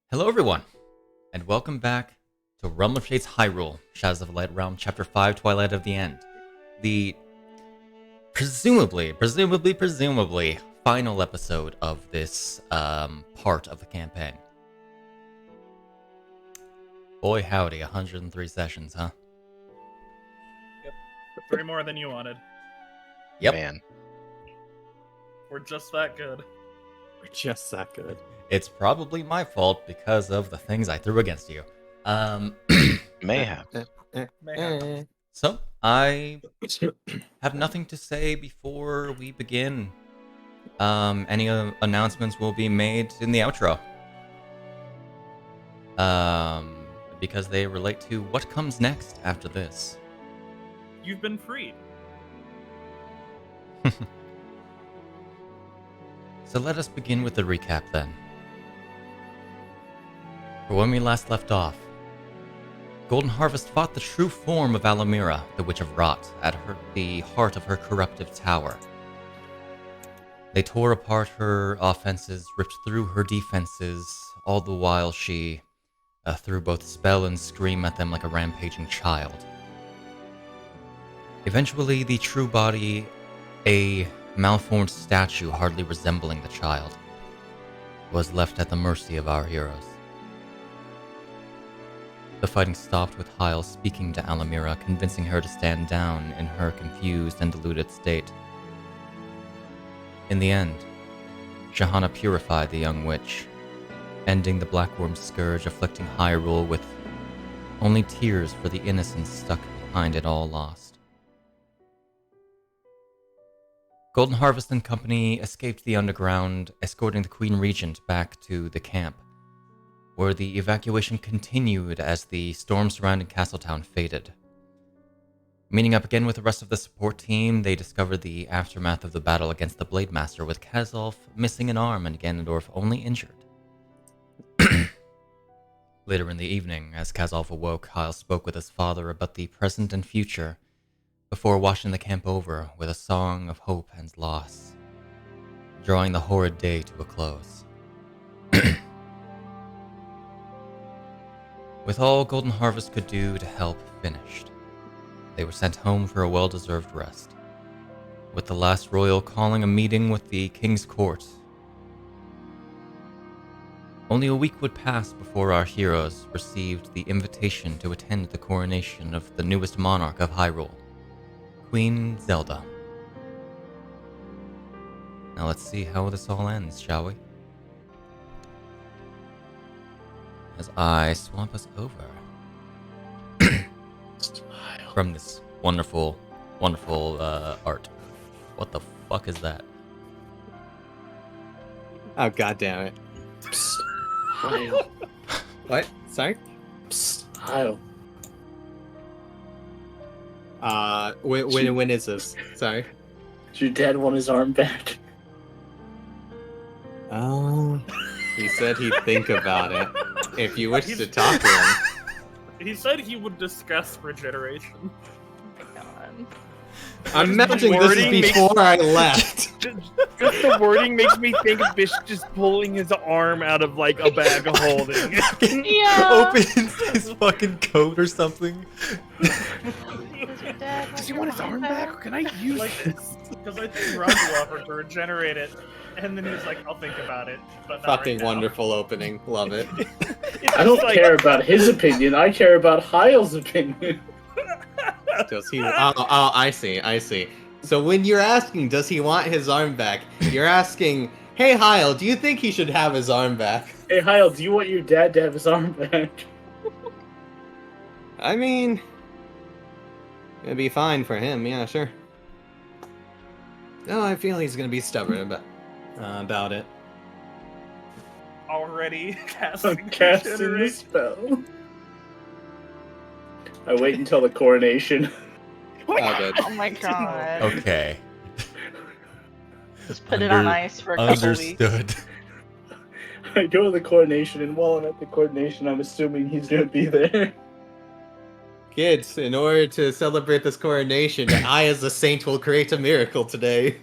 Hello everyone, and welcome back to Realm of Shades Hyrule, Shadows of the Light Realm, Chapter 5, Twilight of the End. The presumably final episode of this part of the campaign. Boy howdy, 103 sessions, huh? Yep. 3 more than you wanted. Yep. Man. We're just that good. We're just that good. It's probably my fault because of the things I threw against you. Mayhap. So, I have nothing to say before we begin. Any announcements will be made in the outro. Because they relate to what comes next after this. You've been freed. So let us begin with the recap then. For when we last left off, Golden Harvest fought the true form of Alamira, the Witch of Rot, at the heart of her corruptive tower. They tore apart her offenses, ripped through her defenses, all the while she threw both spell and scream at them like a rampaging child. Eventually, the true body, a malformed statue hardly resembling the child, was left at the mercy of our heroes. The fighting stopped with Hyle speaking to Alamira, convincing her to stand down in her confused and deluded state. In the end, Shahana purified the young witch, ending the Blackworm's scourge afflicting Hyrule with only tears for the innocents stuck behind it all lost. Golden Harvest and company escaped the underground, escorting the Queen Regent back to the camp, where the evacuation continued as the storm surrounding Castletown faded. Meeting up again with the rest of the support team, they discovered the aftermath of the battle against the Blade Master, with Kazolf missing an arm and Ganondorf only injured. Later in the evening, as Kazolf awoke, Hyle spoke with his father about the present and future, before washing the camp over with a song of hope and loss, drawing the horrid day to a close. With all Golden Harvest could do to help finished, they were sent home for a well-deserved rest, with the last royal calling a meeting with the King's Court. Only a week would pass before our heroes received the invitation to attend the coronation of the newest monarch of Hyrule, Queen Zelda. Now let's see how this all ends, shall we? As I swamp us over from this wonderful art. What the fuck is that? Oh, god damn it. Psst. Hyle. What? Sorry? Psst. Hyle. When is this? Sorry. Your dad want his arm back? Oh. He said he'd think about it. If you wish to talk to him. He said he would discuss regeneration. Imagine this is before I left. Just the wording makes me think of Bisht just pulling his arm out of like a bag of holding. Yeah. Opens his fucking coat or something. Does he want his arm back? Or can I use this? Because I think Rambu offered to regenerate it, and then he was like, "I'll think about it." But not Fucking right now. wonderful opening. Love it. I don't care about his opinion. I care about Hyle's opinion. Does he? Oh, I see. So when you're asking, does he want his arm back? You're asking, hey Hyle, do you think he should have his arm back? Hey Hyle, do you want your dad to have his arm back? I mean, it'd be fine for him. Yeah, sure. No, I feel he's gonna be stubborn about it. Already I'm casting the regenerate. spell. I wait until the coronation. Oh, good. Oh my god. Okay. Just put it on ice for a couple weeks. Understood. I go to the coronation, and while I'm at the coronation, I'm assuming he's gonna be there. Kids, in order to celebrate this coronation, I as a saint will create a miracle today.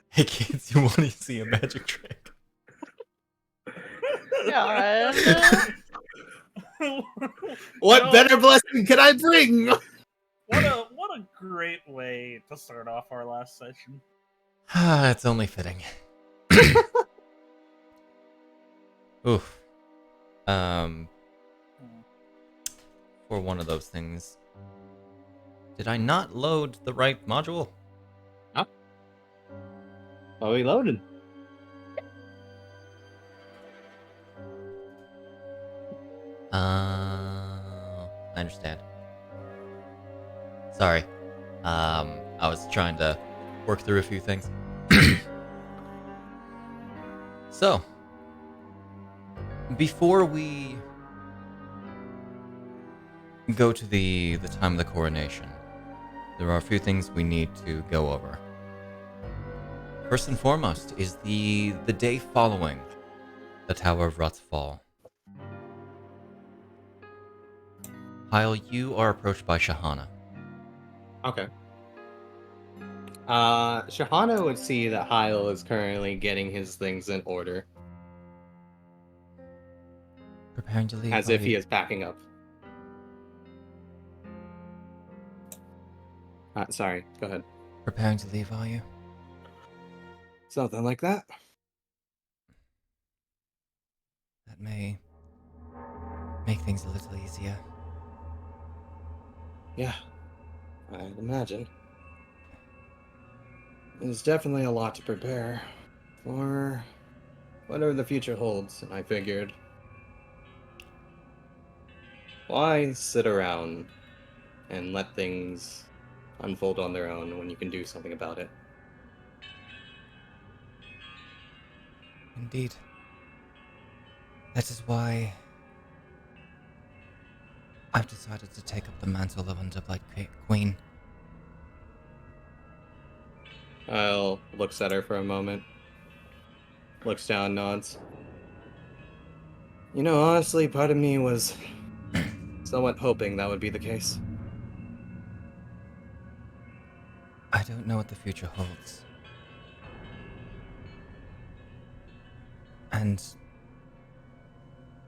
Hey kids, you want to see a magic trick? God. What Well, better blessing could I bring? What a great way to start off our last session. It's only fitting. Oof. For one of those things. Did I not load the right module? Oh, we loaded. I understand. Sorry. I was trying to work through a few things. So, before we go to the time of the coronation, there are a few things we need to go over. First and foremost is the day following the Tower of Rot's fall. Hyle, you are approached by Shahana. Okay. Shahana would see that Hyle is currently getting his things in order, Preparing to leave. as if he is packing up. Sorry, go ahead. Preparing to leave, are you? Something like that. That may make things a little easier. Yeah, I'd imagine. There's definitely a lot to prepare for whatever the future holds, and I figured, why sit around and let things unfold on their own when you can do something about it? Indeed. That is why I've decided to take up the mantle of Underblight Queen. Kyle looks at her for a moment, looks down, nods. You know, honestly, part of me was somewhat hoping that would be the case. I don't know what the future holds. And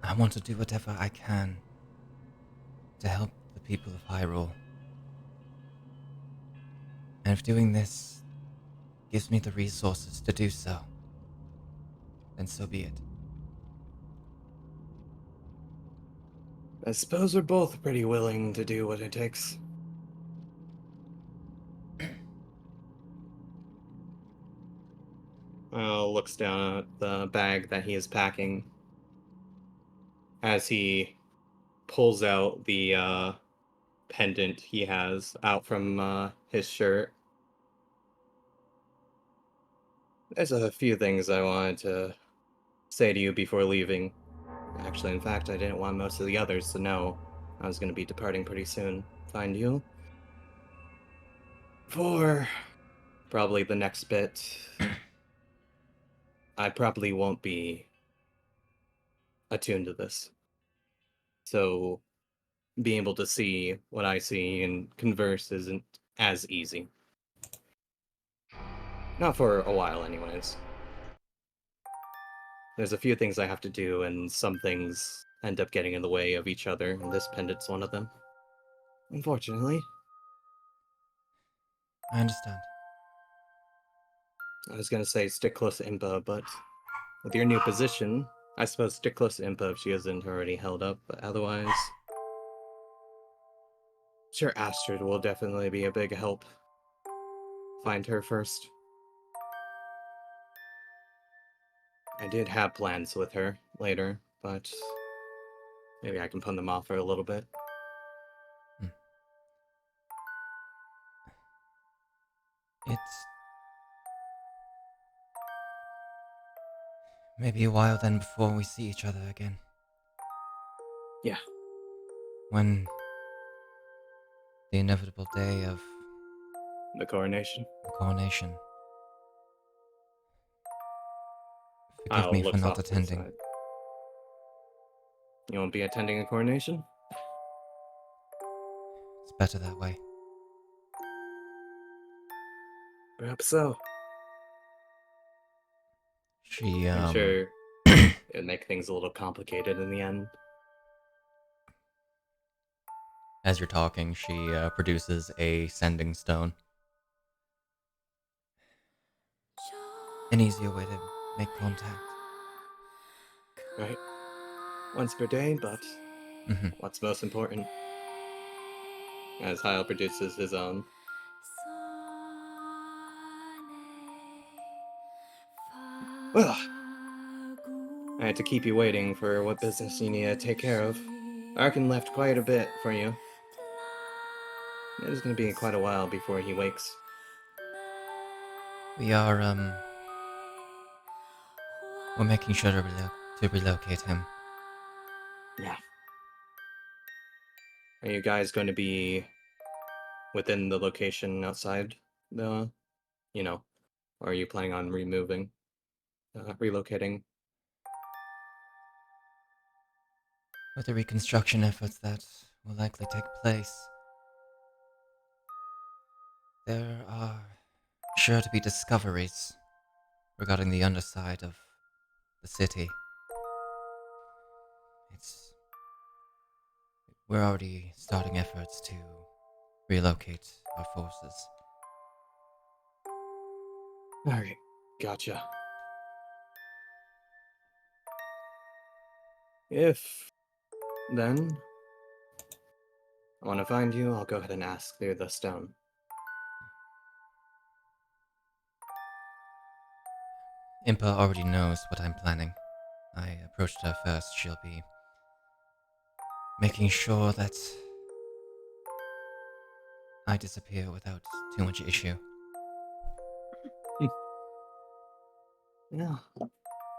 I want to do whatever I can to help the people of Hyrule. And if doing this gives me the resources to do so, then so be it. I suppose we're both pretty willing to do what it takes. Looks down at the bag that he is packing as he pulls out the pendant he has out from his shirt. There's a few things I wanted to say to you before leaving. Actually, in fact, I didn't want most of the others to know I was going to be departing pretty soon. Find you. For probably the next bit, I probably won't be attuned to this. So, being able to see what I see and converse isn't as easy. Not for a while, anyways. There's a few things I have to do, and some things end up getting in the way of each other, and this pendant's one of them. Unfortunately. I understand. I was gonna say stick close to Impa, but with your new position, I suppose stick close to Impa if she isn't already held up, but otherwise... Sure, Astrid will definitely be a big help. Find her first. I did have plans with her later, but maybe I can put them off for a little bit. It's maybe a while then before we see each other again. Yeah. When the inevitable day of The coronation. coronation. Forgive I'll me look for not off to the attending. side. You won't be attending the coronation? It's better that way. Perhaps so. She I'm sure It'd make things a little complicated in the end. As you're talking, she produces a sending stone. An easier way to make contact. Right? Once per day, but Mhm. what's most important? As Hyle produces his own. Well, I had to keep you waiting for what business you need to take care of. Arkin left quite a bit for you. It is going to be quite a while before he wakes. We are, we're making sure to relocate him. Yeah. Are you guys going to be within the location outside the, or are you planning on relocating? With the reconstruction efforts that will likely take place, there are sure to be discoveries regarding the underside of the city. We're already starting efforts to relocate our forces. Alright, gotcha. If, then, I want to find you, I'll go ahead and ask through the stone. Impa already knows what I'm planning. I approached her first. She'll be making sure that I disappear without too much issue. Yeah.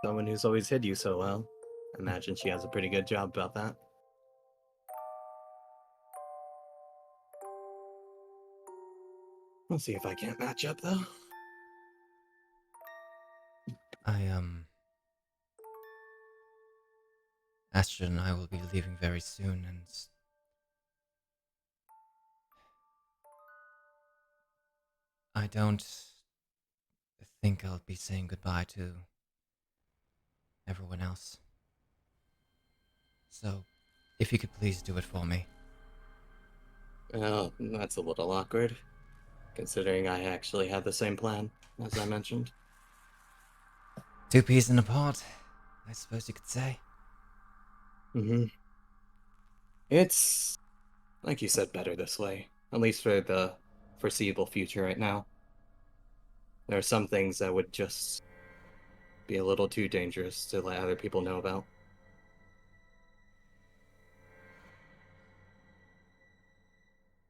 Someone who's always hid you so well. I imagine she has a pretty good job about that. We'll see if I can't match up, though. Astrid and I will be leaving very soon, and I don't think I'll be saying goodbye to everyone else. So, if you could please do it for me. Well, that's a little awkward, considering I actually had the same plan, as I mentioned. Two peas in a pod, I suppose you could say. It's, like you said, better this way. At least for the foreseeable future right now. There are some things that would just be a little too dangerous to let other people know about.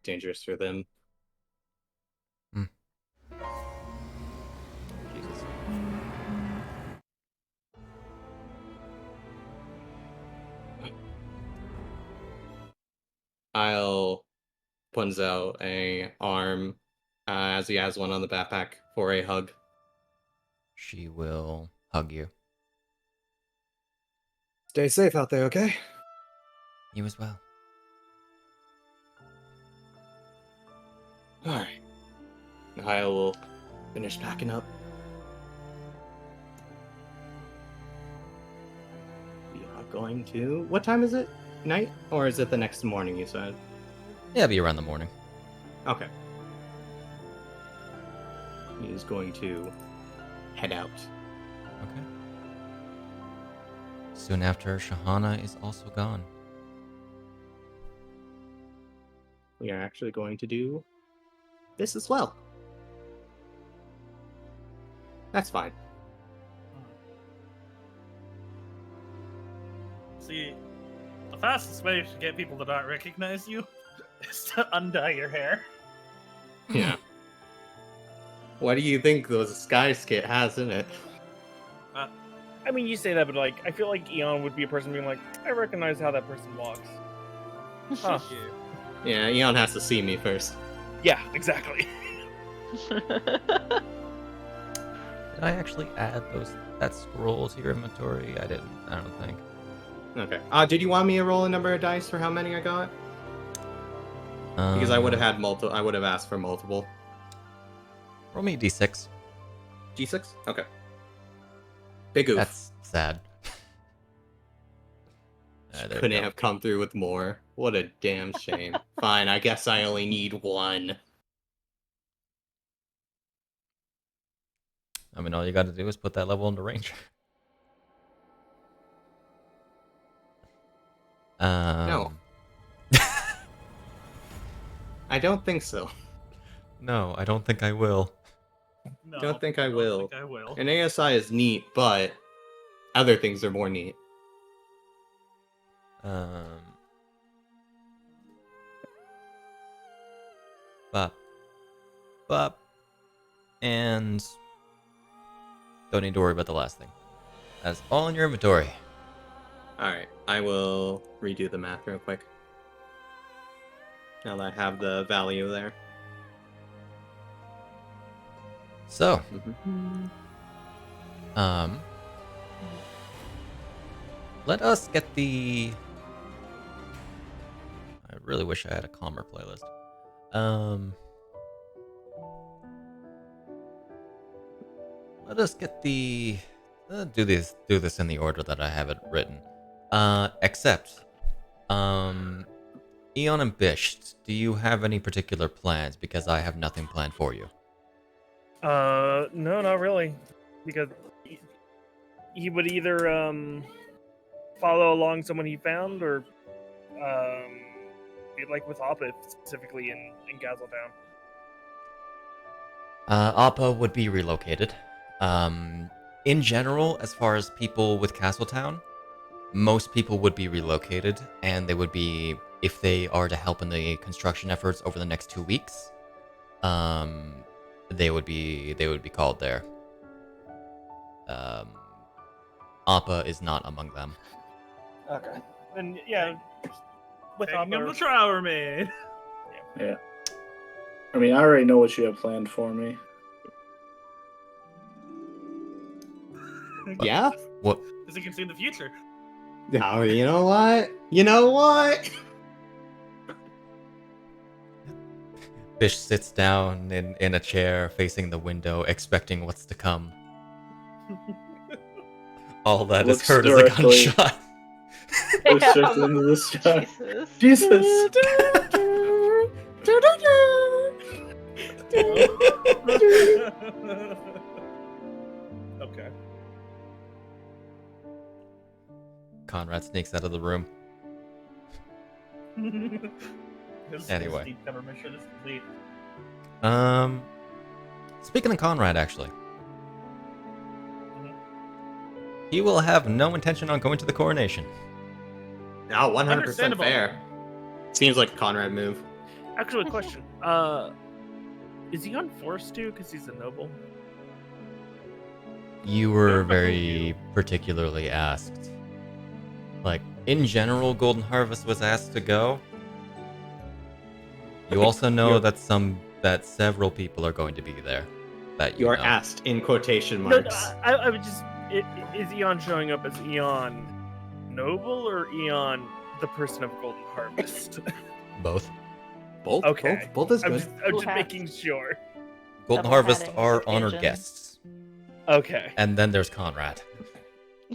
Dangerous for them. Jesus. I'll puts out a arm as he has one on the backpack for a hug. She will hug you. Stay safe out there, okay? You as well. Alright. Hyle will finish packing up. We are going to... What time is it? Night? Or is it the next morning, you said? Yeah, it'll be around the morning. Okay. He's going to head out. Okay. Soon after, Shahana is also gone. We are actually going to do this as well. That's fine. See, the fastest way to get people to not recognize you is to undye your hair. Yeah. What do you think those Sky Skit has in it? I mean, you say that, but like, I feel like Eon would be a person being like, I recognize how that person walks. Huh. Yeah, Eon has to see me first. Yeah, exactly. Did I actually add that scroll to your inventory? I didn't. I don't think. Okay. Did you want me to roll a number of dice for how many I got? Because I would have had multiple. I would have asked for multiple. Roll me a d6. G6? Okay. Big oof. That's sad. There you Couldn't go. have come through with more. What a damn shame. Fine, I guess I only need one. I mean, all you got to do is put that level into range. No. I don't think so. No, I don't think I will. No, Don't think I will. think I will. An ASI is neat, but other things are more neat. Bop. Bop. And don't need to worry about the last thing. That's all in your inventory. Alright, I will redo the math real quick. Now that I have the value there. So, let us get the... I really wish I had a calmer playlist. Let us get the... do this in the order that I have it written. Except, Eon and Bisht, do you have any particular plans? Because I have nothing planned for you. No, not really, because he would either follow along someone he found, or be like with Appa specifically in Gazeltown. Appa would be relocated. In general, as far as people with Castletown, most people would be relocated, and they would be, if they are to help in the construction efforts over the next 2 weeks, they would be called there. Appa is not among them. Okay. And yeah, with Taking him Appa. the Trower Man. Yeah. I mean, I already know what you have planned for me. Yeah? What? Because he can see the future. Oh, you know what? You know what? Fish sits down in a chair facing the window, expecting what's to come. All that is Looks heard is a directly- gunshot. Looks Yeah. directly into the sky. Jesus. Okay. Conrad sneaks out of the room. Anyway. Deep cover mission is complete. Speaking of Conrad, actually, he will have no intention on going to the coronation. No, 100% Understandable. fair. Seems like a Conrad move. Actually, a question. Is he unforced to because he's a noble? You were Yeah, very particularly asked. Like, in general, Golden Harvest was asked to go. You also know that several people are going to be there. That You are know. asked in quotation No, marks. I would just. Is Eon showing up as Eon Noble or Eon the person of Golden Harvest? Both. Both? Okay. Both is I'm good. just Cool hat. making sure. Golden Double Harvest hatting are occasion. honored guests. Okay. And then there's Conrad.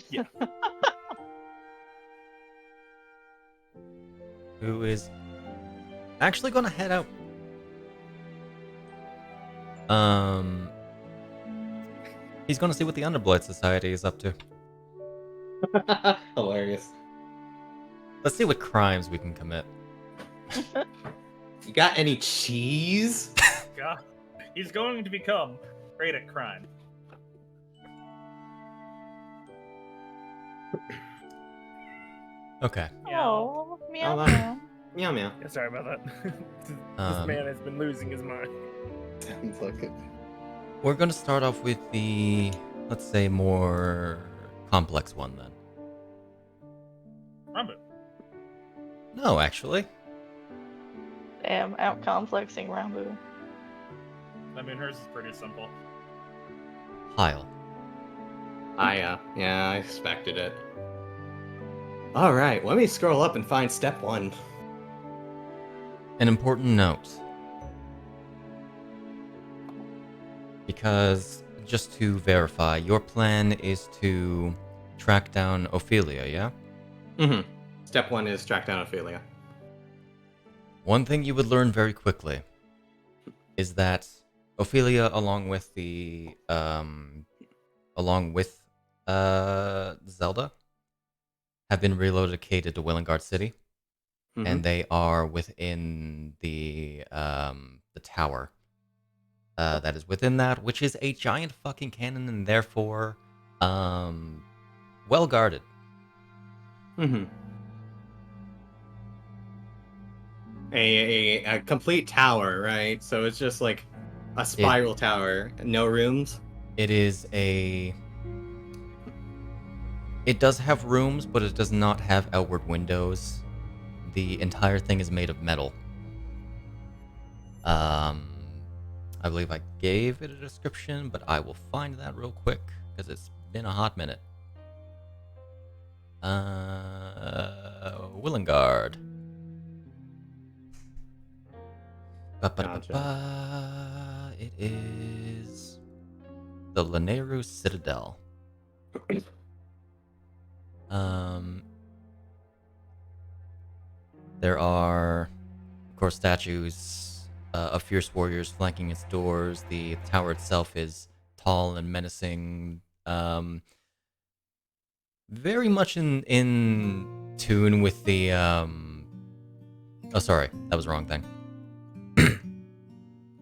Yeah. Who is actually going to head out. He's going to see what the Underblight Society is up to. Hilarious. Let's see what crimes we can commit. You got any cheese? God. He's going to become great at crime. Okay. Oh, meow Oh, meow. Meow meow. Yeah, sorry about that. This Um, man has been losing his mind. Sounds like it. We're going to start off with the, let's say, more complex one then. Rambu. No, actually. Damn, out complexing Rambu. I mean, hers is pretty simple. Hyle. Yeah, I expected it. Alright, let me scroll up and find step 1. An important note. Because, just to verify, your plan is to track down Ophelia, yeah? Mm-hmm. Step 1 is track down Ophelia. One thing you would learn very quickly is that Ophelia, along with Zelda, have been relocated to Willingard City, and they are within the tower that is within that, which is a giant fucking cannon and therefore well guarded. A complete tower, right? So it's just like a spiral tower, no rooms. It does have rooms, but it does not have outward windows. The entire thing is made of metal. I believe I gave it a description, but I will find that real quick because it's been a hot minute. Willingard. Gotcha. It is the Lanayru Citadel. There are, of course, statues of fierce warriors flanking its doors. The tower itself is tall and menacing, very much in tune with the. Oh, sorry, that was the wrong thing.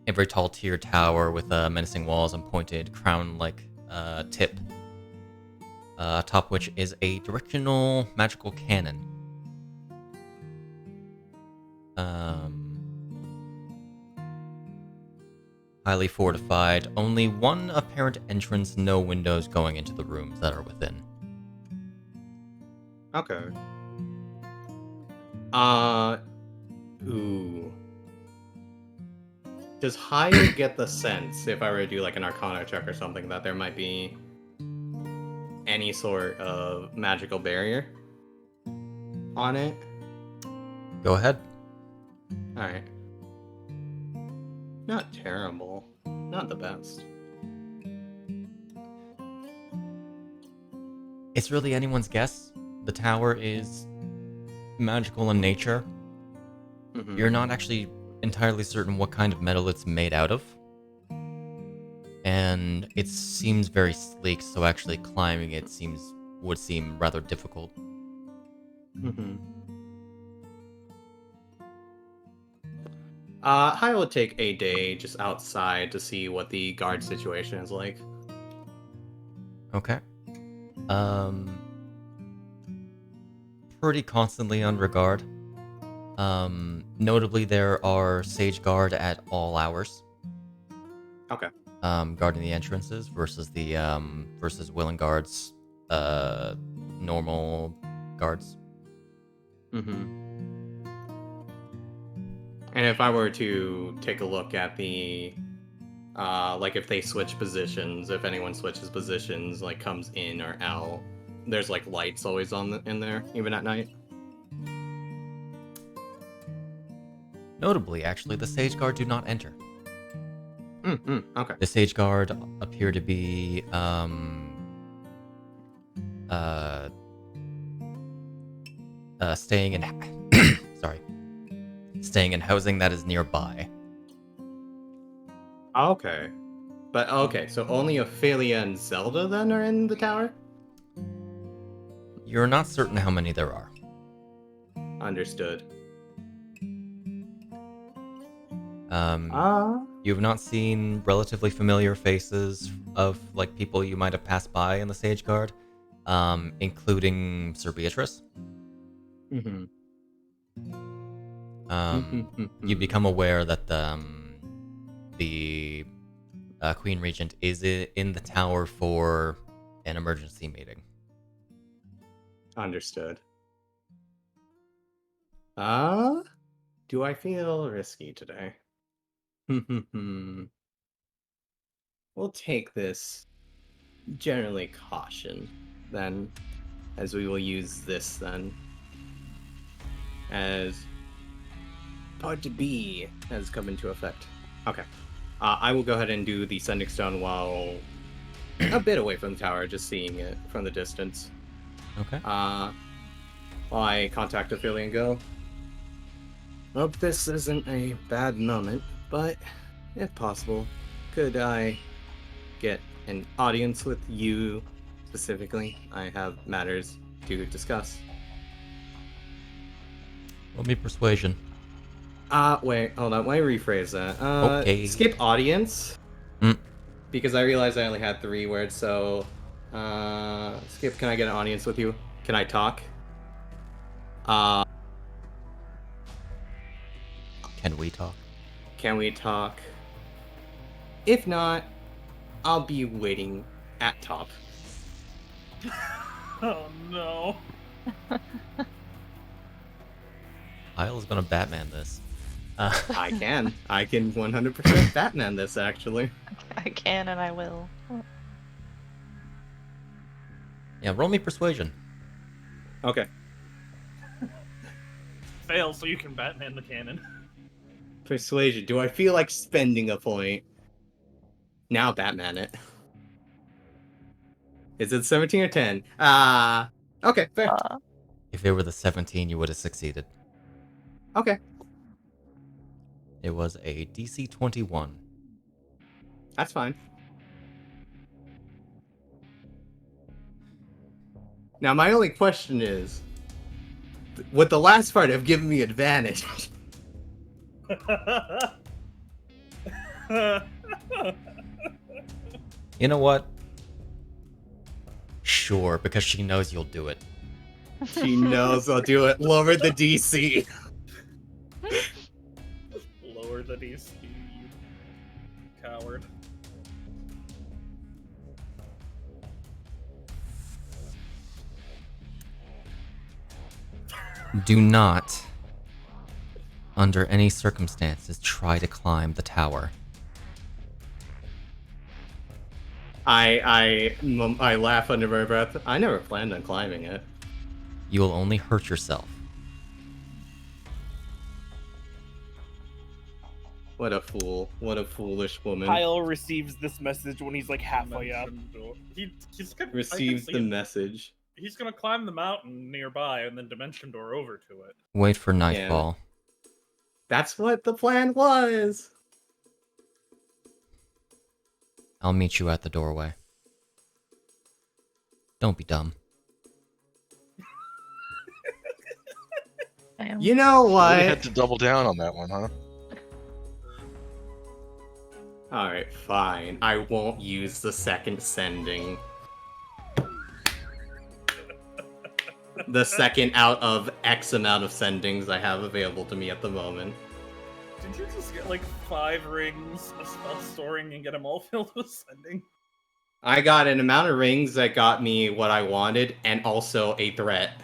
A very tall tiered tower with menacing walls and pointed crown-like tip, atop which is a directional magical cannon. Highly fortified, only one apparent entrance, no windows going into the rooms that are within. Okay. Ooh. Does Hyle get the sense, if I were to do like an Arcana check or something, that there might be any sort of magical barrier on it? Go ahead. Alright. Not terrible. Not the best. It's really anyone's guess. The tower is magical in nature. You're not actually entirely certain what kind of metal it's made out of. And it seems very sleek, so actually climbing it would seem rather difficult. Hyle would take a day just outside to see what the guard situation is like. Okay. Pretty constantly under guard. Notably, there are Sage Guard at all hours. Okay. Guarding the entrances versus the versus Willingard's normal guards. And if I were to take a look at the like if they switch positions, if anyone switches positions, like comes in or out, there's like lights always on in there, even at night. Notably, actually, the Sage Guard do not enter. Okay. The Sage Guard appear to be staying in staying in housing that is nearby. Okay. But okay, so only Ophelia and Zelda then are in the tower? You're not certain how many there are. Understood. You've not seen relatively familiar faces of like people you might have passed by in the Sage Guard, including Sir Beatrice. You become aware that the Queen Regent is in the tower for an emergency meeting. Understood. Do I feel risky today? We'll take this generally caution, then, as we will use this, then, as Part B has come into effect. Okay. I will go ahead and do the Sending Stone while a bit away from the tower, just seeing it from the distance. Okay. I contact Ophelia and go, hope this isn't a bad moment, but if possible, could I get an audience with you specifically? I have matters to discuss. Roll me persuasion. Wait, hold on, let me rephrase that. Okay. Skip audience. Mm. Because I realized I only had 3 words, so... Skip, can I get an audience with you? Can I talk? Can we talk? Can we talk? If not, I'll be waiting at top. Oh no. Hyle's gonna Batman this. I can 100% Batman this, actually. I can and I will. Yeah, roll me persuasion. Okay. Fail so you can Batman the cannon. Persuasion. Do I feel like spending a point? Now Batman it. Is it 17 or 10? Okay, fair. If it were the 17, you would have succeeded. Okay. It was a DC 21. That's fine. Now, my only question is, would the last part have given me advantage? You know what? Sure, because she knows you'll do it. She knows I'll do it. Lower the DC. Lower the DC, you coward. Do not, under any circumstances, try to climb the tower. I laugh under my breath. I never planned on climbing it. You will only hurt yourself. What a fool. What a foolish woman. Hyle receives this message when he's like halfway up. He's gonna, Receives the message. He's gonna climb the mountain nearby and then dimension door over to it. Wait for nightfall. That's what the plan was. I'll meet you at the doorway. Don't be dumb. You know what? Really had to double down on that one, huh? Alright, fine. I won't use the second sending. The second out of X amount of sendings I have available to me at the moment. Did you just get like 5 rings of spell storing and get them all filled with sending? I got an amount of rings that got me what I wanted, and also a threat.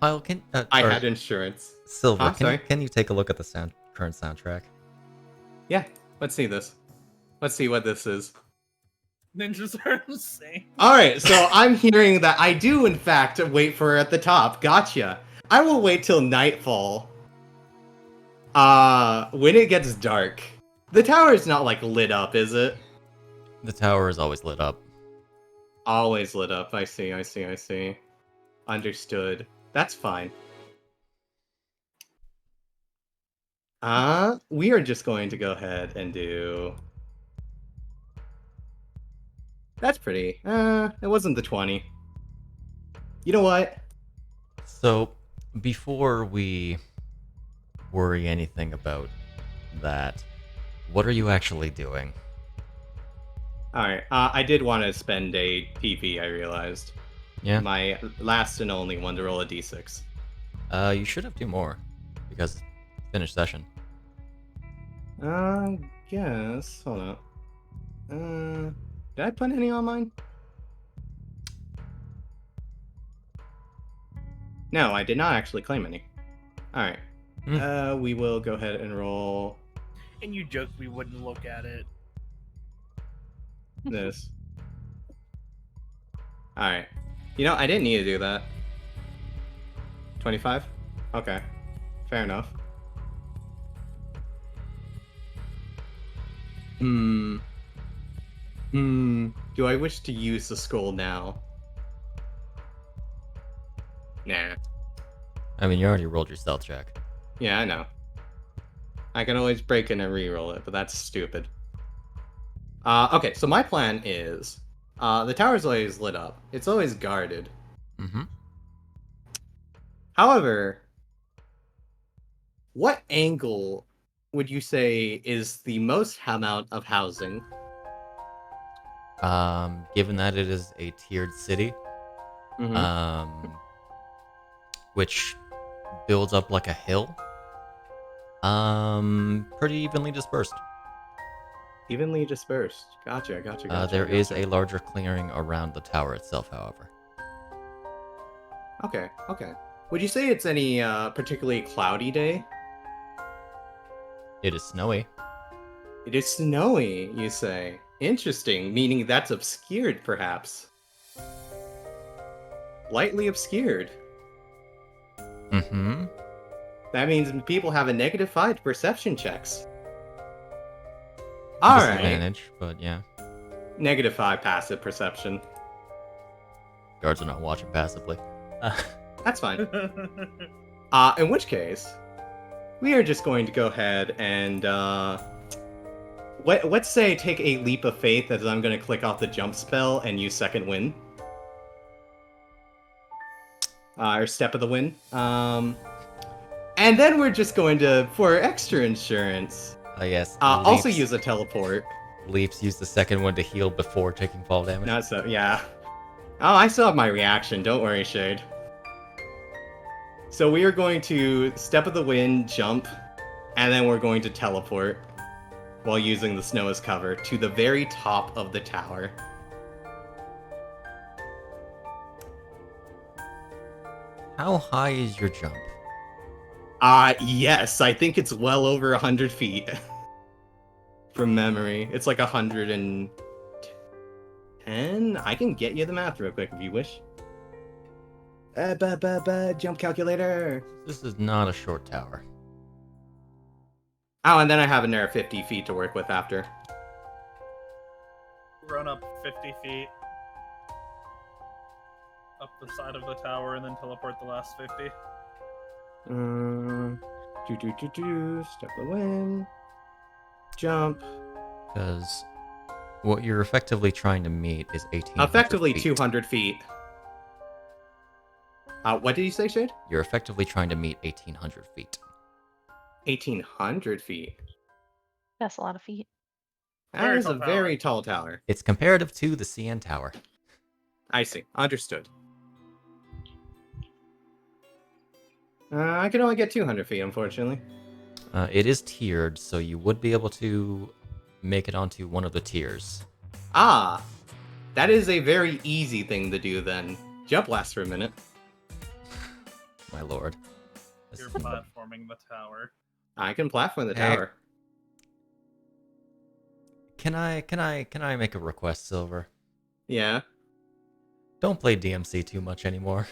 Kyle, can I had insurance. Silver, Huh? Sorry? can you take a look at the current soundtrack? Yeah, let's see this. Let's see what this is. Ninjas are insane. Alright, so I'm hearing that I do, in fact, wait for her at the top. Gotcha. I will wait till nightfall. When it gets dark. The tower is not, like, lit up, is it? The tower is always lit up. Always lit up. I see. Understood. That's fine. We are just going to go ahead and do... That's pretty. It wasn't the 20. You know what? So, before we worry anything about that, what are you actually doing? Alright, I did want to spend a PP, I realized. Yeah? My last and only one to roll a d6. You should have 2 more, because finished session. Guess. Hold on. Did I put any on mine? No, I did not actually claim any. Alright. We will go ahead and roll And you joked we wouldn't look at it. this. Alright. You know, I didn't need to do that. 25? Okay. Fair enough. Do I wish to use the scroll now? Nah. I mean, you already rolled your stealth check. Yeah, I know. I can always break in and reroll it, but that's stupid. Okay, so my plan is, the tower's always lit up. It's always guarded. Mm-hmm. However, what angle would you say is the most amount of housing? Given that it is a tiered city, Mm-hmm. which builds up like a hill, pretty evenly dispersed. Evenly dispersed. Gotcha. There is a larger clearing around the tower itself, however. Okay. Would you say it's any particularly cloudy day? It is snowy. It is snowy, you say. Interesting, meaning that's obscured, perhaps. Lightly obscured. Mm-hmm. That means people have a -5 to perception checks. Alright. Disadvantage, but yeah. -5 passive perception. Guards are not watching passively. That's fine. In which case, we are just going to go ahead and, let's say take a leap of faith as I'm going to click off the jump spell and use second wind. Or step of the wind. And then we're just going to, for extra insurance, Yes. also Leaps. use a teleport. Leaps use the second one to heal before taking fall damage. Not so, yeah. Oh, I still have my reaction, don't worry, Shade. So we are going to step of the wind, jump, and then we're going to teleport while using the snow as cover to the very top of the tower. How high is your jump? Yes, I think it's well over 100 feet. From memory. It's like 110? I can get you the math real quick if you wish. Jump calculator. This is not a short tower. Oh, and then I have another 50 feet to work with after. Run up 50 feet. Up the side of the tower and then teleport the last 50. Step the wind. Jump. Because what you're effectively trying to meet is 1800 Effectively feet. 200 feet. What did you say, Shade? You're effectively trying to meet 1800 feet. 1800 feet. That's a lot of feet. That Very is a tall tower. very tall tower. It's comparative to the CN Tower. I see. Understood. I can only get 200 feet, unfortunately. It is tiered, so you would be able to make it onto one of the tiers. Ah! That is a very easy thing to do then. Jump blast for a minute. My lord. You're platforming the tower. I can platform the Hey. tower. Can I make a request, Silver? Yeah. Don't play DMC too much anymore.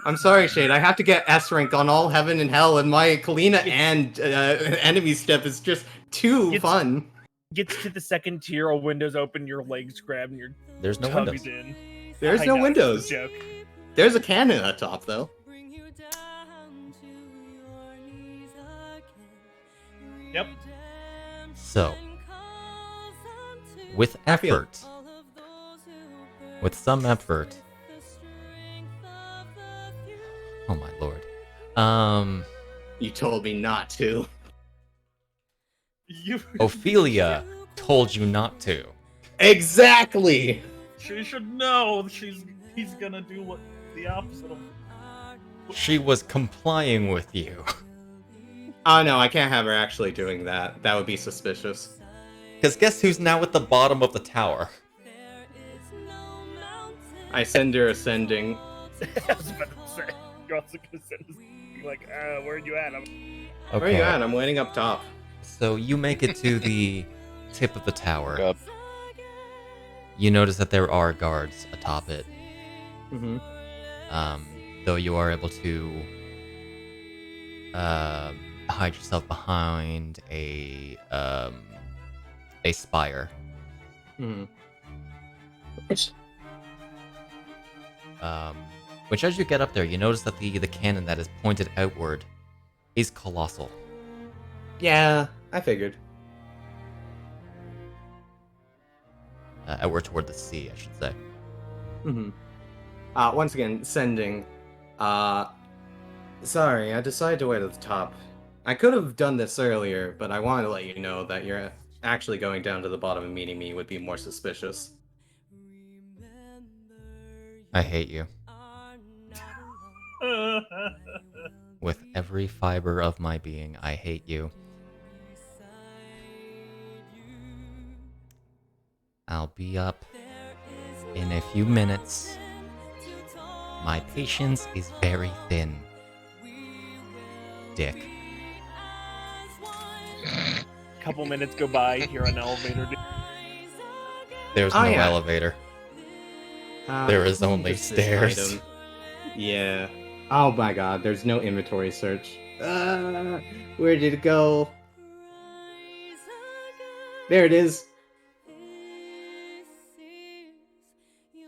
I'm sorry, Shade. I have to get S rank on all heaven and hell, and my Kalina and enemy step is just too It's- fun. Gets to the second tier, all windows open, your legs grab, and you're There's no tugged windows. in. There's I no know, it's windows. a joke. There's a cannon at top, though. Yep. So, with effort, with some effort. Oh my lord. You told me not to. You. Ophelia told you not to. Exactly! She should know. He's gonna do what the opposite of. She was complying with you. Oh no, I can't have her actually doing that. That would be suspicious. Because guess who's now at the bottom of the tower? I send her ascending. I was about to say, you're also gonna send us, be like, where are you at? Where are you at? I'm waiting up top. So you make it to the tip of the tower. Yep. You notice that there are guards atop it. Mm-hmm. Though you are able to hide yourself behind a spire. Mm-hmm. Which, as you get up there, you notice that the cannon that is pointed outward is colossal. Yeah, I figured. Outward toward the sea, I should say. Mm-hmm. Once again, sending. Sorry, I decided to wait at the top. I could have done this earlier, but I wanted to let you know that you're actually going down to the bottom and meeting me would be more suspicious. I hate you. With every fiber of my being, I hate you. I'll be up in a few minutes. My patience is very thin. Dick. Couple minutes go by, you're on an elevator. There's Oh, no yeah. elevator. There is only just this stairs. item. Yeah. Oh my god, there's no inventory search. Where did it go? There it is.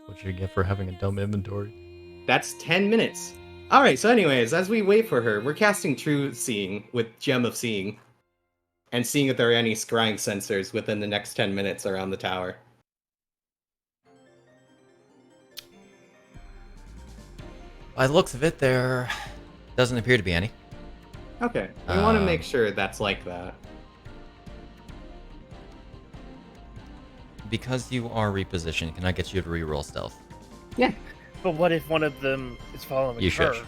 What you get for having a dumb inventory? That's 10 minutes. Alright, so anyways, as we wait for her, we're casting True Seeing with Gem of Seeing. And seeing if there are any scrying sensors within the next 10 minutes around the tower. By the looks of it, there doesn't appear to be any. Okay, we want to Um, make sure that's like that. Because you are repositioned, can I get you to reroll stealth? But what if one of them is following You her? shush.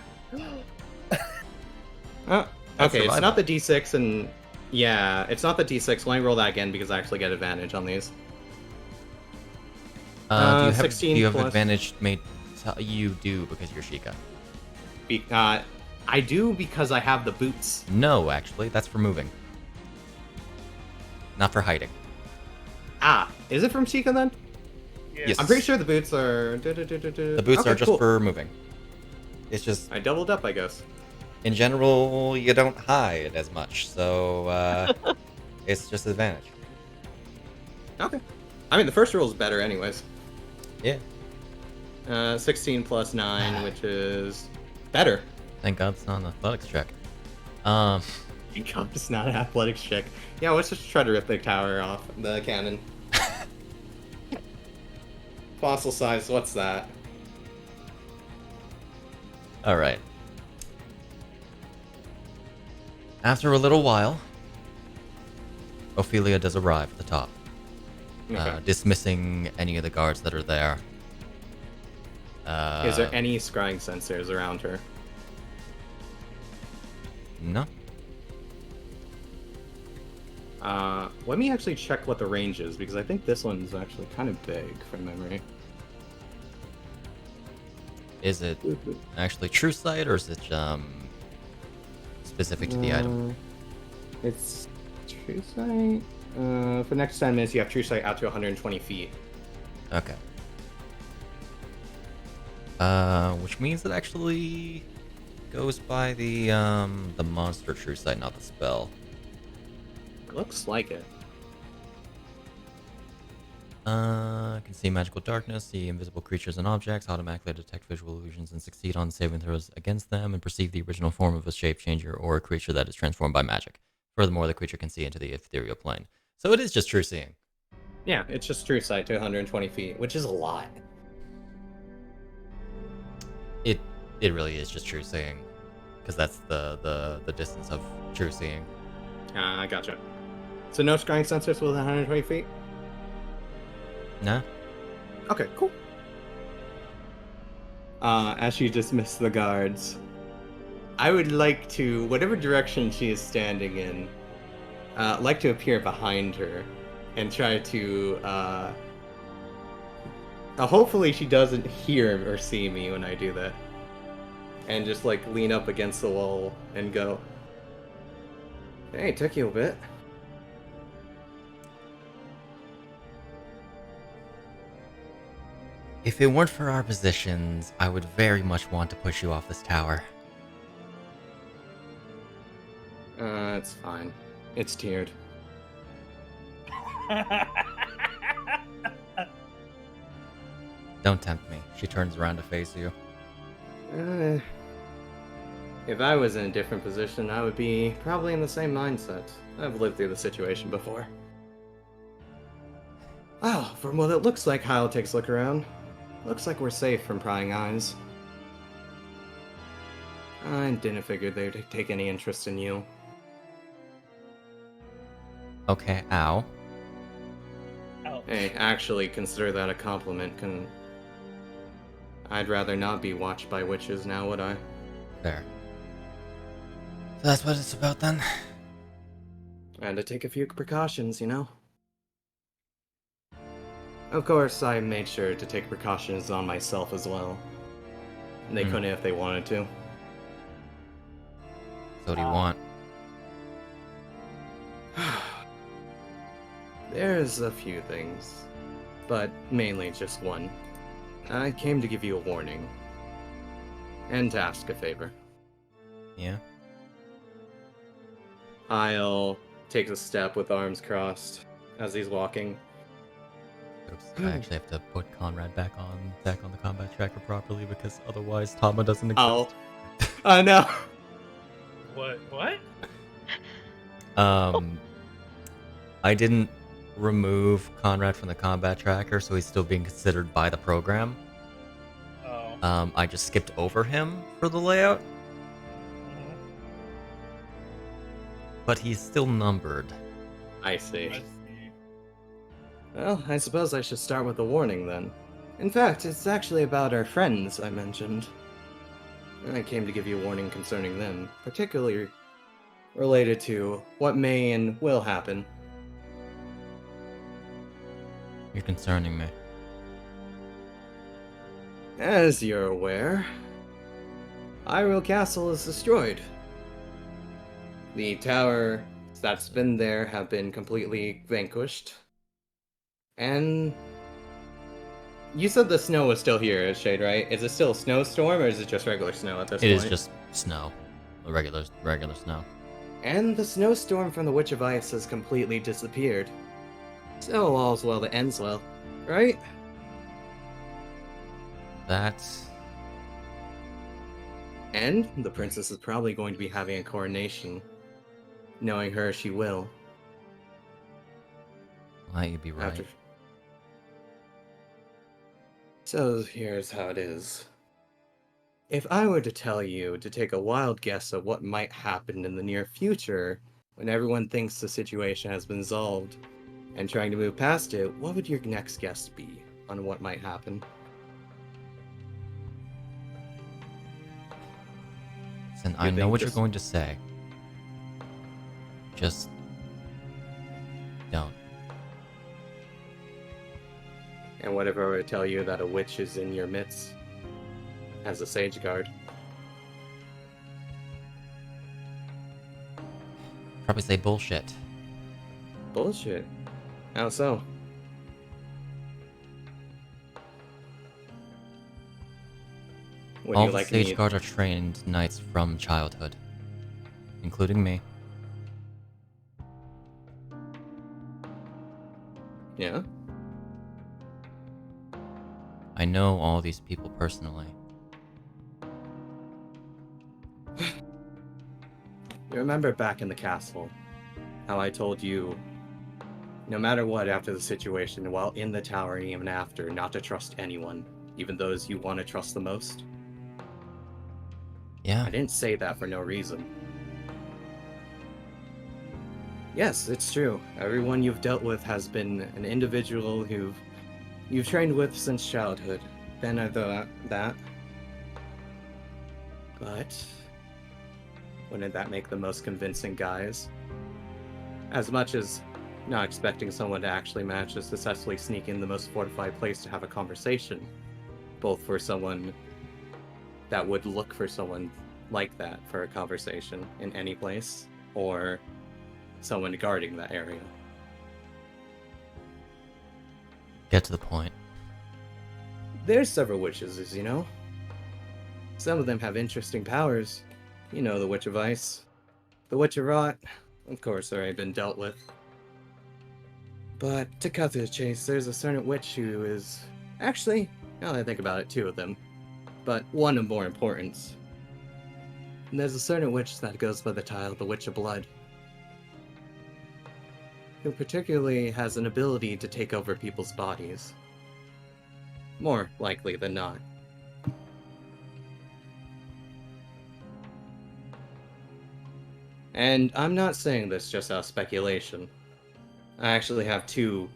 Oh, That's okay, it's survival. not the D6 and... Yeah, it's not the D6. Let me roll that again because I actually get advantage on these. Do you have, 16 do you have plus- advantage made? You do because you're Sheikah. I do because I have the boots. No, actually, that's for moving. Not for hiding. Ah, is it from Sheikah then? Yeah. Yes. I'm pretty sure the boots are... The boots Okay, are just cool. for moving. It's just, I doubled up, I guess. in general, you don't hide as much, so it's just advantage. Okay. I mean, the first roll is better anyways. Yeah. 16 plus 9, which is... better. Thank God it's not an athletics check. Thank God it's not an athletics check. Yeah, let's just try to rip the tower off the cannon. Fossil size, what's that? All right. After a little while, Ophelia does arrive at the top, Okay. dismissing any of the guards that are there. Is there any scrying sensors around her? No. Let me actually check what the range is, because I think this one's actually kind of big from memory. Is it actually true sight, or is it specific to the item? It's true sight. For the next 10 minutes, you have true sight out to 120 feet. Okay. Which means it actually goes by the monster true sight, not the spell. Looks like it. Can see magical darkness, see invisible creatures and objects, automatically detect visual illusions and succeed on saving throws against them, and perceive the original form of a shape changer or a creature that is transformed by magic. Furthermore, the creature can see into the ethereal plane. So it is just true seeing. Yeah, it's just true sight to 120 feet, which is a lot. It really is just true seeing, because that's the distance of true seeing. I gotcha. So no scrying sensors within 120 feet? Nah. Okay, cool. As you dismiss the guards, I would like to, whatever direction she is standing in, like to appear behind her and try to, hopefully she doesn't hear or see me when I do that. And just like lean up against the wall and go, hey, it took you a bit. If it weren't for our positions, I would very much want to push you off this tower. It's fine. It's tiered. Don't tempt me. She turns around to face you. If I was in a different position, I would be probably in the same mindset. I've lived through the situation before. Oh, from what it looks like, Hyle takes a look around. Looks like we're safe from prying eyes. I didn't figure they'd take any interest in you. Okay, ow. Ouch. Hey, actually, consider that a compliment. I'd rather not be watched by witches now, would I? There. So that's what it's about then? I had to take a few precautions, you know? Of course, I made sure to take precautions on myself as well. They couldn't if they wanted to. So what do you want? There's a few things, but mainly just one. I came to give you a warning. And to ask a favor. Yeah? Hyle takes a step with arms crossed as he's walking. Oops, I actually have to put Conrad back on the combat tracker properly because otherwise Tama doesn't exist. Oh. Oh no! What? I didn't remove Conrad from the combat tracker, so he's still being considered by the program. Oh. I just skipped over him for the layout, but he's still numbered. I see. I see. Well, I suppose I should start with a warning then. In fact, it's actually about our friends I mentioned. I came to give you a warning concerning them, particularly related to what may and will happen. You're concerning me. As you're aware, Hyrule Castle is destroyed. The towers that's been there have been completely vanquished. And you said the snow was still here, Shade, right? Is it still a snowstorm or is it just regular snow at this point? It is just snow. Regular snow. And the snowstorm from the Witch of Ice has completely disappeared. So all's well that ends well, right? That's... And the princess is probably going to be having a coronation. Knowing her, she will. Well, you'd be right. After... So here's how it is. If I were to tell you to take a wild guess at what might happen in the near future, when everyone thinks the situation has been solved, and trying to move past it, what would your next guess be on what might happen? Listen, I know what you're going to say. Just... don't. And whatever I were to tell you that a witch is in your midst, as a sage guard. Probably say bullshit. Bullshit. How so? Would All you the like stage me... guards are trained knights from childhood. Including me. Yeah? I know all these people personally. You remember back in the castle, how I told you, no matter what after the situation, while in the tower and even after, not to trust anyone, even those you want to trust the most? Yeah. I didn't say that for no reason. Yes, it's true. Everyone you've dealt with has been an individual who you've trained with since childhood. Then I thought that. But wouldn't that make the most convincing guys? As much as not expecting someone to actually manage to successfully sneak in the most fortified place to have a conversation, both for someone that would look for someone like that for a conversation in any place, or someone guarding that area. Get to the point. There's several witches, as you know. Some of them have interesting powers. You know, the Witch of Ice. The Witch of Rot, of course, already been dealt with. But to cut to the chase, there's a certain witch who is... Actually, now that I think about it, two of them. but one of more importance. And there's a certain witch that goes by the title the Witch of Blood, who particularly has an ability to take over people's bodies. More likely than not. And I'm not saying this just out of speculation. I actually have 2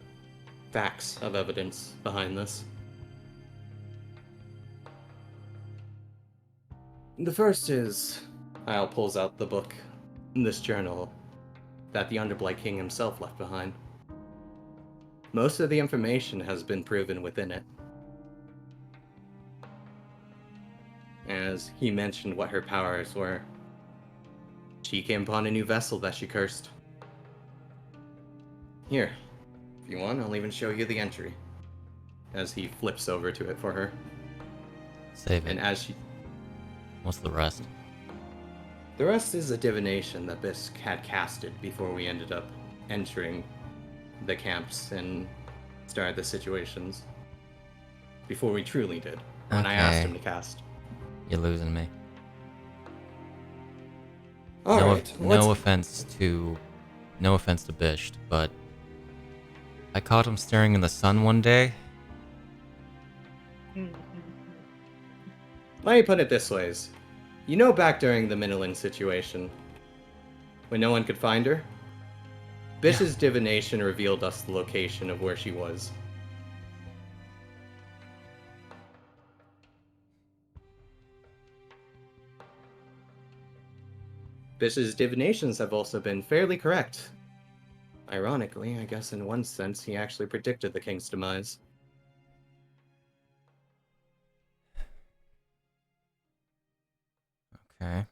facts of evidence behind this. The first is, Hyle pulls out the book, this journal, that the Underblight King himself left behind. Most of the information has been proven within it. As he mentioned what her powers were, she came upon a new vessel that she cursed. Here, if you want, I'll even show you the entry. As he flips over to it for her. Save it. And as she... What's the rest? The rest is a divination that Bisht had casted before we ended up entering the camps and started the situations. Before we truly did. When I asked him to cast. You're losing me. Alright. No offense to Bisht, but I caught him staring in the sun one day. Let me put it this ways. You know, back during the Minilin situation, when no one could find her? Bisht's divination revealed us the location of where she was. Bisht's divinations have also been fairly correct. Ironically, I guess in one sense, he actually predicted the king's demise. Okay.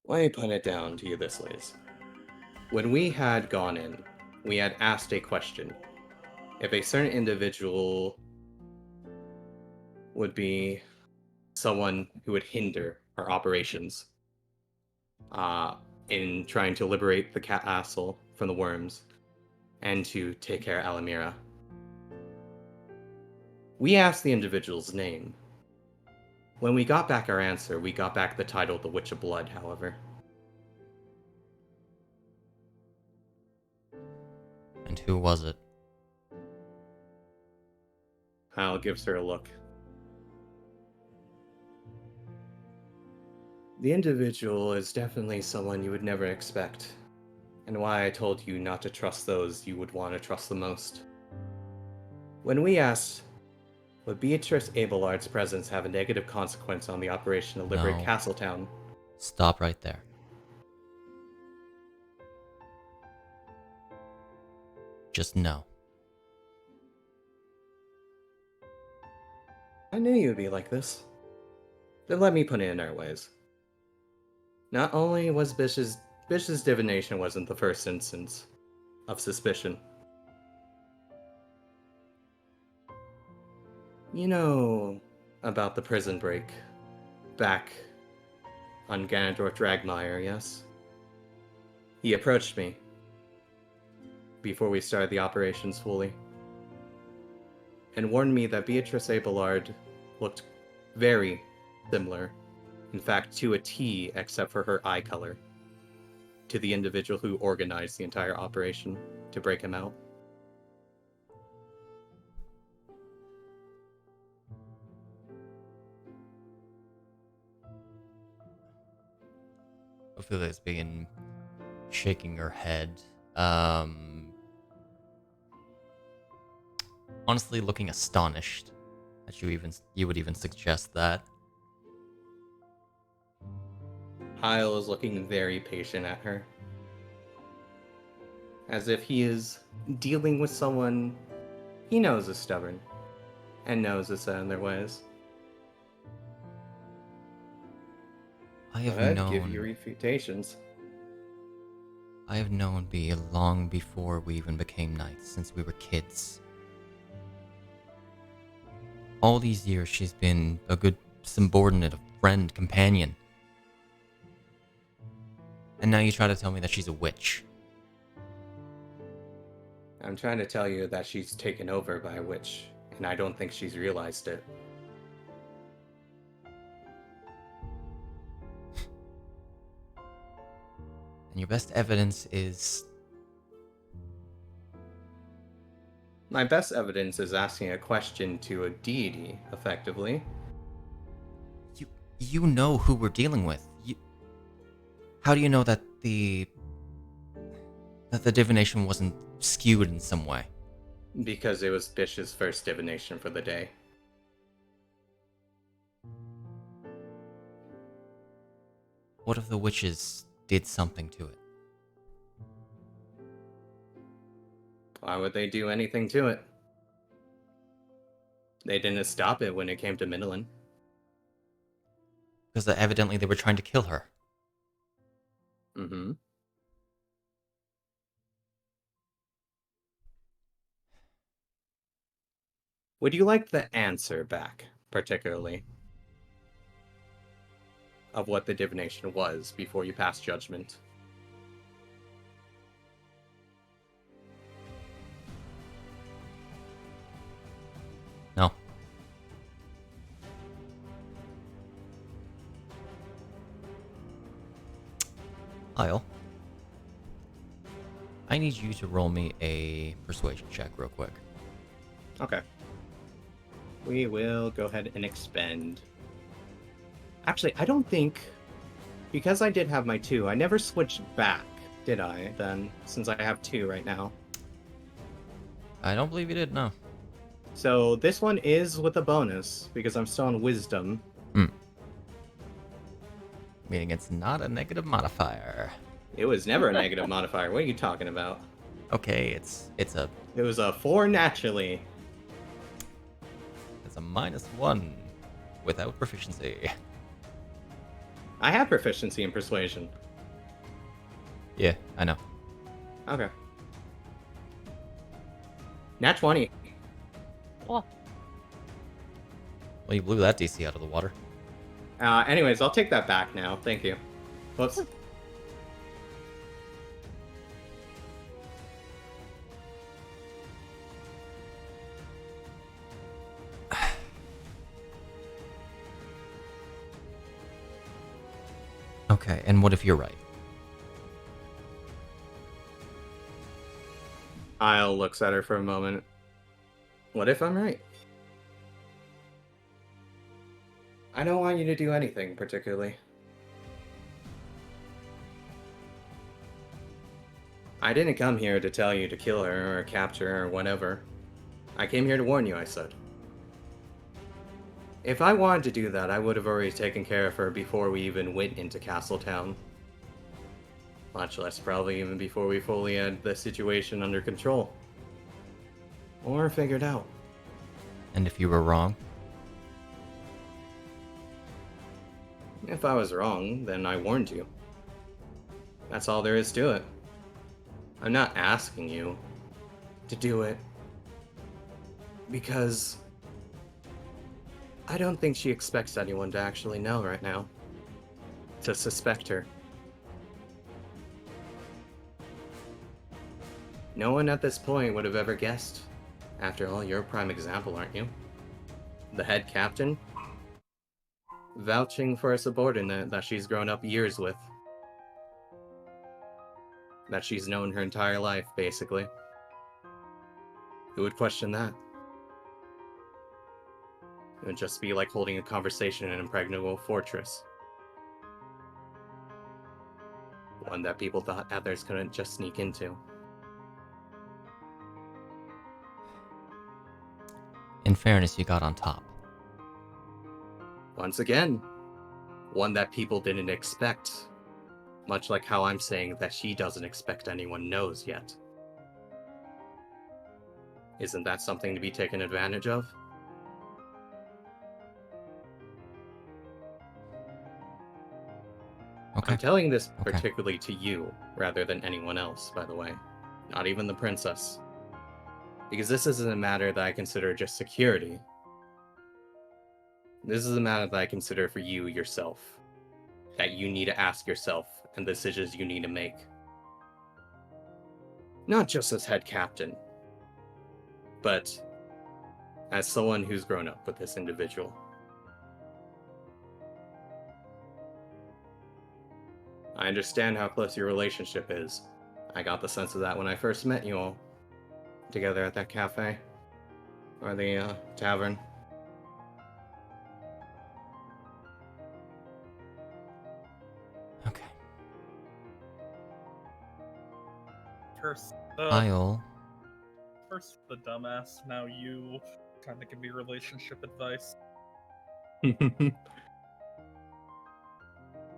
Let me put it down to you this ways. When we had gone in, we had asked a question. If a certain individual would be someone who would hinder our operations in trying to liberate the castle from the worms and to take care of Alamira. We asked the individual's name. When we got back our answer, we got back the title The Witch of Blood, however. And who was it? Hyle gives her a look. The individual is definitely someone you would never expect, and why I told you not to trust those you would want to trust the most. When we asked, would Beatrice Abelard's presence have a negative consequence on the operation to liberate No. Castletown? Stop right there. Just no. I knew you'd be like this. Then let me put it in our ways. Not only was Bisht's divination wasn't the first instance of suspicion. You know about the prison break back on Ganondorf Dragmire, yes? He approached me before we started the operations fully and warned me that Beatrice Abelard looked very similar, in fact to a T except for her eye color, to the individual who organized the entire operation to break him out. Ophelia's being shaking her head. Honestly, looking astonished that you would even suggest that. Hyle is looking very patient at her, as if he is dealing with someone he knows is stubborn and knows is set in their ways. I have Go ahead, known. give your refutations. I have known Bea long before we even became knights, since we were kids. All these years, she's been a good subordinate, a friend, companion. And now you try to tell me that she's a witch. I'm trying to tell you that she's taken over by a witch, and I don't think she's realized it. And your best evidence is... My best evidence is asking a question to a deity, effectively. You know who we're dealing with. How do you know that the divination wasn't skewed in some way? Because it was Bisht's first divination for the day. What if the witches did something to it? Why would they do anything to it? They didn't stop it when it came to Midland. Because evidently they were trying to kill her. Mm-hmm. Would you like the answer back, particularly? Of what the divination was before you pass judgment? No. Hyle, I need you to roll me a persuasion check real quick. Okay. We will go ahead and expend. Actually, I don't think... Because I did have my 2, I never switched back, did I, then? Since I have 2 right now. I don't believe you did, no. So this one is with a bonus, because I'm still on Wisdom. Meaning it's not a negative modifier. It was never a negative modifier. What are you talking about? Okay, it's a It was a 4 naturally. it's a -1 without proficiency. I have proficiency in Persuasion. Yeah, I know. Okay. Nat 20. Well, Well, you blew that DC out of the water. Anyways, I'll take that back now. Thank you. Whoops. Okay, and what if you're right? Hyle looks at her for a moment. What if I'm right? I don't want you to do anything particularly. I didn't come here to tell you to kill her or capture her or whatever. I came here to warn you, I said. If I wanted to do that, I would have already taken care of her before we even went into Castletown. Much less probably even before we fully had the situation under control. Or figured out. And if you were wrong? If I was wrong, then I warned you. That's all there is to it. I'm not asking you to do it because I don't think she expects anyone to actually know right now. To suspect her. No one at this point would have ever guessed. After all, you're a prime example, aren't you? The head captain? Vouching for a subordinate that she's grown up years with. That she's known her entire life, basically. Who would question that? It would just be like holding a conversation in an impregnable fortress. One that people thought others couldn't just sneak into. In fairness, you got on top. Once again, one that people didn't expect. Much like how I'm saying that she doesn't expect anyone knows yet. Isn't that something to be taken advantage of? Okay. I'm telling this Okay. particularly to you, rather than anyone else, by the way. Not even the princess. Because this isn't a matter that I consider just security. This is a matter that I consider for you yourself. That you need to ask yourself, and decisions you need to make. Not just as head captain, but as someone who's grown up with this individual. I understand how close your relationship is. I got the sense of that when I first met you all together at that cafe. Or the tavern. Okay. First, Hyle. first the dumbass. Now you kind of give me relationship advice.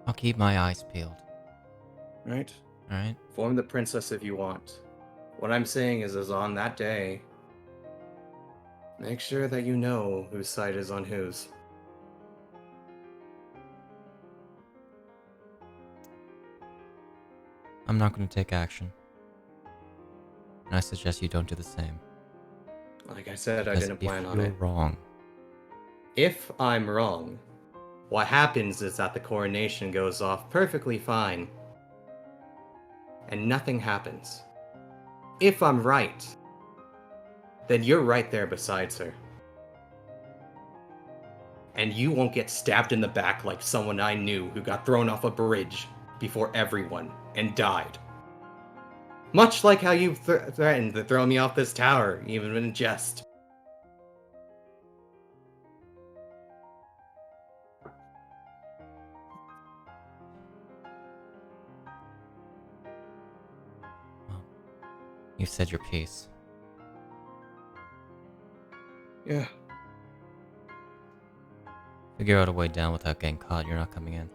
I'll keep my eyes peeled. Right? Alright? Form the princess if you want. What I'm saying is on that day, make sure that you know whose side is on whose. I'm not going to take action. And I suggest you don't do the same. Like I said, I Because didn't plan if on you're it. wrong, If I'm wrong, what happens is that the coronation goes off perfectly fine. And nothing happens. If I'm right, then you're right there beside her. And you won't get stabbed in the back like someone I knew who got thrown off a bridge before everyone and died. Much like how you threatened to throw me off this tower, even in jest. you said your piece. Yeah. Figure out a way down without getting caught. You're not coming in.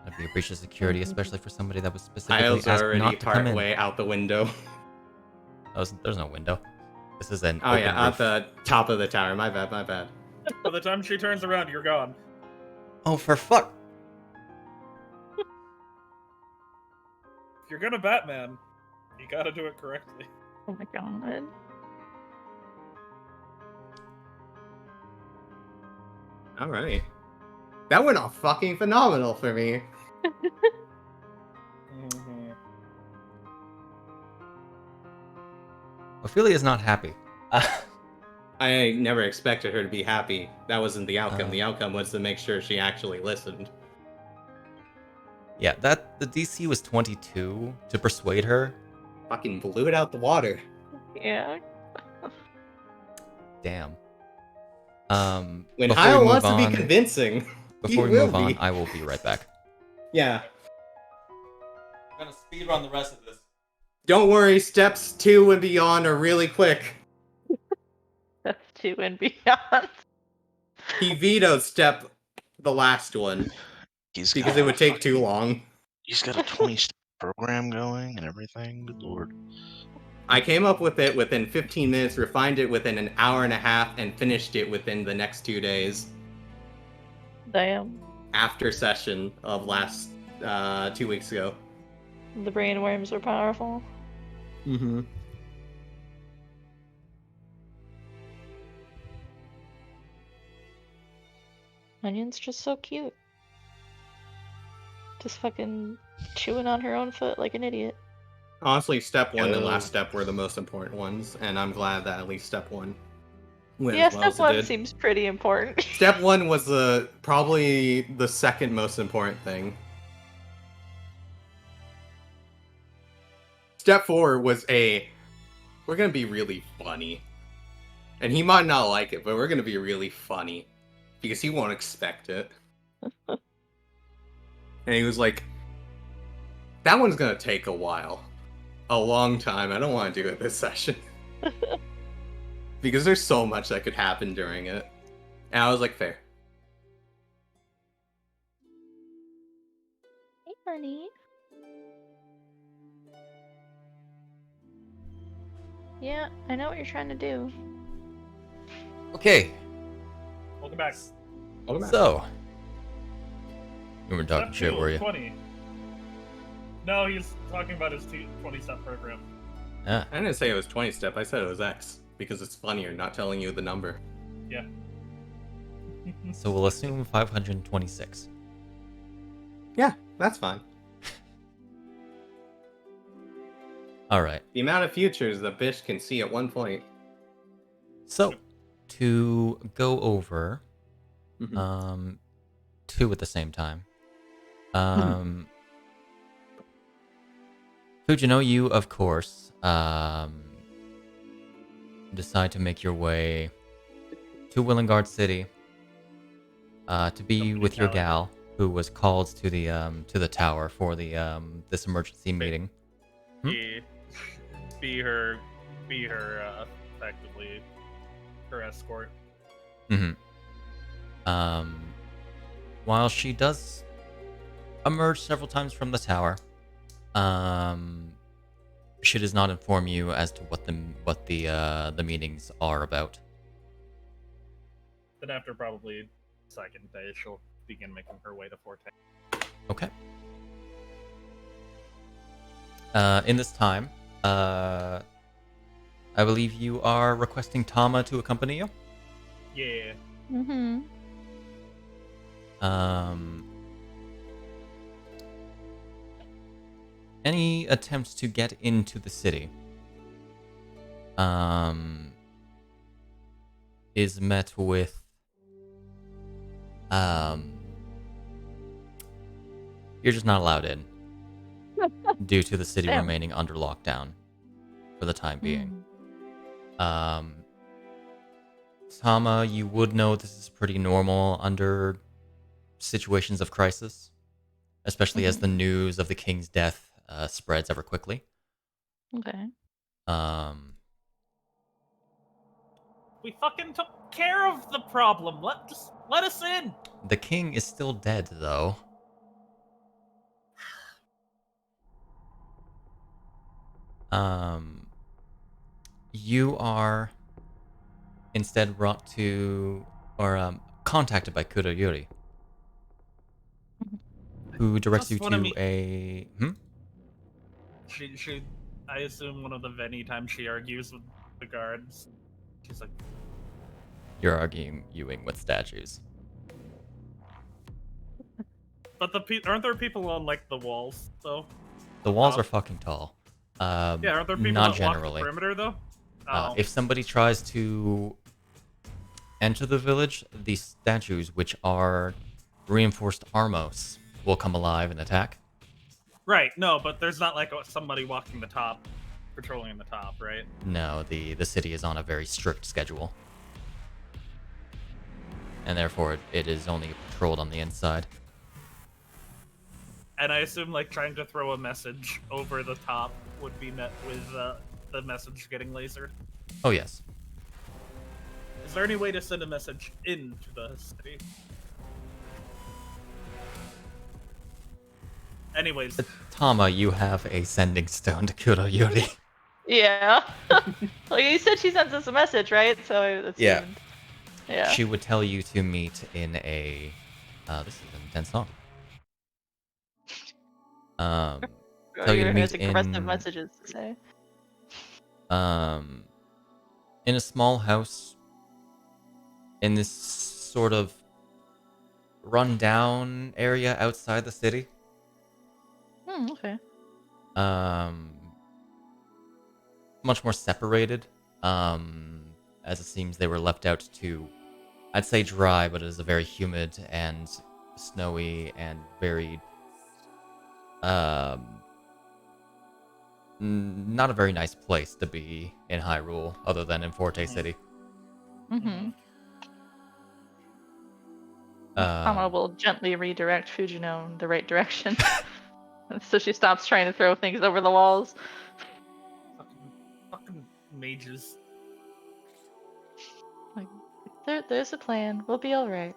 That'd be a breach of security, especially for somebody that was specifically Hyle's asked already not to come in. partway out the window. There's no window. This is an Oh open yeah, at roof. the top of the tower. My bad, my bad. By the time she turns around, you're gone. Oh, for fuck! If you're gonna Batman, you gotta do it correctly. Oh my god. Alright. That went off fucking phenomenal for me. Mm-hmm. Ophelia's not happy. I never expected her to be happy. That wasn't the outcome. The Oh. outcome was to make sure she actually listened. Yeah, the DC was 22 to persuade her. Fucking blew it out the water. Yeah. Damn. When before Hyle we wants move to on- be convincing, Before he we will move on, be. I will be right back. Yeah. I'm gonna speedrun the rest of this. Don't worry, steps 2 and beyond are really quick. That's 2 and beyond. He vetoed the last one, He's because got it a would take fucking- too long. He's got a 20-step program going and everything. Good lord. I came up with it within 15 minutes, refined it within an hour and a half, and finished it within the next 2 days. Damn. After session of last 2 weeks ago. The brainworms are powerful. Mm-hmm. Onion's just so cute. Just fucking chewing on her own foot like an idiot. Honestly, step 1 and Yo. last step were the most important ones, and I'm glad that at least step 1 went Yeah, as well step as it 1 did. seems pretty important. Step 1 was probably the second most important thing. Step 4 was we're gonna be really funny. And he might not like it, but we're gonna be really funny. Because he won't expect it. And he was like, that one's gonna take a while. A long time. I don't want to do it this session. Because there's so much that could happen during it. And I was like, fair. Hey, honey. Yeah, I know what you're trying to do. Okay, Welcome back. so you were talking Step shit, 2, were you? 20. No, he's talking about his 20-step program. Yeah. I didn't say it was 20 step, I said it was X. Because it's funnier not telling you the number. Yeah. So we'll assume 526. Yeah, that's fine. All right. The amount of futures the Bisht can see at one point. So to go over Mhm. 2 at the same time. Fujino, you, of course, decide to make your way to Willingard City to be with your gal, who was called to the tower for the this emergency meeting. Be her effectively her escort. Mm-hmm. While she does emerge several times from the tower, she does not inform you as to what the meetings are about. Then after probably second day, she'll begin making her way to Forte. Okay. In this time, I believe you are requesting Tama to accompany you. Yeah. Mm-hmm. Any attempts to get into the city is met with you're just not allowed in due to the city Damn. remaining under lockdown for the time being. Tama, you would know this is pretty normal under situations of crisis, especially as the news of the king's death spreads ever quickly. Okay. We fucking took care of the problem. Let us in. The king is still dead, though. You are instead brought to, or contacted by Kuroyuri, who directs Just you wanna to meet- a... She I assume one of the many times she argues with the guards. She's like, You're arguing with statues. but aren't there people on like the walls though? The walls are fucking tall. Yeah, aren't there people not that walk generally. the perimeter though? Oh. If somebody tries to enter the village, the statues, which are reinforced armos, will come alive and attack. Right, no, but there's not like somebody walking the top, patrolling the top, right? No, the city is on a very strict schedule. And therefore, it is only patrolled on the inside. And I assume like trying to throw a message over the top would be met with the message getting lasered. Oh, yes. Is there any way to send a message into the city? Anyways, Tama, you have a sending stone to Kuroyuri. Yeah. Like you said, she sends us a message, right? So I assumed. Yeah. Yeah. She would tell you to meet in a... this is an intense song. Tell you to meet has aggressive in... messages to say. In a small house in this sort of run-down area outside the city. Okay. Much more separated, as it seems they were left out to, I'd say dry, but it is a very humid and snowy and very, not a very nice place to be in Hyrule, other than in Forte City. Tama will gently redirect Fujino in the right direction. So she stops trying to throw things over the walls. fucking mages. Like, there's a plan. We'll be alright.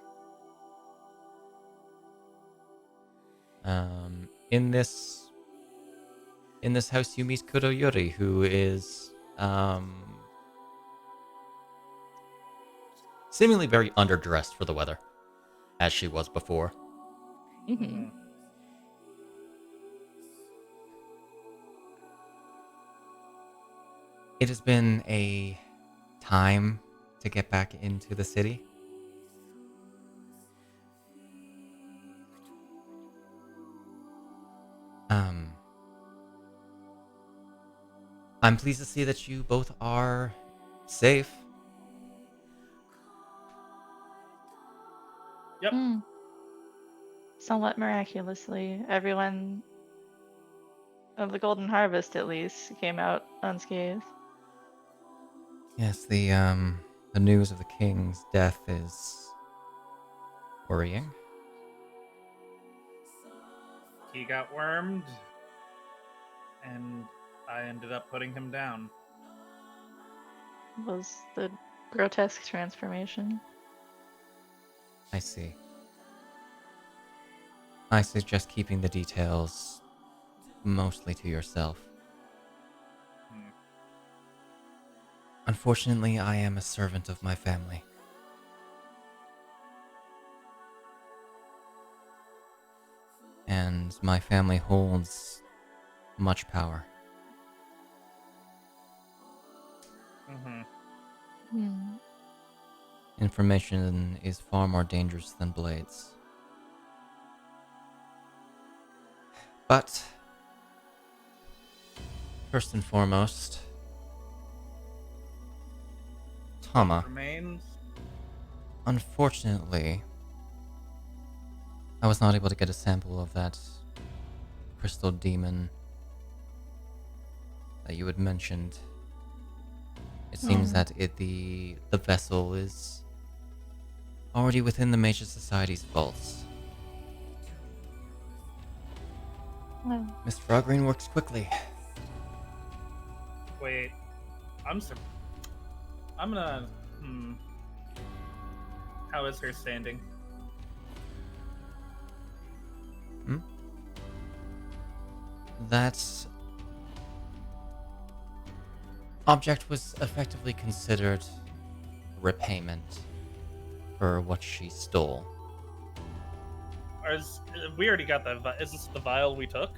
In this house you meet Kuroyuri, who is seemingly very underdressed for the weather, as she was before. It has been a time to get back into the city. I'm pleased to see that you both are safe. Yep. Somewhat miraculously, everyone of the Golden Harvest, at least, came out unscathed. Yes, the news of the king's death is worrying. He got wormed, and I ended up putting him down. Was the grotesque transformation. I see. I suggest keeping the details mostly to yourself. Unfortunately, I am a servant of my family. And my family holds much power. Hmm. Information is far more dangerous than blades. But, first and foremost, Tama. Remains. Unfortunately, I was not able to get a sample of that crystal demon that you had mentioned. It seems that the vessel is already within the Major Society's vaults. Well, Miss Frogreen works quickly. Wait, I'm gonna. How is her standing? That object was effectively considered repayment for what she stole. We already got that. Is this the vial we took?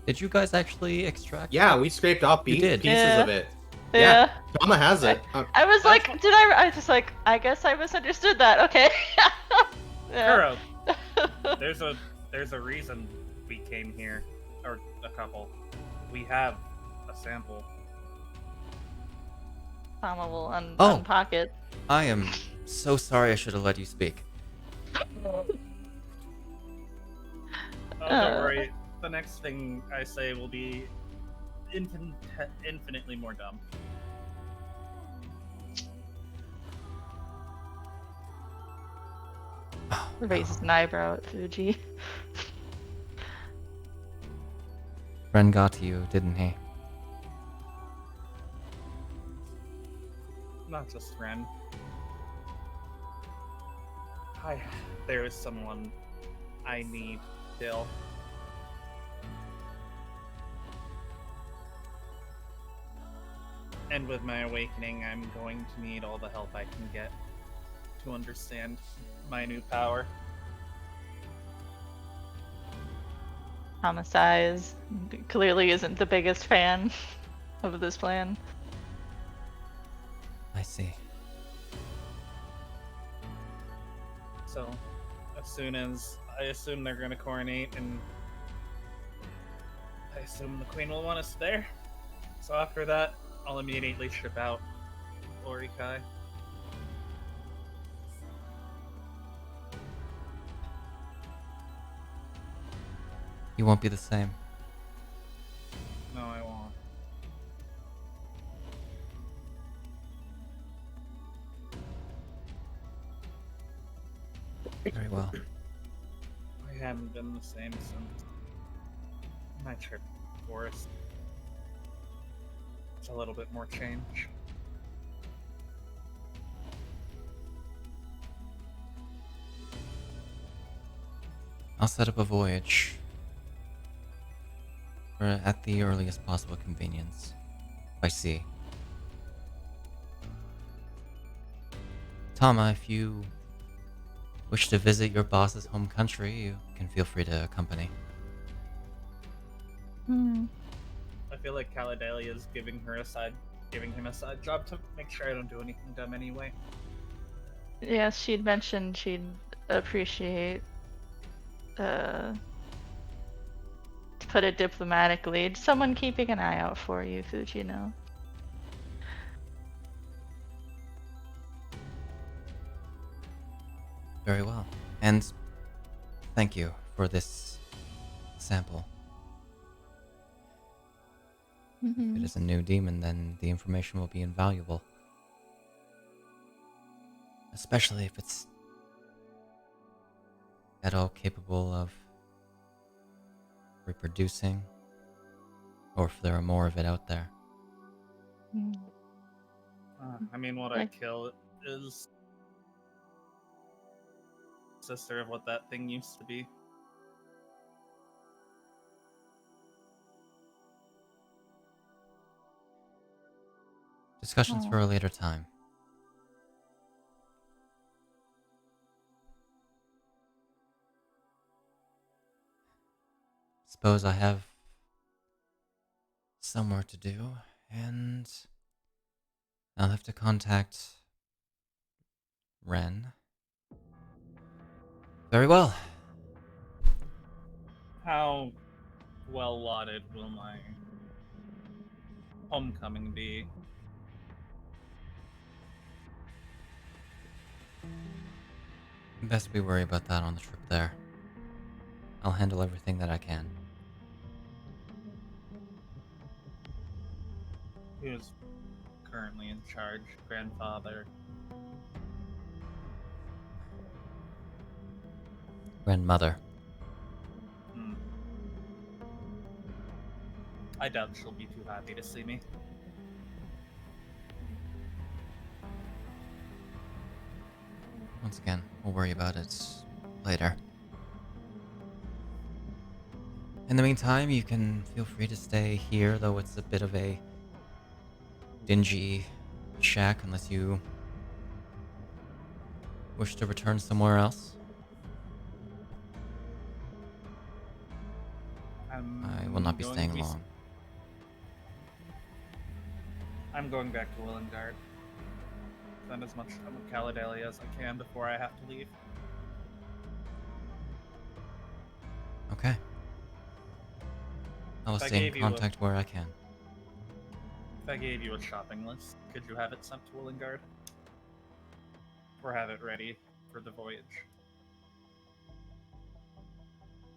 Did you guys actually extract? Yeah, we scraped off You did. pieces Yeah. of it. yeah. Tama has it. I was like, I was just like, I guess I misunderstood that. Okay. Yeah. Kuro, there's a reason we came here, or a couple. We have a sample. Tama will Oh. unpock it. I am so sorry. I should have let you speak. Oh, don't worry. The next thing I say will be infinitely more dumb. Raises an eyebrow at Fuji. Ren got to you, didn't he? Not just Ren. There is someone I need still. And with my awakening, I'm going to need all the help I can get to understand my new power. Tama sighs. Clearly isn't the biggest fan of this plan. I see. So, as soon as I assume they're going to coronate, and I assume the queen will want us there. So after that, I'll immediately ship out Orikai. You won't be the same. No, I won't. Very well. I haven't been the same since my trip to the forest. It's a little bit more change. I'll set up a voyage at the earliest possible convenience by sea. Tama, if you wish to visit your boss's home country, you can feel free to accompany. I feel like Caledalia is giving him a side job to make sure I don't do anything dumb anyway. Yes, she'd mentioned she'd appreciate, to put it diplomatically, someone keeping an eye out for you, Fujino. Very well. And thank you for this sample. If it is a new demon, then the information will be invaluable. Especially if it's at all capable of reproducing, or if there are more of it out there. I mean, what I kill is sister of what that thing used to be. Discussions for a later time. Suppose I have some work to do, and I'll have to contact Ren. Very well. How well lauded will my homecoming be? Best we worry about that on the trip there. I'll handle everything that I can. Who's currently in charge? Grandfather? Grandmother. I doubt she'll be too happy to see me. Once again, we'll worry about it later. In the meantime, you can feel free to stay here, though it's a bit of a dingy shack unless you wish to return somewhere else. I will not be staying long. I'm going back to Willengard. Spend as much time with Caladelia as I can before I have to leave. Okay. I will stay in contact where I can. If I gave you a shopping list, could you have it sent to Willengard? Or have it ready for the voyage?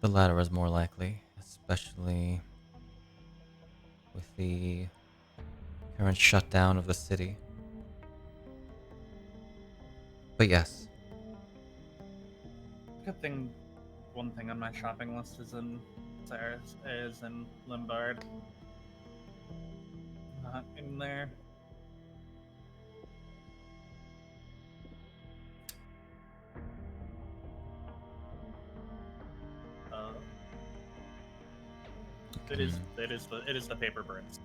The latter is more likely, especially with the current shutdown of the city. But yes. Good thing one thing on my shopping list is in Limbard. Not in there. It is the paper burns.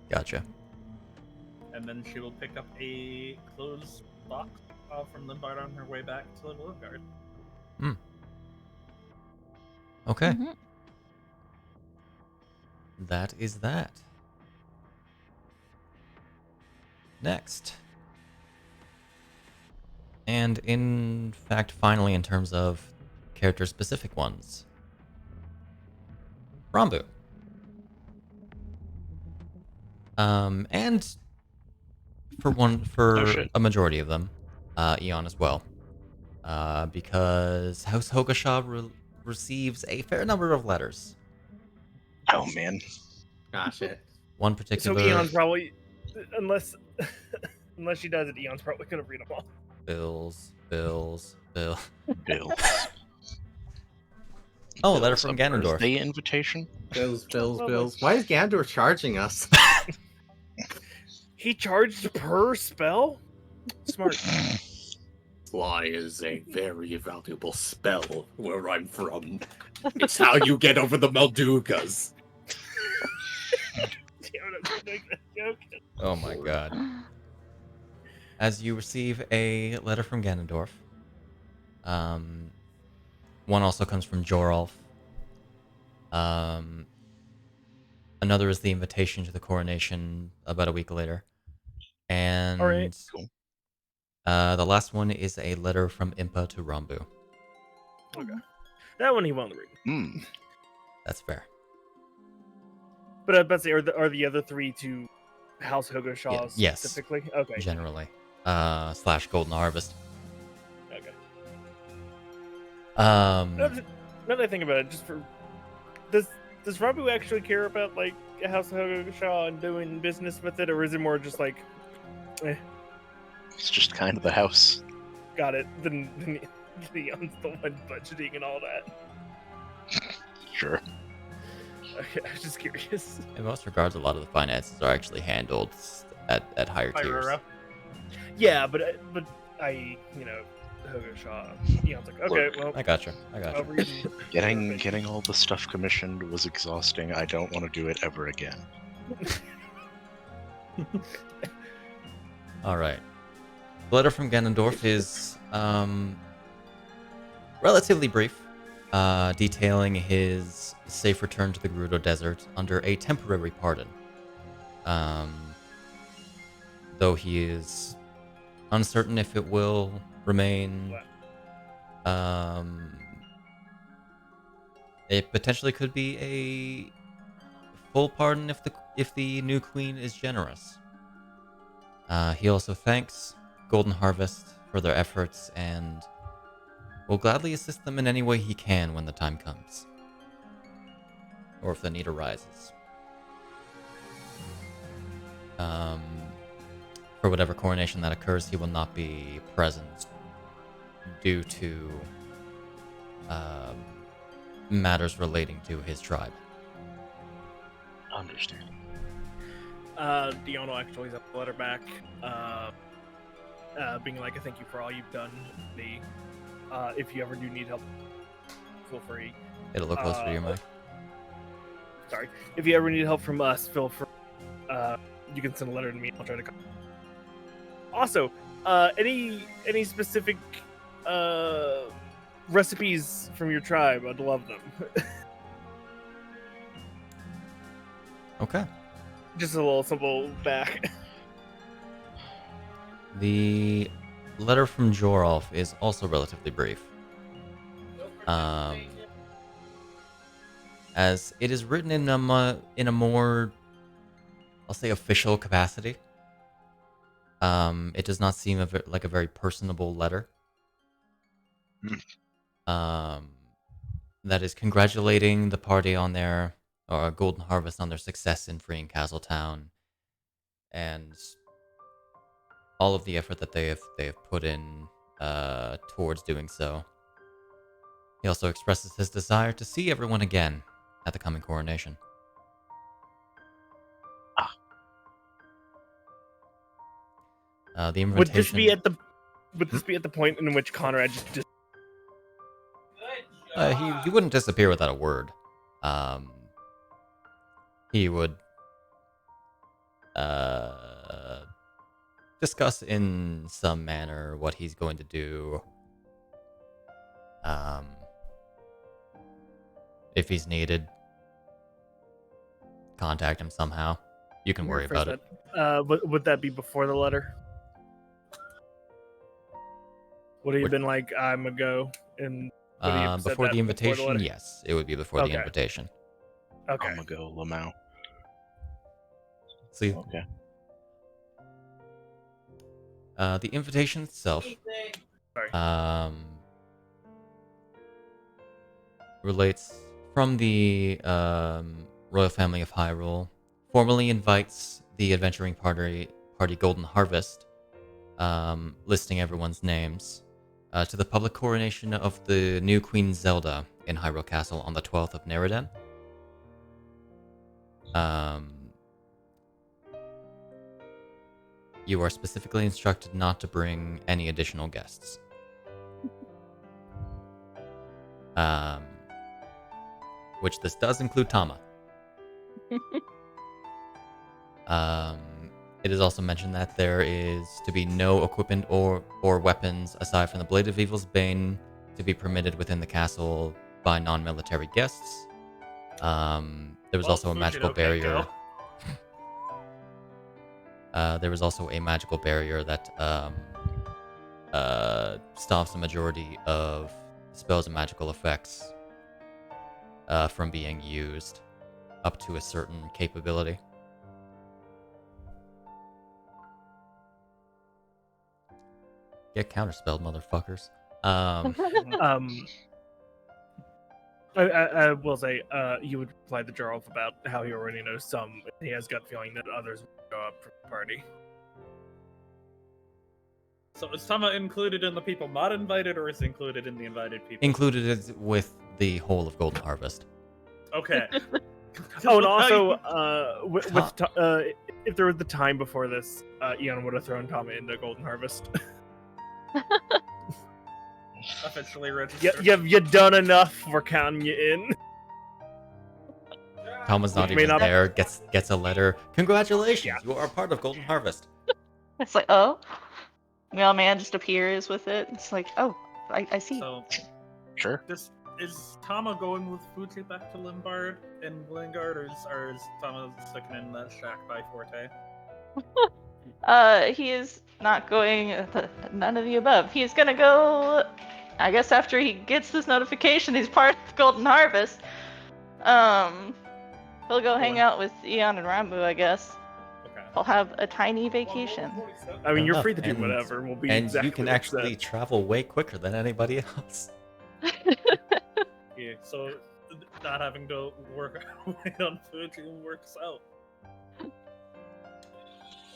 Gotcha. And then she will pick up a clothes box from Limbard on her way back to the Willengard. Okay. That is that. Next. And in fact, finally, in terms of character-specific ones. Rambu. And for a majority of them, Eon as well. Because House Hogo-sha receives a fair number of letters. Oh man. Ah, shit. One particular... So Eon's probably, unless she does it, Eon's probably gonna read them all. Bills. Bill. Oh, letter from Ganondorf. The invitation. Bills. Why is Ganondorf charging us? He charged per spell? Smart. Fly is a very valuable spell where I'm from. It's how you get over the Maldugas. Damn it, I'm gonna make that joke. Oh my god. As you receive a letter from Ganondorf. One also comes from Joralf. Another is the invitation to the Coronation about a week later. And all right. Cool. The last one is a letter from Impa to Rambu. Okay. That one he won't read. That's fair. But I bet say, are the other three to House Hogo-sha Yes. specifically? Okay. Generally. / Golden Harvest. Okay. now that I think about it, does Rambu actually care about like House Hogo-sha and doing business with it, or is it more just like, It's just kind of the house. got it? Then Leon's the one budgeting and all that. Sure. Okay, I was just curious. In most regards, a lot of the finances are actually handled at higher tiers. Hyrule. Yeah, but Hogo-sha. Leon's like, okay, well, I gotcha. I'll read and- Getting all the stuff commissioned was exhausting. I don't want to do it ever again. All right. The letter from Ganondorf is relatively brief, detailing his safe return to the Gerudo Desert under a temporary pardon. Though he is uncertain if it will remain. It potentially could be a full pardon if the new queen is generous. He also thanks Golden Harvest for their efforts and will gladly assist them in any way he can when the time comes, or if the need arises. For whatever coronation that occurs, he will not be present due to matters relating to his tribe. Understand. Dion will actually send the letter back, being like, I thank you for all you've done. If you ever do need help, feel free. It'll look closer to your mic. Sorry. If you ever need help from us, feel free. You can send a letter to me. I'll try to come. Also, any specific recipes from your tribe? I'd love them. Okay. Just a little simple back. The letter from Joralf is also relatively brief. As it is written in a more, I'll say, official capacity. It does not seem like a very personable letter. That is congratulating the party on their Golden Harvest on their success in freeing Castletown, and all of the effort that they have put in towards doing so. He also expresses his desire to see everyone again at the coming coronation. The invitation. Would this be at the point in which Conrad just he wouldn't disappear without a word. He would discuss in some manner what he's going to do. If he's needed, contact him somehow. You can worry about it. Would that be before the letter? Would he have been like, I'm a go? And would he have said before that the invitation, before the letter? yes, it would be before the Okay. invitation. Okay. I'm gonna go Lamau. See, Okay. the invitation itself, Sorry. relates from the royal family of Hyrule, formally invites the adventuring party Golden Harvest, listing everyone's names, to the public coronation of the new Queen Zelda in Hyrule Castle on the 12th of Neridan. You are specifically instructed not to bring any additional guests. Which this does include Tama. It is also mentioned that there is to be no equipment or weapons aside from the Blade of Evil's Bane to be permitted within the castle by non-military guests. There was also a magical barrier. There was also a magical barrier that stops the majority of spells and magical effects from being used up to a certain capability. Get counterspelled, motherfuckers. I will say, you would reply to Jarlf about how he already knows some. He has gut feeling that others will show up for the party. So is Tama included in the people not invited, or is he included in the invited people? Included it with the whole of Golden Harvest. Okay. Oh, and also, if there was the time before this, Eon would have thrown Tama into Golden Harvest. Officially registered. You've done enough. We're counting you in. Tama's not Which may even not- there. Gets a letter. Congratulations, Yeah. you are part of Golden Harvest. It's like, oh. Mailman just appears with it. It's like, oh, I see. So, Sure. is Tama going with Fuji back to Limbard and Lingard, or is Tama sticking in that shack by Forte? He is not going. None of the above. He's gonna go. I guess after he gets this notification, he's part of Golden Harvest. He'll go hang out with Eon and Rambu, I guess. Okay. He'll have a tiny vacation. I mean, you're Enough. free to do And- whatever. We'll be And exactly you can what actually said. travel way quicker than anybody else. Yeah, so not having to work away on Fuji works out.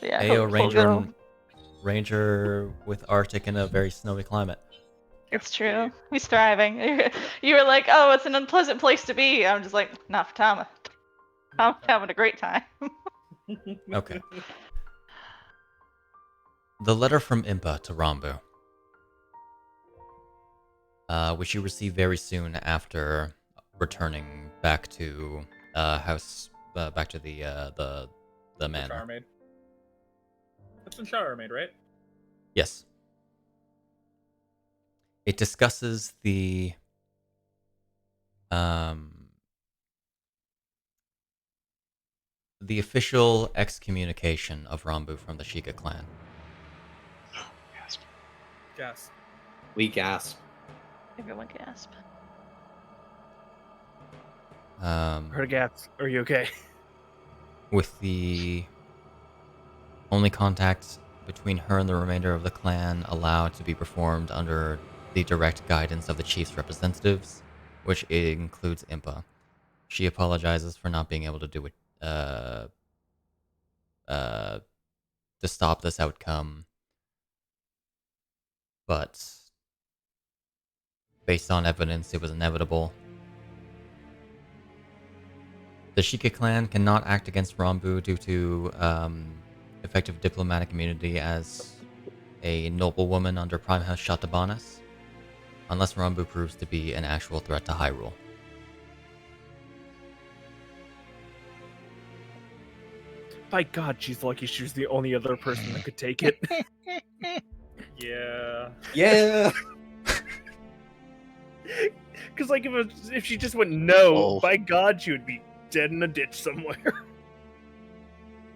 Yeah, Ayo he'll go. Ranger with Arctic in a very snowy climate. It's true. He's thriving. You were like, oh, it's an unpleasant place to be. I'm just like, not for Tama. I'm having a great time. Okay. The letter from Impa to Rambu, which you receive very soon after returning back to back to the manor. Showermaid. It's in Showermaid, right? Yes. It discusses the official excommunication of Rambu from the Sheikah clan. Yes. We gasp. Everyone gasp. Hergats, are you okay? With the only contact between her and the remainder of the clan allowed to be performed under the direct guidance of the chief's representatives, which includes Impa. She apologizes for not being able to do it to stop this outcome, but based on evidence, it was inevitable. The Sheikah clan cannot act against Rambu due to effective diplomatic immunity as a noblewoman under Prime House Shatabanas, unless Rambu proves to be an actual threat to Hyrule. By God, she's lucky she was the only other person that could take it. Yeah. Yeah. Because, like, if she just went no, Oh. by God, she would be dead in a ditch somewhere.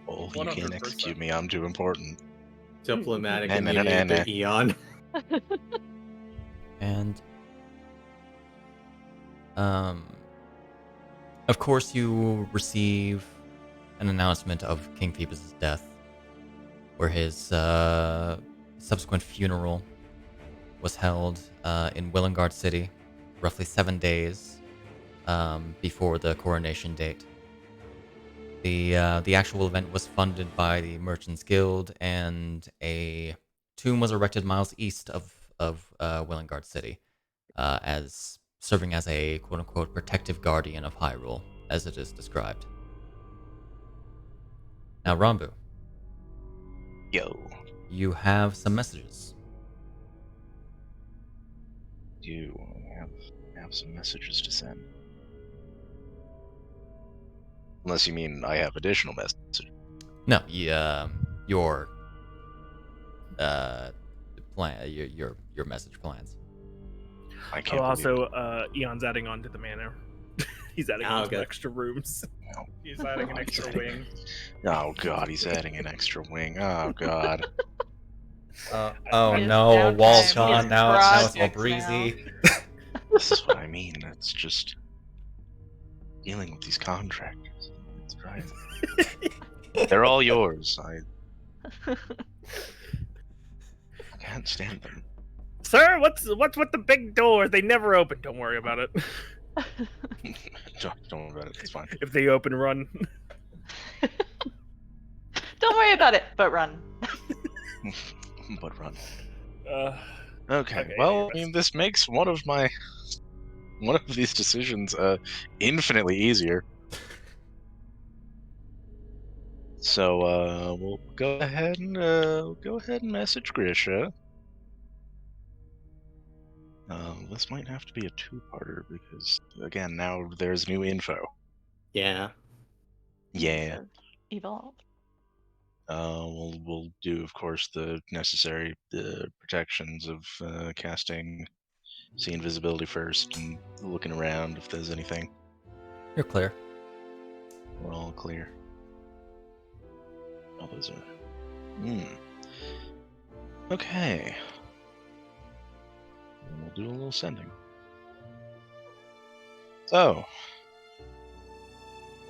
Oh, you can't 100%. execute me. I'm too important. Diplomatic Nah, nah, nah, immunity nah, to Eon. And of course you receive an announcement of King Phoebus' death, where his subsequent funeral was held in Willengard City, roughly 7 days before the coronation date. The actual event was funded by the Merchants Guild, and a tomb was erected miles east of Willengard City, as serving as a quote-unquote protective guardian of Hyrule, as it is described. Now, Rambu, Yo, you have some messages. you have some messages to send. Unless you mean I have additional messages. No, your plan, your message plans. I can't Oh, believe also, Eon's adding on to the manor. He's adding Oh, on good. extra rooms. He's adding an extra wing. Oh god, he's adding an extra wing. Oh god. Oh His no, downtime, wall's his gone now. Now it's all projects breezy. This is what I mean. It's just dealing with these contractors. It's right. They're all yours. I can't stand them. Sir, what's with the big door? They never open. Don't worry about it. Don't worry about it. It's fine. If they open, run. Don't worry about it, but run. But run. Okay, Okay. Well, I anyways. mean, this makes one of these decisions infinitely easier. So we'll go ahead and message Grisha. This might have to be a two-parter because again now there's new info. Yeah. Yeah. Evolve. We'll do, of course, the necessary protections of casting, see invisibility first, and looking around if there's anything. You're clear. We're all clear. All those are. Okay. We'll do a little sending. So,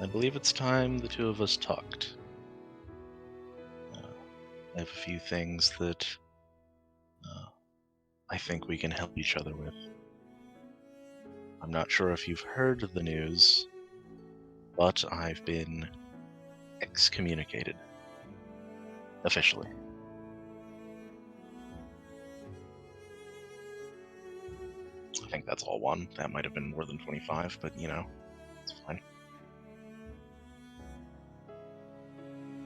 I believe it's time the two of us talked. I have a few things that I think we can help each other with. I'm not sure if you've heard the news, but I've been excommunicated. Officially. I think that's all one. That might have been more than 25, but you know, it's fine.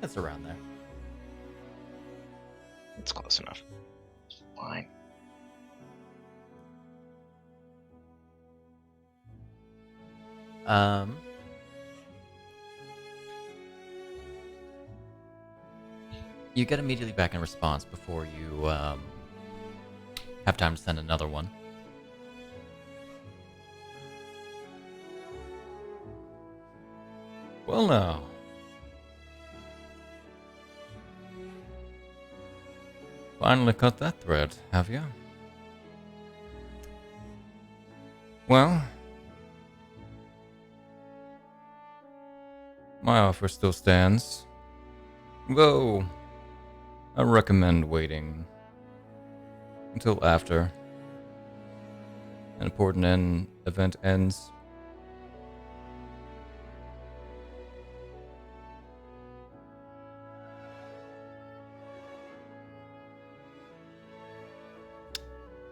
It's around there. It's close enough. It's fine. You get immediately back in response before you have time to send another one. Well, now. Finally cut that thread, have you? Well, my offer still stands. Though, I recommend waiting until after an important event ends.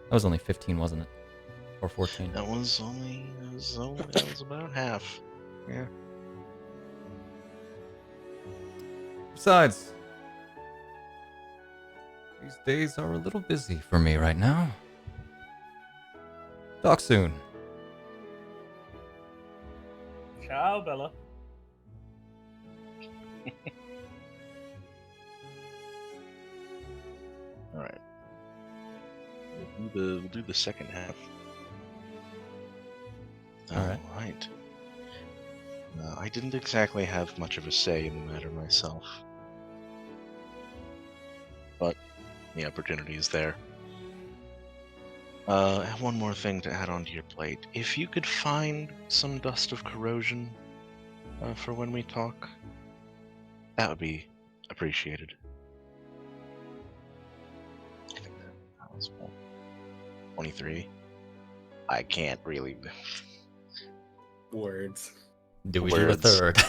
That was only 15, wasn't it? Or 14? That was about half. Yeah. Besides, these days are a little busy for me right now. Talk soon. Ciao, Bella. All right. We'll do the second half. All right. Right. I didn't exactly have much of a say in the matter myself, but the opportunity is there. I have one more thing to add onto your plate. If you could find some dust of corrosion for when we talk, that would be appreciated. I think that was 23. I can't really. Words. Do we do a Words. third?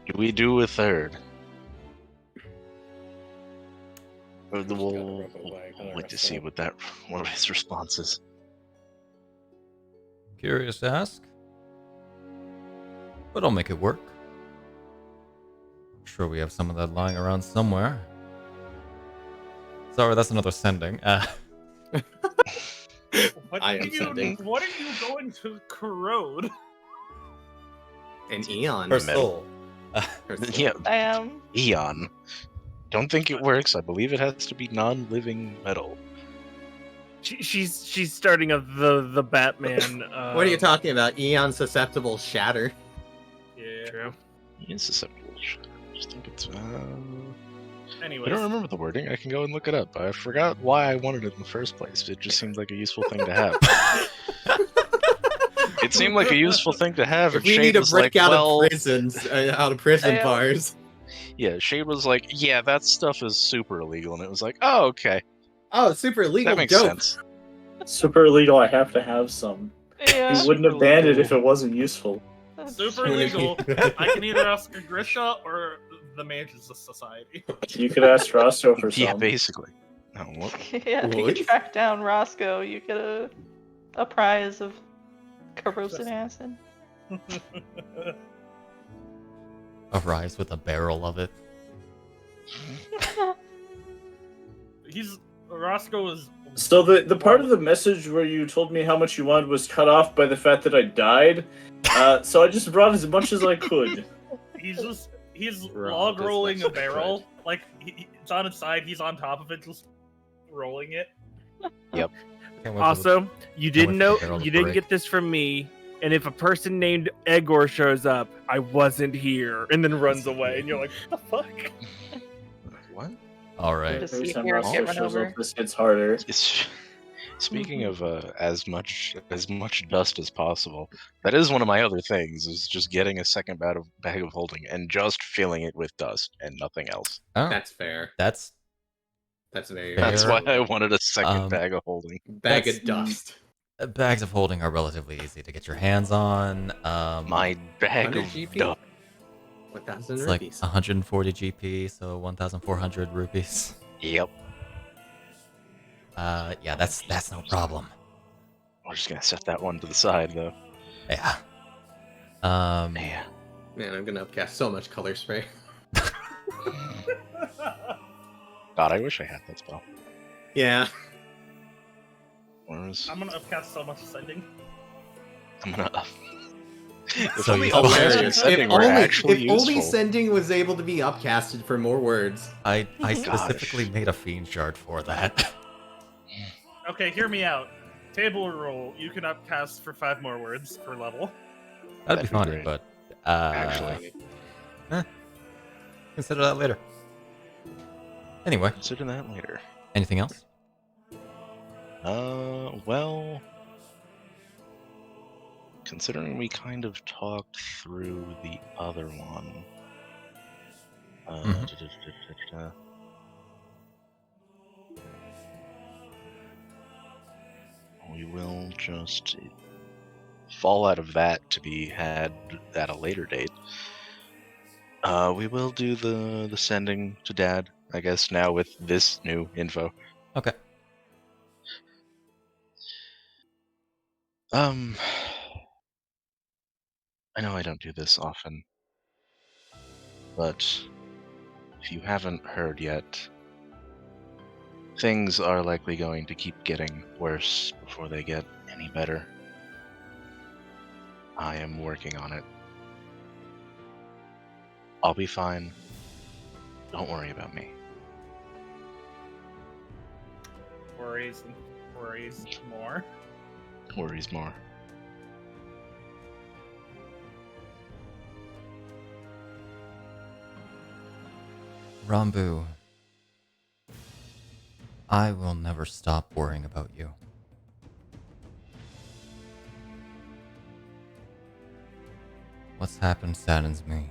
Do we do a third? We'll wait to see what his response is. Curious to ask. But I'll make it work. Sure we have some of that lying around somewhere. Sorry, that's another sending. What I are am sending. What are you going to corrode? An Eon. Her soul. Her soul. Yeah, I am. Eon. Don't think it works. I believe it has to be non-living metal. She's starting the Batman. What are you talking about? Eon susceptible shatter. Yeah. True. It is susceptible. I just think it's. I Anyways, don't remember the wording. I can go and look it up. I forgot why I wanted it in the first place. It just seemed like a useful thing to have. It seemed like a useful thing to have. If and we Shade need to was break like, out well, of prisons, out of prison I, bars. yeah, Shade was like, yeah, that stuff is super illegal, and it was like, oh, okay, Oh, super illegal that makes dope. sense. Super illegal. I have to have some. Yeah. He wouldn't have banned it if it wasn't useful. Super legal. I can either ask Grisha or the Mages Society. You could ask Roscoe for some. Yeah, basically. No, what? Yeah, if you What? could track down Roscoe, you get a prize of corrosive acid. A rise with a barrel of it. Roscoe is. So the part of the message where you told me how much you wanted was cut off by the fact that I died. So I just brought as much as I could. He's Rob, log that's rolling a not barrel. Like it's on its side, he's on top of it, just rolling it. Can't wait for the- Also, you Can't didn't wait know, for the barrel to you didn't break. get this from me. And if a person named Egor shows up, I wasn't here, and then runs away, and you're like, what the fuck? What? All right. Just Every see time here, Roscoe get run shows over. up, this gets harder. Speaking of as much dust as possible, that is one of my other things. Is just getting a second bag of holding and just filling it with dust and nothing else. Oh, That's fair. that's That's very. Fair. That's why I wanted a second Um, bag of holding. Bag that's- of dust. bags of holding are relatively easy to get your hands on. My bag 100 of GP? dust. 1,000 It's like rupees. 140 GP, so 1,400 rupees. Yep. Yeah, that's no problem. We're just gonna set that one to the side though. Yeah. Yeah. Man, I'm gonna upcast so much color spray. God, I wish I had that spell. Yeah. Whereas I'm gonna upcast so much sending. I'm gonna. If So only you- upcasting Hilarious. and If sending were only, actually if only useful. sending was able to be upcasted for more words. I Gosh. specifically made a fiend shard for that. Okay, hear me out. Table roll. You can upcast for 5 more words per level. That'd be That'd be funny, great. but Actually, consider that later. Anyway, Consider that later. anything else? Well, considering we kind of talked through the other one, Mhm. we will just fall out of that to be had at a later date. We will do the sending to Dad, I guess, now with this new info. Okay. I know I don't do this often, but if you haven't heard yet, things are likely going to keep getting worse before they get any better. I am working on it. I'll be fine. Don't worry about me. Worries more. Worries more. Rambu, I will never stop worrying about you. What's happened saddens me.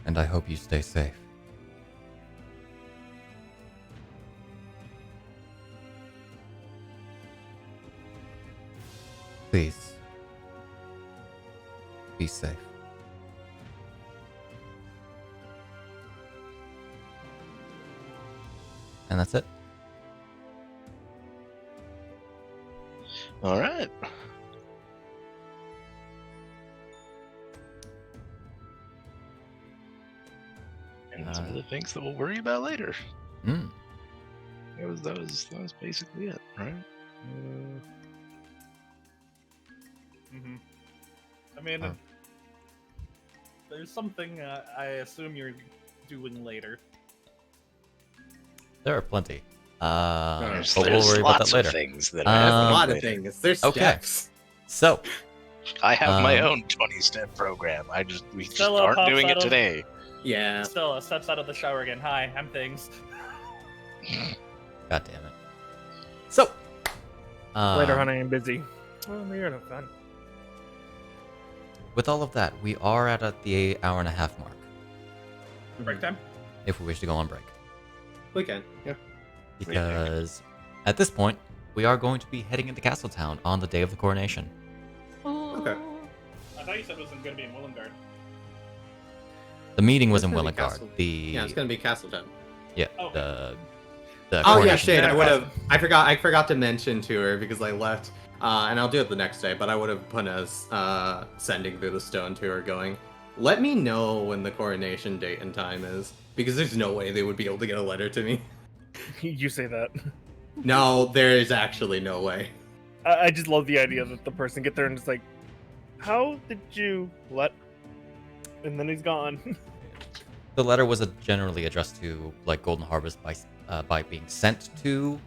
And I hope you stay safe. Please, be safe. And that's it. All right. And some of the things that we'll worry about later. Hmm. That was basically it, right? Mm-hmm. I mean, Oh. there's something I assume you're doing later. There are plenty. There's, But we'll there's worry about lots that later. of things that Um, I There's have a lot of later. things. There's Okay. steps. So, I have my Um, own 20-step program. We just Stella aren't pops doing out it of- today. Yeah. Stella steps out of the shower again. Hi, I'm things. God damn it. So, Later, honey, I'm busy. Well, you're no fun. with all of that, we are at the hour-and-a-half mark, Break time. if we wish to go on break. We can. Yeah. Because At this point, we are going to be heading into Castletown on the day of the coronation. Okay. I thought you said it wasn't going to be in Willengard. The meeting was It's in gonna be Willengard. Castle- The Yeah, it's gonna be Castletown. Oh. the Oh yeah, coronation shit. day. I would have. I forgot to mention to her because I left, and I'll do it the next day. But I would have put us sending through the stone to her, going, "Let me know when the coronation date and time is," because there's no way they would be able to get a letter to me. You say that. No, there is actually no way. I just love the idea that the person get there and it's like, how did you what? And then he's gone. The letter was generally addressed to like Golden Harvest by being sent to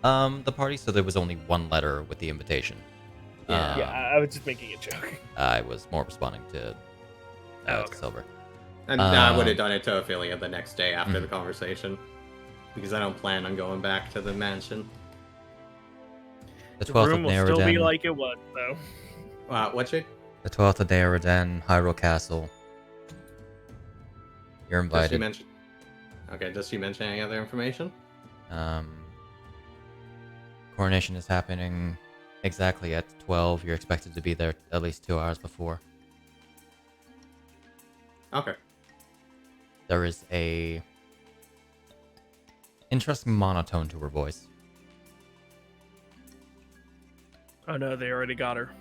the party, so there was only one letter with the invitation. Yeah. Yeah, I was just making a joke. I was more responding to Okay. Silver. And I would have done it to Ophelia the next day after the conversation, because I don't plan on going back to the mansion. The The 12th of room will still be Naraden. like it was, though. What's she? The 12th of Naraden, Hyrule Castle. You're Does she invited. mention? Okay. Does she mention any other information? Coronation is happening exactly at 12. You're expected to be there at least 2 hours before. Okay. There is a interesting monotone to her voice. Oh no, they already got her.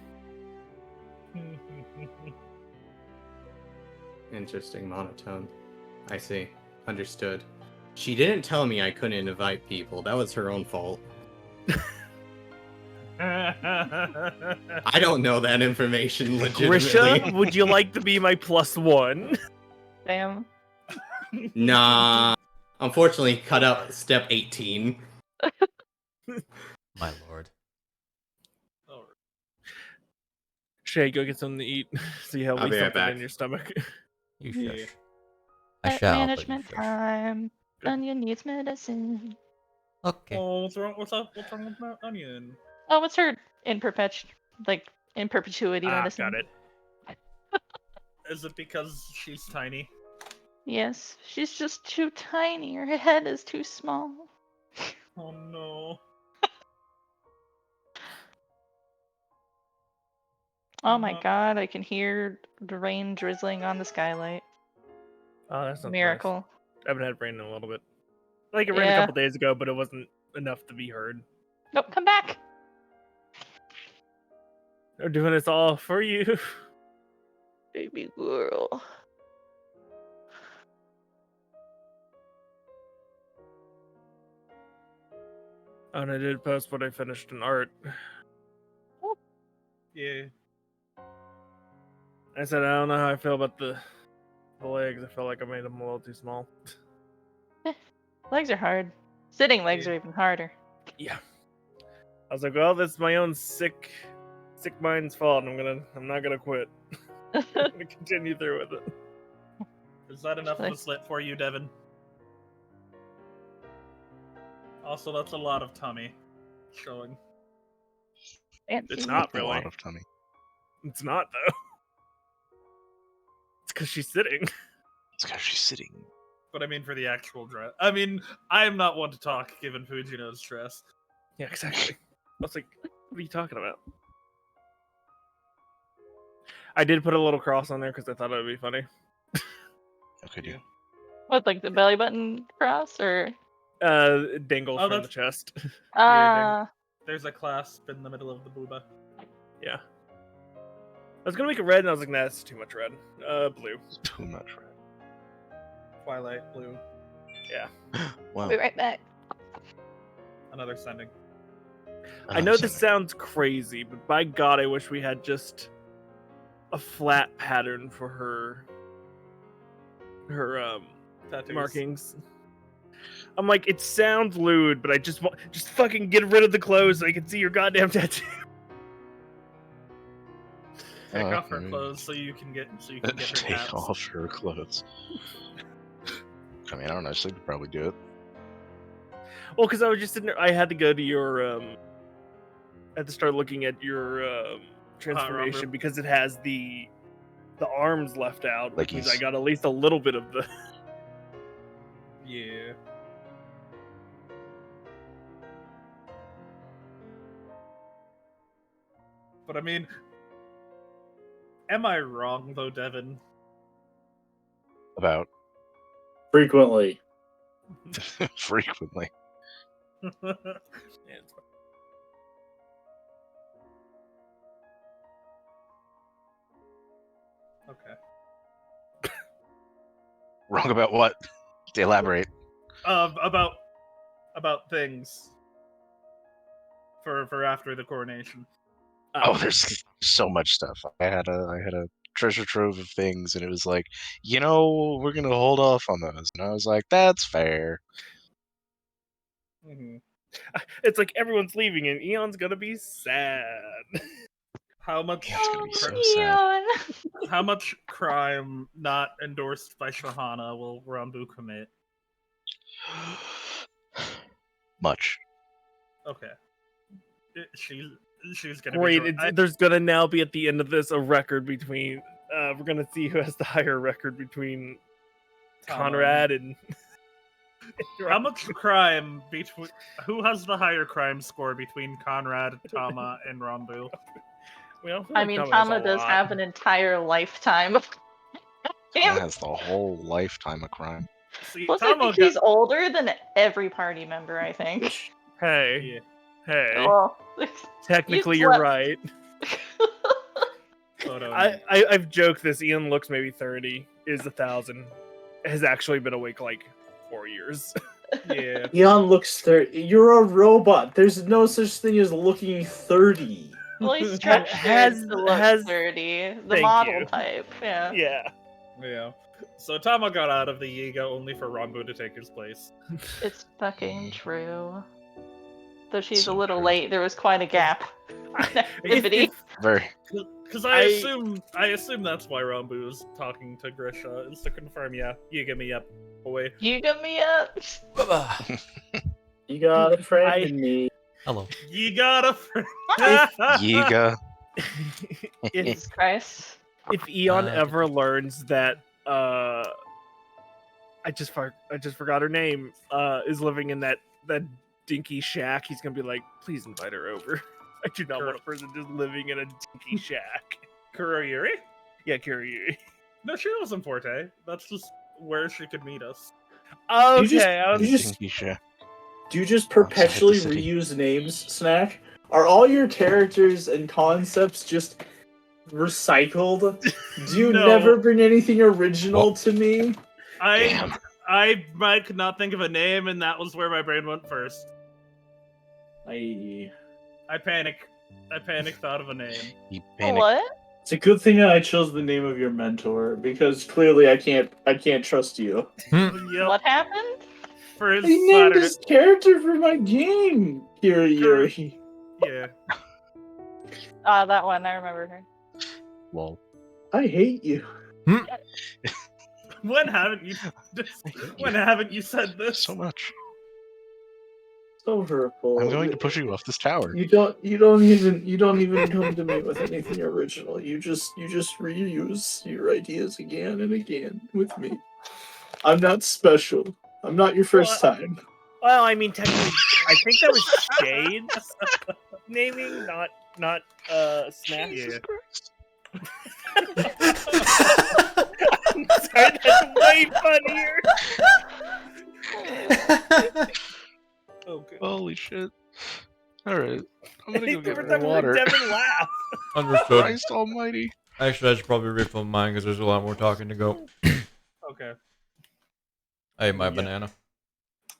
Interesting monotone. I see. Understood. She didn't tell me I couldn't invite people. That was her own fault. I don't know that information legitimately. Grisha, would you like to be my +1? Damn. Nah. Unfortunately, cut out step 18. My lord. Shay, go get something to eat. So you have at I'll least be right something back. in your stomach. You Yeah. shush. I Pet shall. management but you shush. time. Onion needs medicine. Okay. Oh, what's wrong? What's up? What's wrong with my onion? Oh, what's her in perpetuity medicine? Got it. Is it because she's tiny? Yes, she's just too tiny. Her head is too small. Oh no. Oh my Uh, god, I can hear the rain drizzling on the skylight. Oh, that's not Miracle. Nice. I haven't had rain in a little bit. Like it rained a Yeah. couple days ago, but it wasn't enough to be heard. Nope, come back! They're doing this all for you. Baby girl. Oh, and I did post what I finished in art. Yeah. I said I don't know how I feel about the legs. I feel like I made them a little too small. Legs are hard. Sitting legs Yeah. are even harder. Yeah. I was like, well, that's my own sick mind's fault. And I'm not gonna quit. I'm gonna continue through with it. Is that enough of a slit for you, Devon? Also, that's a lot of tummy showing. It's Fancy. not A really. lot of tummy. It's not though. It's because she's sitting. It's because she's sitting. But I mean, for the actual dress. I mean, I am not one to talk, given Fujino's dress. Yeah, exactly. I was like, what are you talking about? I did put a little cross on there because I thought it would be funny. Okay, dude. What, like the belly button cross or? Dangle Oh, from the that's- chest. There's a clasp in the middle of the booba. Yeah. I was gonna make it red, and I was like, nah, that's too much red. Blue. It's too much red. Twilight blue. Yeah. Wow. Be right back. Another sending. I know this sounds crazy, but by God, I wish we had just a flat pattern for her Tattoos. markings. I'm like, it sounds lewd, but I just want fucking get rid of the clothes so I can see your goddamn tattoo. Take Oh, off her okay. clothes so you can get her Take tats. off her clothes. I mean, I don't know. She could probably do it. Well, because I was just sitting there, I had to go to your I had to start looking at your transformation Rambu. because it has the arms left out, Like which means he's- I got at least a little bit of the. Yeah. But I mean, am I wrong though, Devon? About Frequently. frequently. Yeah, it's fine. Okay. Wrong about what? To elaborate. About things for after the coronation. Oh, there's so much stuff. I had a treasure trove of things, and it was like, we're gonna hold off on those. And I was like, that's fair. Mm-hmm. It's like everyone's leaving and Eon's gonna be sad. How much? It's gonna be so Oh, sad. Eon. How much crime not endorsed by Shahana will Rambu commit? Much. Okay. She's gonna Great. be. There's gonna now be at the end of this a record between. We're gonna see who has the higher record between Conrad and. How much crime between? Who has the higher crime score between Conrad, Tama, and Rambu? Well, I mean, Tama does have an entire lifetime of It him. has the whole lifetime of crime. See, Plus, I Tama think he's older than every party member, I think. Hey, Yeah. hey. Well, Technically, you you're slept- right. But, I've joked this. Ian looks maybe 30. Is 1,000. Has actually been awake like 4 years. yeah. Eon looks 30. You're a robot. There's no such thing as looking 30. well, he's structured Has- to look has- 30. The Thank model you. type, yeah. Yeah. Yeah. So Tama got out of the Yiga only for Rambu to take his place. It's fucking true. Though she's So a little true. late, there was quite a gap. Activity. Very. Because I assume that's why Rambu is talking to Grisha, is to confirm, yeah, Yiga me up, boy. You got me up. You got a friend I- in me. Hello. You got a friend. Yiga. if Jesus Christ. if Eon Uh, ever learns that I just forgot her name, is living in that dinky shack, he's gonna be like, please invite her over. I do not want a person just living in a dinky shack. Kuroyuri? Yeah, Kyrie. No, she lives in Forte. That's just where she could meet us. Okay, just- I was you just- Dinky shit. Do you just Outside the perpetually city. reuse names, Snak? Are all your characters and concepts just recycled? Do you No. never bring anything original to me? Damn. I could not think of a name, and that was where my brain went first. I... I panicked, thought of a name. He panicked. What? It's a good thing that I chose the name of your mentor, because clearly I can't trust you. Yep, What happened? for his He named Saturday. his character for my game, Yuri. Yeah. That one, I remember her. Lol. I hate you. When haven't you said this? So much. So hurtful. I'm going to push you off this tower. You don't even come to me with anything original. You just reuse your ideas again and again with me. I'm not special. I'm not your first time. well, I mean, technically, I think that was Shade's naming, not Snap. Yeah. I'm sorry, that's way funnier. Okay. Holy shit. Alright. I'm gonna go Every get time more I heard water. Devon laugh. Understood. Christ almighty. Actually, I should probably refill mine because there's a lot more talking to go. Okay. I ate my Yeah. banana.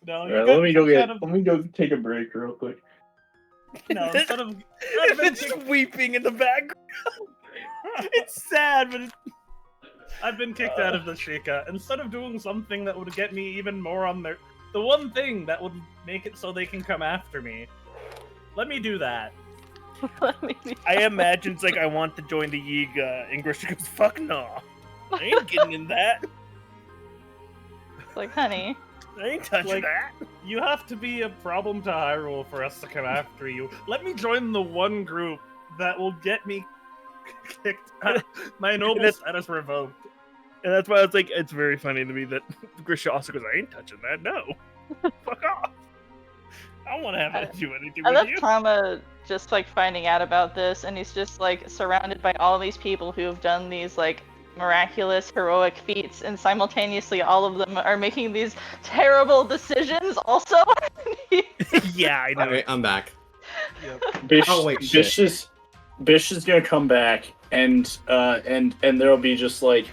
No, Alright, let me go take a break real quick. No, instead of Devin's just weeping in the background. It's sad, but it's... I've been kicked out of the Sheikah. Instead of doing something that would get me even more on their... The one thing that would make it so they can come after me. Let me do that. I imagine it's like, I want to join the Yiga, and Grisha goes, fuck no. I ain't getting in that. It's like, honey. I ain't touching Like- that. You have to be a problem to Hyrule for us to come after you. Let me join the one group that will get me kicked out. My noble That's- status revoked. And that's why I was like, it's very funny to me that Grisha also goes, I ain't touching that, no. Fuck off. I don't want to have to do anything I with love you. Tama just like finding out about this, and he's just like surrounded by all these people who have done these like miraculous heroic feats, and simultaneously all of them are making these terrible decisions also. Yeah, I know. Alright, I'm back. Bisht, Oh, wait, shit. Bisht is gonna come back, and there'll be just like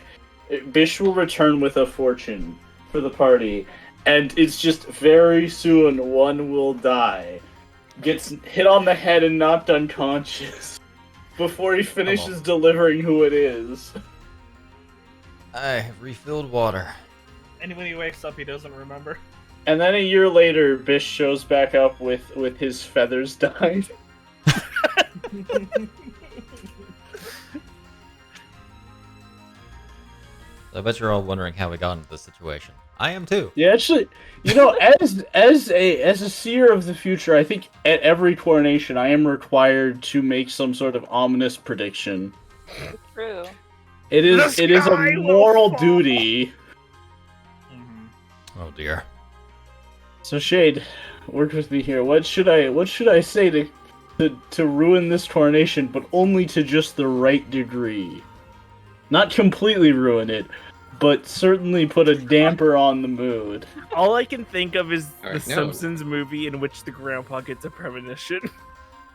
Bisht will return with a fortune for the party, and it's just very soon one will die, gets hit on the head and knocked unconscious before he finishes delivering who it is. I have refilled water. And when he wakes up, he doesn't remember. And then a year later, Bisht shows back up with his feathers dyed. I bet you're all wondering how we got into this situation. I am too. Yeah, actually, as a seer of the future, I think at every coronation I am required to make some sort of ominous prediction. True. It is a moral duty. Oh dear. So Shade, work with me here. What should I say to ruin this coronation, but only to just the right degree? Not completely ruin it, but certainly put a damper on the mood. All I can think of is All the right, no. Simpsons movie in which the grandpa gets a premonition.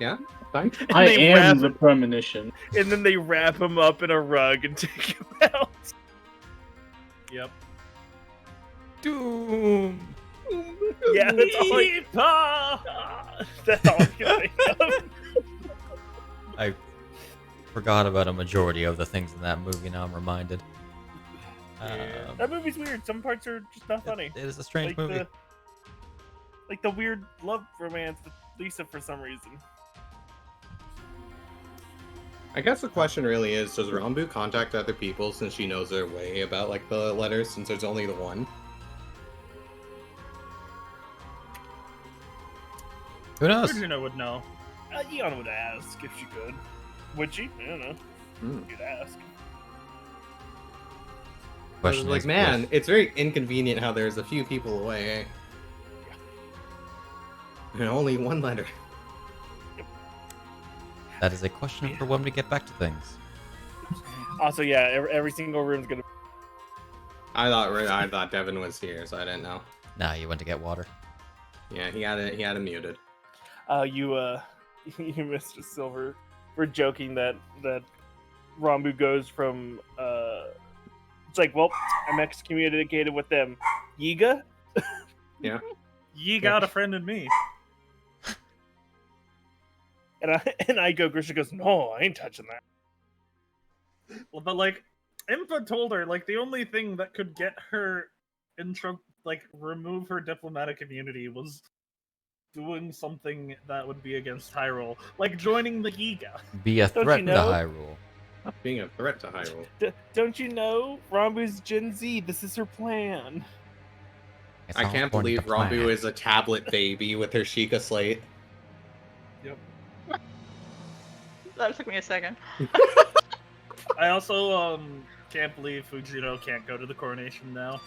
Yeah? Fine. I they am wrap- the premonition. And then they wrap him up in a rug and take him out. Yep. Doom. Yeah, that's all that's all I can think of. I forgot about a majority of the things in that movie. Now I'm reminded. That movie's weird. Some parts are just not funny. It is a strange movie. Like the weird love romance with Lisa for some reason. I guess the question really is, does Rambu contact other people since she knows their way about like the letters, since there's only the one? Who knows? Fujino would know. Eon would ask if she could. Would she? I don't know. You'd ask. I was Question like, is, man, if- it's very inconvenient how there's a few people away. And only one letter. that is a question for when we get back to things. Also, yeah, every single room's gonna. I thought Devon was here, so I didn't know. Nah, you went to get water. Yeah, he had it muted. You missed a silver. We're joking that Rambu goes from it's like, well, I'm excommunicated with them. Yiga? Yeah. Ye got a friend in me. And I go, Grisha goes, no, I ain't touching that. Well, but like, Impa told her, like, the only thing that could get her remove her diplomatic immunity was doing something that would be against Hyrule, like joining the Giga. Be a Don't you threat to know? Hyrule. Being a threat to Hyrule. Don't you know? Rambu's Gen Z. This is her plan. It's I all can't according believe to plan. Rambu is a tablet baby with her Sheikah slate. That took me a second. I also can't believe Fujino can't go to the coronation now.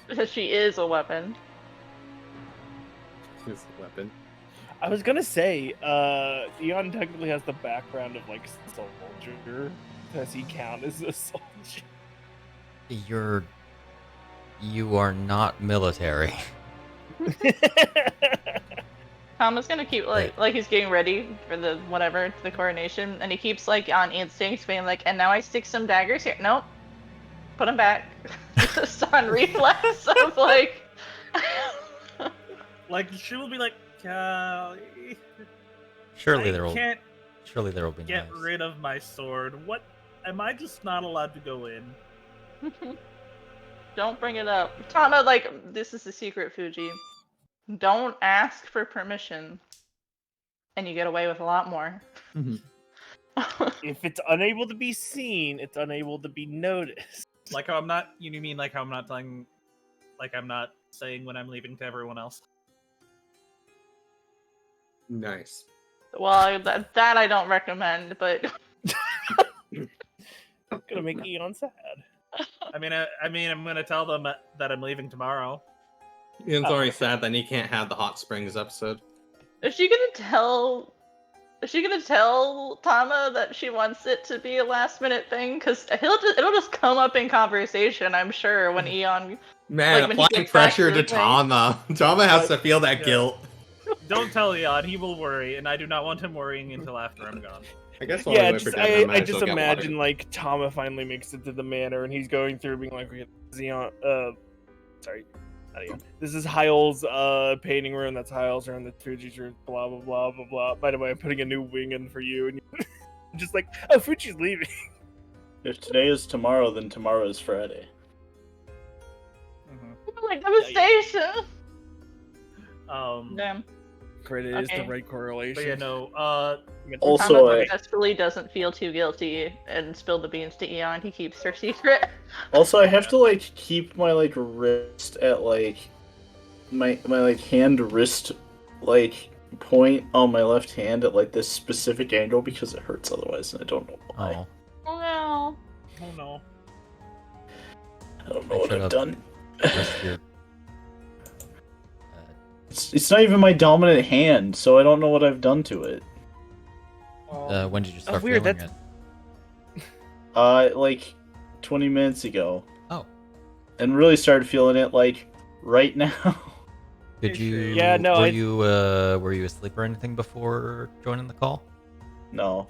Because she is a weapon. His weapon. I was gonna say, Eon technically has the background of like soldier. Does he count as a soldier? You are not military. Tama's gonna keep like he's getting ready for the the coronation, and he keeps like on instinct being like, and now I stick some daggers here. Nope. Put them back. Just on reflex of like Like, she will be like, Callie, Surely I there will. can't Surely there will be get knives. rid of my sword. What? Am I just not allowed to go in? don't bring it up. Tama, like, this is the secret, Fuji. Don't ask for permission. And you get away with a lot more. If it's unable to be seen, it's unable to be noticed. Like how I'm not. You mean like how I'm not telling? Like I'm not saying when I'm leaving to everyone else. Nice. Well, that I don't recommend, but Gonna make Eon sad. I mean, I'm gonna tell them that I'm leaving tomorrow. Ian's already sad that he can't have the hot springs episode. is she gonna tell Is she gonna tell Tama that she wants it to be a last minute thing? Because it'll just come up in conversation, I'm sure, when Eon. Man, Like, when he applying gets back pressure to to the thing. Tama. Tama has to feel that Yeah. guilt. Don't tell Eon, he will worry, and I do not want him worrying until after I'm gone. I guess Yeah, wait for just, Devon, I might as just well get imagine water. like Tama finally makes it to the manor and he's going through being like, Xeon, sorry, not Eon. This is Hyle's painting room. That's Hyle's room. That's Fuji's room. Blah blah blah blah blah. By the way, I'm putting a new wing in for you, and you're just like, oh, Fuji's leaving. If today is tomorrow, then tomorrow is Friday. Like devastation. Damn. Credit is the Okay. right correlation. But yeah, no, Also, Tama I- successfully doesn't feel too guilty and spill the beans to Eon. He keeps her secret. Also, I have to like keep my like wrist at like my like hand wrist like point on my left hand at like this specific angle because it hurts otherwise, and I don't know why. Oh, Oh no. oh no. I don't know I what should I've have- done. rest your. It's not even my dominant hand, so I don't know what I've done to it. When did you start weird, feeling that's- it? Like 20 minutes ago. Oh. And really started feeling it like right now. Did you? Yeah, no, Were you asleep or anything before joining the call? No.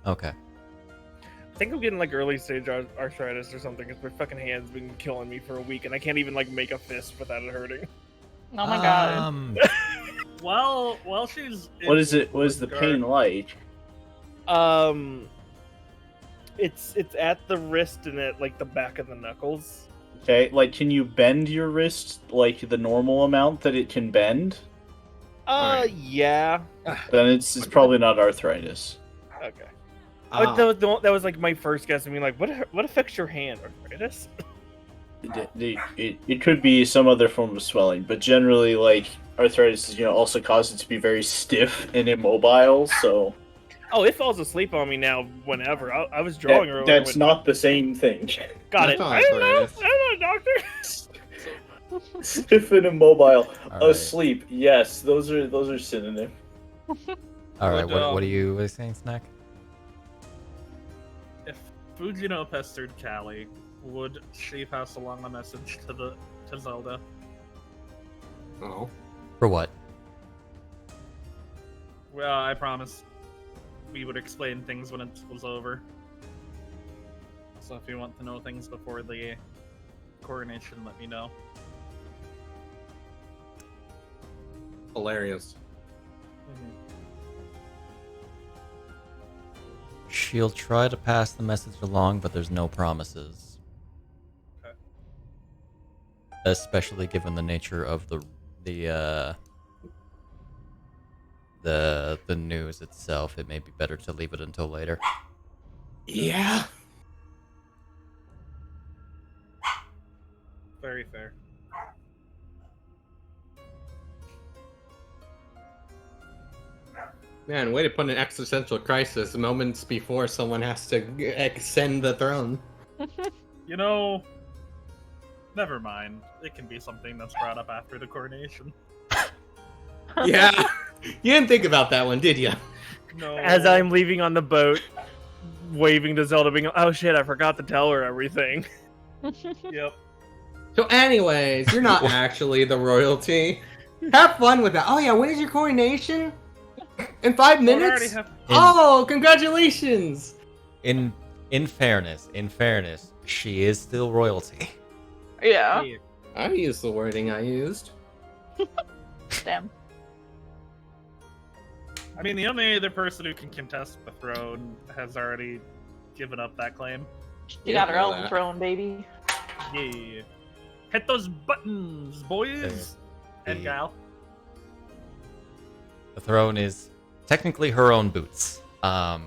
Okay. I think I'm getting like early stage arthritis or something because my fucking hand's been killing me for a week and I can't even like make a fist without it hurting. Oh my god. While she's What is it? What is the pain like? It's at the wrist and at like the back of the knuckles. Okay, like can you bend your wrist like the normal amount that it can bend? Yeah. Then it's probably not arthritis. Okay. Ah. That was like my first guess. I mean, like, what affects your hand? Arthritis? It could be some other form of swelling, but generally, like arthritis, also causes it to be very stiff and immobile. So Oh, it falls asleep on me now. Whenever I was drawing earlier. that's when- not the same thing. Got That's it. not I don't know. arthritis. I don't know, doctor. Stiff and immobile. All right. Asleep. Yes, those are synonyms. All right. But, What are you saying, Snak? If Fujino pestered Callie, would she pass along a message to Zelda? Oh. For what? Well, I promise we would explain things when it was over. So if you want to know things before the coronation, let me know. Hilarious. She'll try to pass the message along, but there's no promises. Okay. Especially given the nature of the news itself, it may be better to leave it until later. Yeah. Very fair. Man, way to put an existential crisis moments before someone has to ascend the throne. You know, never mind. It can be something that's brought up after the coronation. Yeah. You didn't think about that one, did you? No. As I'm leaving on the boat, waving to Zelda, being, oh shit, I forgot to tell her everything. Yep. So anyways, you're not actually the royalty. Have fun with that. Oh yeah, when is your coronation? In 5 Well, I minutes? already have. Oh, congratulations! In fairness, she is still royalty. Yeah. I used the wording I used. Damn. I mean, the only other person who can contest the throne has already given up that claim. She got her know own that. throne, baby. Yeah. Hit those buttons, boys! And The- gal. The throne is technically her own boots. Not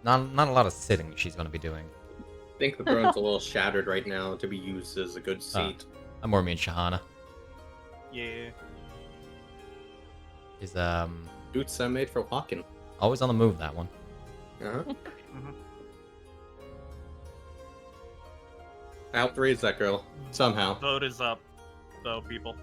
a lot of sitting she's going to be doing. I think the throne's a little shattered right now to be used as a good seat. I more mean Shahana. Yeah. Is Boots are made for walking. always on the move, that one. Uh-huh. Outraise that girl. Somehow. Vote is up, though, people.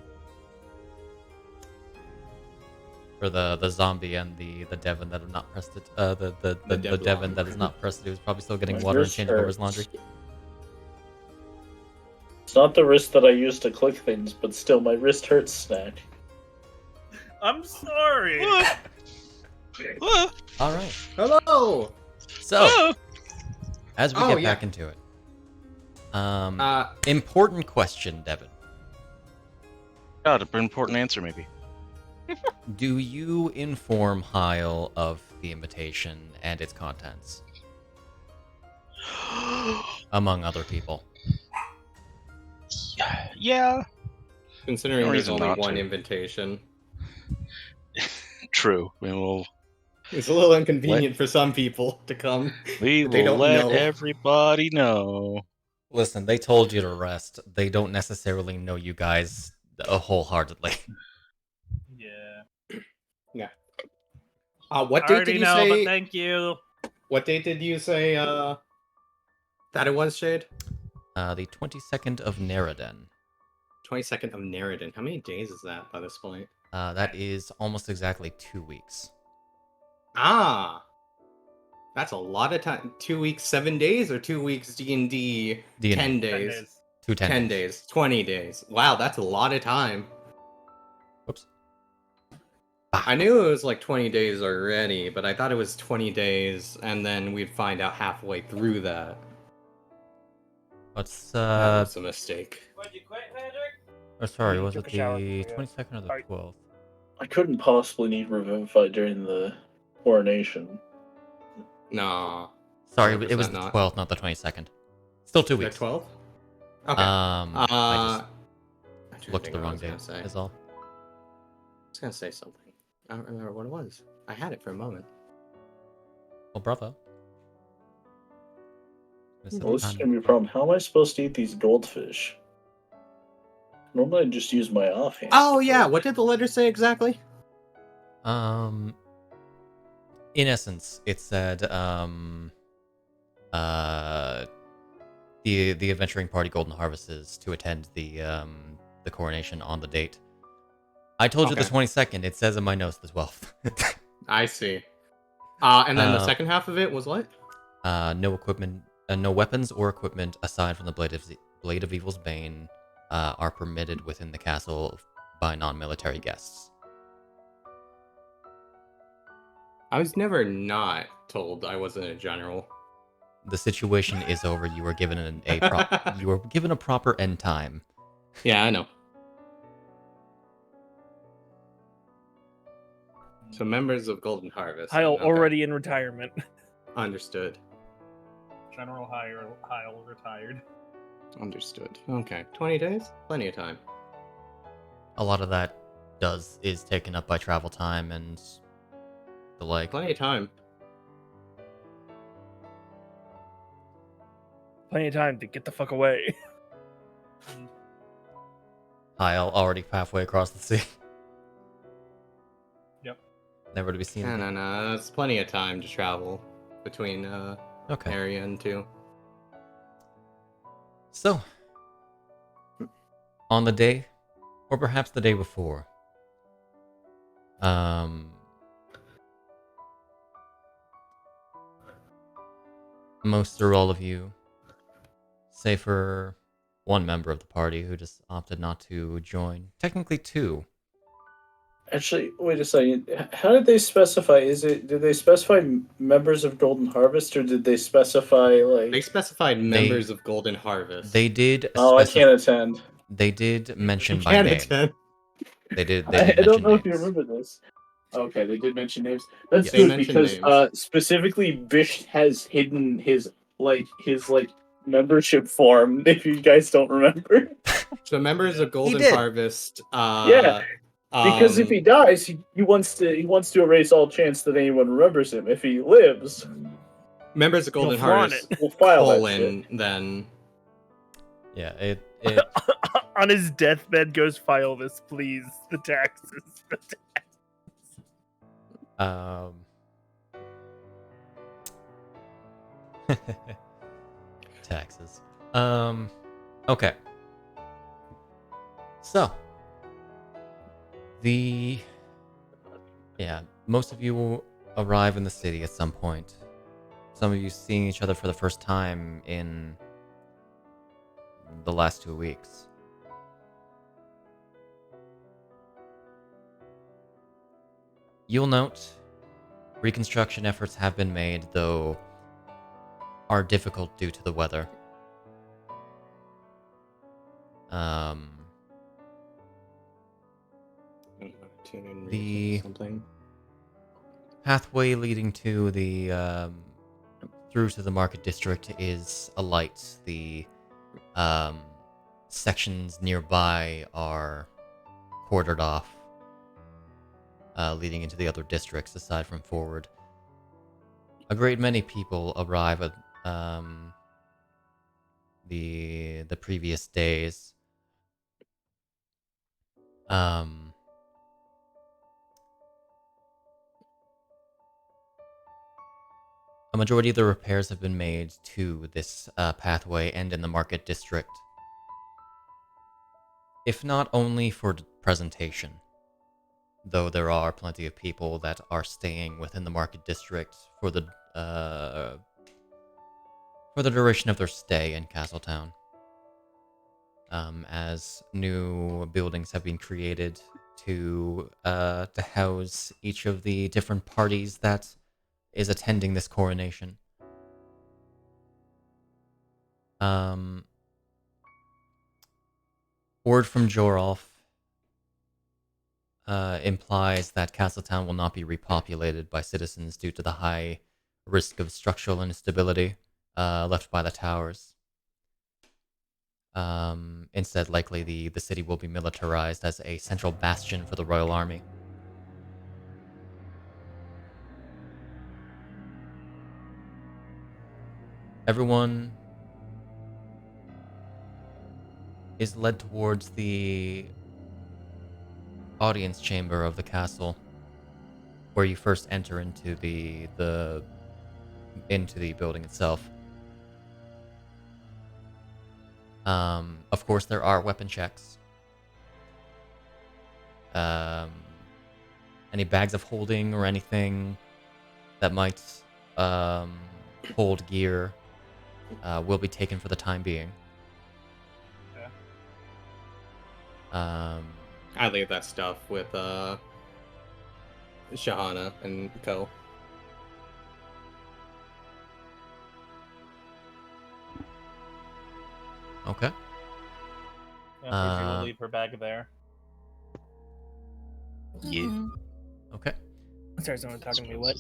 For the zombie and the Devon that have not pressed it. The Devon that is not pressed it. He was probably still getting My water and wrist changing over his hurts. laundry. It's not the wrist that I use to click things, but still, my wrist hurts, Snak. I'm sorry. All right. Hello. So, as we Oh, get yeah. back into it, important question, Devon. God, an important answer, maybe. Do you inform Hyle of the invitation and its contents, among other people? Yeah. Considering No there's reason only not one to. invitation, True. We it's a little inconvenient for some people to come. will They don't let know. everybody know. Listen, they told you to rest. They don't necessarily know you guys wholeheartedly. Yeah. What I date already did you know, say? but thank you. What date did you say? That it was, Shade. The 22nd of Naraden. 22nd of Naraden. How many days is that by this point? That is almost exactly 2 weeks. Ah, that's a lot of time. 2 weeks, 7 days, or 2 weeks D&D, 10 10 days. 10 days, 20 days. Wow, that's a lot of time. Whoops. I knew it was like 20 days already, but I thought it was 20 days, and then we'd find out halfway through that. What's That was a mistake. oh, sorry, was Took it a shower, the yeah. 22nd or the Sorry. 12th? I couldn't possibly need Revivify during the Coronation. Nah. Sorry, it was 100% the not. 12th, not the 22nd. Still 2 The weeks. 12th? Okay. I I'm just trying to looked at think the what I wrong was gonna date, say. is all. I was gonna say something. I don't remember what it was. I had it for a moment. Well, brother. Well, this is gonna be a problem. How am I supposed to eat these goldfish? Normally, I just use my offhand. Oh yeah, what did the letter say exactly? In essence, it said, the adventuring party Golden Harvest is to attend the coronation on the date. I told you the Okay. 22nd. It says in my notes the 12th. I see. And then the Uh, second half of it was what? No equipment, no weapons or equipment aside from the Blade of Evil's Bane are permitted within the castle by non-military guests. I was never not told I wasn't a general. The situation is over. You were given you were given a proper end time. Yeah, I know. So members of Golden Harvest. Hyle okay. already in retirement. Understood. General Hyle retired. Understood. Okay. 20 days? Plenty of time. A lot of that is taken up by travel time and the like. Plenty of time. Plenty of time to get the fuck away. Hyle already halfway across the sea. Yep. Never to be seen. again. No. It's plenty of time to travel between Okay. area and two. So, on the day, or perhaps the day before, most or all of you, save for one member of the party who just opted not to join. Technically two. Actually, wait a second. How did they specify? Did they specify members of Golden Harvest, or did they specify like? They specified members of Golden Harvest. They did. Oh, I can't attend. They did mention You by can't name. attend. They did. I mention don't know if you names. remember this. Okay, they did mention names. That's Yes. They good mentioned because names. specifically Bisht has hidden his membership form. If you guys don't remember, So members of Golden did. Harvest. Yeah, because if he dies, he wants to erase all chance that anyone remembers him. If he lives, members of Golden You'll flaunt Harvest we'll file that colon shit. then Yeah. It. On his deathbed goes, file this, please. The taxes. Taxes. Okay. So, the Yeah, most of you will arrive in the city at some point. Some of you seeing each other for the first time in the last 2 weeks. You'll note reconstruction efforts have been made, though are difficult due to the weather. The something. pathway leading to the through to the market district is alight. The sections nearby are quartered off, leading into the other districts aside from forward. A great many people arrive at the previous days. A majority of the repairs have been made to this pathway and in the market district. If not only for presentation, though there are plenty of people that are staying within the market district for the duration of their stay in Castletown. As new buildings have been created to house each of the different parties that is attending this coronation. Word from Jorolf implies that Castletown will not be repopulated by citizens due to the high risk of structural instability left by the towers. Instead, likely the city will be militarized as a central bastion for the Royal Army. Everyone is led towards the audience chamber of the castle, where you first enter into the building itself. Of course, there are weapon checks. Any bags of holding or anything that might hold gear will be taken for the time being. Okay. I leave that stuff with Shahana and Co. Okay. Yeah, Fuji will leave her bag there. Yeah. Okay. Sorry, someone talking to me. What?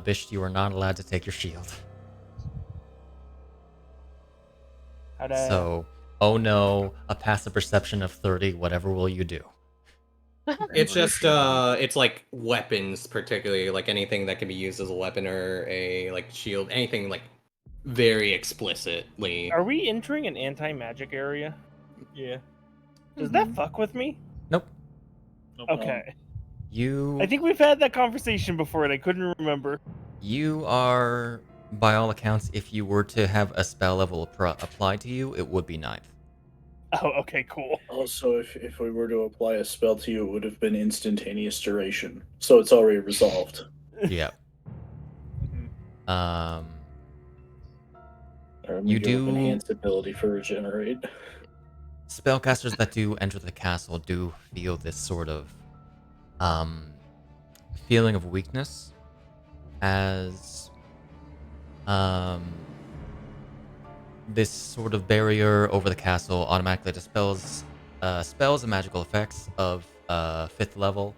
Bisht, you are not allowed to take your shield. How'd So, oh no, a passive perception of 30, whatever will you do? It's just it's like weapons, particularly like anything that can be used as a weapon or a like shield, anything like very explicitly. Are we entering an anti-magic area? Yeah. Does that fuck with me? Nope. Okay. You I think we've had that conversation before and I couldn't remember. You are, by all accounts, if you were to have a spell level applied to you, it would be 9th. Oh, okay, cool. Also, if we were to apply a spell to you, it would have been instantaneous duration. So it's already resolved. Yeah. You do enhanced ability for regenerate. Spellcasters that do enter the castle do feel this sort of feeling of weakness as this sort of barrier over the castle automatically dispels spells and magical effects of 5th level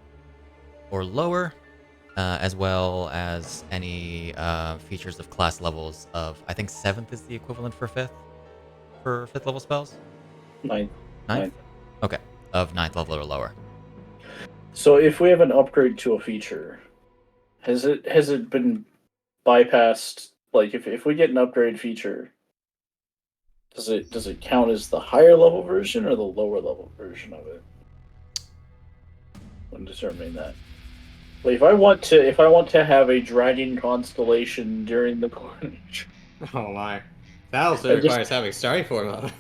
or lower, as well as any features of class levels of, I think 7th is the equivalent for 5th level spells? 9th. 9th? Okay, of 9th level or lower. So if we have an upgrade to a feature, has it been bypassed? Like if we get an upgrade feature, does it count as the higher level version or the lower level version of it when determining that? Like if I want to have a dragon constellation during the coronation. Oh my. That also requires having Starry Form on.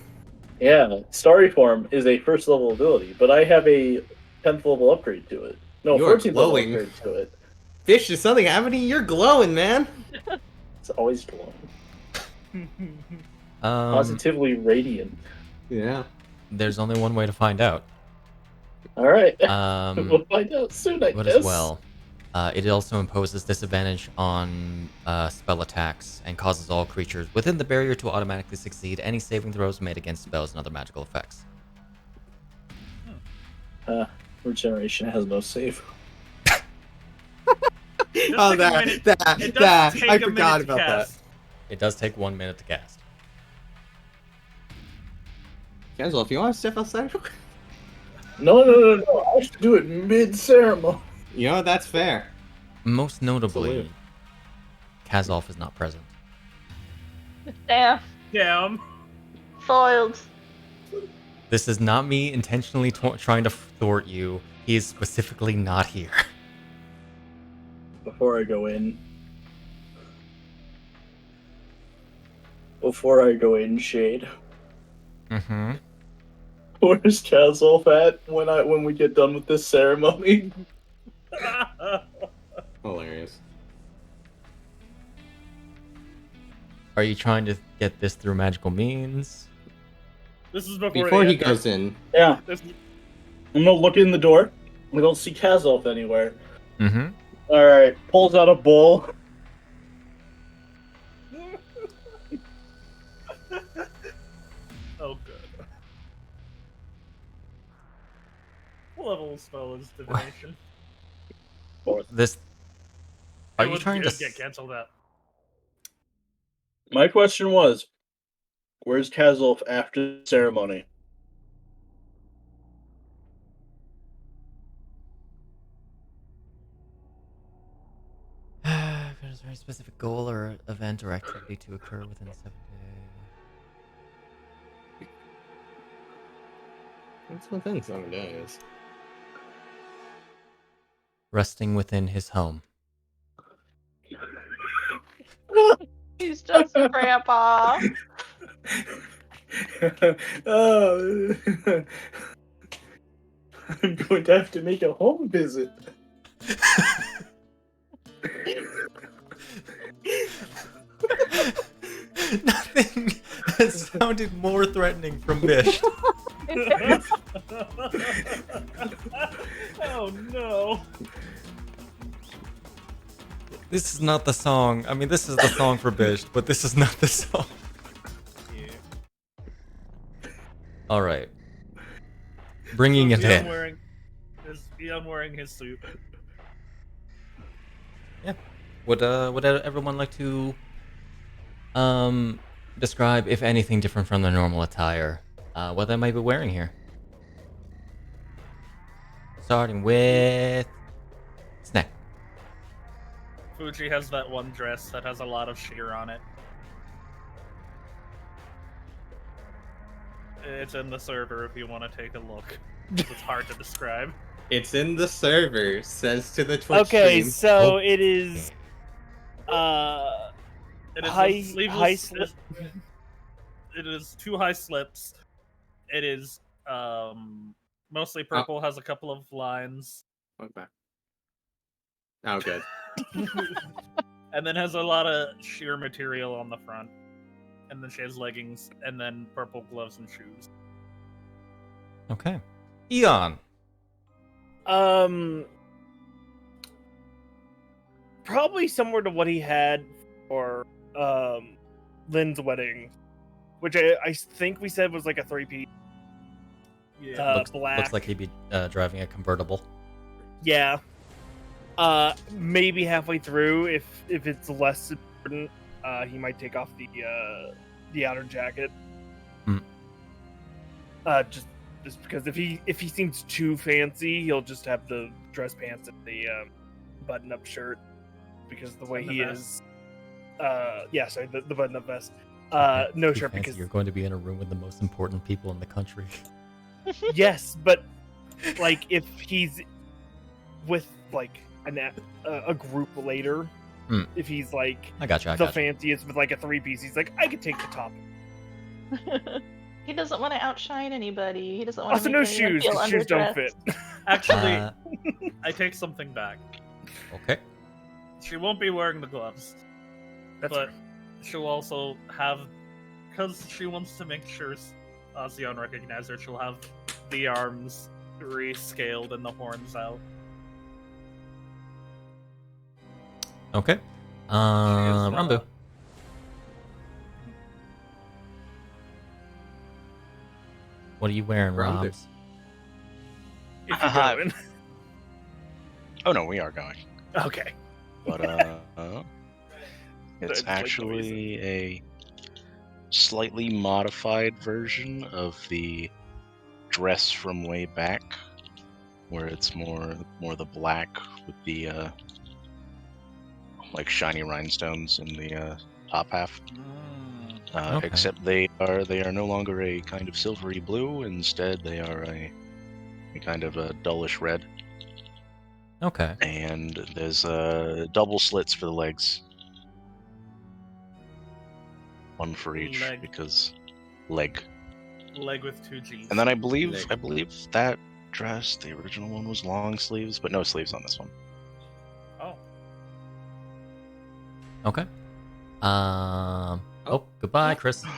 Yeah, Starry Form is a 1st level ability, but I have a 10th level upgrade to it. No, You are 14th glowing. level to it. Fish, is something happening? You're glowing, man. It's always glowing. Um, Positively radiant. Yeah. there's only one way to find out. All right. Um, We'll find out soon, I but guess. as well, it also imposes disadvantage on spell attacks and causes all creatures within the barrier to automatically succeed any saving throws made against spells and other magical effects. Regeneration has no save. Oh, take a minute. that. It does take I a forgot minute to about that. cast. It does take 1 minute to cast. Kenzel, if you want to step outside, No. I should do it mid-ceremony. you know, that's fair. Most notably, Salute. Kazolf is not present. Damn. Damn. Foiled. This is not me intentionally trying to thwart you. He is specifically not here. Before I go in, Shade, Mm-hmm. where's Kazolf at when we get done with this ceremony? Hilarious. Are you trying to get this through magical means? This is before Before they he enter. goes in, Yeah, This- I'm gonna look in the door. We don't see Kazolf anywhere. Mm-hmm. All right, pulls out a bowl. Oh, good. What level spell is divination? This. Are It you would- trying it to? would get canceled out? My question was, where's Kazolf after the ceremony? If there's a very specific goal or event or activity to occur within 7 days. it's within 7 days. Resting within his home. He's just grandpa. Oh, I'm going to have to make a home visit. Nothing has sounded more threatening from Bisht. Oh no. This is not the song. I mean, this is the song for Bisht, but this is not the song. All right. Bringing it in. Is Eon wearing his suit? Yeah. Would everyone like to describe, if anything, different from their normal attire, what they might be wearing here? Starting with Snak. Fuji has that one dress that has a lot of sheer on it. It's in the server if you want to take a look. It's hard to describe. It's in the server, says to the Twitch Okay, stream. so Oh. it is. It is High- a sleeveless high slip. It is 2 high slips. It is mostly purple, has a couple of lines, Walk back. Oh, good. and then has a lot of sheer material on the front. And then she has leggings, and then purple gloves and shoes. Okay. Eon. Probably similar to what he had for Lynn's wedding, which I think we said was like a 3-piece. Yeah. Black. Looks like he'd be driving a convertible. Yeah. Maybe halfway through, if it's less important, he might take off the outer jacket. Hmm. Just because if he seems too fancy, he'll just have the dress pants and the button-up shirt, because the way And the he vest. is. The button-up vest. No Too shirt fancy. because You're going to be in a room with the most important people in the country. yes, but like if he's with like a group later, Hmm. if he's like I gotcha. the fanciest with like a 3-piece, he's like, I could take the top. He doesn't want to outshine anybody. He doesn't want Also, to no make anyone shoes. feel 'Cause shoes don't underdressed. fit. Actually, I take something back. Okay. She won't be wearing the gloves, That's but fair. she'll also have, because she wants to make sure Zeon recognizes her, she'll have the arms rescaled and the horns out. Okay. not- Rambu. What are you wearing, Rambu. Robs? If you're going. Oh no, we are going. Okay. But it's It's like actually a slightly modified version of the dress from way back, where it's more the black with the like shiny rhinestones in the top half. Okay. Except they are no longer a kind of silvery blue. Instead, they are a kind of a dullish red. Okay. And there's double slits for the legs. One for each, Leg. because leg. Leg with 2 G's. And then I believe Leg. that dress, the original one, was long sleeves, but no sleeves on this one. Oh. Okay. Oh, goodbye, Chris. He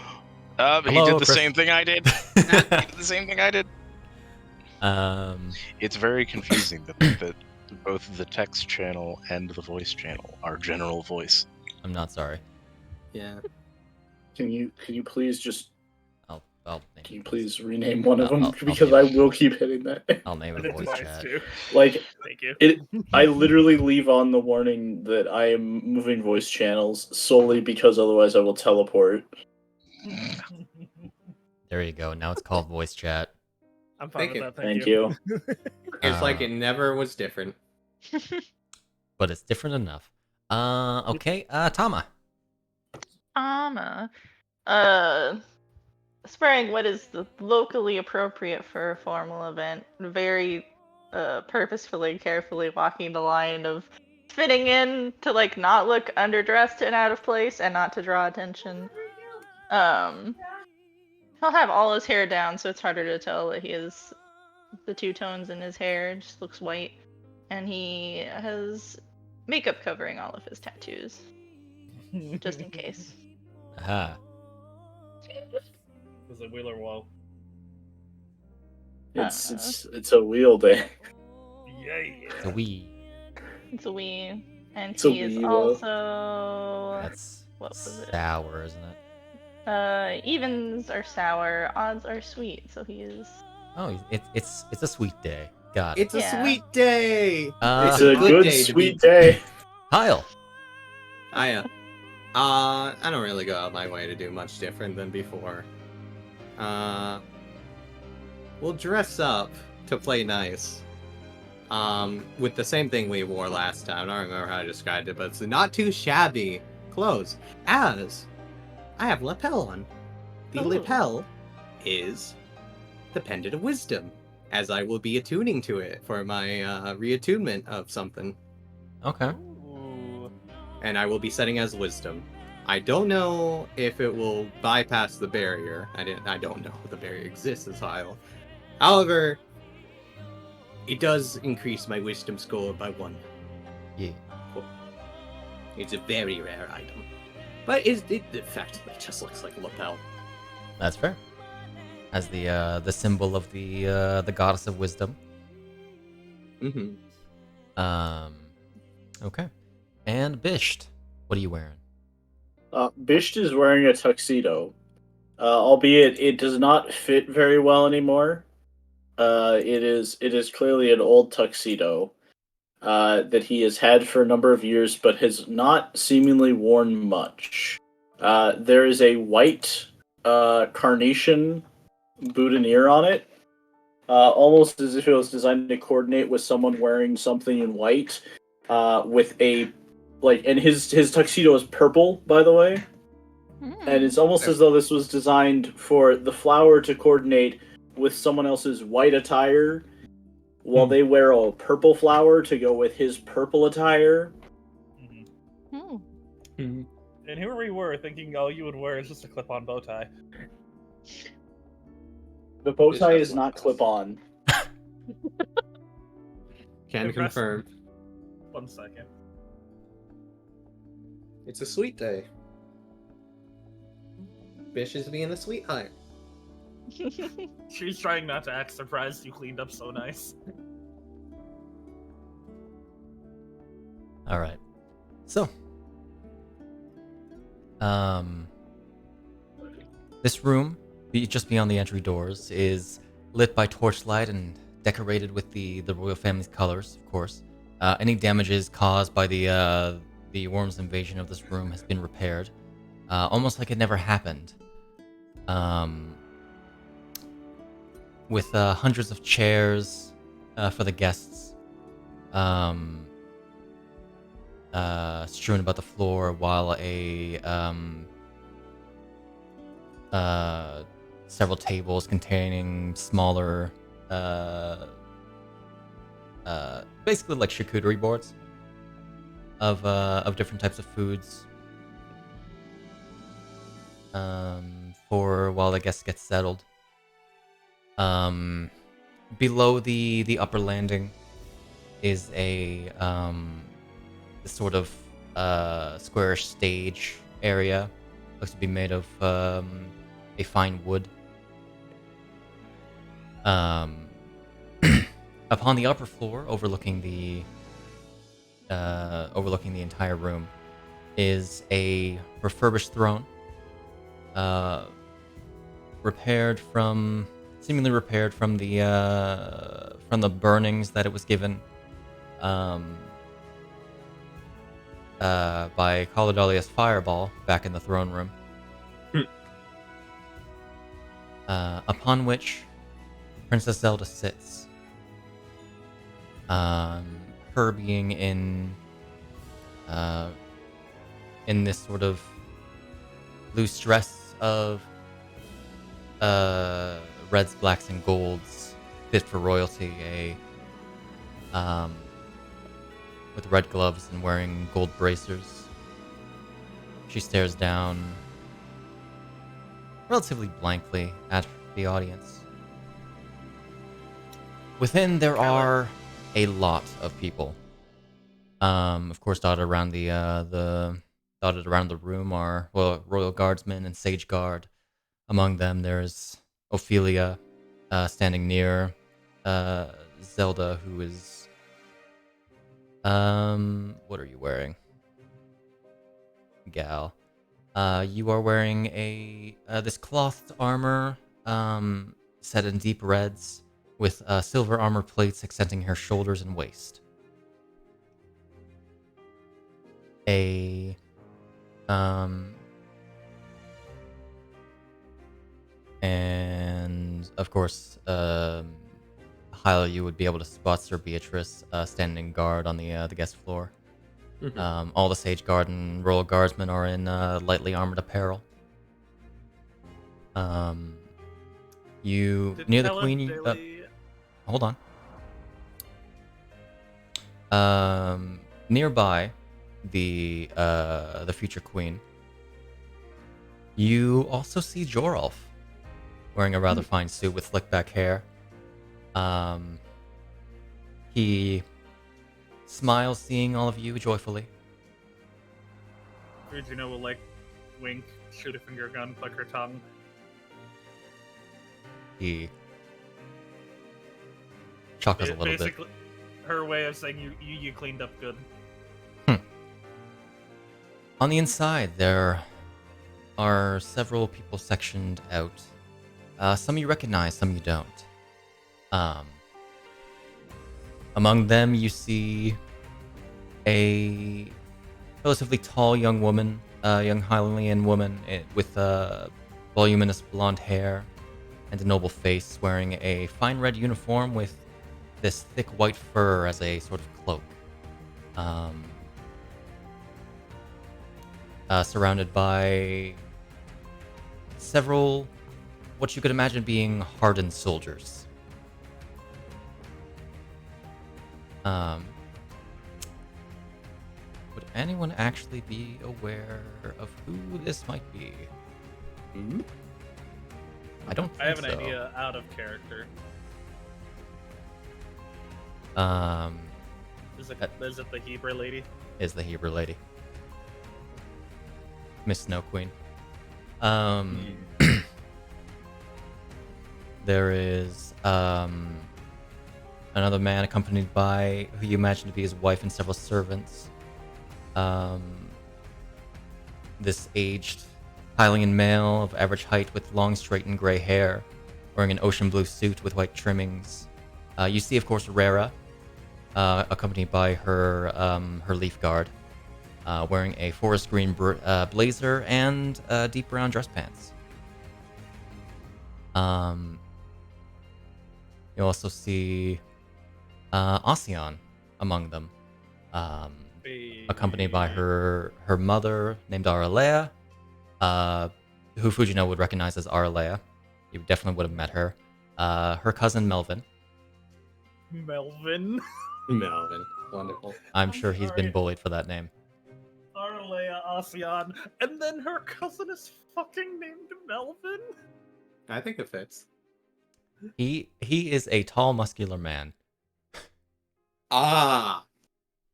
Hello, did the Chris. same thing I did. He did the same thing I did. It's very confusing that both the text channel and the voice channel are general voice. I'm not sorry. Yeah. Can you please just I'll can you please rename one of them I'll because name I it. will keep hitting that. I'll name I it did voice twice chat. too. Like Thank you. I literally leave on the warning that I am moving voice channels solely because otherwise I will teleport. There you go. Now it's called voice chat. I'm fine Thank with you. that. Thank you. It's like it never was different. But it's different enough. Okay. Tama. Tama. Wearing what is the locally appropriate for a formal event. Very purposefully, carefully walking the line of fitting in to like not look underdressed and out of place and not to draw attention. He'll have all his hair down, so it's harder to tell that he has the two tones in his hair. It just looks white, and he has makeup covering all of his tattoos, just in case. Aha. Is it Wheeler Woe? It's a wheel day. Yeah. It's a wee. It's a wee, and It's a he is wee wo. also That's what was it? sour, isn't it? Evens are sour, odds are sweet, so he is. Oh, it's a sweet day. Got it. It's a Yeah. sweet day. It's Uh, a good good, day to sweet be- day. Hyle. I don't really go out my way to do much different than before. We'll dress up to play nice. With the same thing we wore last time. I don't remember how I described it, but it's not too shabby clothes. As I have lapel on. The Ooh. lapel is the Pendant of Wisdom, as I will be attuning to it for my reattunement of something. Okay. Ooh. And I will be setting as Wisdom. I don't know if it will bypass the barrier. I don't know if the barrier exists as Hyle. However, it does increase my Wisdom score by 1. Yeah. It's a very rare item. But it effectively just looks like a lapel. That's fair. As the symbol of the goddess of wisdom. Mm-hmm. Okay. And Bisht, what are you wearing? Bisht is wearing a tuxedo, albeit it does not fit very well anymore. It is clearly an old tuxedo that he has had for a number of years, but has not seemingly worn much. There is a white carnation boutonniere on it, almost as if it was designed to coordinate with someone wearing something in white, with a and his tuxedo is purple, by the way, and it's almost as though this was designed for the flower to coordinate with someone else's white attire, while they wear a purple flower to go with his purple attire. Hmm. And here we were thinking all you would wear is just a clip-on bow tie. The bow This tie has is not lapels. clip-on. Can Impressed. confirm. 1 second. It's a sweet day. Bish is being a sweetheart. She's trying not to act surprised you cleaned up so nice. All right. So, this room, just beyond the entry doors, is lit by torchlight and decorated with the royal family's colors, of course. Any damages caused by the worm's invasion of this room has been repaired, almost like it never happened. With hundreds of chairs for the guests strewn about the floor, while several tables containing smaller, basically like charcuterie boards of different types of foods. For while the guests get settled. Below the upper landing is a sort of squarish stage area. Looks to be made of a fine wood. Upon the upper floor, overlooking the entire room, is a refurbished throne. Seemingly repaired from the burnings that it was given by Caladalia's fireball back in the throne room. Upon which Princess Zelda sits. Her being in this sort of loose dress of reds, blacks, and golds, fit for royalty. With red gloves and wearing gold bracers. She stares down relatively blankly at the audience. Within there are a lot of people. Of course, dotted around the room are royal guardsmen and sage guard. Among them, there's Ophelia, standing near Zelda, who is. What are you wearing, gal? You are wearing this clothed armor, set in deep reds, with silver armor plates accenting her shoulders and waist. And of course, Hyle, you would be able to spot Sir Beatrice standing guard on the guest floor. Mm-hmm. All the Sage Guard and Royal Guardsmen are in lightly armored apparel. You near the Queen. Hold on. Nearby, the future Queen. You also see Joralf, wearing a rather fine suit with slick back hair. He smiles, seeing all of you joyfully. Fujino will wink, shoot a finger gun, click her tongue. He chuckles a little bit. Her way of saying you cleaned up good. On the inside, there are several people sectioned out. Some you recognize, some you don't. Among them, you see a relatively tall young woman, young Hylian woman with voluminous blonde hair and a noble face, wearing a fine red uniform with this thick white fur as a sort of cloak. Surrounded by several, what you could imagine being hardened soldiers. Would anyone actually be aware of who this might be? Mm-hmm. I don't think I have an so. idea out of character. Is it the Hebrew lady? Is the Hebrew lady. Miss Snow Queen. There is another man accompanied by who you imagine to be his wife and several servants. This aged Hylian male of average height with long straightened gray hair, wearing an ocean blue suit with white trimmings. You see, of course, Rara, accompanied by her leaf guard, wearing a forest green blazer and deep brown dress pants. You also see Ocean among them, accompanied by her mother named Aralea, who Fujino would recognize as Aralea. You definitely would have met her. Her cousin Melvin. Melvin. Melvin. Wonderful. I'm sure he's been bullied for that name. Aralea, Ocean, and then her cousin is fucking named Melvin? I think it fits. He is a tall, muscular man. Ah!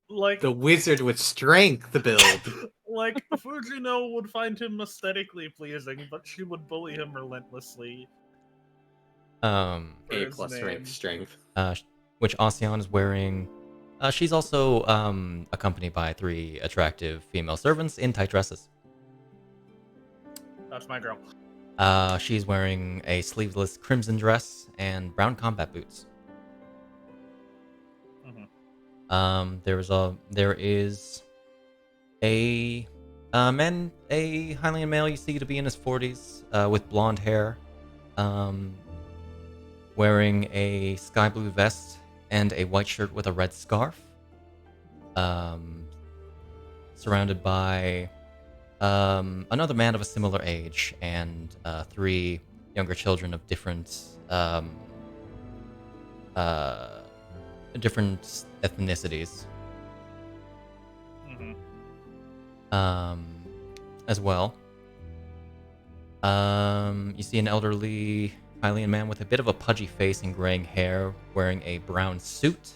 Like The wizard with strength build. like Fujino would find him aesthetically pleasing, but she would bully him relentlessly. A his plus name. rank strength. Which Ocean is wearing. She's also accompanied by 3 attractive female servants in tight dresses. That's my girl. She's wearing a sleeveless crimson dress and brown combat boots. There is a Hylian male you see to be in his 40s, with blonde hair, wearing a sky blue vest and a white shirt with a red scarf, surrounded by another man of a similar age and 3 younger children of different ethnicities. As well. You see an elderly Hylian man with a bit of a pudgy face and graying hair, wearing a brown suit,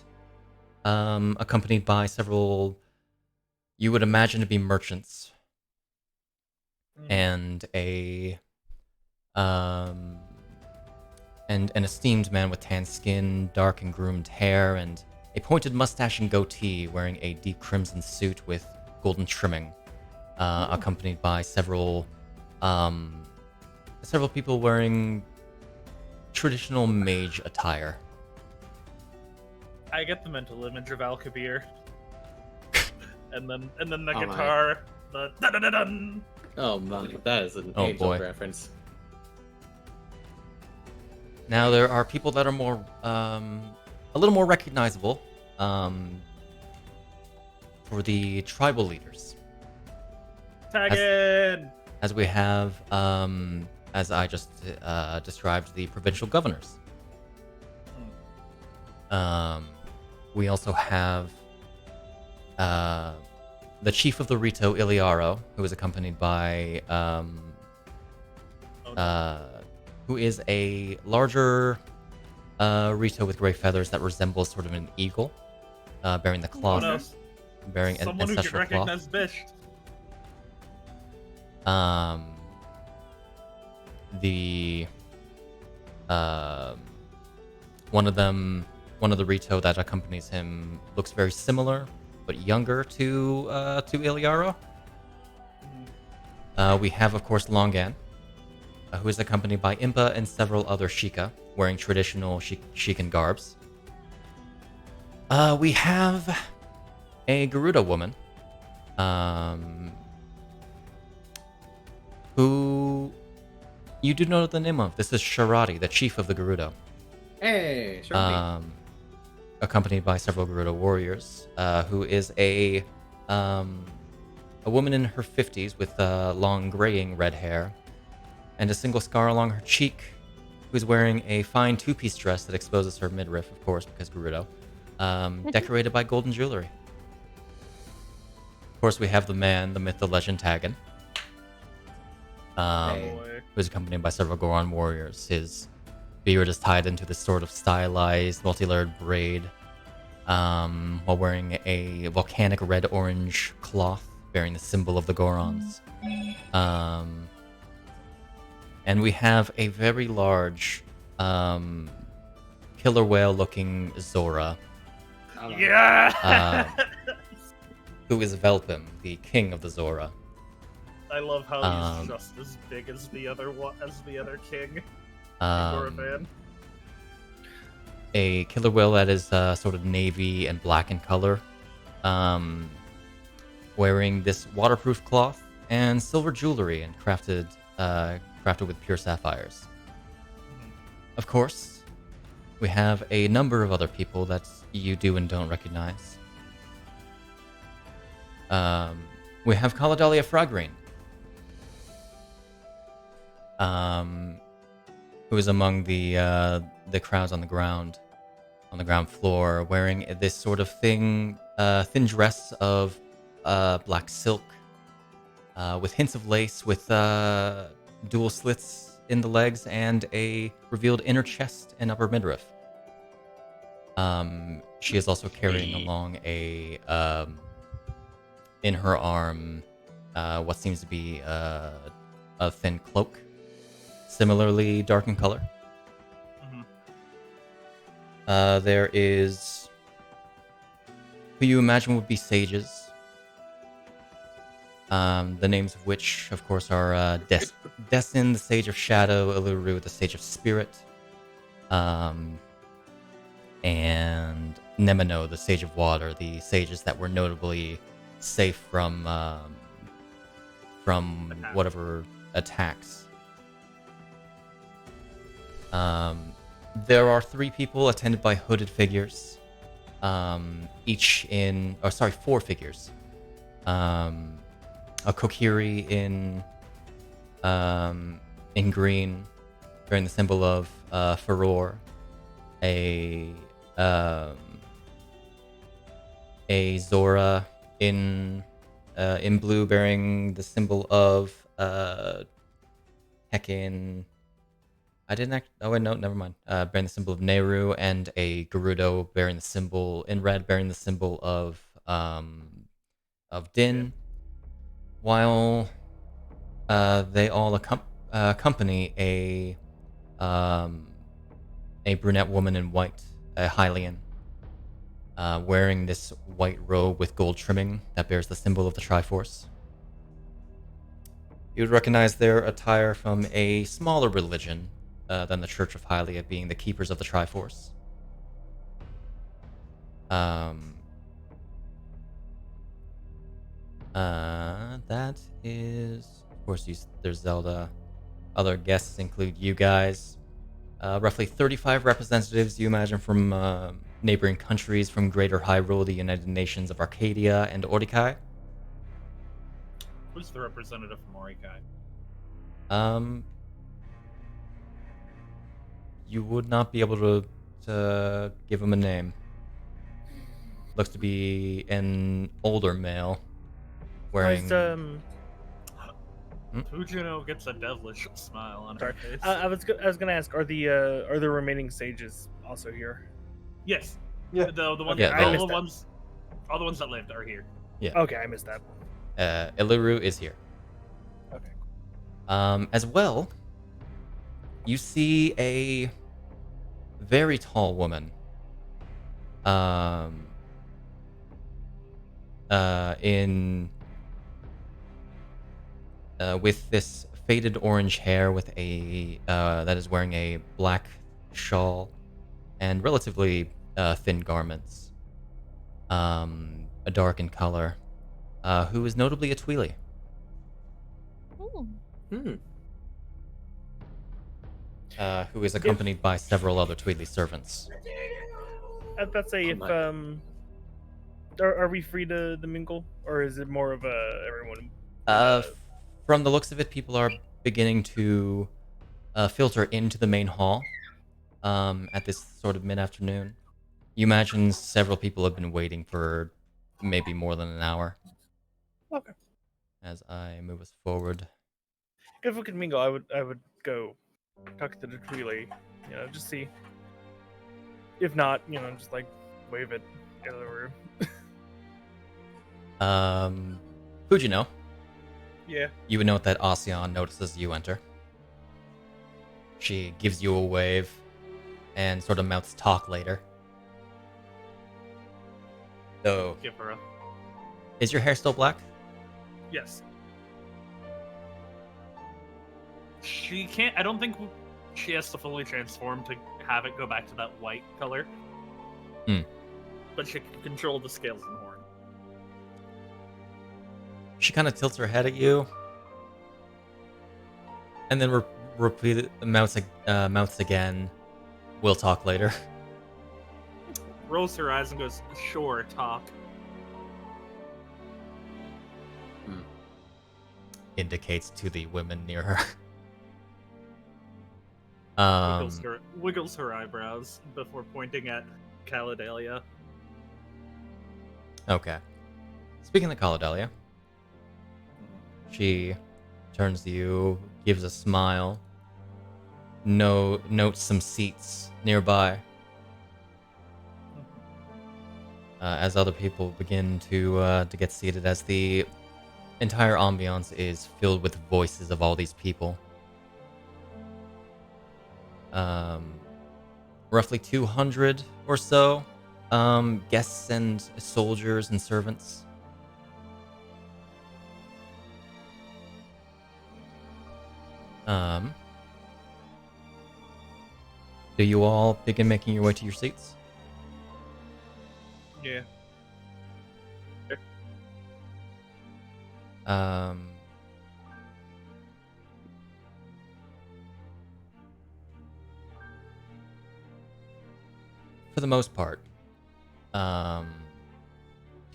accompanied by several you would imagine to be merchants, and an esteemed man with tan skin, dark and groomed hair, and a pointed mustache and goatee, wearing a deep crimson suit with golden trimming, accompanied by several people wearing traditional mage attire. I get the mental image of Al Kabir. and then the my. guitar, the da-da-da-dun. Oh my, that is an Angel boy. reference. Now there are people that are more, a little more recognizable, for the tribal leaders. Tag in! As we have, as I just described, the provincial governors. We also have the chief of the Rito, Iliaro, who is accompanied by who is a larger Rito with gray feathers that resembles sort of an eagle, bearing the cloth, bearing an Someone who can ancestral cloth. recognize Bisht. One of the Rito that accompanies him looks very similar, but younger to Iliaro. We have, of course, Longan, who is accompanied by Impa and several other Sheikah, wearing traditional Sheikan garbs. We have a Garuda woman, who you do know the name of. This is Sharati, the chief of the Garuda. Hey, sure. Accompanied by several Garuda warriors, who is a woman in her 50s with long graying red hair and a single scar along her cheek, who's wearing a fine 2-piece dress that exposes her midriff, of course, because Garuda, decorated by golden jewelry. Of course, we have the man, the myth, the legend, Tagan, who's accompanied by several Goron warriors. His beard is tied into this sort of stylized, multi-layered braid, while wearing a volcanic red-orange cloth bearing the symbol of the Gorons. And we have a very large killer whale-looking Zora, Yeah. who is Velpim, the king of the Zora. I love how he's just as big as the other king. Fan. A killer whale that is sort of navy and black in color, wearing this waterproof cloth and silver jewelry and crafted with pure sapphires. Of course, we have a number of other people that you do and don't recognize. We have Kaladalia Fragrine, who is among the crowds on the ground floor, wearing this sort of thin dress of black silk, with hints of lace, with dual slits in the legs, and a revealed inner chest and upper midriff. She is also carrying along in her arm, what seems to be a thin cloak, similarly dark in color. There is who you imagine would be sages. The names of which, of course, are Destin, the Sage of Shadow, Iluru, the Sage of Spirit, and Nemino, the Sage of Water, the sages that were notably safe from whatever attacks. There are 3 people attended by hooded figures, each in, or sorry, 4 figures. A Kokiri in green, bearing the symbol of Furor. A Zora in blue, bearing the symbol of Heckin. I didn't act. Oh wait, no, never mind. Bearing the symbol of Nehru, and a Gerudo bearing the symbol in red, bearing the symbol of Din. While they all accompany a brunette woman in white, a Hylian, wearing this white robe with gold trimming that bears the symbol of the Triforce. You would recognize their attire from a smaller religion than the Church of Hylia, being the Keepers of the Triforce. That is, of course, there's Zelda. Other guests include you guys. Roughly 35 representatives, you imagine, from neighboring countries, from Greater Hyrule, the United Nations of Arcadia, and Orikai. Who's the representative from Orikai? You would not be able to give him a name. Looks to be an older male. Wearing. Fujino gets a devilish smile on her face. I was gonna ask, are the remaining sages also here? Yes. Yeah. The ones, Yeah, all the ones that lived are here. Yeah. Okay, I missed that. Iluru is here. Okay. As well, you see a very tall woman. With this faded orange hair, with a that is wearing a black shawl and relatively thin garments, a dark in color, who is notably a Tweely. Who is accompanied by several other Tweely servants. I was about to say, if are we free to mingle, or is it more of a everyone? From the looks of it, people are beginning to filter into the main hall at this sort of mid-afternoon. You imagine several people have been waiting for maybe more than an hour. Okay. As I move us forward. If we could mingle, I would go talk to the Tweely, just see. If not, just like wave it in the room. Fujino, Yeah. you would note that Ocean notices you enter. She gives you a wave and sort of mouths talk later. So, Give her a is your hair still black? yes. She can't. I don't think she has to fully transform to have it go back to that white color. Hmm. But she can control the scales and horn. She kind of tilts her head at you, and then repeat mouths again. We'll talk later. Rolls her eyes and goes, "Sure, talk." Indicates to the women near her. Wiggles her eyebrows before pointing at Caladelia. Okay. Speaking of Caladelia, she turns to you, gives a smile, notes some seats nearby. As other people begin to get seated, as the entire ambiance is filled with voices of all these people. Roughly 200 or so guests and soldiers and servants. Do you all begin making your way to your seats? Yeah. For the most part,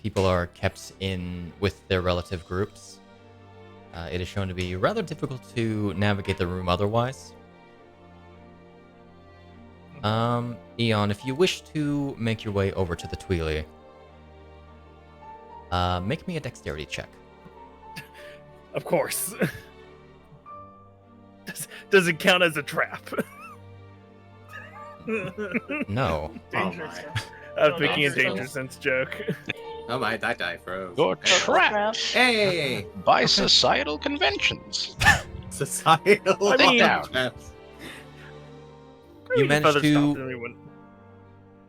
people are kept in with their relative groups. It is shown to be rather difficult to navigate the room otherwise. Eon, if you wish to make your way over to the Tweely, make me a dexterity check. Of course. Does it count as a trap? No. Dangerous. I was making a Dangerous. danger sense joke. Oh my, that die froze. You're trapped Hey! by societal conventions. Societal. I mean- concepts. You managed to Anyone.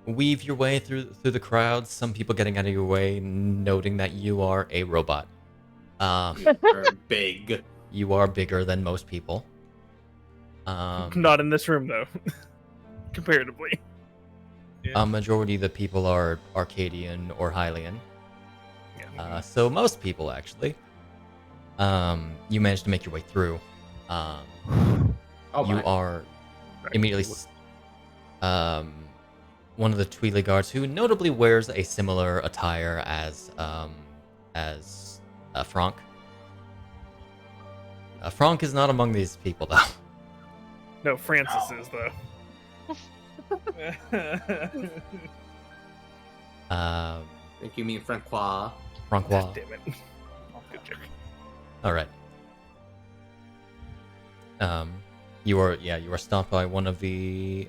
weave your way through the crowd, some people getting out of your way, noting that you are a robot. You're big. You are bigger than most people. Not in this room though. Comparatively. A majority of the people are Arcadian or Hylian. Yeah. So most people, actually. You managed to make your way through. Oh You my. are immediately one of the Tweely guards, who notably wears a similar attire as Franck. Franck is not among these people, though. No, Francis is though. I think you mean Francois. Francois. God damn it. Good joke. All right. You are stopped by one of the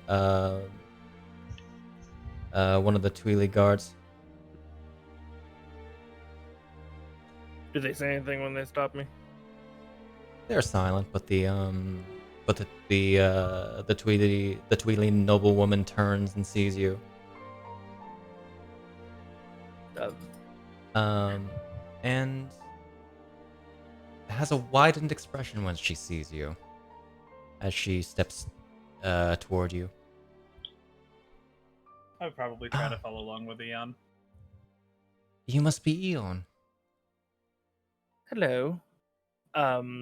Tweely guards. Did they say anything when they stopped me? They're silent, but the Tweely noblewoman turns and sees you. And has a widened expression when she sees you, as she steps toward you. I would probably try to follow along with Eon. You must be Eon. Hello. I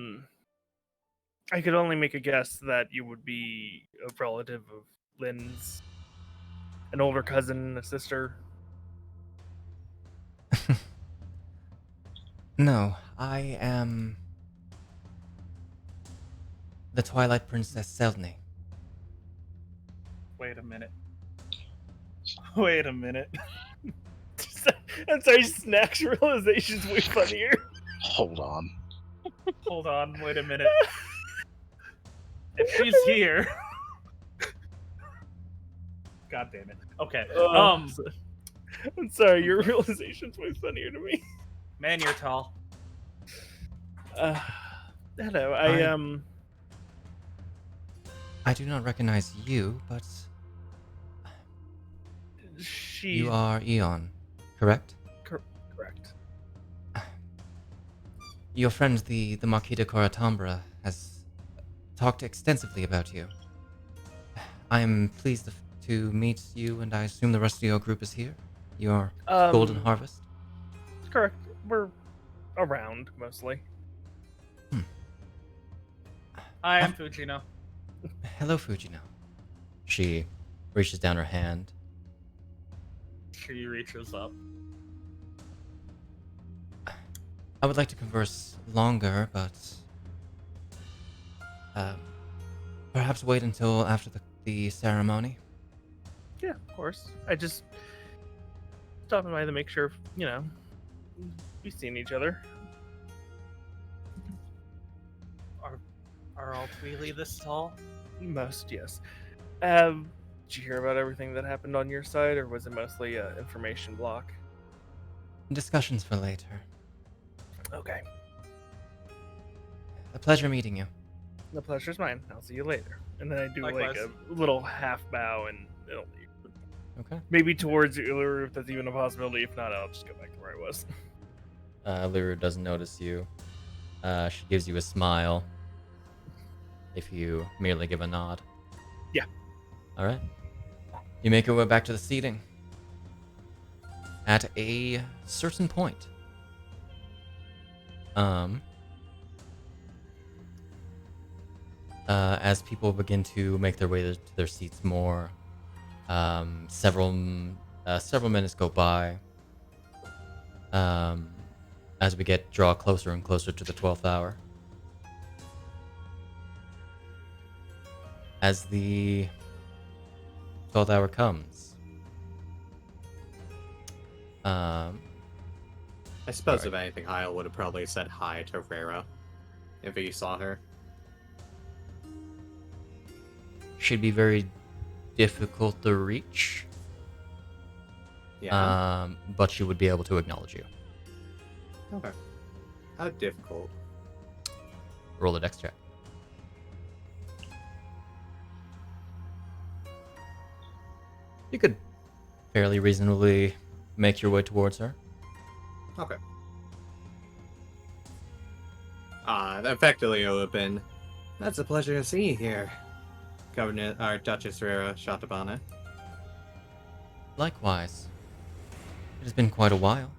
could only make a guess that you would be a relative of Lynn's, an older cousin, a sister. No, I am the Twilight Princess Selney. Wait a minute. Wait a minute. I'm sorry, Snak's realization's way funnier. Hold on. Hold on, wait a minute. If she's here. God damn it. Okay. I'm sorry, your realization's way funnier to me. Man, you're tall. Hello, I do not recognize you, but she. you are Eon, correct? Correct. Your friend, the Marquis de Coratambra, has talked extensively about you. I am pleased to meet you, and I assume the rest of your group is here? Your Golden Harvest? Correct. We're around, mostly. Hi, I'm Fujino. Hello, Fujino. She reaches down her hand. She reaches up. I would like to converse longer, but perhaps wait until after the ceremony. Yeah, of course. I just stopping by to make sure, we've seen each other. Are all really this tall? Most, yes. Did you hear about everything that happened on your side, or was it mostly an information block? Discussions for later. Okay. A pleasure meeting you. The pleasure's mine. I'll see you later. And then I do Likewise. like a little half bow and it'll leave. Okay. Maybe towards Uluru if that's even a possibility. If not, I'll just go back to where I was. Liru doesn't notice you. She gives you a smile. If you merely give a nod. Yeah. Alright. You make your way back to the seating. At a certain point. As people begin to make their way to their seats more, several minutes go by. As we draw closer and closer to the 12th hour. As the 12th hour comes. I suppose if anything, Hyle would have probably said hi to Rera if he saw her. Should be very difficult to reach. Yeah. But she would be able to acknowledge you. Okay. How difficult? Roll a dex check. You could fairly reasonably make your way towards her. Okay. Effectively, it would have been, that's a pleasure to see you here, Governor, or Duchess Rera Shatabana. Likewise. It has been quite a while.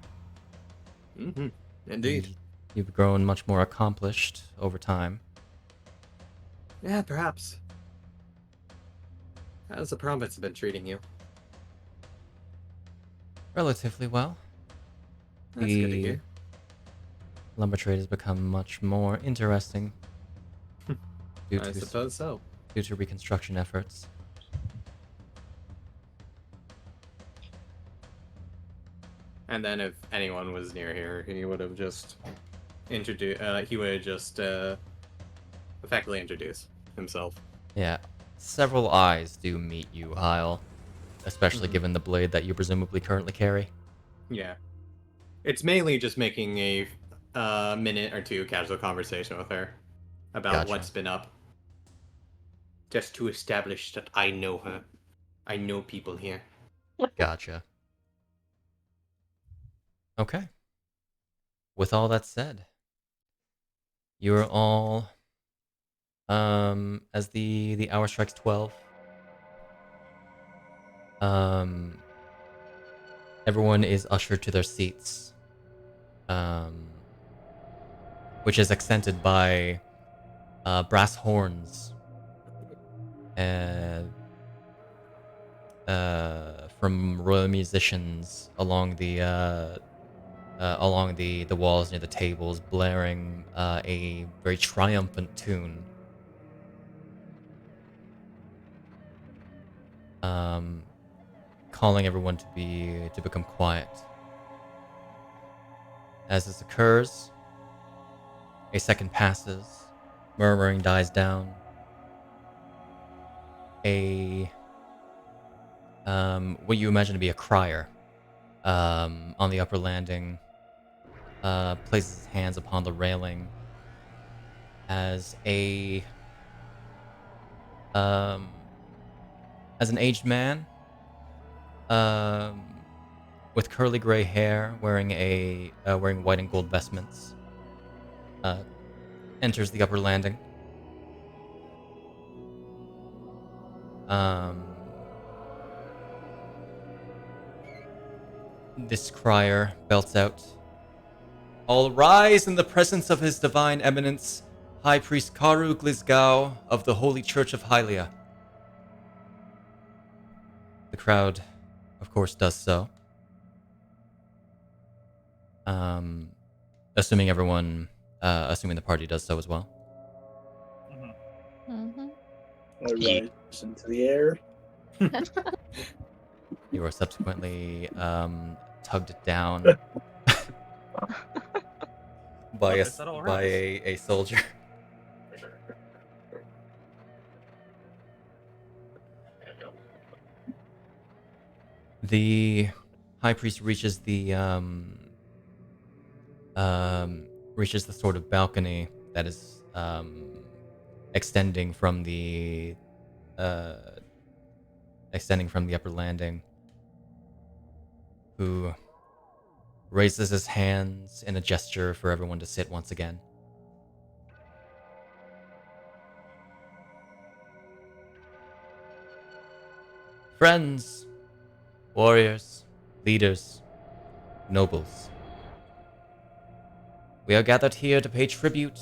Mm-hmm. Indeed. You've grown much more accomplished over time. Yeah, perhaps. How's the province been treating you? Relatively well. That's good to hear. Lumber trade has become much more interesting. I suppose so. Due to reconstruction efforts. And then if anyone was near here, he would have just introduced, effectively introduced himself. Yeah. Several eyes do meet you, Hyle. Especially given the blade that you presumably currently carry. Yeah. It's mainly just making a minute or two casual conversation with her about Gotcha. what's been up. Just to establish that I know her. I know people here. Gotcha. Okay. With all that said, you're all, as the hour strikes 12, everyone is ushered to their seats, which is accented by brass horns from royal musicians along the walls near the tables, blaring a very triumphant tune. Calling everyone to become quiet. As this occurs, a second passes, murmuring dies down. What you imagine to be a crier on the upper landing, places his hands upon the railing as an aged man, with curly gray hair, wearing white and gold vestments, enters the upper landing. This crier belts out, "All rise in the presence of His Divine Eminence, High Priest Karu Glizgao of the Holy Church of Hylia." The crowd, of course, does so. Assuming the party does so as well. Mm-hmm. I rise into the air. You are subsequently tugged down by Is that all right? a soldier. The high priest reaches the sort of balcony that is extending from the upper landing, who raises his hands in a gesture for everyone to sit once again. Friends, warriors, leaders, nobles, we are gathered here to pay tribute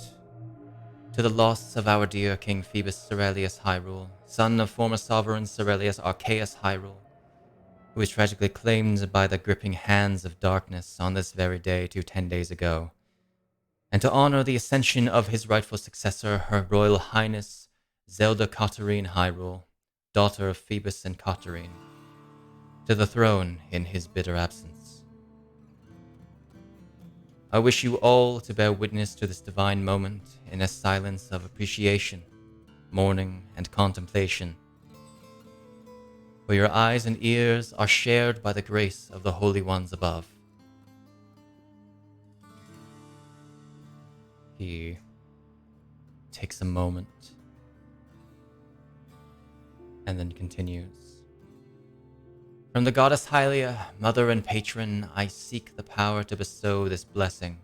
to the loss of our dear King Phoebus Cerelius Hyrule, son of former sovereign Cerelius Arceus Hyrule, who was tragically claimed by the gripping hands of darkness on this very day 10 days ago, and to honor the ascension of his rightful successor, Her Royal Highness Zelda Katarine Hyrule, daughter of Phoebus and Katarine, to the throne in his bitter absence. I wish you all to bear witness to this divine moment in a silence of appreciation, mourning, and contemplation, for your eyes and ears are shared by the grace of the holy ones above. He takes a moment and then continues. From the goddess Hylia, mother and patron, I seek the power to bestow this blessing.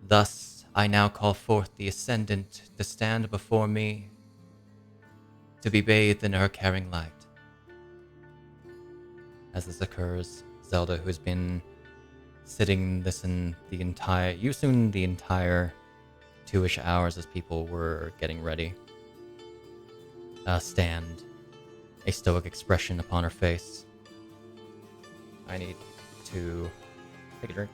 Thus, I now call forth the Ascendant to stand before me, to be bathed in her caring light. As this occurs, Zelda, who has been sitting the entire 2-ish hours as people were getting ready, stand, a stoic expression upon her face. I need to take a drink.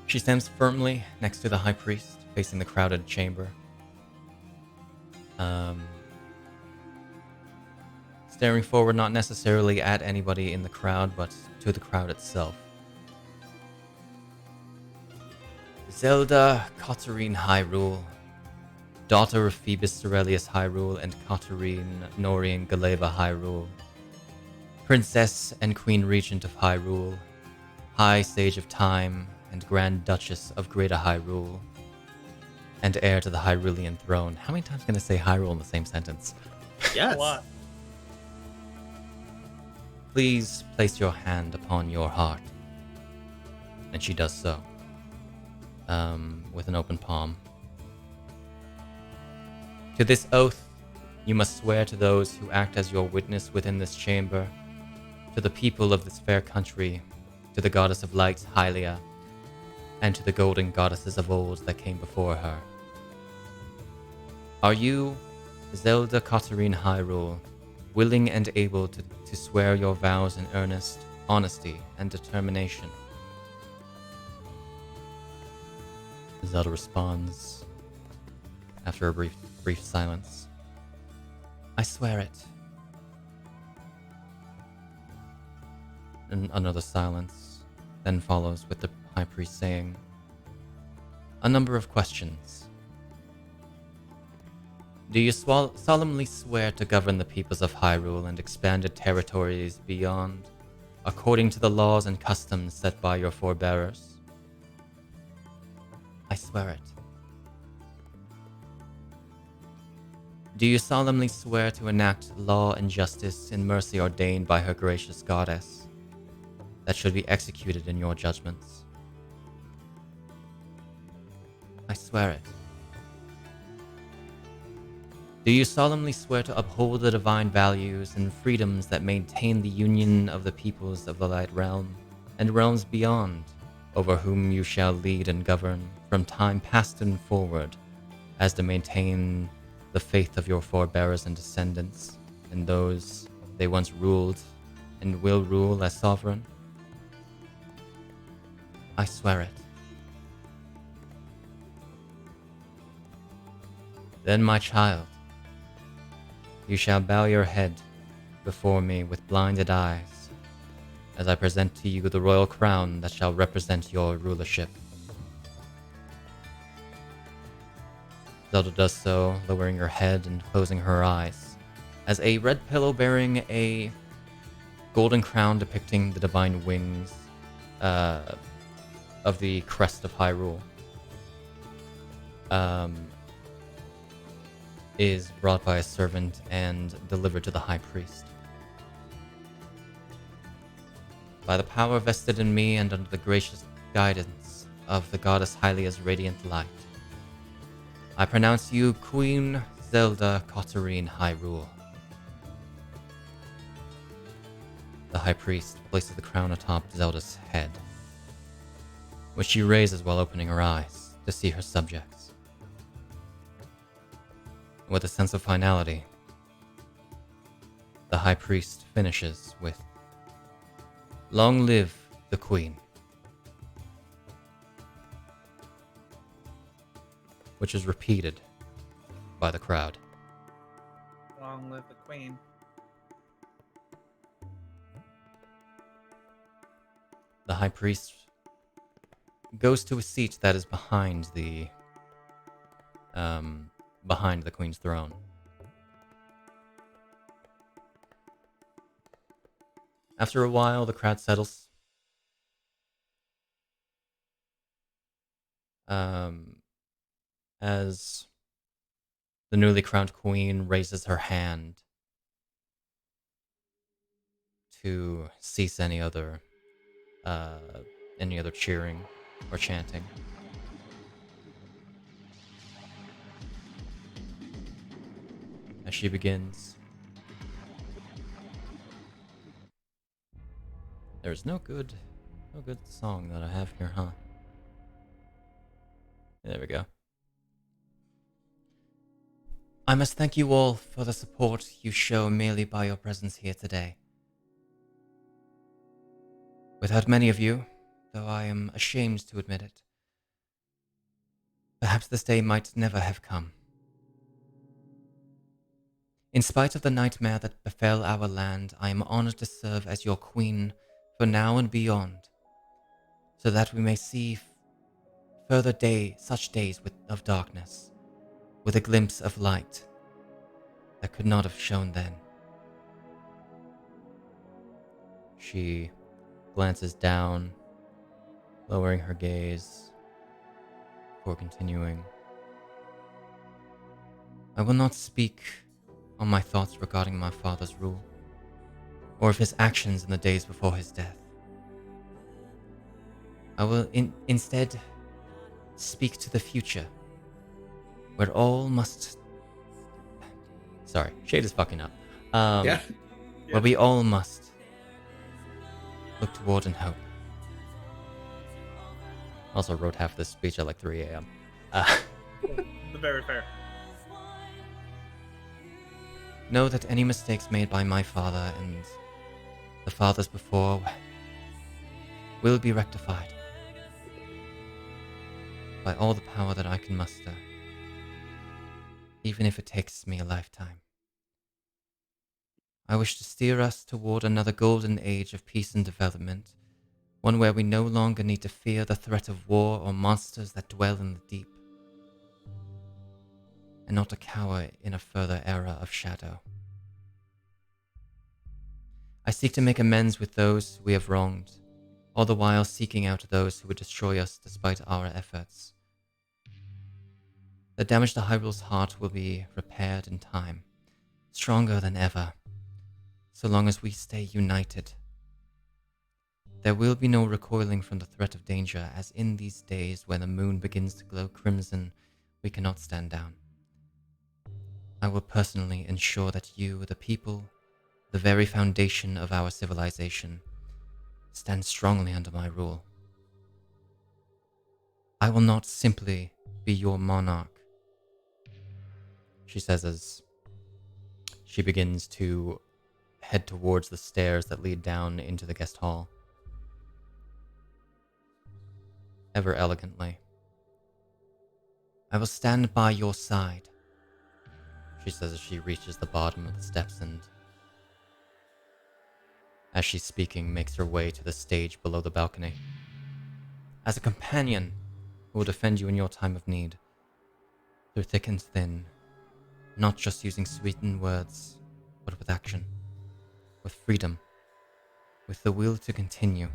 She stands firmly next to the high priest, facing the crowded chamber. Staring forward, not necessarily at anybody in the crowd, but to the crowd itself. Zelda Katarine Hyrule, daughter of Phoebus Cerelius Hyrule and Katarine Norian Galeva Hyrule, Princess and Queen Regent of Hyrule, High Sage of Time and Grand Duchess of Greater Hyrule, and heir to the Hyrulean throne. How many times can I say Hyrule in the same sentence? Yes. A lot. Please place your hand upon your heart. And she does so, with an open palm. To this oath, you must swear to those who act as your witness within this chamber, to the people of this fair country, to the goddess of light, Hylia, and to the golden goddesses of old that came before her. Are you, Zelda Katarine Hyrule, willing and able to swear your vows in earnest, honesty, and determination? Zelda responds, after a brief silence, I swear it. And another silence then follows, with the high priest saying, a number of questions. Do you solemnly swear to govern the peoples of Hyrule and expanded territories beyond, according to the laws and customs set by your forebears? I swear it. Do you solemnly swear to enact law and justice in mercy ordained by her gracious goddess, that should be executed in your judgments? I swear it. Do you solemnly swear to uphold the divine values and freedoms that maintain the union of the peoples of the Light Realm and realms beyond, over whom you shall lead and govern from time past and forward, as to maintain the faith of your forebears and descendants, and those they once ruled and will rule as sovereign? I swear it. Then, my child, you shall bow your head before me with blinded eyes, as I present to you the royal crown that shall represent your rulership. Zelda does so, lowering her head and closing her eyes, as a red pillow bearing a golden crown depicting the divine wings of the crest of Hyrule is brought by a servant and delivered to the high priest. By the power vested in me and under the gracious guidance of the goddess Hylia's radiant light, I pronounce you Queen Zelda Katarine Hyrule. The high priest places the crown atop Zelda's head, which she raises while opening her eyes to see her subjects. With a sense of finality, the high priest finishes with, "Long live the Queen," which is repeated by the crowd. Long live the Queen. The high priest goes to a seat that is behind the queen's throne. After a while, the crowd settles. As the newly crowned queen raises her hand to cease any other cheering or chanting. As she begins, there's no good song that I have here, huh? There we go. I must thank you all for the support you show merely by your presence here today. Without many of you, though I am ashamed to admit it, perhaps this day might never have come. In spite of the nightmare that befell our land, I am honored to serve as your queen for now and beyond, so that we may see such days of darkness, with a glimpse of light that could not have shone then. She glances down, lowering her gaze before continuing. I will not speak on my thoughts regarding my father's rule, or of his actions in the days before his death. I will instead speak to the future, where all must... Sorry, Shade is fucking up. Yeah. Where we all must look toward and hope. Also wrote half this speech at like 3 a.m. Very fair. Know that any mistakes made by my father and the fathers before will be rectified by all the power that I can muster, even if it takes me a lifetime. I wish to steer us toward another golden age of peace and development, one where we no longer need to fear the threat of war or monsters that dwell in the deep. and not to cower in a further era of shadow. I seek to make amends with those we have wronged, all the while seeking out those who would destroy us despite our efforts. The damage to Hyrule's heart will be repaired in time, stronger than ever, so long as we stay united. There will be no recoiling from the threat of danger, as in these days when the moon begins to glow crimson, we cannot stand down. I will personally ensure that you, the people, the very foundation of our civilization, stand strongly under my rule. I will not simply be your monarch, she says as she begins to head towards the stairs that lead down into the guest hall. Ever elegantly. I will stand by your side, she says as she reaches the bottom of the steps and, as she's speaking, makes her way to the stage below the balcony. As a companion who will defend you in your time of need, through thick and thin, not just using sweetened words, but with action, with freedom, with the will to continue.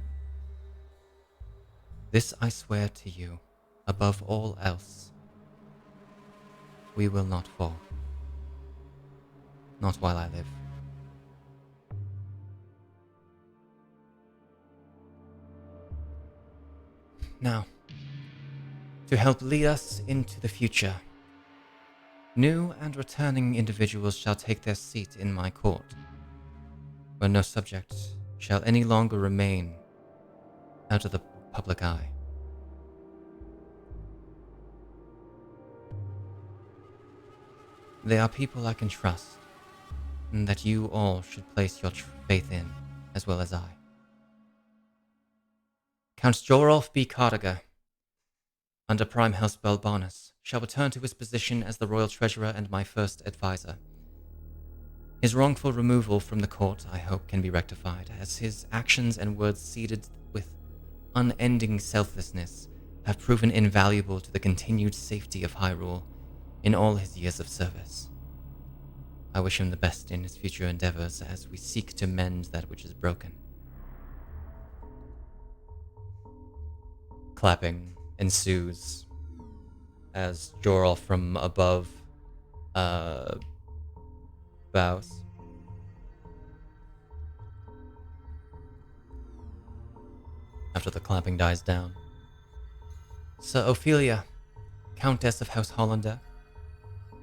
This I swear to you, above all else. We will not fall. Not while I live. Now, to help lead us into the future, new and returning individuals shall take their seat in my court, where no subject shall any longer remain out of the public eye. They are people I can trust, and that you all should place your faith in, as well as I. Count Jorolf B. Cardiger, under Prime House Belbanus, shall return to his position as the Royal Treasurer and my first advisor. His wrongful removal from the court, I hope, can be rectified, as his actions and words seeded with unending selflessness have proven invaluable to the continued safety of Hyrule in all his years of service. I wish him the best in his future endeavors as we seek to mend that which is broken. Clapping ensues as Jorolf from above bows. After the clapping dies down, Sir Ophelia, Countess of House Hollander,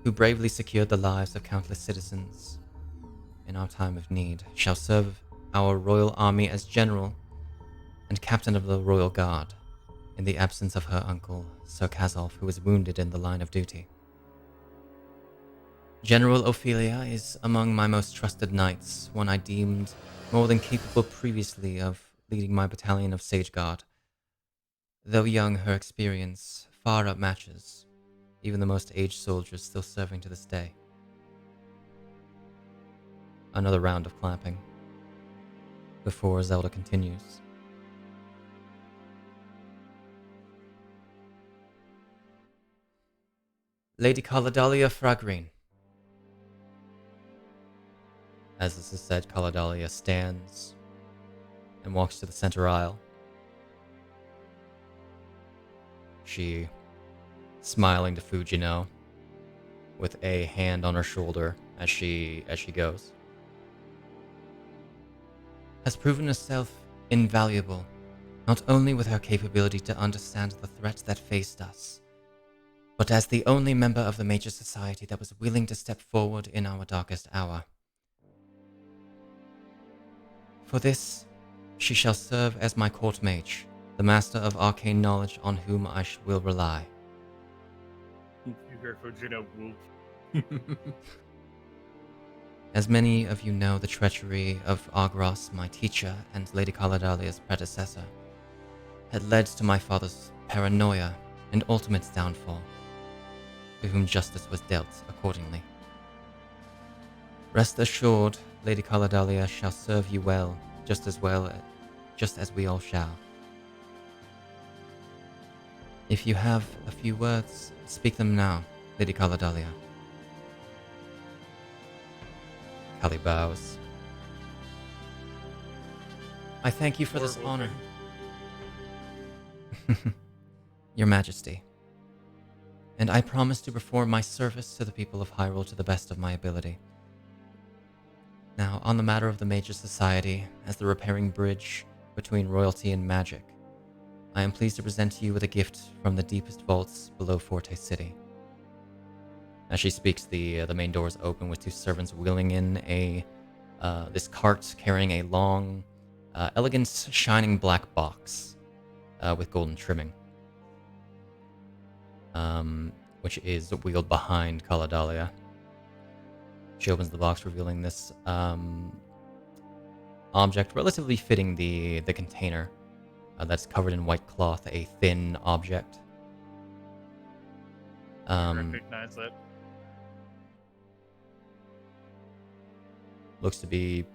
who bravely secured the lives of countless citizens in our time of need, shall serve our royal army as general and captain of the Royal Guard, in the absence of her uncle, Sir Kazolf, who was wounded in the line of duty. General Ophelia is among my most trusted knights, one I deemed more than capable previously of leading my battalion of Sage Guard. Though young, her experience far outmatches even the most aged soldiers still serving to this day. Another round of clapping before Zelda continues. Lady Caladalia Fragrine. As this is said, Caladalia stands and walks to the center aisle. She, smiling to Fujino, with a hand on her shoulder as she goes, has proven herself invaluable, not only with her capability to understand the threats that faced us, but as the only member of the major society that was willing to step forward in our darkest hour. For this, she shall serve as my court mage, the master of arcane knowledge on whom I will rely. You hear Fujino whoop. As many of you know, the treachery of Argros, my teacher, and Lady Caladalia's predecessor, had led to my father's paranoia and ultimate downfall, to whom justice was dealt accordingly. Rest assured, Lady Caladalia shall serve you well, just as we all shall. If you have a few words, speak them now, Lady Caladalia. Kali bows. I thank you for this Horrible honor. Your Majesty. And I promise to perform my service to the people of Hyrule to the best of my ability. Now, on the matter of the Major Society, as the repairing bridge between royalty and magic, I am pleased to present to you with a gift from the deepest vaults below Forte City. As she speaks, the main doors open with two servants wheeling in this cart carrying a long, elegant, shining black box with golden trimming, which is wheeled behind Kaladalia. She opens the box, revealing this object relatively fitting the container that's covered in white cloth, a thin object. Recognize it. Looks to be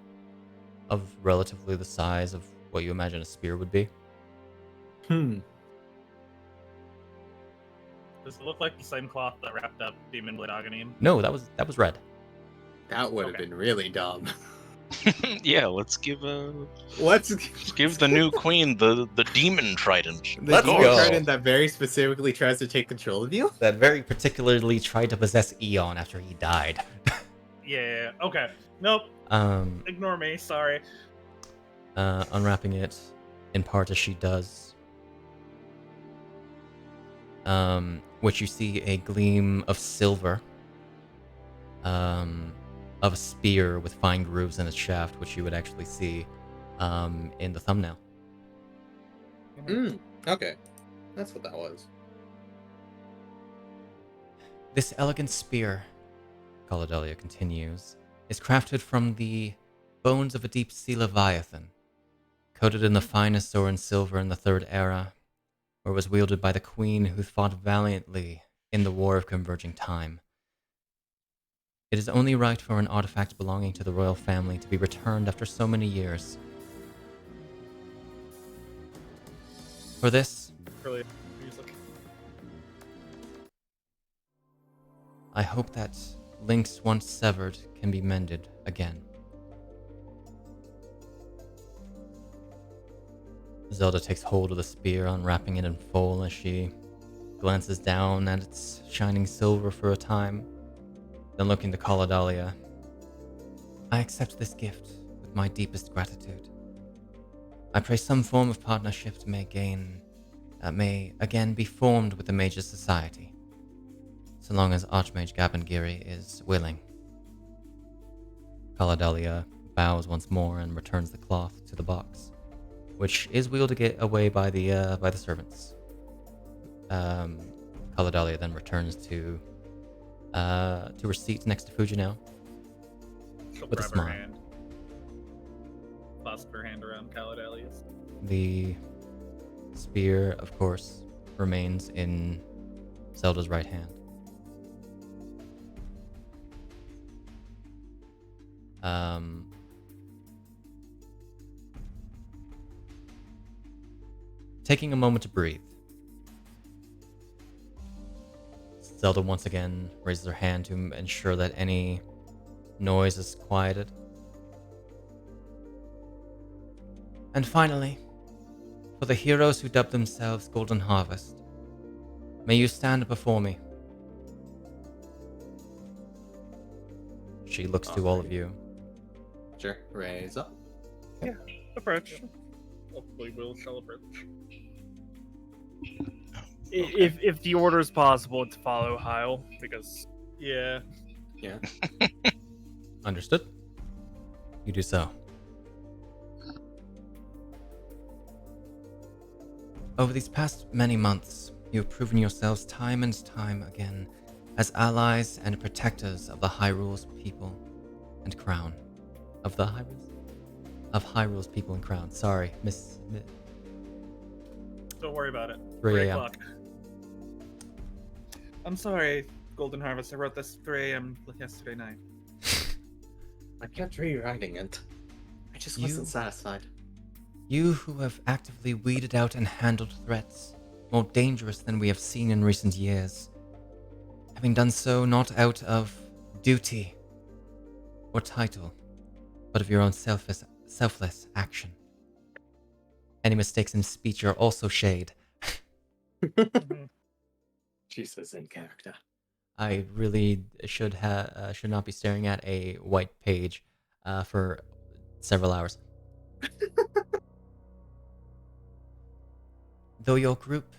of relatively the size of what you imagine a spear would be. Hmm. Does it look like the same cloth that wrapped up Demon Blade Aghanim? No, that was red. That would have Okay. been really dumb. Yeah, let's give Let's the new queen the demon trident. the Let's demon go. trident that very specifically tries to take control of you. That very particularly tried to possess Eon after he died. Yeah. Okay. Nope. Um, Ignore me. Sorry. unwrapping it in part as she does. Which you see a gleam of silver. Of a spear with fine grooves in its shaft, which you would actually see in the thumbnail. Okay. That's what that was. This elegant spear, Kaladalia continues, is crafted from the bones of a deep-sea leviathan, coated in the finest ore and silver in the Third Era, where it was wielded by the queen who fought valiantly in the War of Converging Time. It is only right for an artifact belonging to the royal family to be returned after so many years. For this, Really music. I hope that links once severed can be mended again. Zelda takes hold of the spear, unwrapping it in full as she glances down at its shining silver for a time. Then looking to Kaladalia, I accept this gift with my deepest gratitude. I pray some form of partnership may again be formed with the Major Society, so long as Archmage Gabangiri is willing. Kaladalia bows once more and returns the cloth to the box, which is wheeled away by the servants. Kaladalia then returns to her seat next to Fujino. She'll With a grab her smile. hand. Clasp her hand around Kaladalia's. The spear, of course, remains in Zelda's right hand. Taking a moment to breathe, Zelda once again raises her hand to ensure that any noise is quieted. And finally, for the heroes who dubbed themselves Golden Harvest, may you stand before me. She looks to all of you. Sure. Raise up. Approach. Hopefully we'll celebrate. If the order is possible, to follow Hyle, because Yeah. Yeah. Understood? You do so. Over these past many months, you have proven yourselves time and time again as allies and protectors of the Hyrule's people and crown. Of Hyrule's people and crown. Sorry, Miss Don't worry about it. 3 3 a.m. o'clock. I'm sorry, Golden Harvest. I wrote this 3 a.m. yesterday night. I kept rewriting it. I just You- wasn't satisfied. You who have actively weeded out and handled threats more dangerous than we have seen in recent years, having done so not out of duty or or title, but of your own selfless action. Any mistakes in speech are also shade. Jesus, in character. I really should not be staring at a white page for several hours. Though your group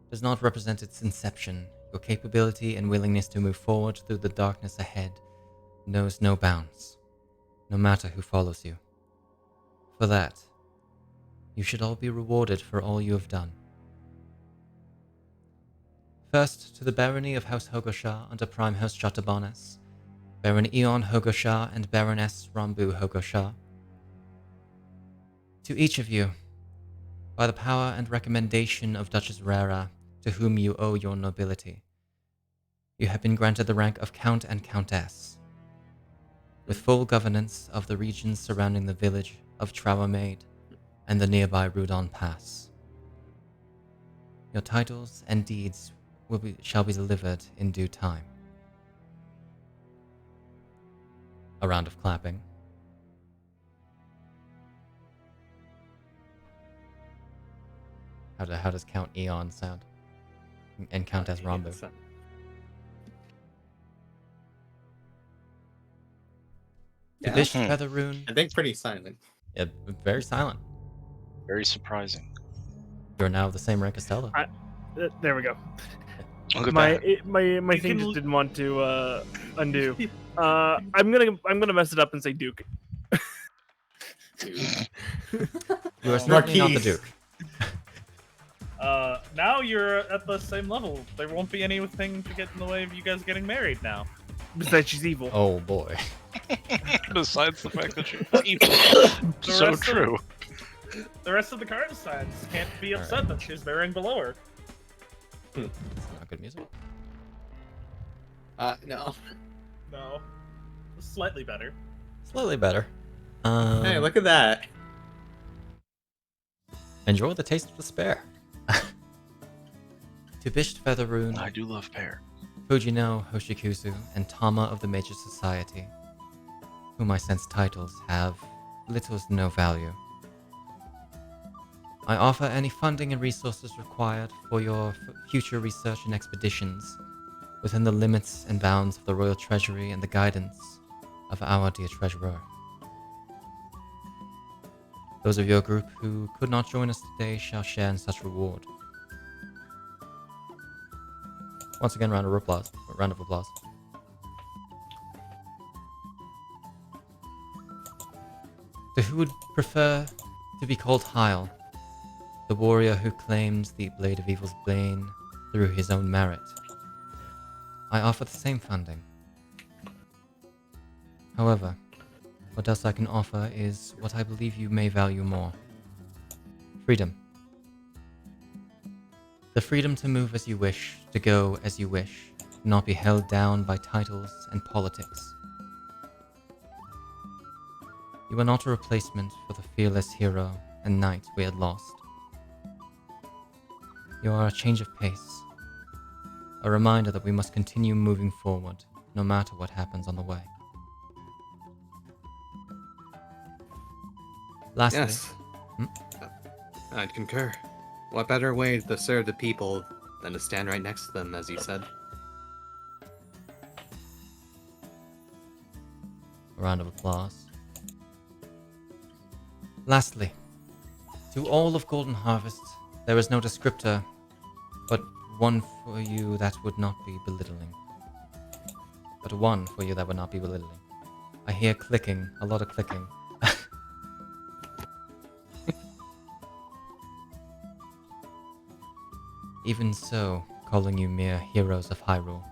does not represent its inception, your capability and willingness to move forward through the darkness ahead knows no bounds, no matter who follows you. For that, you should all be rewarded for all you have done. First, to the barony of House Hogo-sha under Prime Host Shatabanes, Baron Eon Hogo-sha and Baroness Rambu Hogo-sha. To each of you, by the power and recommendation of Duchess Rara, to whom you owe your nobility, you have been granted the rank of Count and Countess, with full governance of the regions surrounding the village of Trauermaid and the nearby Rudon Pass. Your titles and deeds shall be delivered in due time. A round of clapping. How does Count Eon sound? And Countess Rambu? Yeah. Bisht, Featherune. I think pretty silent. Yeah, very silent. Very surprising. You're now the same rank as Stella. There we go. Look at My that. my thing just didn't want to undo. I'm gonna mess it up and say Duke. You are certainly not the Duke. Now you're at the same level. There won't be anything to get in the way of you guys getting married now. Besides, she's evil. Oh boy. Besides the fact that she's evil. The So rest of- true. The rest of the card signs can't be upset that she's bearing below her. That's not good music. No. No. Slightly better. Slightly better. Hey, look at that. Enjoy the taste of despair. To Bisht, Featherune, I do love pear. Fujino, Hoshikuzu, and Tama of the Major Society, whom I sense titles have little to no value. I offer any funding and resources required for your future research and expeditions within the limits and bounds of the Royal Treasury and the guidance of our dear Treasurer. Those of your group who could not join us today shall share in such reward. Once again, round of applause. To who would prefer to be called Hyle, the warrior who claims the Blade of Evil's bane through his own merit, I offer the same funding. However, what else I can offer is what I believe you may value more. Freedom. The freedom to move as you wish, to go as you wish, not be held down by titles and politics. You are not a replacement for the fearless hero and knight we had lost. You are a change of pace, a reminder that we must continue moving forward, no matter what happens on the way. Lastly, Yes. I'd concur. What better way to serve the people than to stand right next to them, as you said? a round of applause. Lastly, to all of Golden Harvest, there is no descriptor, but one for you that would not be belittling. But one for you that would not be belittling. I hear clicking, a lot of clicking. Even so, calling you mere heroes of Hyrule.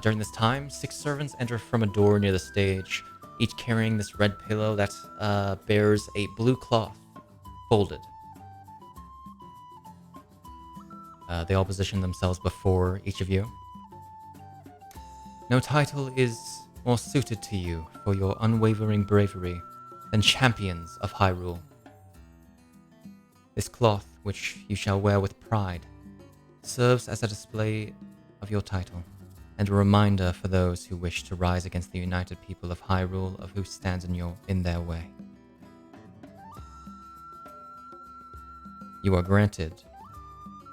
During this time, 6 servants enter from a door near the stage, each carrying this red pillow that bears a blue cloth folded. They all position themselves before each of you. No title is more suited to you for your unwavering bravery than Champions of Hyrule. This cloth, which you shall wear with pride, serves as a display of your title and a reminder for those who wish to rise against the united people of Hyrule of who stands in their way. You are granted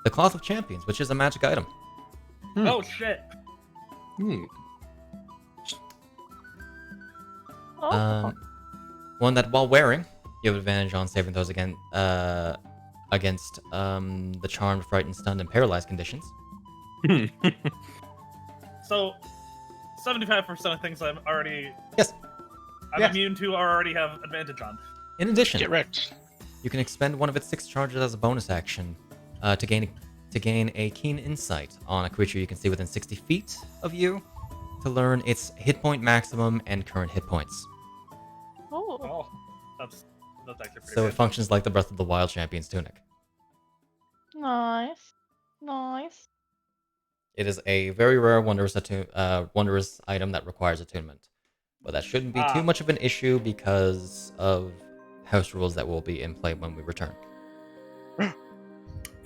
the Cloth of Champions, which is a magic item. Oh shit! Oh. One that, while wearing, you have advantage on saving throws against the charmed, frightened, stunned, and paralyzed conditions. So, 75% of things I'm already I'm Yes. immune to or already have advantage on. In addition, Get wrecked. you can expend one of its 6 charges as a bonus action to gain a keen insight on a creature you can see within 60 feet of you to learn its hit point maximum and current hit points. Oh. Oh, that's actually pretty So good. it functions like the Breath of the Wild Champion's tunic. Nice. Nice. It is a very rare wondrous item that requires attunement. But that shouldn't be too much of an issue because of house rules that will be in play when we return. You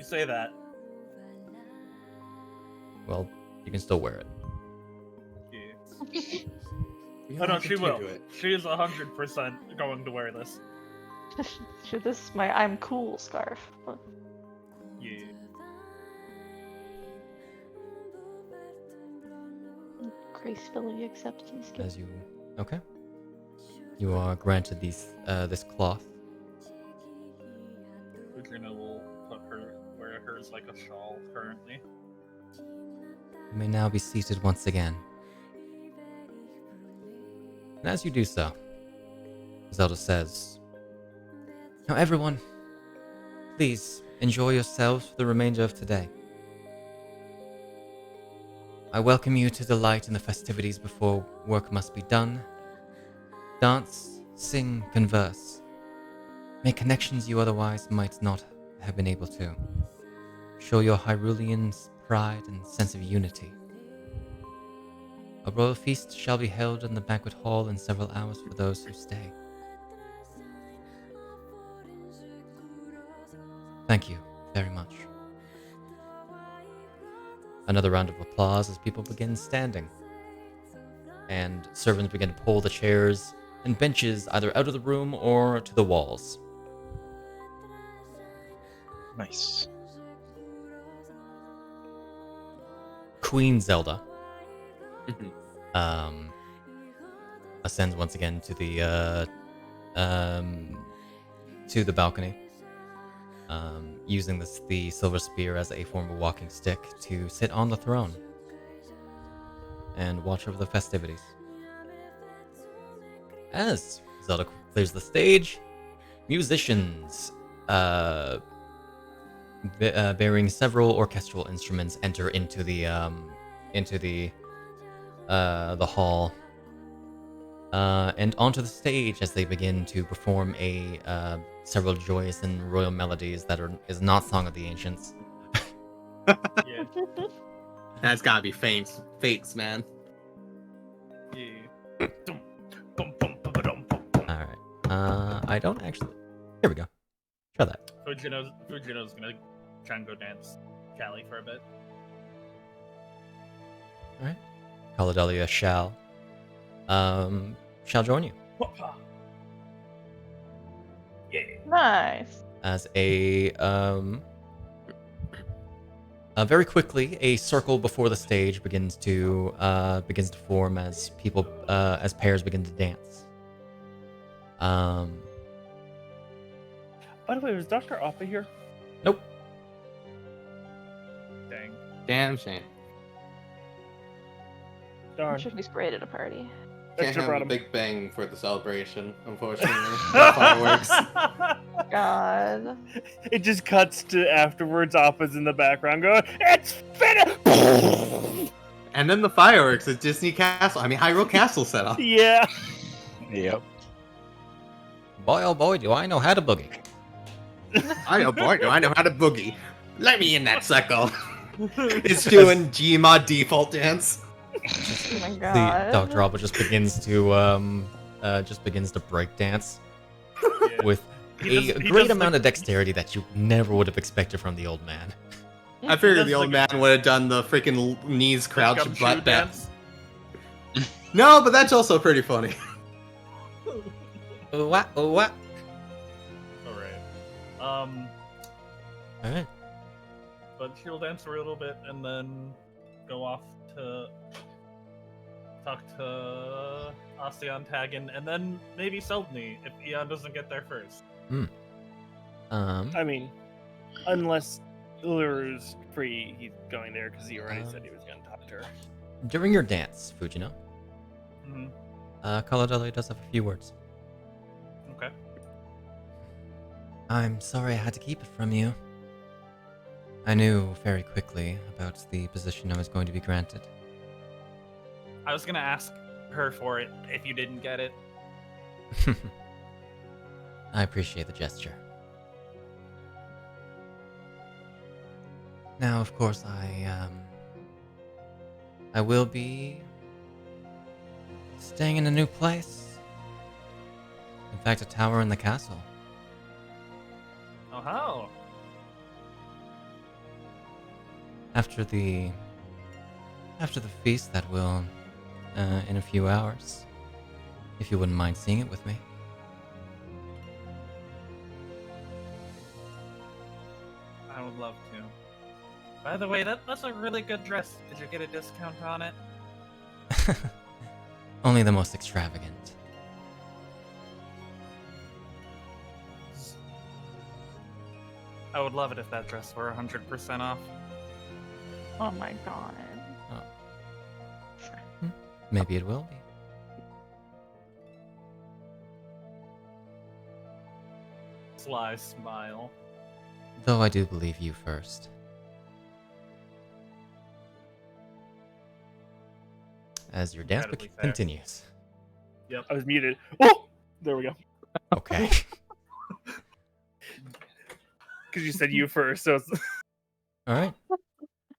say that. Well, you can still wear it. Yeah. Oh no, she will. She is 100% going to wear this. This is my I'm cool scarf. Yeah. Gracefully accept these gifts. As you... Okay. You are granted this cloth. Fujino will wear hers like a shawl currently. You may now be seated once again. And as you do so, Zelda says, "Now everyone, please enjoy yourselves for the remainder of today. I welcome you to delight in the festivities before work must be done. Dance, sing, converse. Make connections you otherwise might not have been able to. Show your Hyrulean pride and sense of unity. A royal feast shall be held in the banquet hall in several hours for those who stay. Thank you very much." Another round of applause as people begin standing, and servants begin to pull the chairs and benches either out of the room or to the walls. Nice. Queen Zelda ascends once again to the balcony, using the silver spear as a form of walking stick to sit on the throne and watch over the festivities. As Zelda clears the stage, musicians bearing several orchestral instruments enter into the hall and onto the stage as they begin to perform several joyous and royal melodies that is not Song of the Ancients. Yeah. That's gotta be Fates, man. Yeah. Alright. I don't actually... Here we go. Try that. Fujino's gonna try and go dance Callie for a bit. Alright. Caladelia shall join you. Yeah. Nice. As very quickly, a circle before the stage begins to form as as pairs begin to dance. By the way, was Dr. Appa here? Nope. Dang. Damn shame. Darn. I'm sure he's great at a party. Can't Extra have a brought him. Big Bang for the celebration, unfortunately. No fireworks. God. It just cuts to afterwards. Appa's in the background going, "It's finished!" And then the fireworks at Disney Castle. I mean, Hyrule Castle set off. Yeah. Yep. Boy, oh boy, do I know how to boogie. I know, boy, do I know how to boogie. Let me in that suckle. It's doing Gmod default dance. Oh my The god. Dr. Alba just begins to break dance with He a does great the- amount of dexterity that you never would have expected from the old man. I figured That's the old like man would have done the freaking knees crouched gumshoe butt dance. No, but that's also pretty funny. What? What? All right. All right. But she'll dance for a little bit and then go off to talk to Osteon Taggin and then maybe Seldny if Eon doesn't get there first. I mean, unless Luru's free, he's going there because he already said he was going to talk to her. During your dance, Fujino, Mm-hmm. Kaladeli does have a few words. Okay. I'm sorry I had to keep it from you. I knew very quickly about the position I was going to be granted. I was gonna ask her for it if you didn't get it. I appreciate the gesture. Now, of course, I will be staying in a new place. In fact, a tower in the castle. Oh, how? After the feast that will, in a few hours. If you wouldn't mind seeing it with me. I would love to. By the way, that's a really good dress. Did you get a discount on it? Only the most extravagant. I would love it if that dress were 100% off. Oh my god. Maybe it will be. Sly smile. Though I do believe you first. As your dance Incredibly fair. continues. Yep. I was muted. Oh! There we go. Okay. Because you said you first, so it's... All right.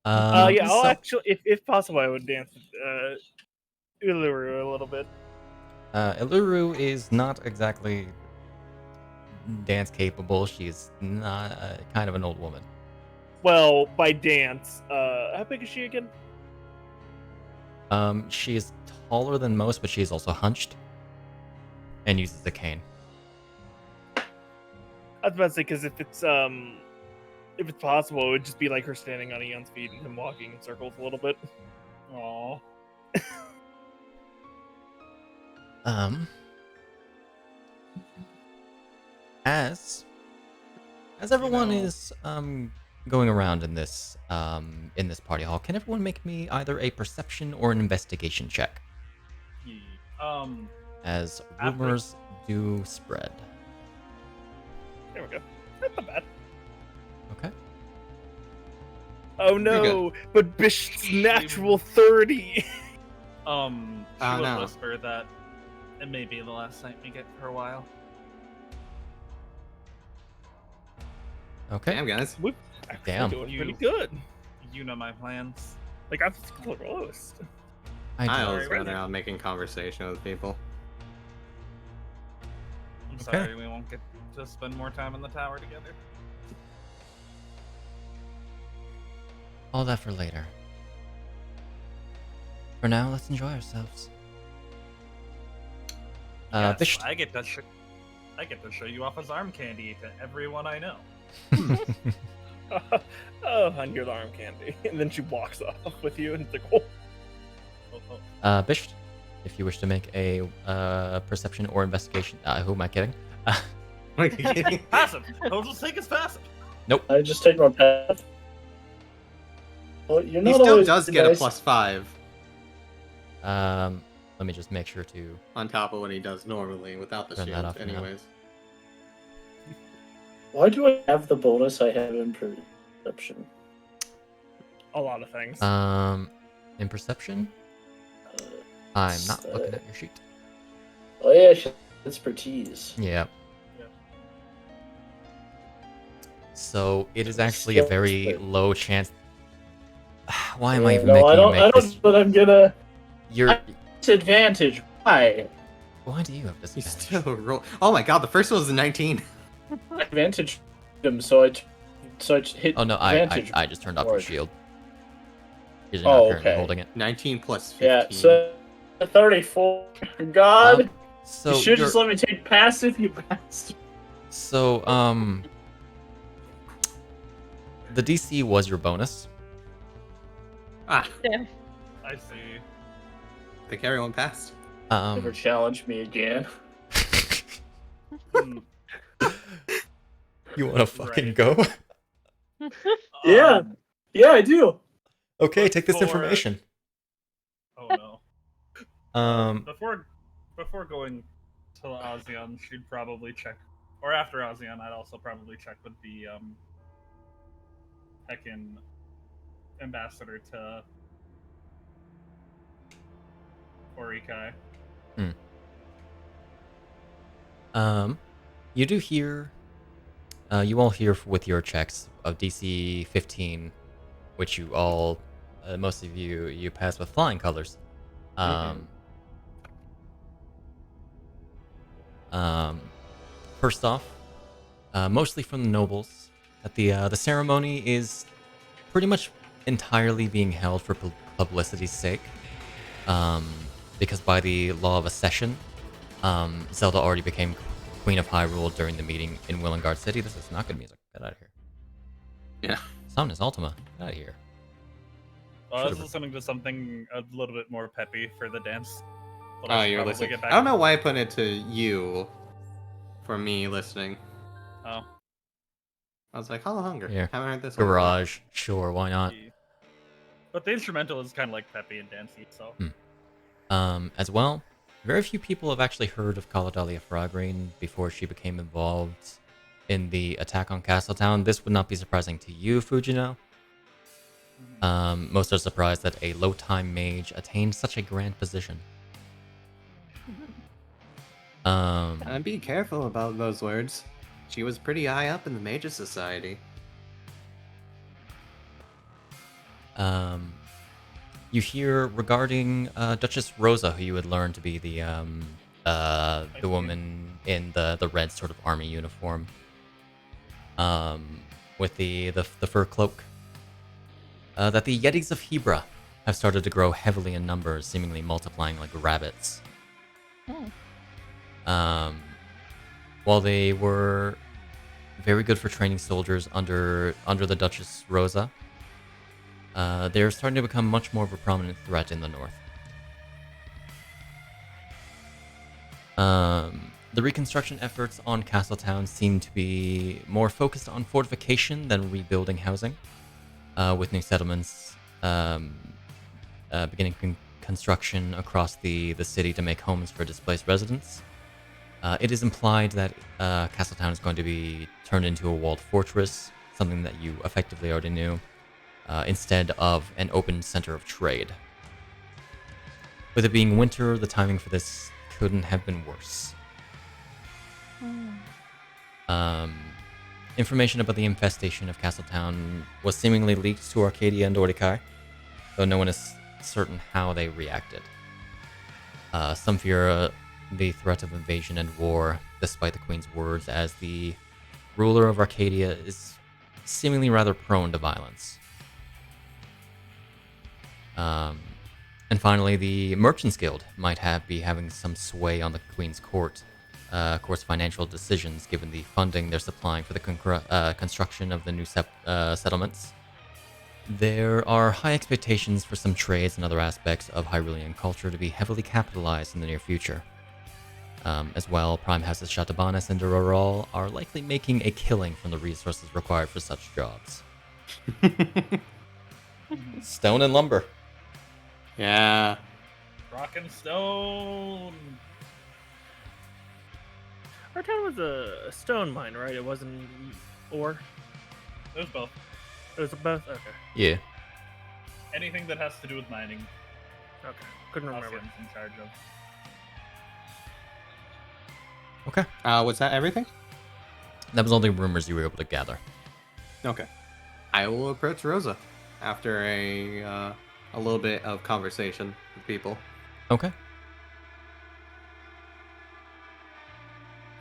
yeah, I'll so- actually, if possible, I would dance with Uluru a little bit. Iluru is not exactly dance capable. She's not kind of an old woman. Well, by dance, how big is she again? She is taller than most, but she is also hunched and uses a cane. I was about to say, because if it's possible, it would just be like her standing on Eon's feet and him walking in circles a little bit. Aww. As everyone is going around in this party hall, can everyone make me either a perception or an investigation check? As rumors do spread. There we go. That's not bad. Okay. Oh no, but Bisht's natural 30. She will no. whisper that it may be the last night we get for a while. Okay. Damn, guys. We're Damn. doing pretty good. You know my plans. Like, I'm close. I I do. always Right run now. around making conversation with people. I'm Okay. sorry we won't get to spend more time in the tower together. All that for later. For now, let's enjoy ourselves. Yes, Bisht. I get to show you off as arm candy to everyone I know. Oh, on your arm candy. And then she walks off with you and it's like, oh. Bisht, if you wish to make a perception or investigation. Who am I kidding? Passive. I'll just take his passive. I just take my path. Well, you're He not still always does get a nice. +5 Let me just make sure to. on top of what he does normally without the Turn that shield, off now. anyways. Why do I have the bonus I have in perception? A lot of things. In perception, Uh, I'm not looking at your sheet. Oh yeah, it's expertise. Yeah. Yeah. So it is actually a very Skills, but- low chance. Why am I even no, making I you don't. make I this? don't. But I'm gonna You're. disadvantage. Why? Why do you have He's disadvantage? still roll. Oh my god, the first one was a 19. Advantage him, so I So I just hit Oh no, advantage. I just turned off or- your shield. You're Oh, not currently okay. holding it. 19 plus 15. Yeah, so 34. God, So you should you're- just let me take passive, you bastard. So, the DC was your bonus. Ah, Yeah. I see. I think everyone passed. Never challenge me again. Hmm. You want to fucking Right. go? Yeah. Um, Yeah, I do. Okay, take this For- information. Oh no. Before going to ASEAN, she'd probably check, or after ASEAN, I'd also probably check with the heckin' ambassador to Orikai. You do hear, you all hear with your checks of DC 15, which you all, most of you pass with flying colors. First off, mostly from the nobles, that the ceremony is pretty much entirely being held for publicity's sake. Because by the law of accession, Zelda already became Queen of Hyrule during the meeting in Willengard City. This is not good music. Get out of here. Yeah. Somnus Ultima. Get out of here. I was listening to something a little bit more peppy for the dance. But Oh, I should you're probably listening. get I back don't to- know why I put it to you for me listening. Oh. I was like, Hollow Hunger. Here. Haven't heard this one before. Garage. Sure, why not? But the instrumental is kind of like peppy and dancey, so. As well, very few people have actually heard of Kaladalia Fragrine before she became involved in the attack on Castletown. This would not be surprising to you, Fujino. Most are surprised that a low-time mage attained such a grand position. And be careful about those words. She was pretty high up in the Mages Society. You hear regarding Duchess Rosa, who you had learned to be the woman in the red sort of army uniform, with the fur cloak. That the Yetis of Hebra have started to grow heavily in numbers, seemingly multiplying like rabbits. While they were very good for training soldiers under the Duchess Rosa, they're starting to become much more of a prominent threat in the north. The reconstruction efforts on Castletown seem to be more focused on fortification than rebuilding housing, with new settlements beginning construction across the city to make homes for displaced residents. It is implied that Castletown is going to be turned into a walled fortress, something that you effectively already knew, instead of an open center of trade. With it being winter, the timing for this couldn't have been worse. Information about the infestation of Castletown was seemingly leaked to Arcadia and Orikai, though no one is certain how they reacted. Some fear the threat of invasion and war, despite the Queen's words, as the ruler of Arcadia is seemingly rather prone to violence. And finally, the Merchants Guild might be having some sway on the Queen's court's financial decisions, given the funding they're supplying for the construction of the new settlements. There are high expectations for some trades and other aspects of Hyrulean culture to be heavily capitalized in the near future. As well, Prime Houses Shatabanis and Duroral are likely making a killing from the resources required for such jobs. Stone and lumber. Yeah. Rock and stone. Our town was a stone mine, right? It wasn't ore. It was both. It was both. Okay. Yeah. Anything that has to do with mining, Okay. Couldn't remember. ASEAN's in charge of. Okay. Was that everything? That was all the rumors you were able to gather. Okay. I will approach Rosa after a little bit of conversation with people. Okay.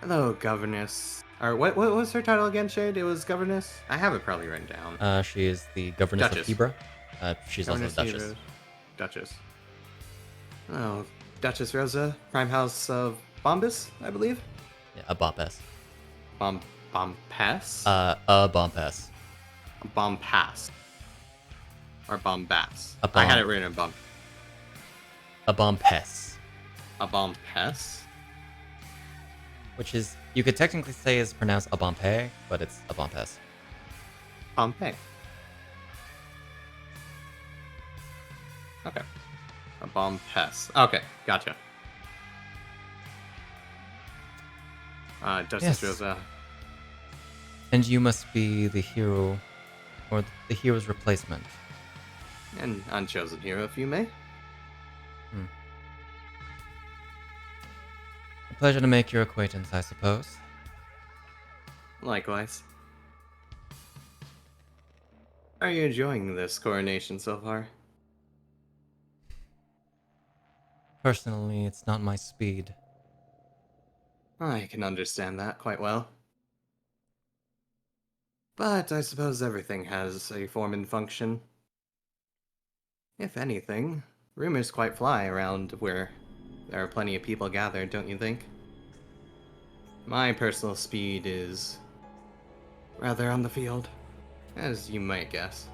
Hello, Governess. Or what was her title again, Shade? It was Governess? I have it probably written down. She is the governess Duchess. of Hebra. She's Governess also Duchess. Hero- Duchess. Oh, Duchess Rosa, Prime House of Bombus, I believe? Yeah, a Bompass. Bompass? A Bompass. Bompass. Or Bombass. A I had bomb. it written in Bomb. A Bompass. A Bompass? Which is, you could technically say is pronounced a Bompay, but it's a Bompass. Pompeii. Okay. A Bompass. Okay, gotcha. Duchess Yes. Rosa. And you must be the hero, or the hero's replacement. An unchosen hero, if you may. A pleasure to make your acquaintance, I suppose. Likewise. Are you enjoying this coronation so far? Personally, it's not my speed. I can understand that quite well. But I suppose everything has a form and function. If anything, rumors quite fly around where there are plenty of people gathered, don't you think? My personal speed is rather on the field, as you might guess.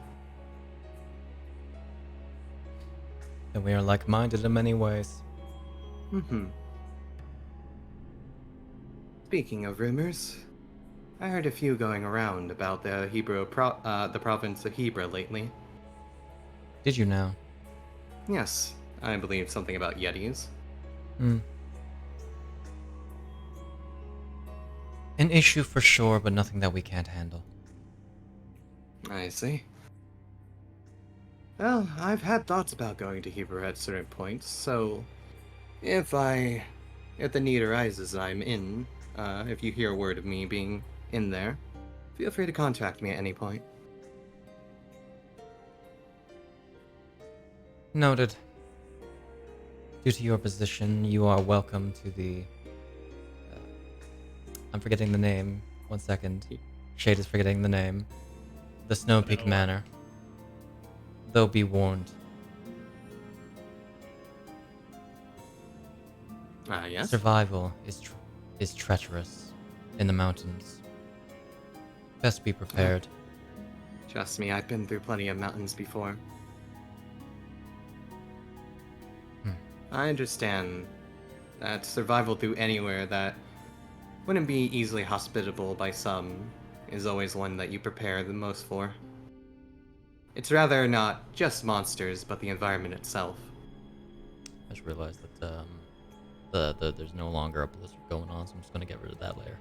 And we are like-minded in many ways. Speaking of rumors, I heard a few going around about the the province of Hebra lately. Did you now? Yes, I believe something about Yetis. An issue for sure, but nothing that we can't handle. I see. Well, I've had thoughts about going to Hebra at certain points, so if the need arises, I'm in. If you hear word of me being in there, feel free to contact me at any point. Noted. Due to your position, you are welcome to the... I'm forgetting the name. 1 second. Shade is forgetting the name. The Snow Peak Manor. Though be warned. Yes? Survival is treacherous in the mountains. Best be prepared. Trust me, I've been through plenty of mountains before. I understand that survival through anywhere that wouldn't be easily hospitable by some is always one that you prepare the most for. It's rather not just monsters, but the environment itself. I just realized that there's no longer a blizzard going on, so I'm just gonna get rid of that layer.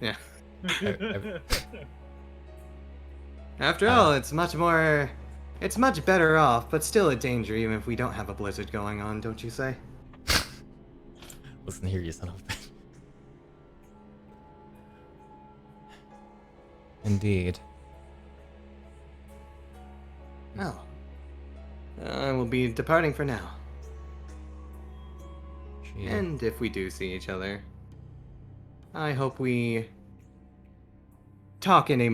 There we go. Yeah. After all, it's much better off, but still a danger even if we don't have a blizzard going on, don't you say? Listen here, you son of a bitch. Indeed. Well, I will be departing for now. And if we do see each other, I hope we talk in a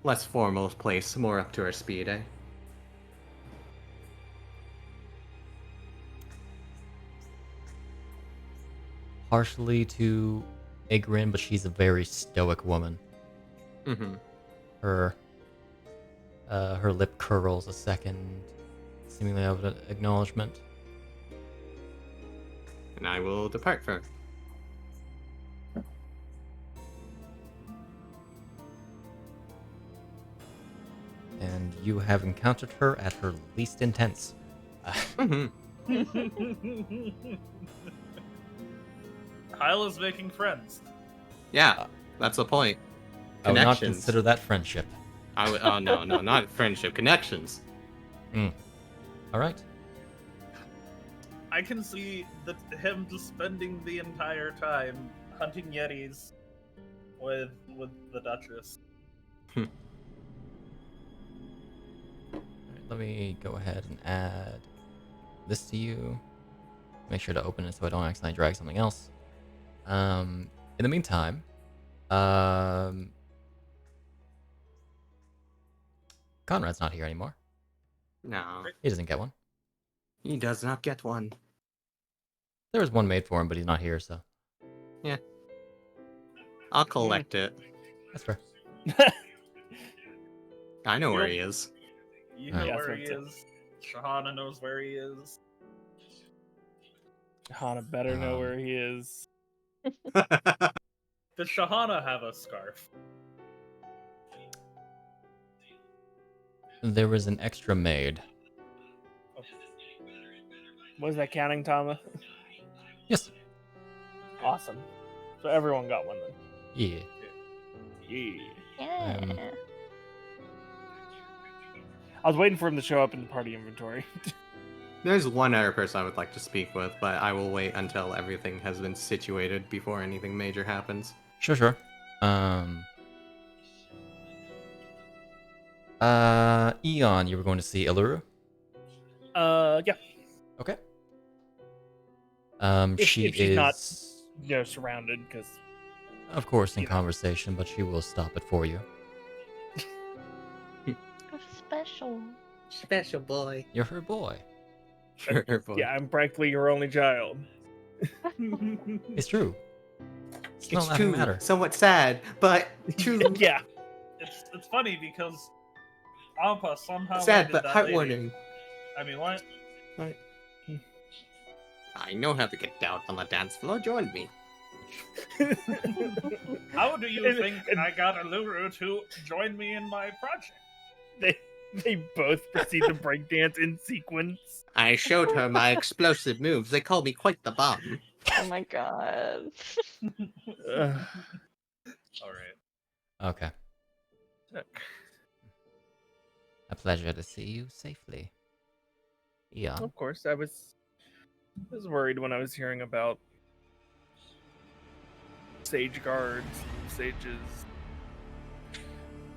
less formal place, more up to our speed, eh? Partially to a grin, but she's a very stoic woman. Her lip curls a second, seemingly of an acknowledgement. And I will depart for. And you have encountered her at her least intense. Hyle is making friends. Yeah, that's the point. I would not Connections. consider that friendship. Oh no, not friendship. Connections. All right. I can see him just spending the entire time hunting Yetis with the Duchess. Alright, let me go ahead and add this to you. Make sure to open it so I don't accidentally drag something else. In the meantime, Conrad's not here anymore. No, He doesn't get one. he does not get one. There was one made for him, but he's not here, so I'll collect it. that's fair. I know where he is. You know Yeah, where that's he what is. Shahana knows where he is. Hana better know where he is. Does Shahana have a scarf? There was an extra made. Was that counting, Tama? Yes. Awesome. So everyone got one then. Yeah. Yeah. Yeah. I was waiting for him to show up in the party inventory. There's one other person I would like to speak with, but I will wait until everything has been situated before anything major happens. Sure. Eon, you were going to see Iluru? Yeah. Okay. If She she's is, not- surrounded because of course, in you know. conversation, but she will stop it for you. Special. Special boy. You're her boy. yeah, I'm practically your only child. It's true. It's not It's that true. matter. Somewhat sad, but true. Yeah. It's funny because Ampa somehow Sad landed but that lady. heartwarming. I mean, what? I know how to get down on the dance floor. Join me. How do you And- think and- I got Iluru to join me in my project? They both proceed to breakdance in sequence. I showed her my explosive moves. They call me quite the bomb. Oh my god. Ugh. All right. Okay. A pleasure to see you safely. Eon. Of course, I was worried when I was hearing about sage guards, sages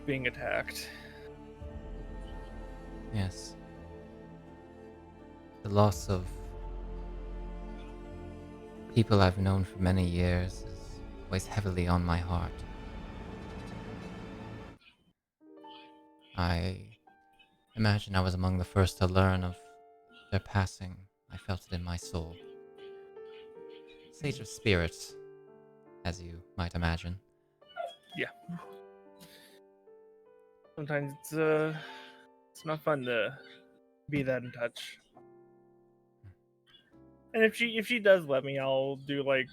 being attacked. Yes. The loss of people I've known for many years weighs heavily on my heart. I imagine I was among the first to learn of their passing. I felt it in my soul. Sage of spirits, as you might imagine. Sometimes it's not fun to be that in touch. And if she does let me, I'll do like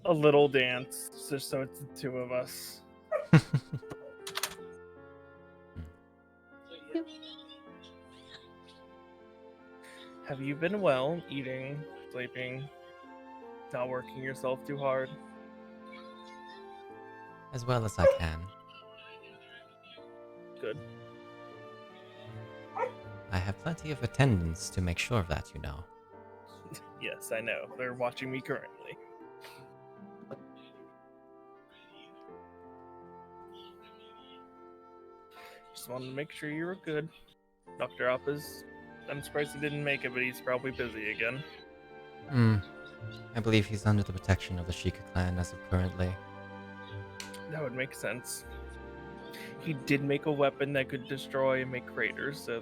a little dance just so it's the two of us. Have you been well, eating, sleeping, not working yourself too hard? As well as I can. Good. I have plenty of attendants to make sure of that, you know. Yes, I know. They're watching me currently. Just wanted to make sure you were good. Dr. Appa's, I'm surprised he didn't make it, but he's probably busy again. I believe he's under the protection of the Sheikah clan as of currently. That would make sense. He did make a weapon that could destroy and make craters, so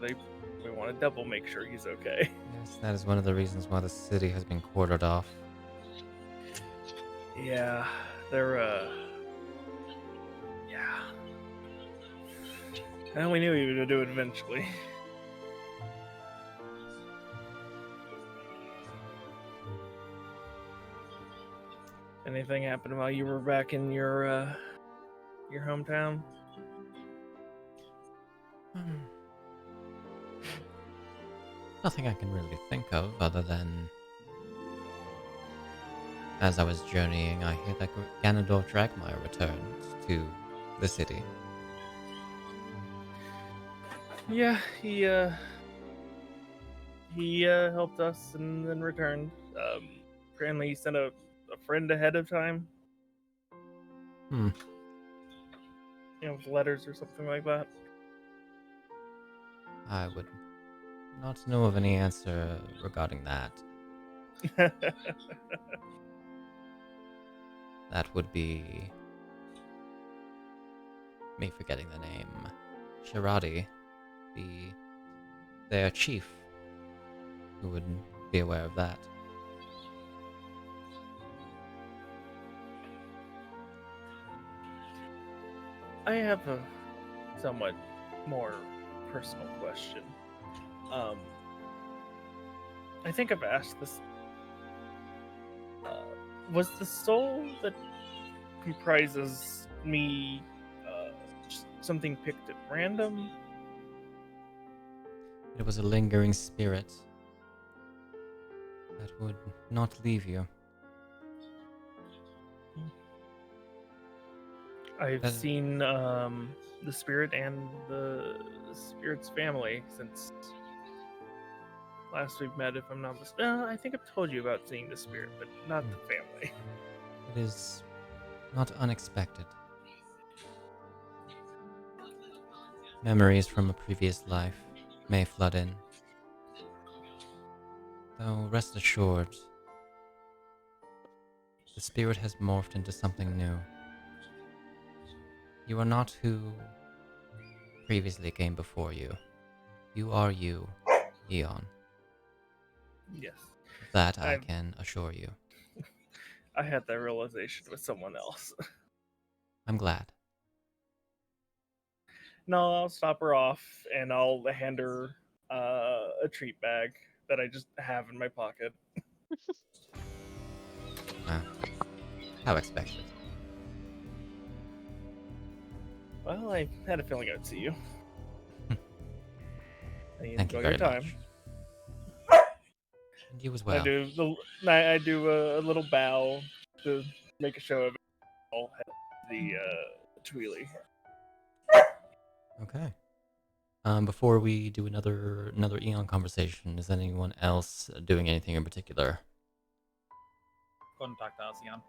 we want to double make sure he's okay. Yes, that is one of the reasons why the city has been quartered off. Yeah, they're yeah. And we knew he would do it eventually. Anything happened while you were back in your hometown? Nothing I can really think of other than as I was journeying, I hear that Ganondorf Dragmire returned to the city. Yeah, he helped us and then returned. Apparently he sent a friend ahead of time. Hmm. You know, with letters or something like that. I would not know of any answer regarding that. That would be me forgetting the name. Shirati, their chief, who would be aware of that. I have a somewhat more personal question. I think I've asked this. Was the soul that comprises me just something picked at random? It was a lingering spirit that would not leave you. I've seen the spirit and the spirit's family since last we've met, if I'm not mistaken. I think I've told you about seeing the spirit, but not the family. It is not unexpected. Memories from a previous life may flood in. Though rest assured, the spirit has morphed into something new. You are not who previously came before you. You are you, Eon. Yes. That I can assure you. I had that realization with someone else. I'm glad. No, I'll stop her off and I'll hand her a treat bag that I just have in my pocket. How expected. Well, I had a feeling I'd see you. Thank you Enjoy very your time. much. And you as well. I do a little bow to make a show of it. I'll head the Tweely. Okay. Before we do another Eon conversation, is anyone else doing anything in particular? Go and talk to Ocean.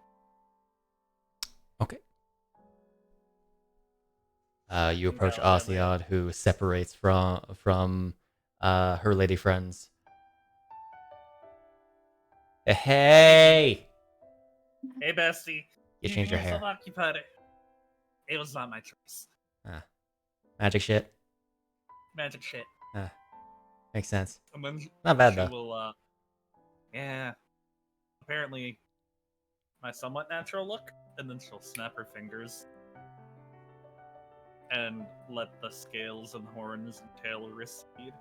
Okay. You approach Asiad, who separates from her lady friends. Hey! Hey, bestie. You changed your hair. So occupied. It was not my choice. Magic shit. Magic shit. Makes sense. And then Not bad she though. Will, yeah. Apparently, my somewhat natural look, and then she'll snap her fingers and let the scales and horns and tail recede.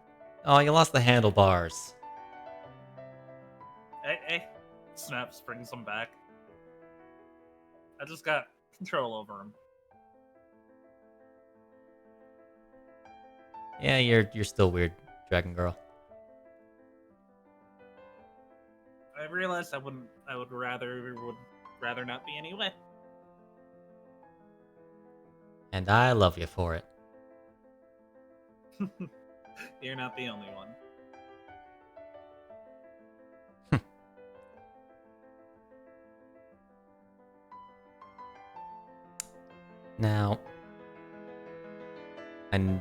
Oh, you lost the handlebars. Hey. Snaps, brings them back. I just got control over him. Yeah, you're still weird, Dragon Girl. I realized I would rather not be anyway. And I love you for it. You're not the only one. Now, and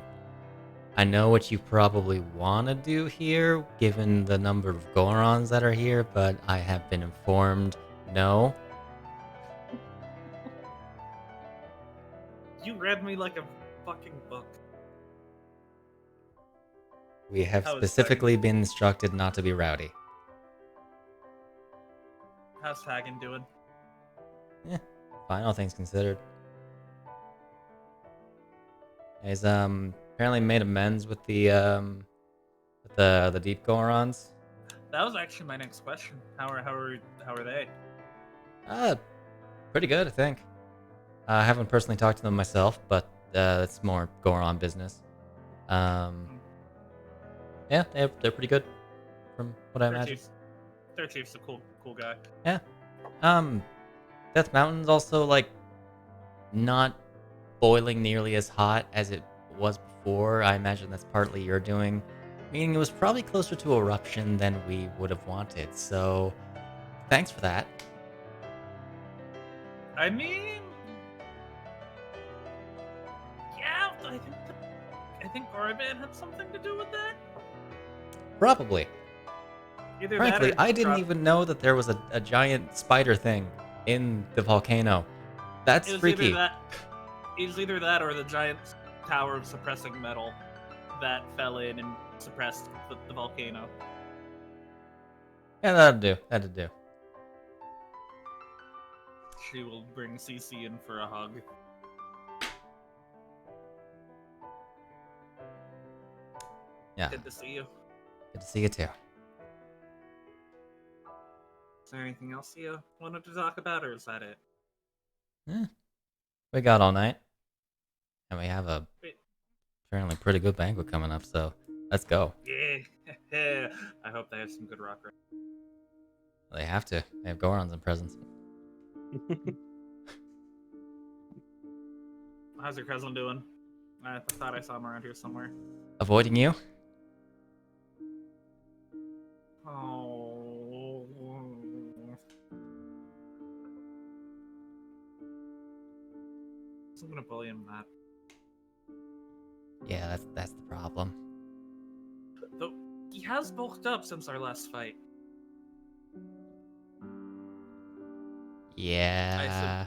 I know what you probably want to do here, given the number of Gorons that are here, but I have been informed, no. You read me like a fucking book. We have How is specifically been instructed not to be rowdy. How's Hagen doing? Fine, all things considered. He's apparently made amends with the deep Gorons. That was actually my next question. How are they? Pretty good, I think. I haven't personally talked to them myself, but it's more Goron business. Yeah, they're pretty good, from what I imagine. Their chief's a cool guy. Yeah. Death Mountain's also like not boiling nearly as hot as it was before. I imagine that's partly you're doing. Meaning it was probably closer to eruption than we would have wanted. So, thanks for that. I mean, yeah, I think Goroban had something to do with that. Probably. Either Frankly, that or I didn't even know that there was a giant spider thing in the volcano. That's It was freaky. either that or the giant tower of suppressing metal that fell in and suppressed the volcano. Yeah, that'd do. That'd do. She will bring CC in for a hug. Yeah. Good to see you. Good to see you too. Is there anything else you wanted to talk about, or is that it? We got all night. And we have a Wait. apparently pretty good banquet coming up, so let's go. Yeah. I hope they have some good rock. They have to. They have Gorons and presents. How's your cousin doing? I thought I saw him around here somewhere. Avoiding you? Oh. I'm gonna bully him that. Yeah, that's the problem. Though he has bulked up since our last fight. Yeah.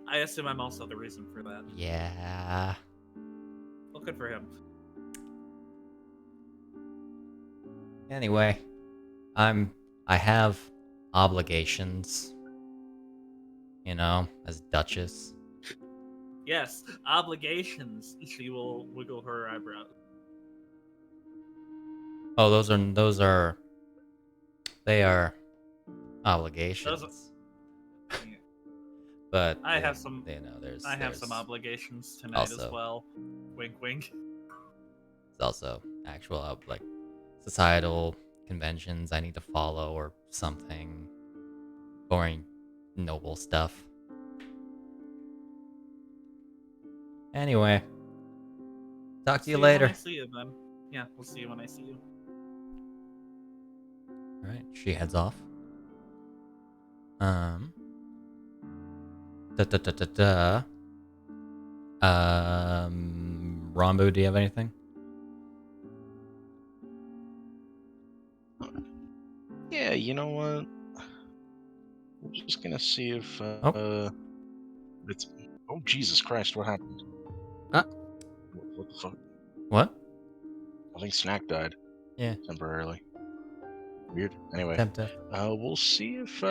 I assume I'm also the reason for that. Yeah. Well, good for him. Anyway, I have obligations. You know, as Duchess. Yes, obligations. She will wiggle her eyebrows. Oh, they are obligations. But I have some. You know, I have some obligations tonight as well. Wink, wink. It's also actual like societal conventions I need to follow or something. Boring, noble stuff. Anyway, talk to you later. When I see you, then. Yeah, we'll see you when I see you. All right, she heads off. Rambu, do you have anything? Yeah, you know what? I'm just gonna see if it's. Oh Jesus Christ! What happened? Huh? What the fuck? What? I think Snak died. Yeah. Temporarily. Weird. Anyway, Tempta. we'll see if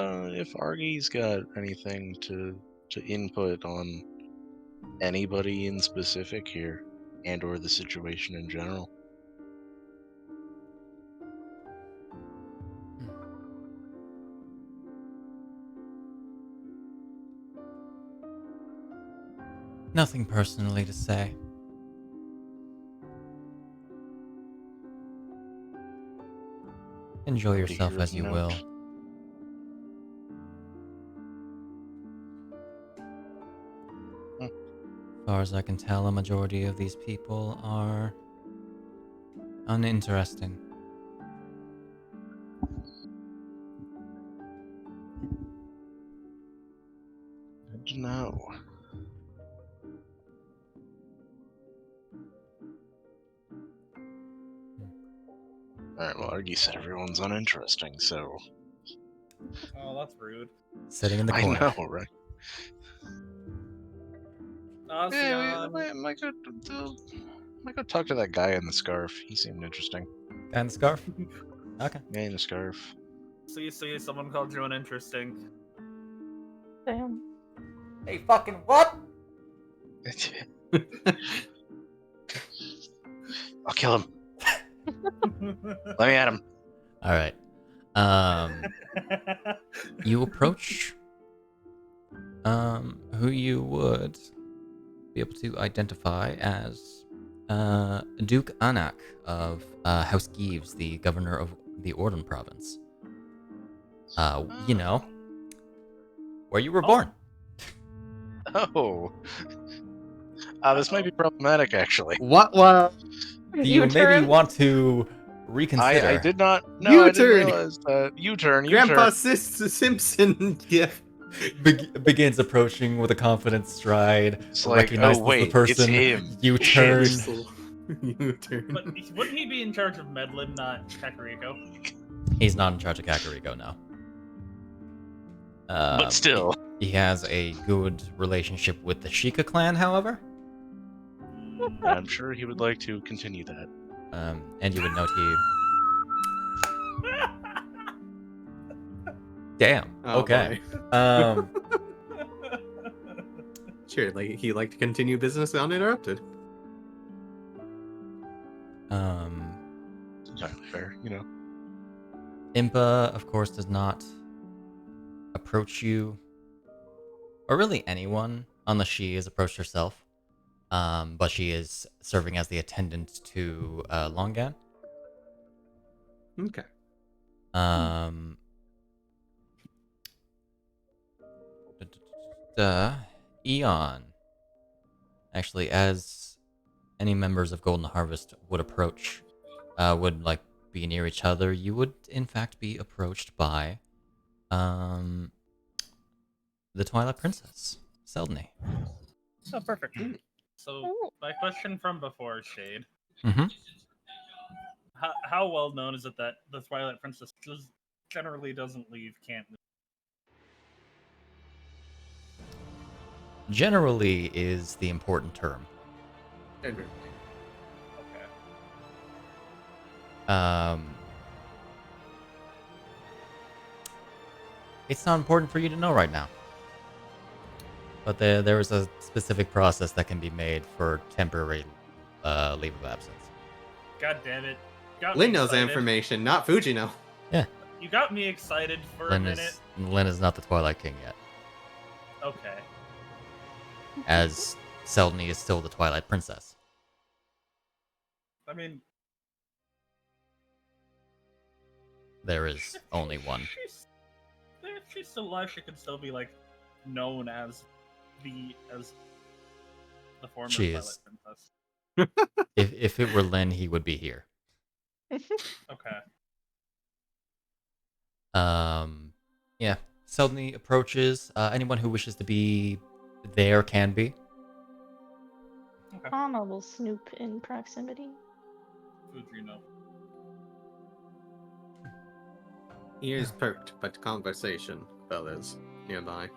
Argy's got anything to input on anybody in specific here, and or the situation in general. Nothing personally to say. Enjoy yourself as you will. As far as I can tell, a majority of these people are uninteresting. Good to know. Alright, well, Argy said everyone's uninteresting, so... Oh, that's rude. Sitting in the I corner. know, right? Yeah, I might go talk to that guy in the scarf. He seemed interesting. Guy in the scarf? Okay. Guy in the scarf. See, someone called you uninteresting. Damn. Hey, fucking what? I'll kill him. Let me at him. All right. You approach who you would be able to identify as Duke Anak of House Gives, the governor of the Orden province. You know, where you were born. Oh. This might be problematic, actually. What? Do you maybe want to reconsider? I did not. No, I didn't U-turn. realize that. U-turn. Grandpa Simpson gift. Begins approaching with a confident stride. It's like, recognizes oh wait, the person. it's him. You turn. U-turn. But wouldn't he be in charge of Medlin, not Kakariko? He's not in charge of Kakariko, no. But still. He has a good relationship with the Sheikah clan, however. I'm sure he would like to continue that. And you would note he. Damn. Oh, Okay. boy. Sure, like he liked to continue business uninterrupted. Entirely fair, you know. Impa, of course, does not approach you, or really anyone, unless she is approached herself. But she is serving as the attendant to Longan. Okay. Eon. Actually, as any members of Golden Harvest would approach, would like be near each other, you would in fact be approached by, the Twilight Princess, Seldny. Oh, perfect. So, my question from before, Shade. Mm-hmm. How well known is it that the Twilight Princess generally doesn't leave Canton? Generally is the important term. Okay. It's not important for you to know right now. But there is a specific process that can be made for temporary leave of absence. God damn it. Lynn knows the information, not Fujino. Yeah. You got me excited for a minute. Lynn is not the Twilight King yet, Okay. as Seldny is still the Twilight Princess. I mean, There is only one. If she's still alive, she could still be like known as the former She Twilight is. Princess. If it were Lynn, he would be here. Okay. Yeah. Seldny approaches. Anyone who wishes to be there can be. Tama will snoop in proximity. Fujino. Ears perked, but conversation, fellas, nearby.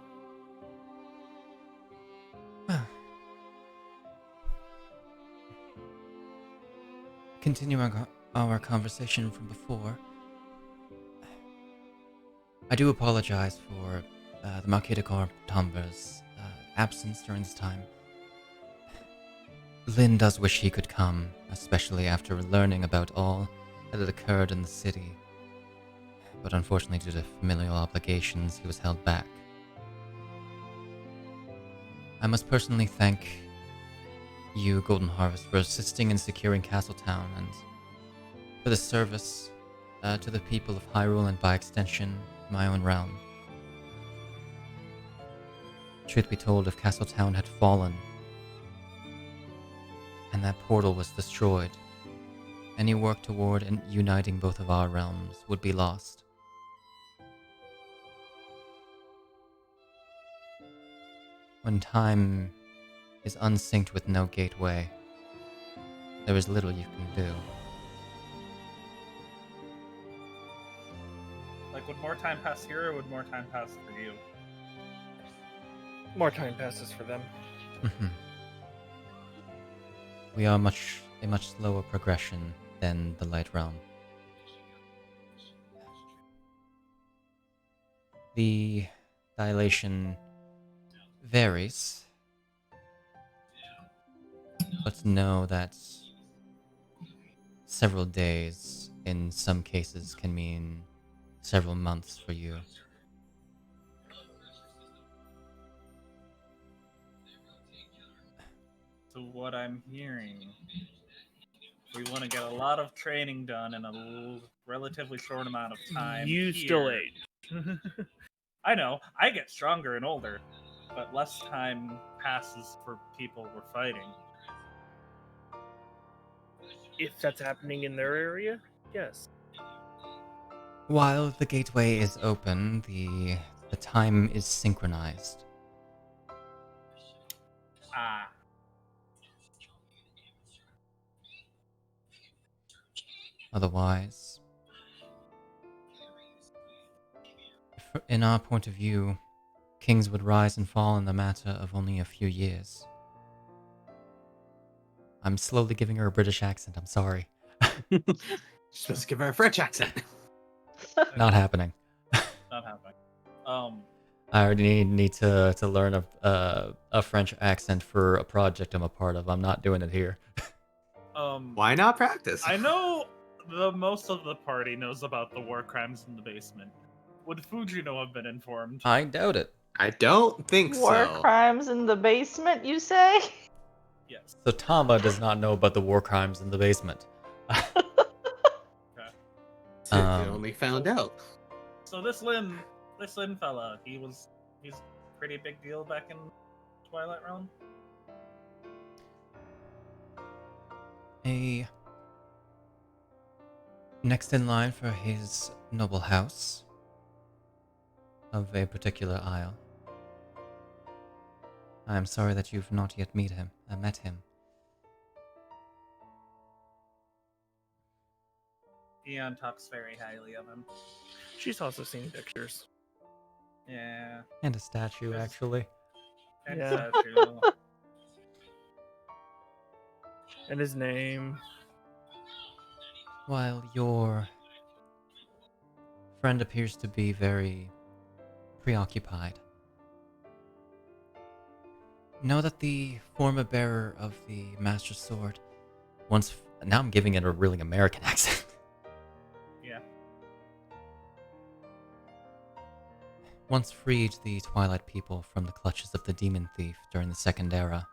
Continuing our conversation from before, I do apologize for the Marquis de Cortomber's absence during this time. Lynn does wish he could come, especially after learning about all that had occurred in the city. But unfortunately, due to familial obligations, he was held back. I must personally thank you, Golden Harvest, for assisting in securing Castletown and for the service to the people of Hyrule and, by extension, my own realm. Truth be told, if Castletown had fallen and that portal was destroyed, any work toward uniting both of our realms would be lost. When time is unsynced with no gateway, there is little you can do. Like, would more time pass here, or would more time pass for you? More time passes for them. We are a much slower progression than the Light Realm. The dilation varies, but know that several days in some cases can mean several months for you. So what I'm hearing, we want to get a lot of training done in a relatively short amount of time. You still age. I know. I get stronger and older, but less time passes for people we're fighting. If that's happening in their area, yes. While the gateway is open, the time is synchronized. Ah. Otherwise, in our point of view, kings would rise and fall in the matter of only a few years. I'm slowly giving her a British accent, I'm sorry. You're supposed to give her a French accent. Not happening. Not happening. I already need to learn a French accent for a project I'm a part of. I'm not doing it here. Why not practice? I know the most of the party knows about the war crimes in the basement. Would Fujino have been informed? I doubt it. I don't think War so. crimes in the basement, you say? Yes. So Tama does not know about the war crimes in the basement. You only found out. So this Lin fella, he's a pretty big deal back in Twilight Realm. A next in line for his noble house of a particular isle. I am sorry that you've not yet met him. Eon talks very highly of him. She's also seen pictures. Yeah. And a statue, actually. And Yeah. statue. And his name. While your friend appears to be very preoccupied, know that the former bearer of the Master Sword now I'm giving it a really American accent. Yeah. Once freed the Twilight people from the clutches of the Demon Thief during the Second Era.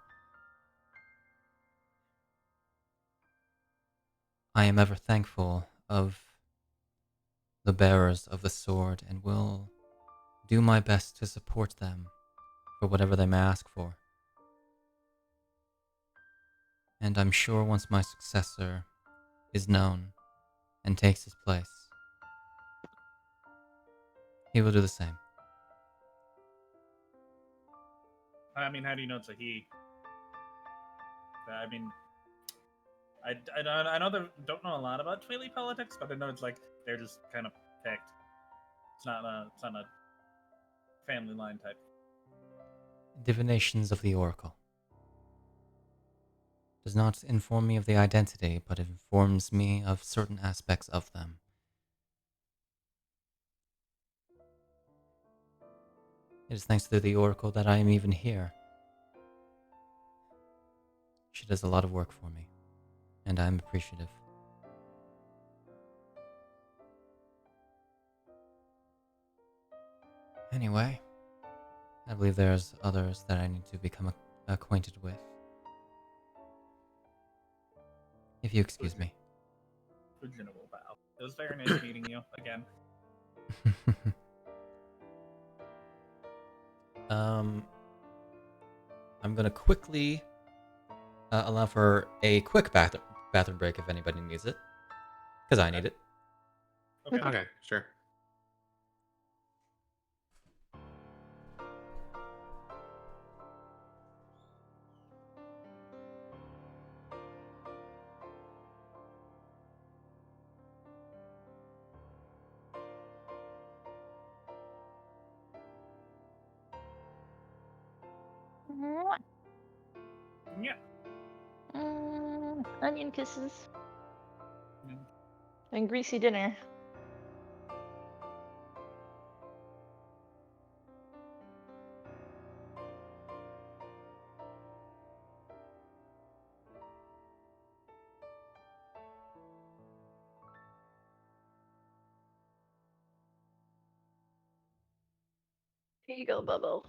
I am ever thankful of the bearers of the sword and will do my best to support them for whatever they may ask for. And I'm sure once my successor is known and takes his place, he will do the same. I mean, how do you know it's a he? I mean, I know they don't know a lot about Twilight politics, but I know it's like they're just kind of picked. It's not a family line type. Divinations of the Oracle. Does not inform me of the identity, but informs me of certain aspects of them. It is thanks to the Oracle that I am even here. She does a lot of work for me, and I am appreciative. Anyway, I believe there's others that I need to become acquainted with. If you excuse me. Fujino will bow. It was very nice meeting you again. I'm gonna quickly allow for a quick bathroom break if anybody needs it, because I need it. Okay, sure. Yeah. Onion kisses. Mm. And greasy dinner. Here you go, Bubble.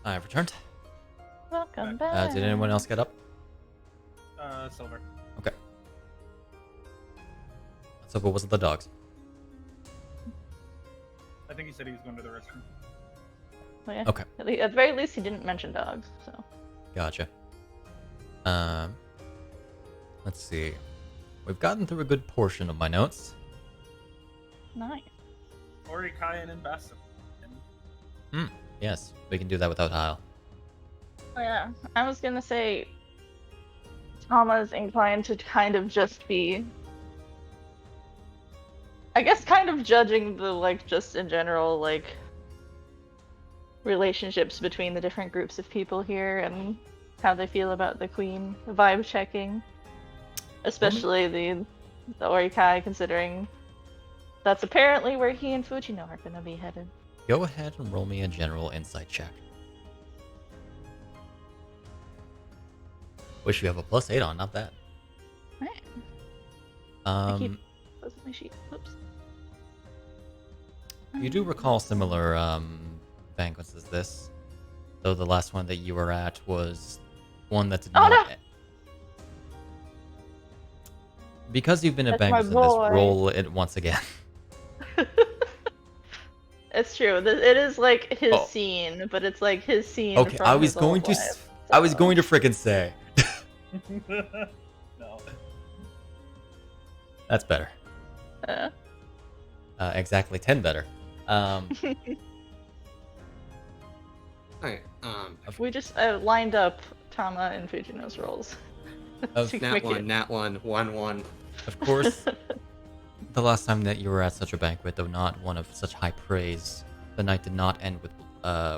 I've returned. Welcome back. Did anyone else get up? Silver. Okay. So what was it, the dogs? I think he said he was going to the restroom. Oh, yeah. Okay. At the very least, he didn't mention dogs. So. Gotcha. Let's see. We've gotten through a good portion of my notes. Nice. Orikai and Ambassador. Yes, we can do that without Hyle. Oh, yeah. I was gonna say, Tama's inclined to kind of just be, I guess, kind of judging the, like, just in general, like, relationships between the different groups of people here and how they feel about the queen, vibe checking, especially the Orikai, considering that's apparently where he and Fujino are gonna be headed. Go ahead and roll me a general insight check. Wish you have a +8 on, not bad. Right. I keep Um, closing my sheet. Oops. you do recall similar banquets as this, though the last one that you were at was one that did Oh, not. no! Because you've been at That's my banquets in this, boy. roll it once again. It's true. It is like his Oh. scene, but it's like his scene. Okay, from I was his going old to. life, I was so. going to frickin' say. No. That's better. Exactly 10 better. Alright, We just lined up Tama and Fujino's roles. Of To nat make one, it- nat one, 1-1. Of course, the last time that you were at such a banquet, though not one of such high praise, the night did not end with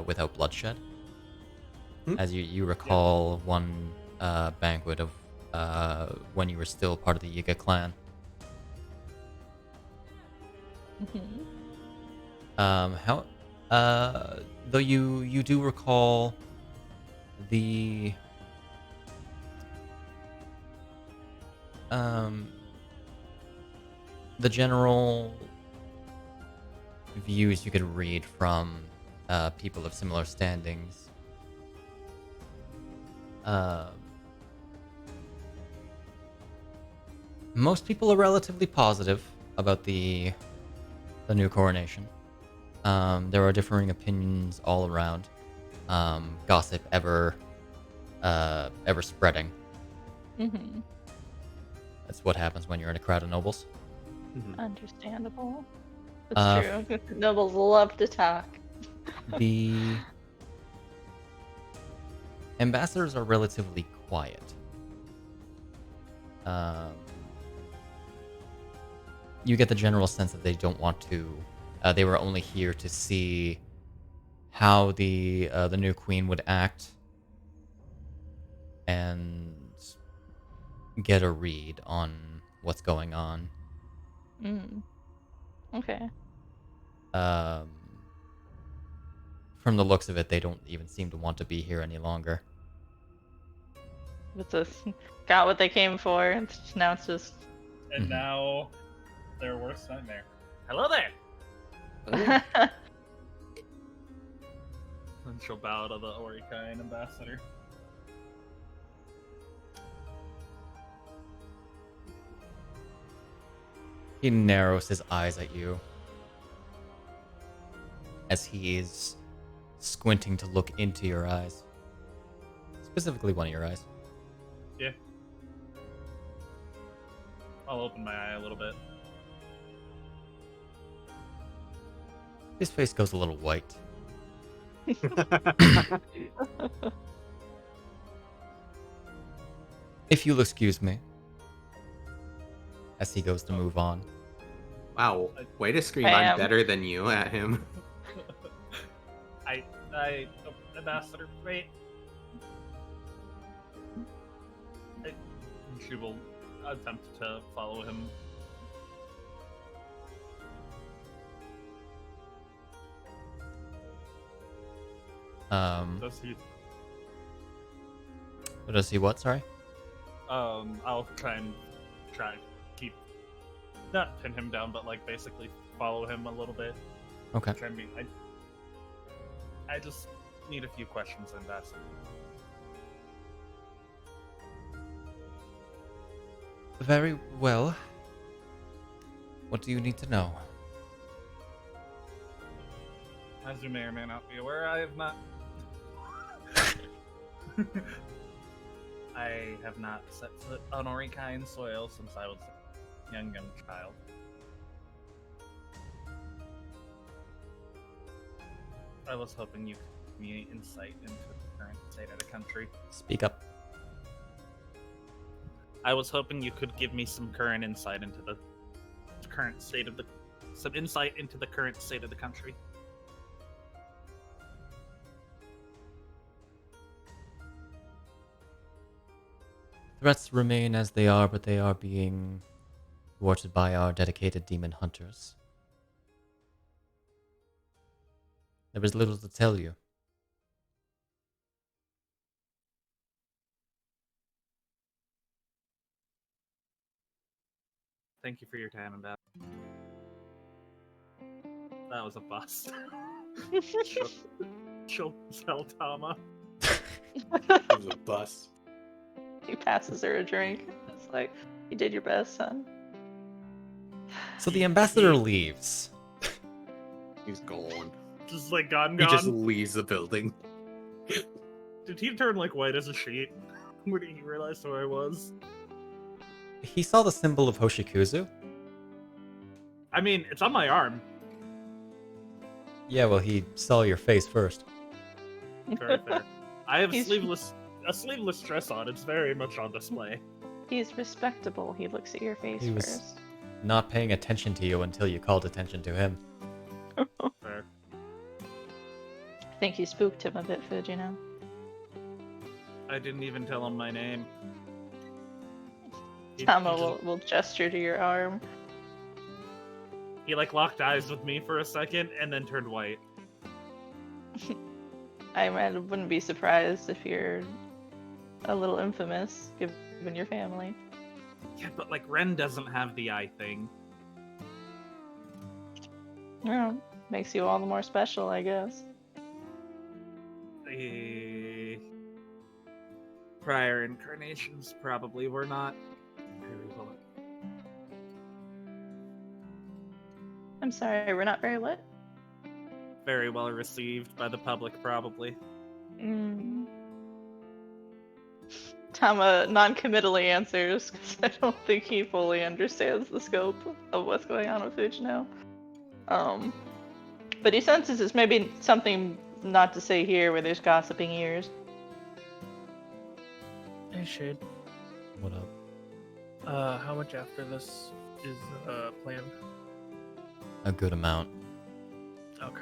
without bloodshed. As you recall, one banquet of when you were still part of the Yiga clan. Though you do recall the general views you could read from people of similar standings. Most people are relatively positive about the new coronation. There are differing opinions all around. Gossip ever spreading. Mm-hmm. That's what happens when you're in a crowd of nobles. Understandable. It's true. Nobles love to talk. The ambassadors are relatively quiet. You get the general sense that they don't want to. They were only here to see how the new queen would act and get a read on what's going on. Okay. From the looks of it, they don't even seem to want to be here any longer. It's just got what they came for. Now it's just. And now, their worst nightmare. Hello there! And she'll bow to the Orikai and Ambassador. He narrows his eyes at you as he is squinting to look into your eyes. Specifically one of your eyes. Yeah. I'll open my eye a little bit. His face goes a little white. If you'll excuse me. As he goes to move on. Wow, way to scream Bam. I'm better than you at him. Ambassador, wait. She will attempt to follow him. Does he what, sorry? I'll try keep, not pin him down, but like basically follow him a little bit. Okay. I mean, I just need a few questions, Ambassador. Very well. What do you need to know? As you may or may not be aware, I have not. I have not set foot on Orikine soil since I was a young child. I was hoping you could give me insight into the current state of the country. Speak up. I was hoping you could give me some current insight into the current state of the current state of the country. Threats remain as they are, but they are being thwarted by our dedicated demon hunters. There is little to tell you. Thank you for your time, Ambassador. That was a bust. She'll tell Tama. It was a bust. He passes her a drink. It's like, you did your best, son. So the ambassador leaves. He's gone. Just like gone. He just leaves the building. Did he turn like white as a sheet when he realized who I was? He saw the symbol of Hoshikuzu. I mean, it's on my arm. Yeah, well, he saw your face first. Very fair. I have He's- a sleeveless dress on. It's very much on display. He's respectable. He looks at your face He was- first. Not paying attention to you until you called attention to him. Fair. I think you spooked him a bit, Fujino. I didn't even tell him my name. Tama will gesture to your arm. He like locked eyes with me for a second and then turned white. I wouldn't be surprised if you're a little infamous, given your family. Yeah, but like Ren doesn't have the eye thing. Yeah, makes you all the more special, I guess. Prior incarnations probably were not very well. I'm sorry, we're not very what? Very well received by the public, probably. Tama non-committally answers, because I don't think he fully understands the scope of what's going on with Fujino. But he senses it's maybe something not to say here where there's gossiping ears. Hey, Shade. What up? How much after this is planned? A good amount. Okay.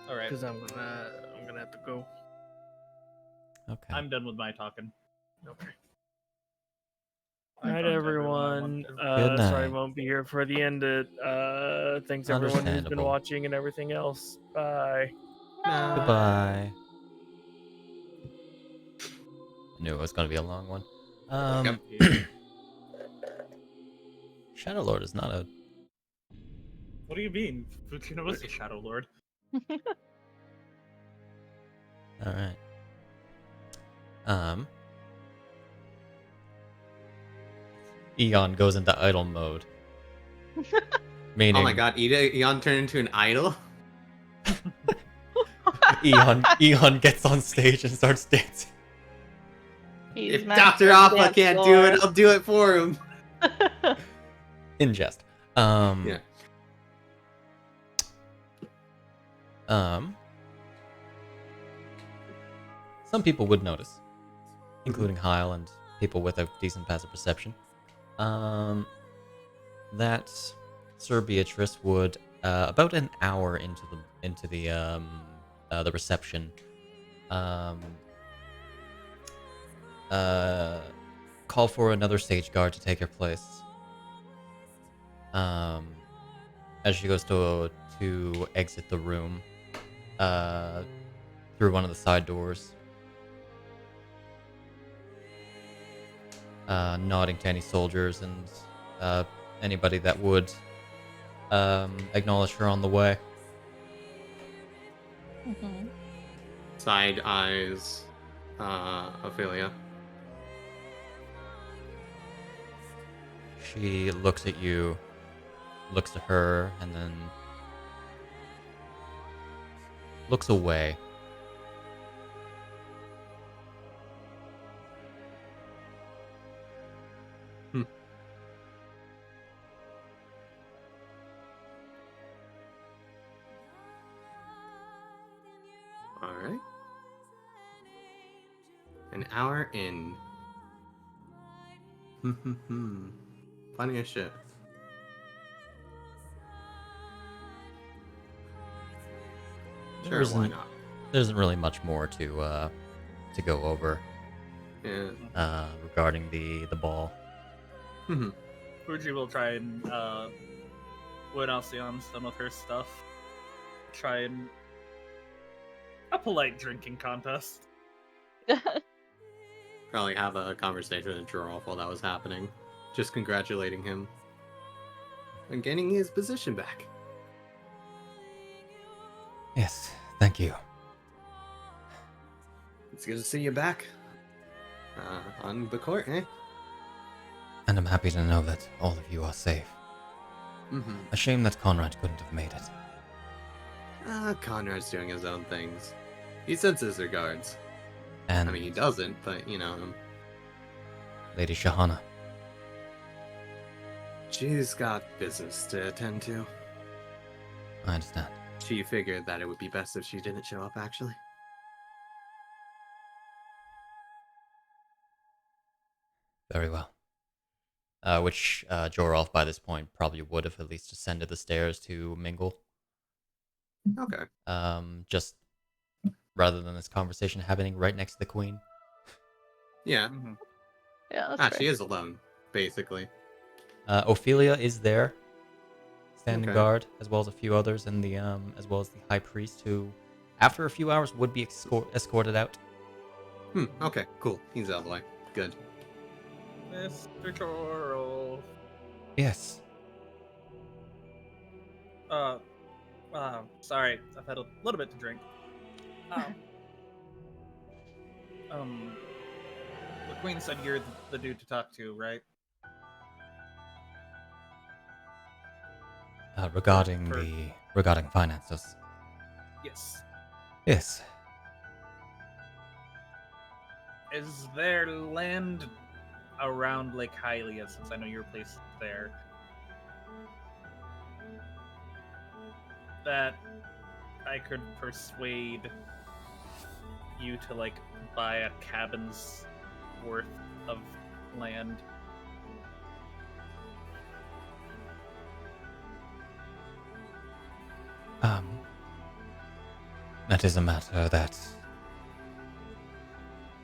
All right, Because I'm gonna have to go. Okay. I'm done with my talking. Okay. Bye, Night, everyone. Good Sorry, I night. won't be here for the end. Thanks everyone who's been Understandable. watching and everything else. Bye. Goodbye. I knew it was going to be a long one. Shadow Lord is not a... What do you mean? Fujino is the Shadow Lord. Alright. Eon goes into idle mode. Meaning Oh my god, Eon turned into an idol? Eon gets on stage and starts dancing. He's If master Dr. of Appa dance can't do floor. it, I'll do it for him. In jest. Yeah. Some people would notice, including Hyle and people with a decent passive perception, that Sir Beatrice would about an hour into the reception call for another stage guard to take her place. As she goes to exit the room through one of the side doors, nodding to any soldiers and anybody that would acknowledge her on the way. Mhm. Side eyes Ophelia. She looks at you, looks at her, and then looks away. Alright. An hour in. Funny as shit. Sure, why not? There isn't really much more to go over Yeah. regarding the ball. Fuji will try and win Alcyon some of her stuff. Try and a polite drinking contest. Probably have a conversation with Jorolf while that was happening. Just congratulating him on gaining his position back. Yes, thank you. It's good to see you back. On the court, eh? And I'm happy to know that all of you are safe. A shame that Conrad couldn't have made it. Conrad's doing his own things. He sends his regards. And I mean, he doesn't, but, you know. Lady Shahana. She's got business to attend to. I understand. She figured that it would be best if she didn't show up, actually. Very well. Which Jorolf, by this point, probably would have at least ascended the stairs to mingle. Okay. Just rather than this conversation happening right next to the queen. Yeah. Yeah, that's fair. She is alone, basically. Ophelia is there, standing Okay. guard, as well as a few others, and the as well as the high priest, who, after a few hours, would be escorted out. Okay, cool. He's out of the way. Good. Mr. Coral. Yes. Sorry, I've had a little bit to drink. The queen said you're the dude to talk to, right? Regarding finances. Yes. Yes. Is there land around Lake Hylia, since I know your place is there, that I could persuade you to, like, buy a cabin's worth of land? That is a matter that,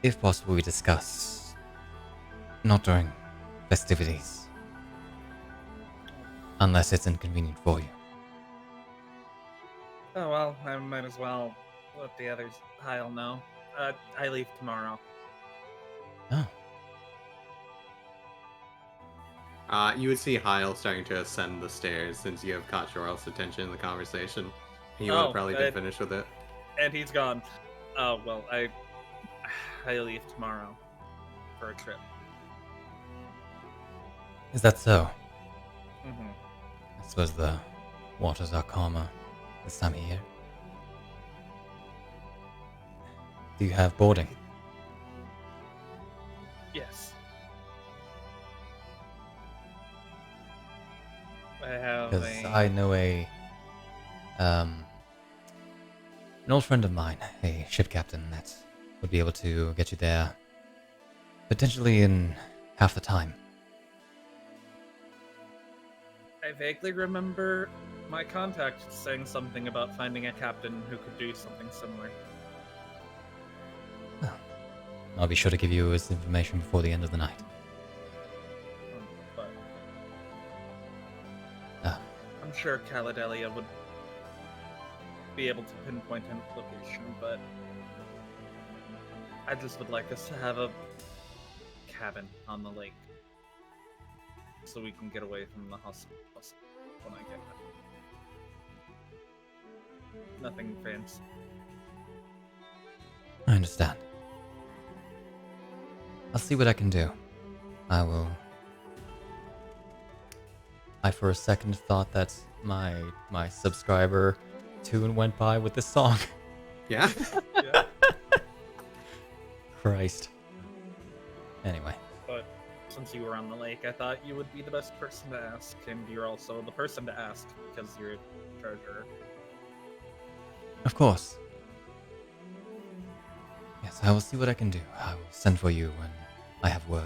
if possible, we discuss not during festivities, unless it's inconvenient for you. Oh, well, I might as well let the others, Hyle, know. I leave tomorrow. Oh. You would see Hyle starting to ascend the stairs since you have caught Jorolf's attention in the conversation. He would have probably been finished with it. And he's gone. Oh, well, I leave tomorrow for a trip. Is that so? Mm-hmm. I suppose the waters are calmer this time of year. Do you have boarding? Yes. I have Because I know an old friend of mine, a ship captain, that would be able to get you there potentially in half the time. I vaguely remember my contact saying something about finding a captain who could do something similar. Well, I'll be sure to give you his information before the end of the night. But Ah. I'm sure Caladelia would be able to pinpoint a location, but I just would like us to have a cabin on the lake so we can get away from the hospital when I get back. Nothing fancy. I understand. I'll see what I can do. I will. I for a second thought that my subscriber tune went by with this song. Yeah. Yeah. Christ. Anyway. But since you were on the lake, I thought you would be the best person to ask, and you're also the person to ask because you're a treasurer. Of course. Yes, I will see what I can do. I will send for you when I have word.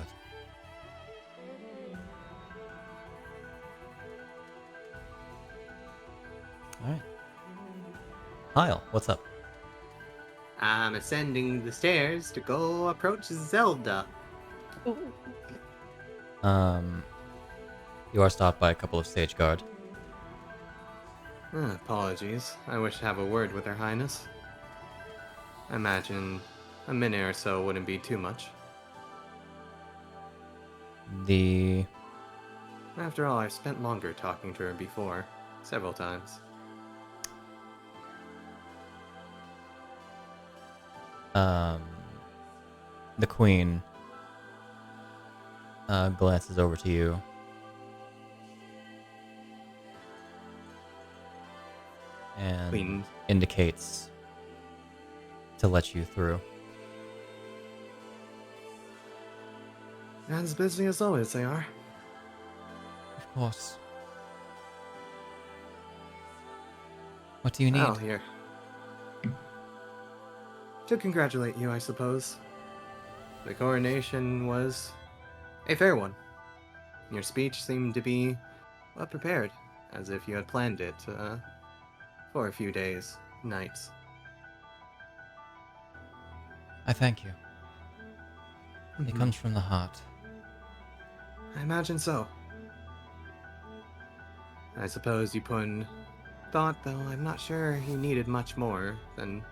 Alright. Hyle, what's up? I'm ascending the stairs to go approach Zelda. You are stopped by a couple of stage guard. Apologies. I wish to have a word with Her Highness. I imagine a minute or so wouldn't be too much. After all, I've spent longer talking to her before. Several times. The queen glances over to you. And Queen. indicates to let you through. As busy as always they are. Of course. What do you need? Oh, here. To congratulate you, I suppose. The coronation was a fair one. Your speech seemed to be well prepared, as if you had planned it for a few days, nights. I thank you. It comes from the heart. I imagine so. I suppose you put in thought, though I'm not sure you needed much more than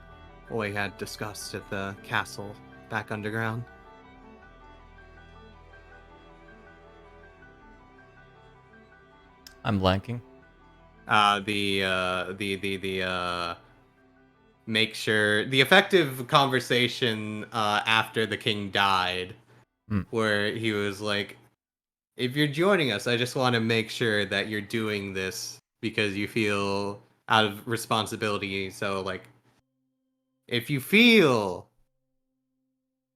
what we had discussed at the castle back underground. I'm blanking. Make sure the effective conversation after the king died, where he was like, if you're joining us, I just want to make sure that you're doing this because you feel out of responsibility. So, like, if you feel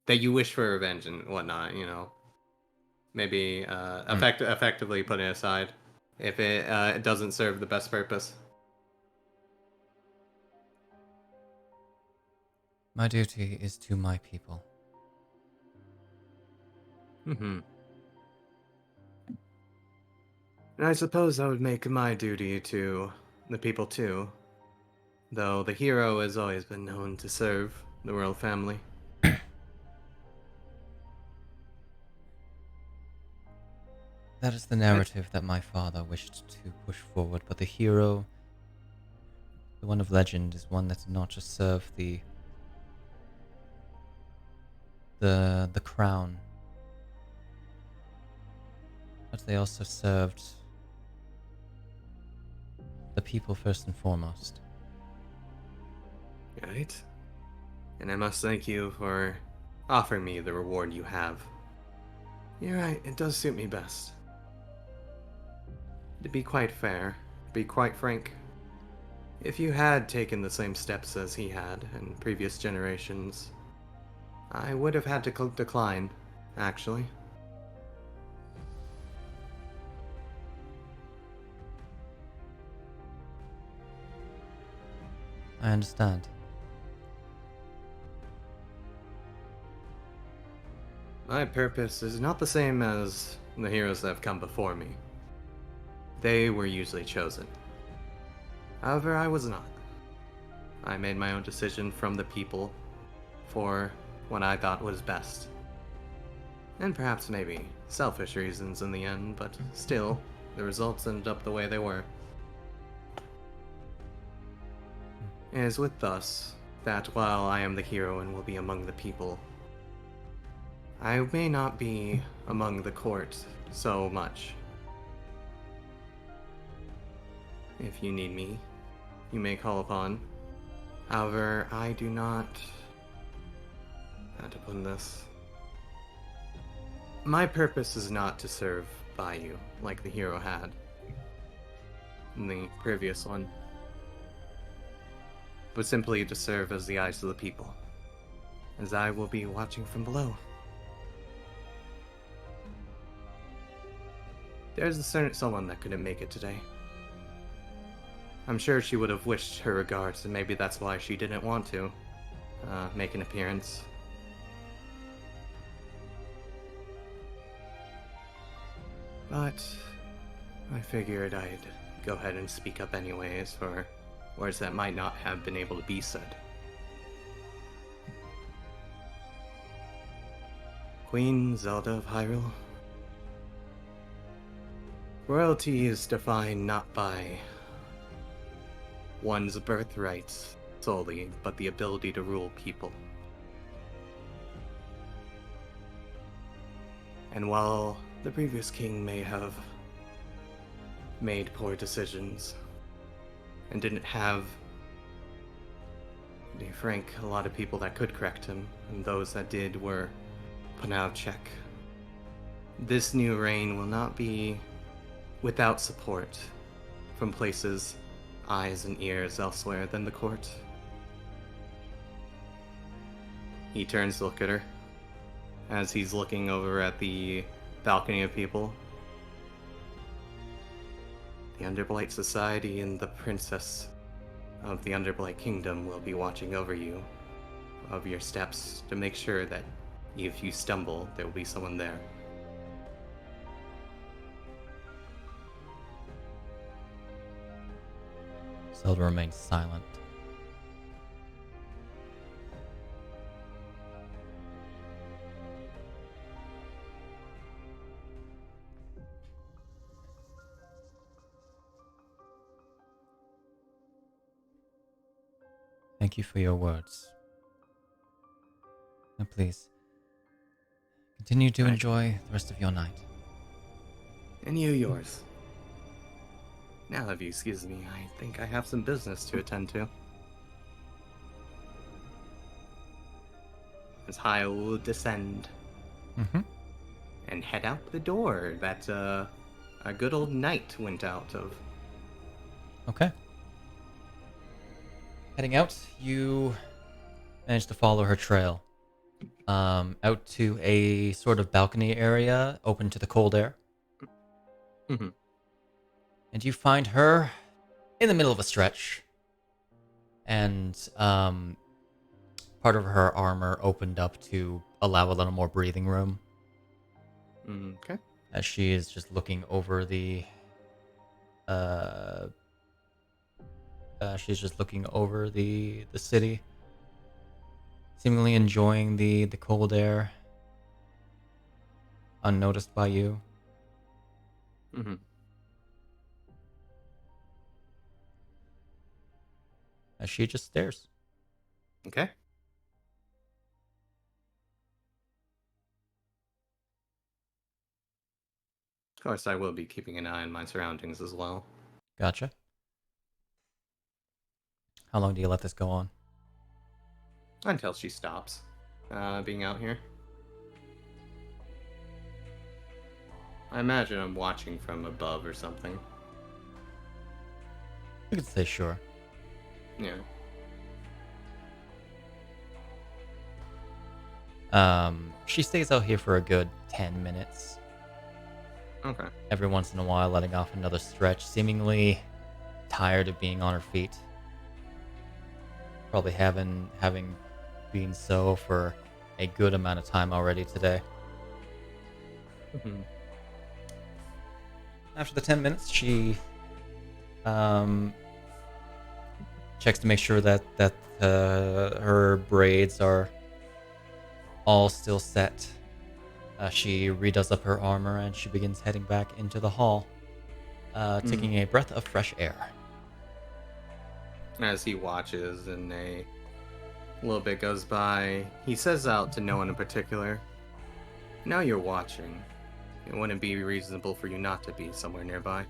that you wish for revenge and whatnot, you know, maybe effectively put it aside if it doesn't serve the best purpose. My duty is to my people. And I suppose that would make my duty to the people too, though the hero has always been known to serve the royal family. That is the narrative that my father wished to push forward, but the hero, the one of legend, is one that did not just serve the crown, but they also served the people first and foremost. Right? And I must thank you for offering me the reward you have. You're right, it does suit me best. To be quite fair, to be quite frank, if you had taken the same steps as he had in previous generations, I would have had to decline, actually. I understand. My purpose is not the same as the heroes that have come before me. They were usually chosen. However, I was not. I made my own decision from the people for what I thought was best. And perhaps maybe selfish reasons in the end, but still, the results ended up the way they were. It is with us that while I am the hero and will be among the people, I may not be among the court so much. If you need me, you may call upon. However, I do not how to put this? My purpose is not to serve by you, like the hero had in the previous one, but simply to serve as the eyes of the people, as I will be watching from below. There's a certain someone that couldn't make it today. I'm sure she would have wished her regards, and maybe that's why she didn't want to make an appearance. But I figured I'd go ahead and speak up anyways for words that might not have been able to be said. Queen Zelda of Hyrule. Royalty is defined not by one's birthrights solely, but the ability to rule people. And while the previous king may have made poor decisions and didn't have, to be frank, a lot of people that could correct him, and those that did were put out of check, this new reign will not be without support from places, eyes and ears elsewhere than the court. He turns to look at her as he's looking over at the balcony of people. The Underblight Society and the Princess of the Underblight Kingdom will be watching over you, of your steps, to make sure that if you stumble, there will be someone there. Zelda remains silent. Thank you for your words. Now please, continue to enjoy the rest of your night. And yours. Now, if you excuse me, I think I have some business to attend to. As Hyle will descend and head out the door that a good old knight went out of. Okay. Heading out, you manage to follow her trail. Out to a sort of balcony area open to the cold air. And you find her in the middle of a stretch. And part of her armor opened up to allow a little more breathing room. Okay. As she is just looking over the city, seemingly enjoying the cold air, unnoticed by you. As she just stares. Okay. Of course, I will be keeping an eye on my surroundings as well. Gotcha. How long do you let this go on? Until she stops being out here. I imagine I'm watching from above or something. You could say sure. Yeah. She stays out here for a good 10 minutes. Okay. Every once in a while, letting off another stretch, seemingly tired of being on her feet. Probably having been so for a good amount of time already today. After the 10 minutes, she checks to make sure that her braids are all still set. She redoes up her armor and she begins heading back into the hall, taking a breath of fresh air. As he watches and a little bit goes by, he says out to no one in particular, "Now you're watching. It wouldn't be reasonable for you not to be somewhere nearby.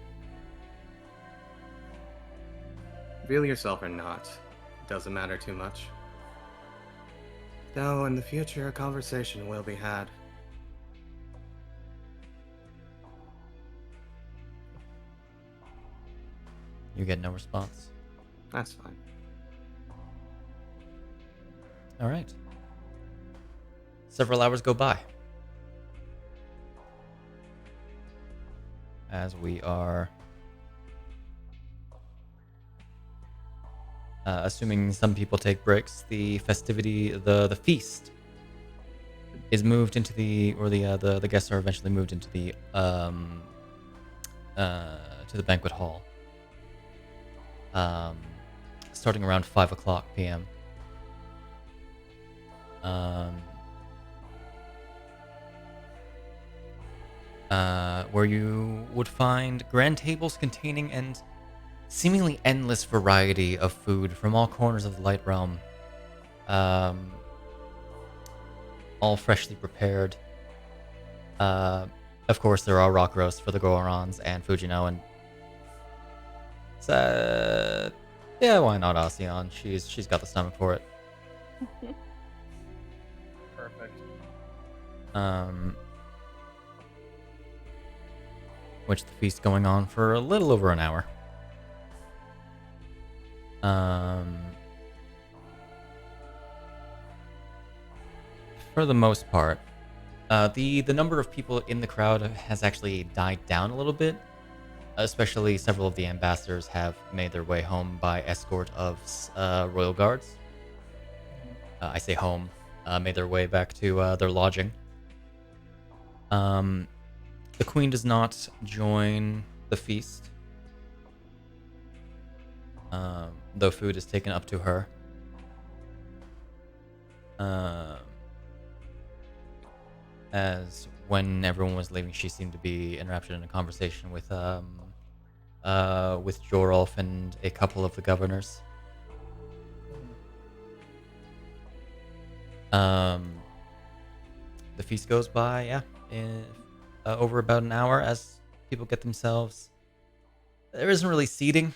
Reveal yourself or not. It doesn't matter too much. Though in the future, a conversation will be had. You get no response. That's fine. All right. Several hours go by. As we are assuming some people take breaks, the festivity, the feast is moved into the guests are eventually moved into the to the banquet hall. Starting around 5:00 p.m. Where you would find grand tables containing an seemingly endless variety of food from all corners of the Light Realm. All freshly prepared. Of course, there are rock roasts for the Gorons and Fujino, and yeah, why not Ocean? She's got the stomach for it. Perfect. Which the feast's going on for a little over an hour. For the most part, the number of people in the crowd has actually died down a little bit. Especially several of the ambassadors have made their way home by escort of royal guards. I say home, made their way back to their lodging. The queen does not join the feast, though food is taken up to her. As when everyone was leaving, she seemed to be enraptured in a conversation with Jorolf and a couple of the governors. The feast goes by, yeah, in over about an hour as people get themselves. There isn't really seating,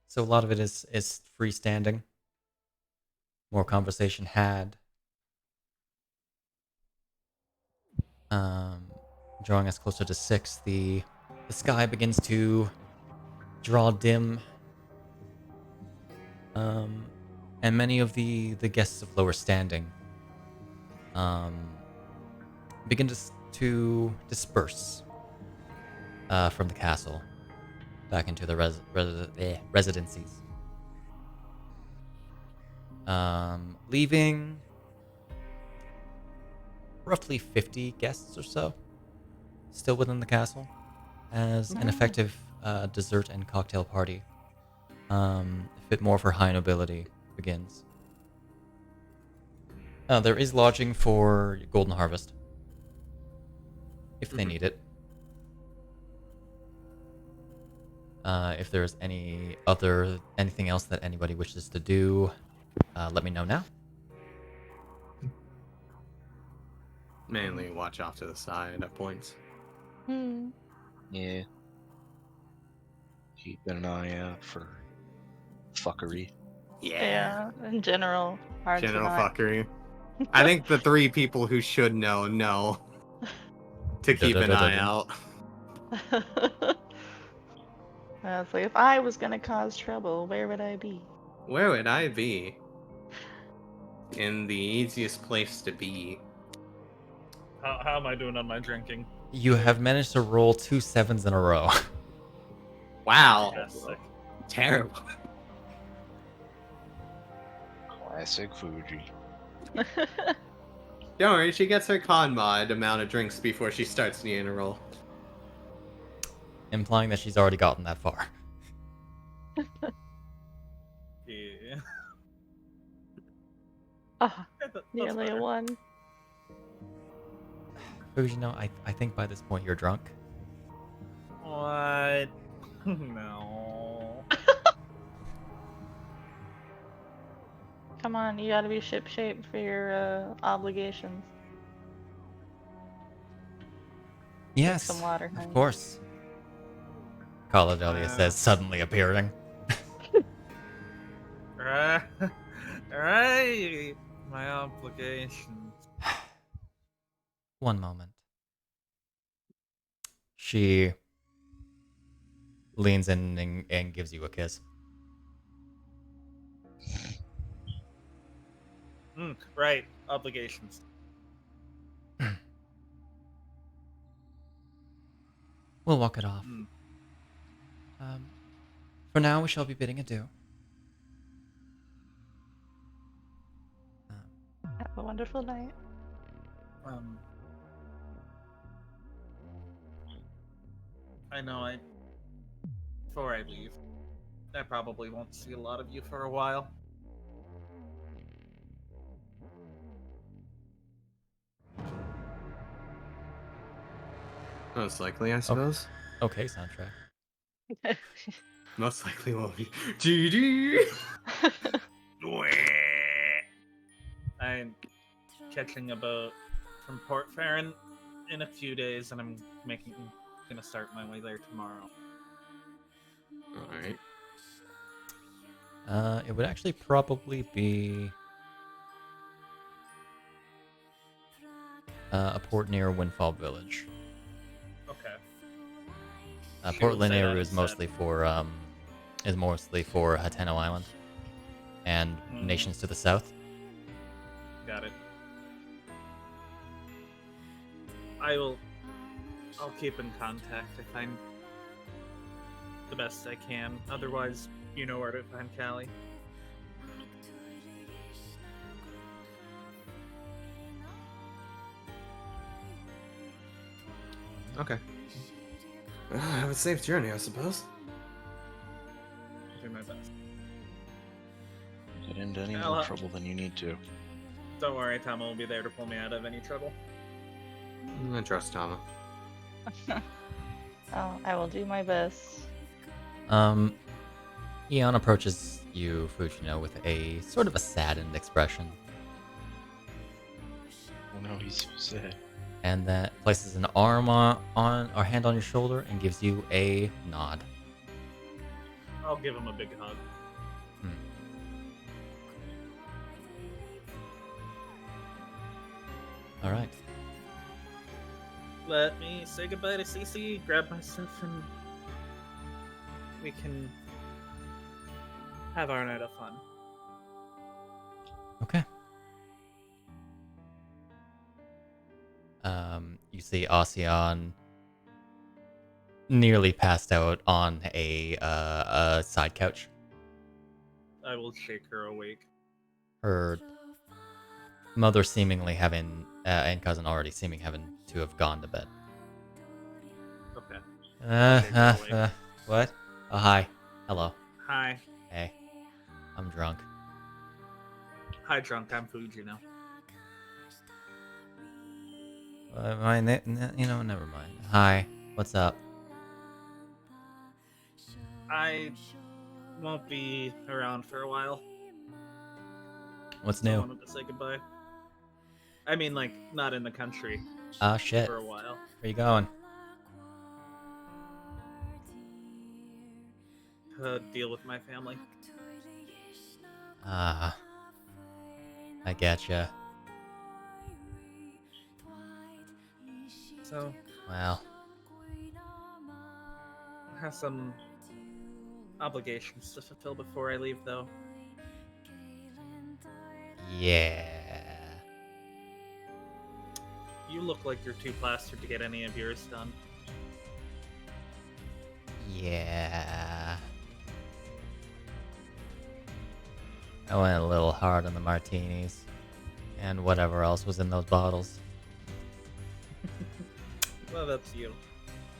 so a lot of it is freestanding. More conversation had. Drawing us closer to 6, the sky begins to draw dim. And many of the guests of lower standing begin to disperse from the castle back into the residencies. Leaving roughly 50 guests or so still within the castle as an effective dessert and cocktail party fit more for high nobility begins. There is lodging for Golden Harvest if they need it. If there's anything else that anybody wishes to do, let me know now. Mainly watch off to the side at points. Yeah. Keeping an eye out for fuckery. Yeah, in general. Hard to General not. fuckery. I think the 3 people who should know to keep an eye out. I was like, if I was gonna cause trouble, where would I be? Where would I be? In the easiest place to be. How am I doing on my drinking? You have managed to roll 2 7s in a row. Wow. Fantastic. Terrible. Classic Fuji. Don't worry, she gets her con mod amount of drinks before she starts the in a roll. Implying that she's already gotten that far. Yeah. Nearly a 1. Fujino, I think by this point you're drunk. What? No. Come on, you gotta be ship-shape for your obligations. Yes, some water, honey. of course. Caladelia says, suddenly appearing. Alright. My obligations. One moment. She leans in and gives you a kiss. Right, obligations. We'll walk it off. Mm. For now, we shall be bidding adieu. Have a wonderful night. I know before I leave, I probably won't see a lot of you for a while. Most likely, I suppose. Okay, soundtrack. Most likely won't be. GG! I'm catching a boat from Port Farron in a few days, and I'm gonna start my way there tomorrow. Alright. It would actually probably be a port near Windfall Village. Okay. She Port will say that Linear is instead. mostly for Hateno Island and nations to the south. Got it. I'll keep in contact if I'm the best I can. Otherwise, you know where to find Callie. Okay. Well, have a safe journey, I suppose. I'll do my best. Get into any I'll- more trouble than you need to. Don't worry, Tama will be there to pull me out of any trouble. I trust Tama. Oh, I will do my best. Eon approaches you, Fujino, with a sort of a saddened expression, Oh no, he's sad. and that places an arm on or hand on your shoulder and gives you a nod. I'll give him a big hug. All right. Let me say goodbye to Cece, grab my stuff, and we can have our night of fun. Okay. You see Ocean nearly passed out on a side couch. I will shake her awake. Her mother seemingly having and cousin already seeming having to have gone to bed. Okay. What? Oh, hi. Hello. Hi. Hey. I'm drunk. Hi, drunk. I'm Fujino. Never mind. Hi. What's up? I won't be around for a while. What's I new? wanted to say goodbye. I mean, like, not in the country Ah, shit. for a while. Where you going? To deal with my family. Ah. I getcha. So, Well. I have some obligations to fulfill before I leave, though. Yeah. You look like you're too plastered to get any of yours done. Yeah. I went a little hard on the martinis. And whatever else was in those bottles. Well, that's you.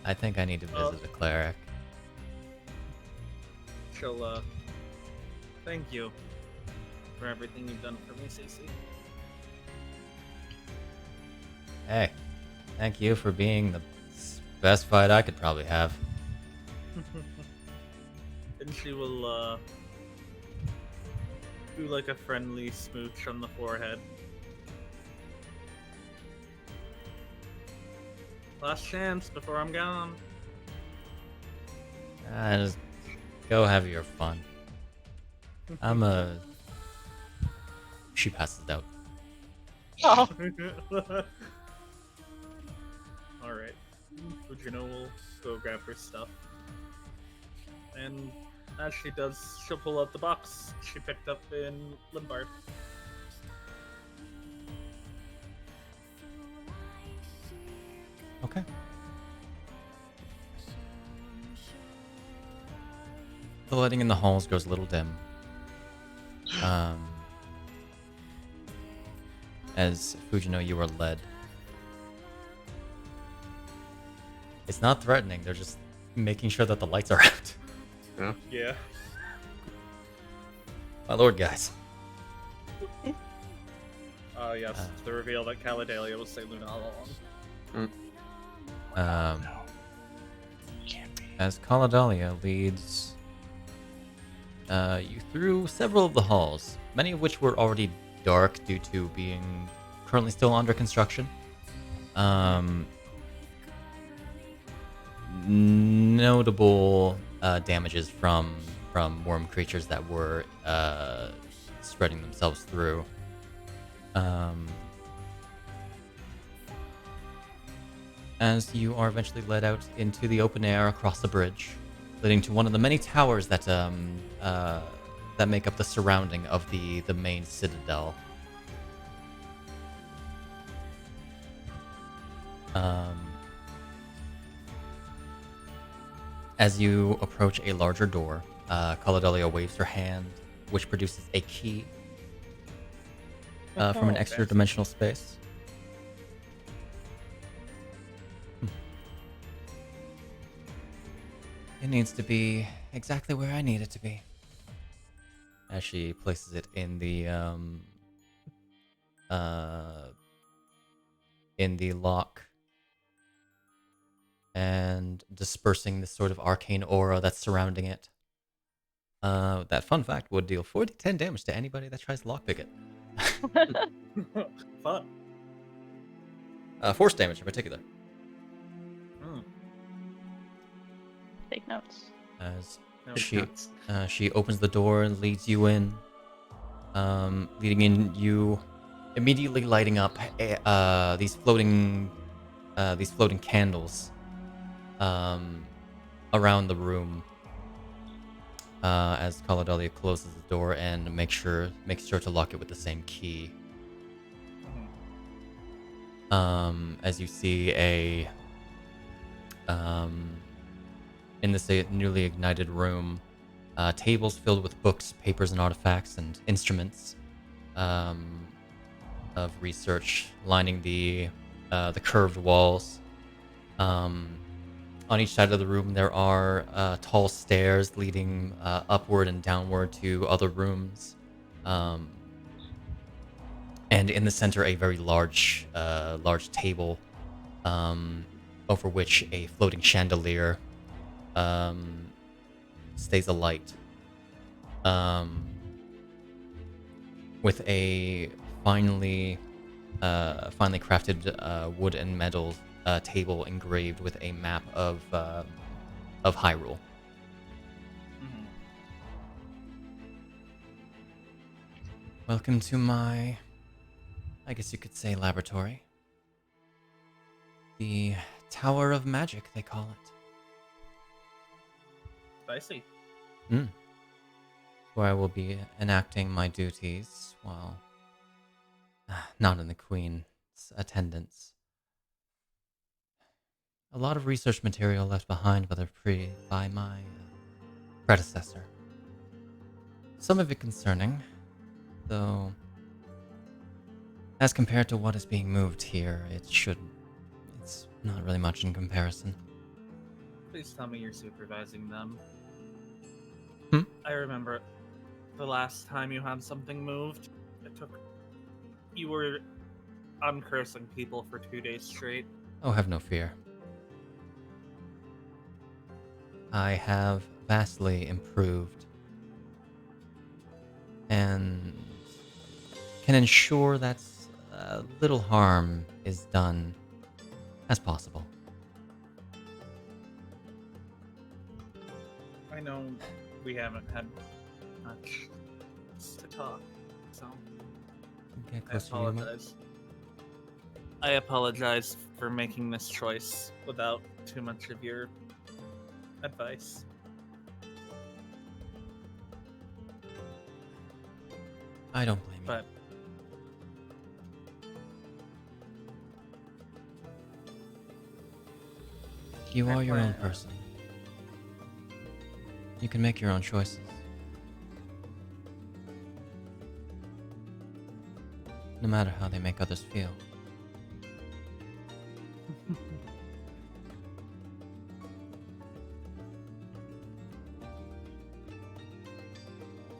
I think I need to visit a cleric. She'll, thank you for everything you've done for me, Cece. Hey, thank you for being the best fight I could probably have. And she will, do like a friendly smooch on the forehead. Last chance before I'm gone. Just go have your fun. She passes out. Oh, Alright. Fujino will go grab her stuff. And as she does, she'll pull out the box she picked up in Limbard. Okay. The lighting in the halls goes a little dim. As Fujino, you are led. It's not threatening, they're just making sure that the lights are out. Yeah. My lord, guys. Yes, the reveal that Caladelia was Luna all along. No. Can't be. As Caladelia leads you through several of the halls, many of which were already dark due to being currently still under construction. Notable damages from worm creatures that were spreading themselves through. As you are eventually led out into the open air across the bridge, leading to one of the many towers that that make up the surrounding of the main citadel. As you approach a larger door, Caladelia waves her hand, which produces a key from an extra dimensional space. It needs to be exactly where I need it to be. As she places it in the lock, and dispersing this sort of arcane aura that's surrounding it. That fun fact would deal 4d10 damage to anybody that tries to lockpick it. Fun. Force damage in particular. take notes. As No, she opens the door and leads you in, leading in you, immediately lighting up these floating candles around the room. As Caladelia closes the door and makes sure to lock it with the same key. As you see in this newly ignited room, tables filled with books, papers, and artifacts and instruments of research lining the curved walls. On each side of the room, there are tall stairs leading upward and downward to other rooms. And in the center, a very large table, over which a floating chandelier stays alight, with a finely crafted wood and metal table engraved with a map of Hyrule. Welcome to my, I guess you could say, laboratory. The Tower of Magic, they call it. Spicy. Where I will be enacting my duties while not in the Queen's attendance. A lot of research material left behind by my predecessor. Some of it concerning, though as compared to what is being moved here, it's not really much in comparison. Please tell me you're supervising them. Hmm? I remember the last time you had something moved, you were uncursing people for 2 days straight. Oh, have no fear. I have vastly improved and can ensure that little harm is done as possible. I know we haven't had much to talk, so Get I closer to you, Mike. apologize. I apologize for making this choice without too much of your advice. I don't blame you. But You I are your own plan- person. You can make your own choices. No matter how they make others feel.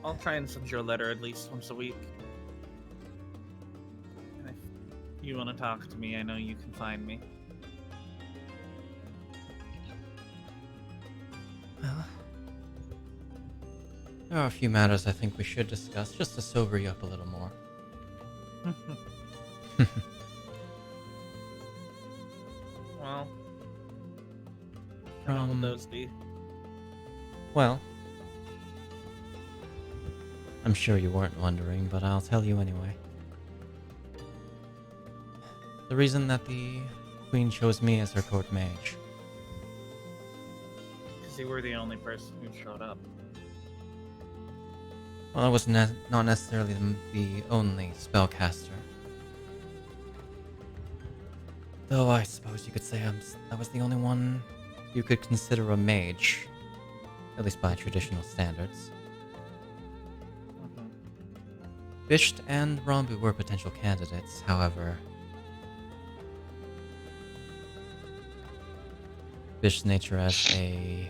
I'll try and send you a letter at least once a week. And if you want to talk to me, I know you can find me. Well, there are a few matters I think we should discuss just to sober you up a little more. Well, what would those be? Well, I'm sure you weren't wondering, but I'll tell you anyway. The reason that the Queen chose me as her court mage. Because you were the only person who showed up. Well, I was not necessarily the only spellcaster. Though I suppose you could say I was the only one you could consider a mage. At least by traditional standards. Bisht and Rambu were potential candidates, however. Bisht's nature as a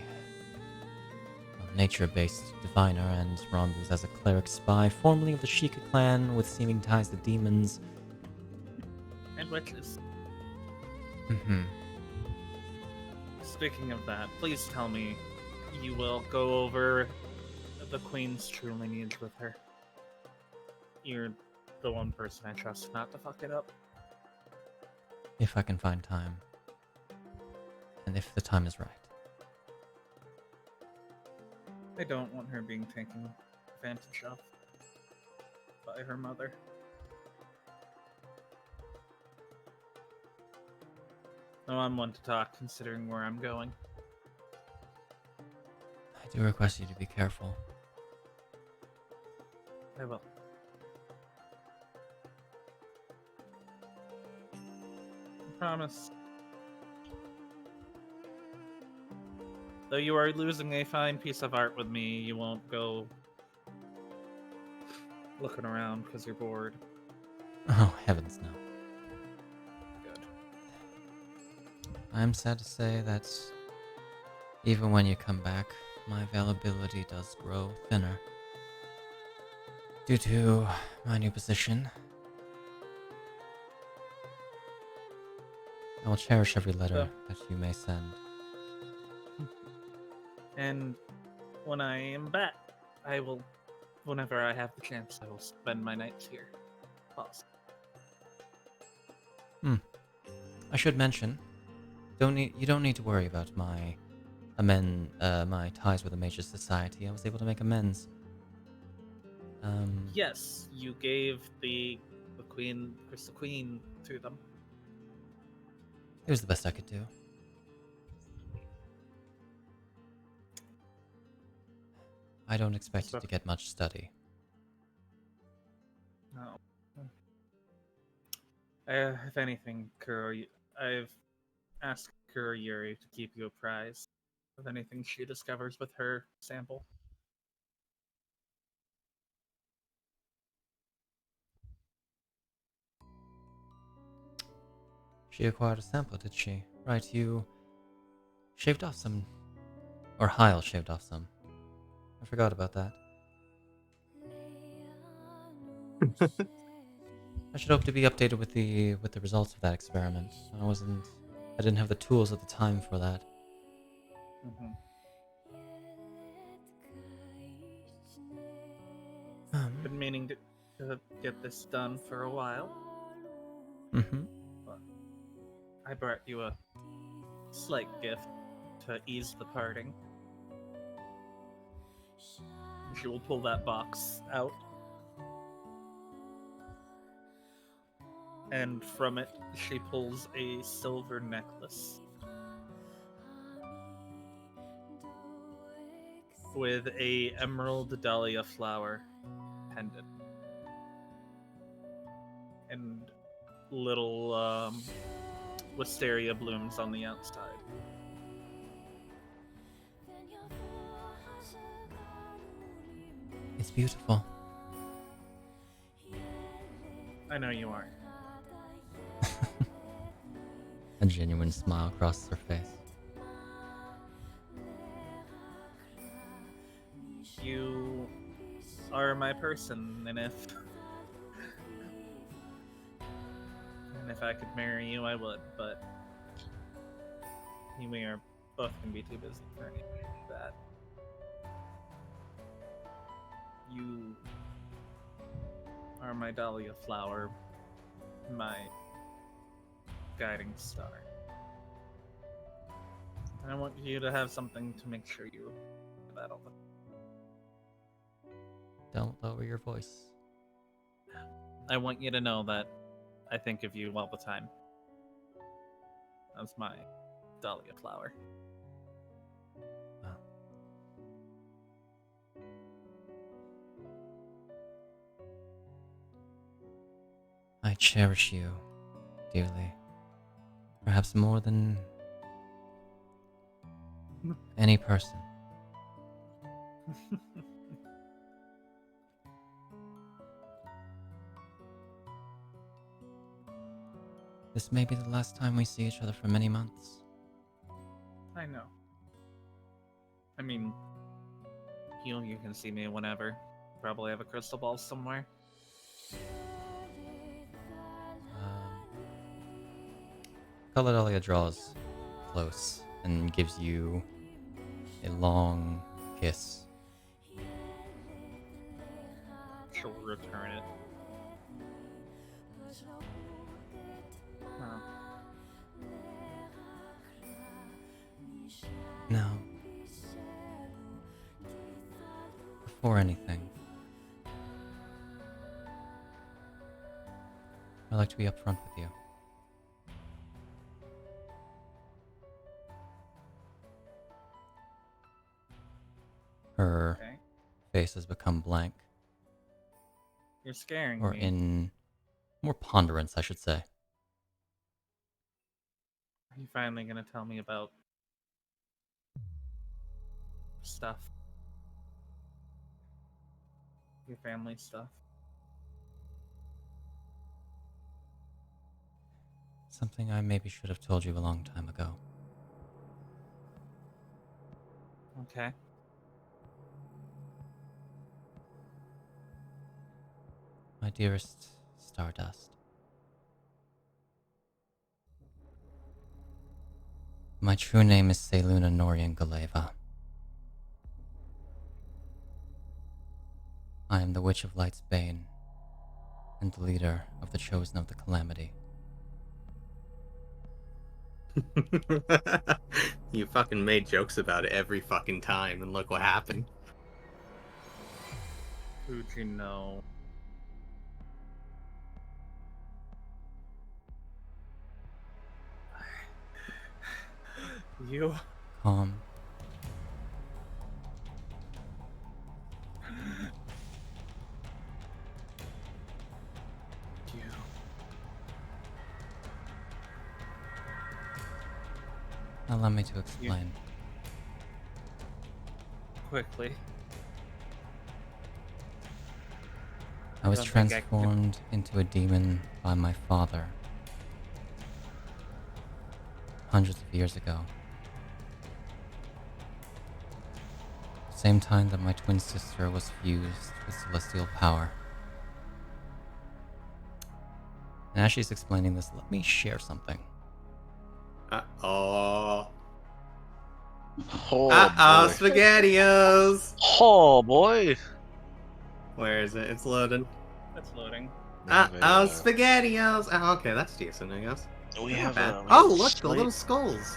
nature-based diviner, and Rambu's as a cleric spy, formerly of the Sheikah clan with seeming ties to demons. And witches. Mm-hmm. Speaking of that, please tell me you will go over the Queen's true lineage with her. You're the one person I trust not to fuck it up. If I can find time. And if the time is right. I don't want her being taken advantage of by her mother. No, I'm one to talk, considering where I'm going. I do request you to be careful. I will. I promise. Though you are losing a fine piece of art with me, you won't go looking around because you're bored. Oh, heavens no. Good. I'm sad to say that even when you come back, my availability does grow thinner. Due to my new position. I will cherish every letter that you may send. And when I am back, I will, whenever I have the chance, I will spend my nights here. Pause. I should mention, you don't need to worry about my my ties with the Mages Society. I was able to make amends. Yes, you gave the Queen, Crystal Queen, to them. It was the best I could do. I don't expect you to get much study. No. If anything, I've asked Yuri to keep you apprised of anything she discovers with her sample. She acquired a sample, did she? Right, you shaved off some, or Hyle shaved off some. I forgot about that. I should hope to be updated with the results of that experiment. I didn't have the tools at the time for that. Been meaning to get this done for a while. But I brought you a slight gift to ease the parting. She will pull that box out. and from it she pulls a silver necklace with a emerald dahlia flower pendant and little wisteria blooms on the outside. It's beautiful. I know you aren't. A genuine smile crosses her face. You are my person, and if I could marry you, I would, but we are both gonna be too busy for anything like that. You are my dahlia flower, my guiding star. And I want you to have something to make sure you remember that all the time. Don't lower your voice. I want you to know that I think of you all the time as my dahlia flower. Wow. I cherish you dearly. Perhaps more than any person. This may be the last time we see each other for many months. I know. I mean, you can see me whenever. Probably have a crystal ball somewhere. Kaladalia draws close and gives you a long kiss. She'll return it. Huh. Now, before anything, I'd like to be upfront with you. Her Okay. face has become blank, You're scaring or me. in more ponderance, I should say. Are you finally gonna tell me about stuff? Your family stuff? Something I maybe should have told you a long time ago. Okay. My dearest Stardust. My true name is Seluna Norian Galeva. I am the Witch of Light's Bane, and the leader of the Chosen of the Calamity. You fucking made jokes about it every fucking time, and look what happened. Fujino. You. Calm. You. Allow me to explain. Quickly. I was don't think I can- transformed into a demon by my father hundreds of years ago. Same time that my twin sister was fused with celestial power. And as she's explaining this, let me share something. Uh-oh. Oh, Uh-oh, boy. SpaghettiOs! Oh, boy. Where is it? It's loaded. That's loading. We have Uh-oh, a, SpaghettiOs! Oh, okay, that's decent, I guess. we Not have bad. a, Oh, look, the slight, little skulls!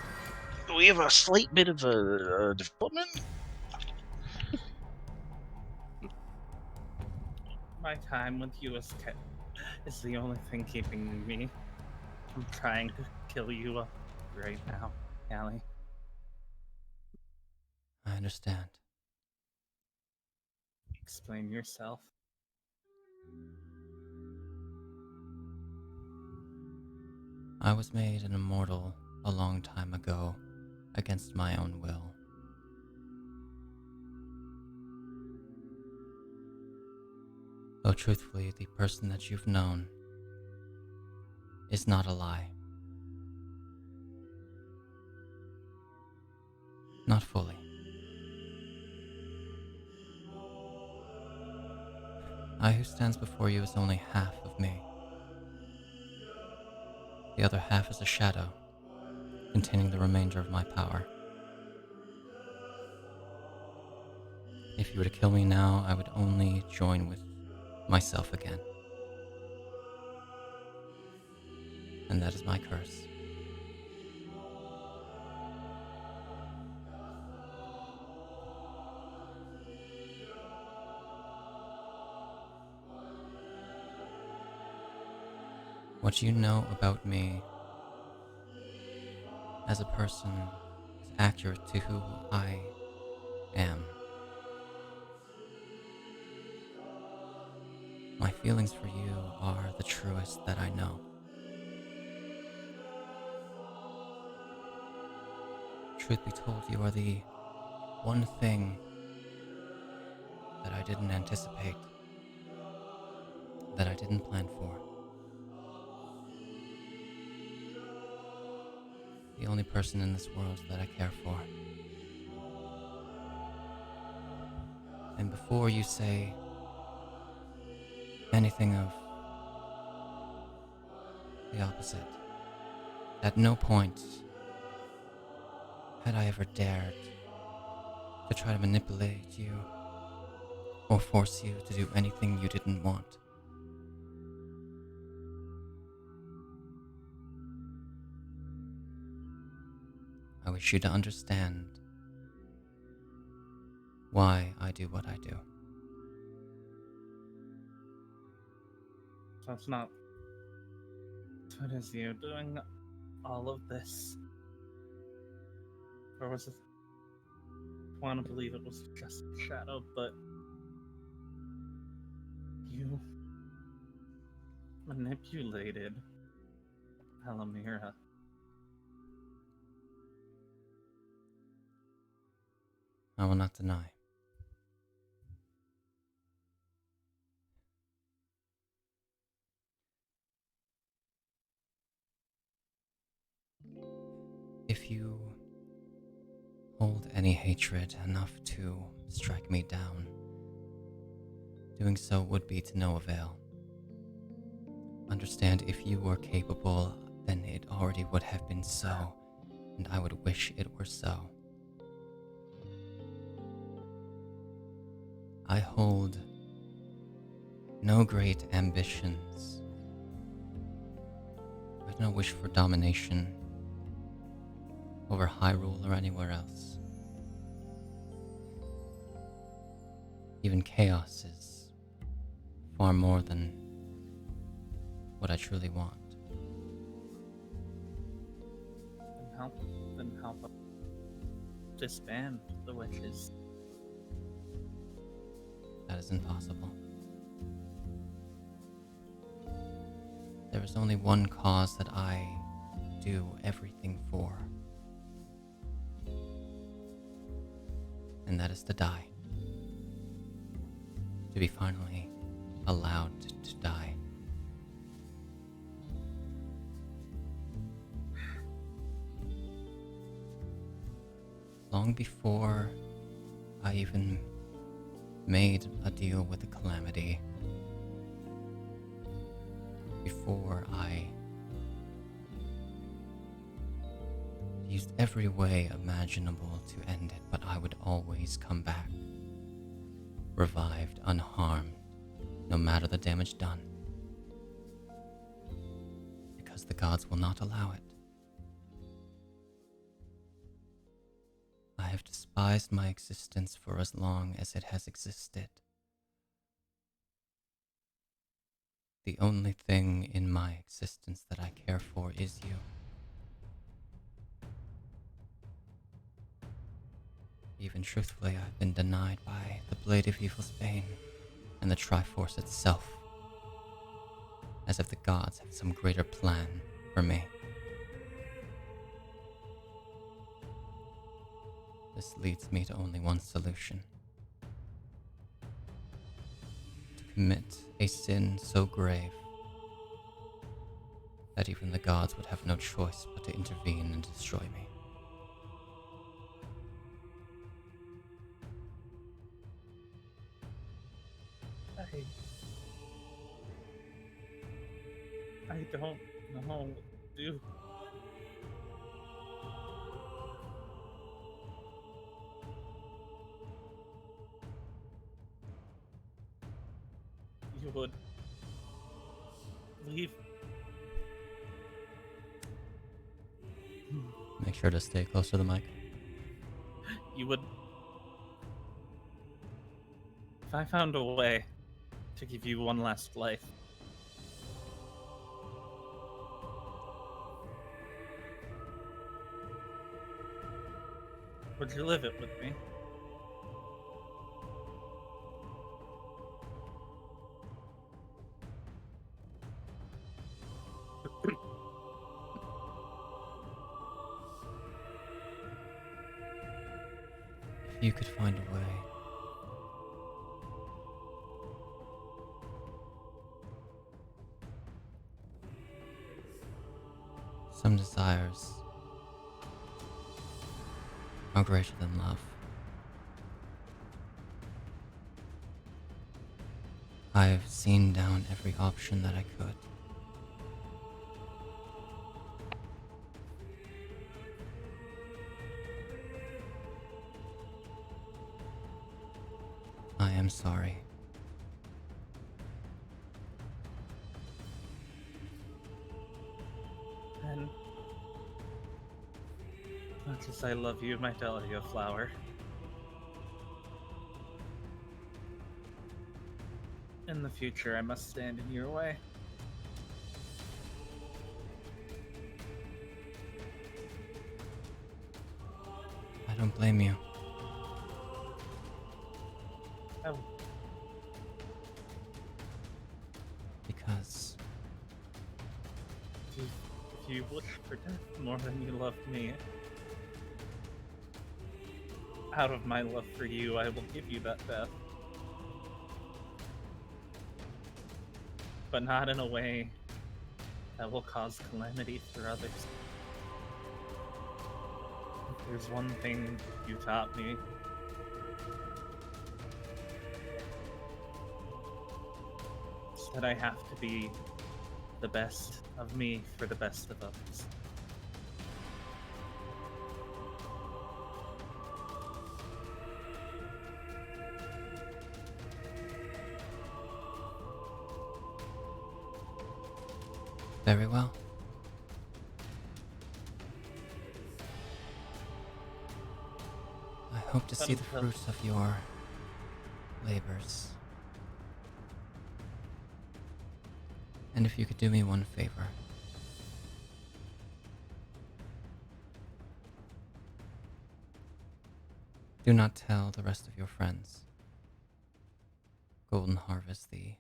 we have a slight bit of a development. My time with you is is the only thing keeping me from trying to kill you right now, Allie. I understand. Explain yourself. I was made an immortal a long time ago, against my own will. Though truthfully, the person that you've known is not a lie. Not fully. I who stands before you is only half of me. The other half is a shadow, containing the remainder of my power. If you were to kill me now, I would only join with myself again. And that is my curse. What you know about me as a person is accurate to who I am. My feelings for you are the truest that I know. Truth be told, you are the one thing that I didn't anticipate, that I didn't plan for. The only person in this world that I care for. And before you say anything of the opposite, at no point had I ever dared to try to manipulate you or force you to do anything you didn't want. I wish you to understand why I do what I do. So it's not. So it is you doing all of this. Or was it? I want to believe it was just a shadow, but you manipulated Alamira. I will not deny. If you hold any hatred enough to strike me down, doing so would be to no avail. Understand, if you were capable, then it already would have been so, and I would wish it were so. I hold no great ambitions. I have no wish for domination over Hyrule or anywhere else. Even chaos is far more than what I truly want. Then help disband the witches. That is impossible. There is only one cause that I do everything for, and that is to die. To be finally allowed to die. Long before I even made a deal with the Calamity, before I used every way imaginable to end it, but I would always come back, revived, unharmed, no matter the damage done, because the gods will not allow it. I have despised my existence for as long as it has existed. The only thing in my existence that I care for is you. Even truthfully, I've been denied by the Blade of Evil's Bane and the Triforce itself, as if the gods had some greater plan for me. This leads me to only one solution. To commit a sin so grave that even the gods would have no choice but to intervene and destroy me. I don't know what to do. You would leave. Make sure to stay close to the mic. You would. If I found a way to give you one last life, would you live it with me? If you could find a way. Some desires are greater than love. I've seen down every option that I could. I am sorry. And much as I love you, my Delia flower, in the future I must stand in your way. I don't blame you. Oh, Because if you wish for death more than you loved me, out of my love for you, I will give you that death. But not in a way that will cause calamity for others. If there's one thing you taught me, it's that I have to be the best of me for the best of others. very well. I hope to see the fruits of your labors. And if you could do me one favor. Do not tell the rest of your friends. Golden Harvest, the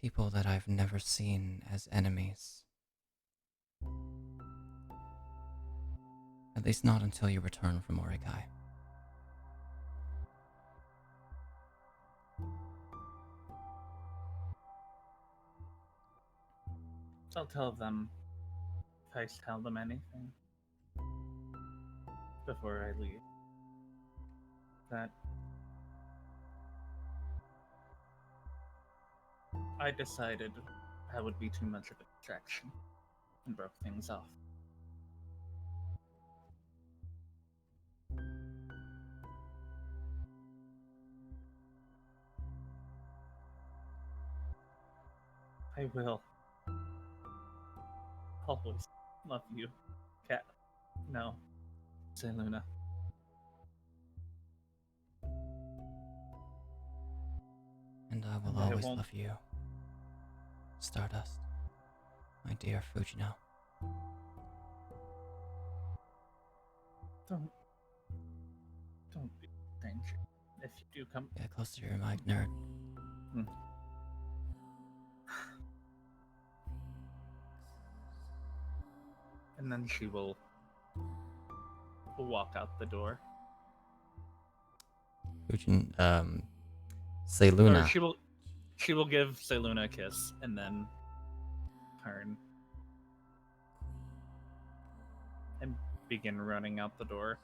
people that I've never seen as enemies. At least not until you return from Orikai. I'll tell them if I tell them anything before I leave. That I decided that would be too much of a distraction and broke things off. I will always love you, Cat. No, say Luna. And And I will And I always won't- love you, Stardust, my dear Fujino. Don't be in danger. If you do come, Get close to your mic, nerd. and then she will walk out the door. Fujin, say Luna. Or she will give Seluna a kiss and then turn and begin running out the door.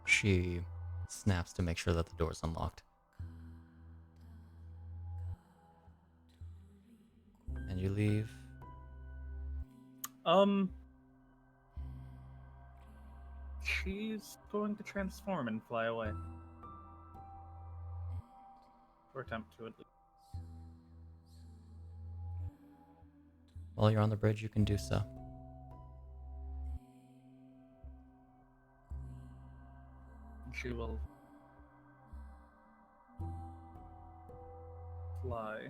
She snaps to make sure that the door's unlocked. And you leave. She's going to transform and fly away. Or attempt to at least. While you're on the bridge, you can do so. She will fly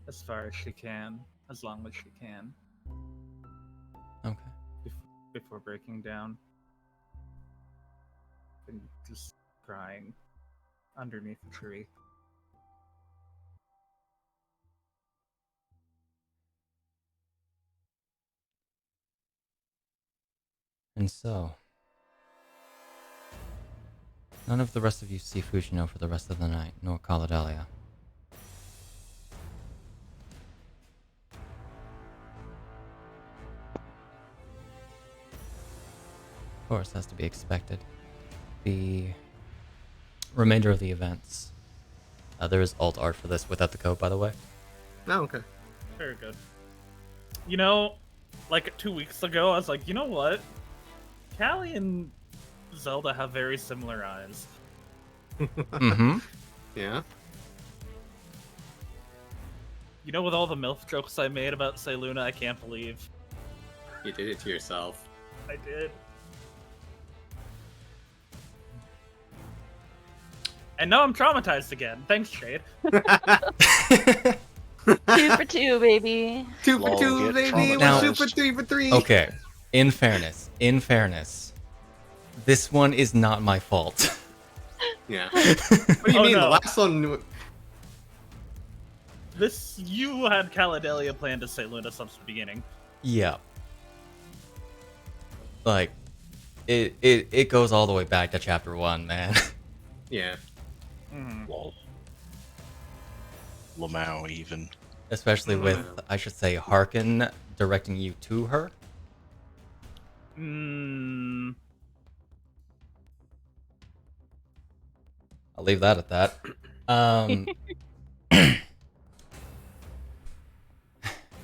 as far as she can, as long as she can, Okay. before breaking down and just crying underneath the tree. And so, none of the rest of you see Fujino for the rest of the night, nor Caladelia. Of course, that's to be expected. The remainder of the events. There is alt art for this without the code, by the way. Oh, okay. Very good. You know, like 2 weeks ago, I was like, you know what? Callie and Zelda have very similar eyes. Mm-hmm. Yeah. You know, with all the MILF jokes I made about Seluna, I can't believe You did it to yourself. I did. And now I'm traumatized again. Thanks, Shade. 2 for 2, baby. 2 for Lol, 2, get baby. Now- 2 for 3 for 3. Okay, in fairness, this one is not my fault. Yeah. What do you Oh, mean? no. The last one. You had Caladelia planned to Seluna since the beginning. Yeah. Like, it goes all the way back to chapter 1, man. Yeah. Lol. Lamau even. Especially with, I should say, Harkin directing you to her. Mm, I'll leave that at that.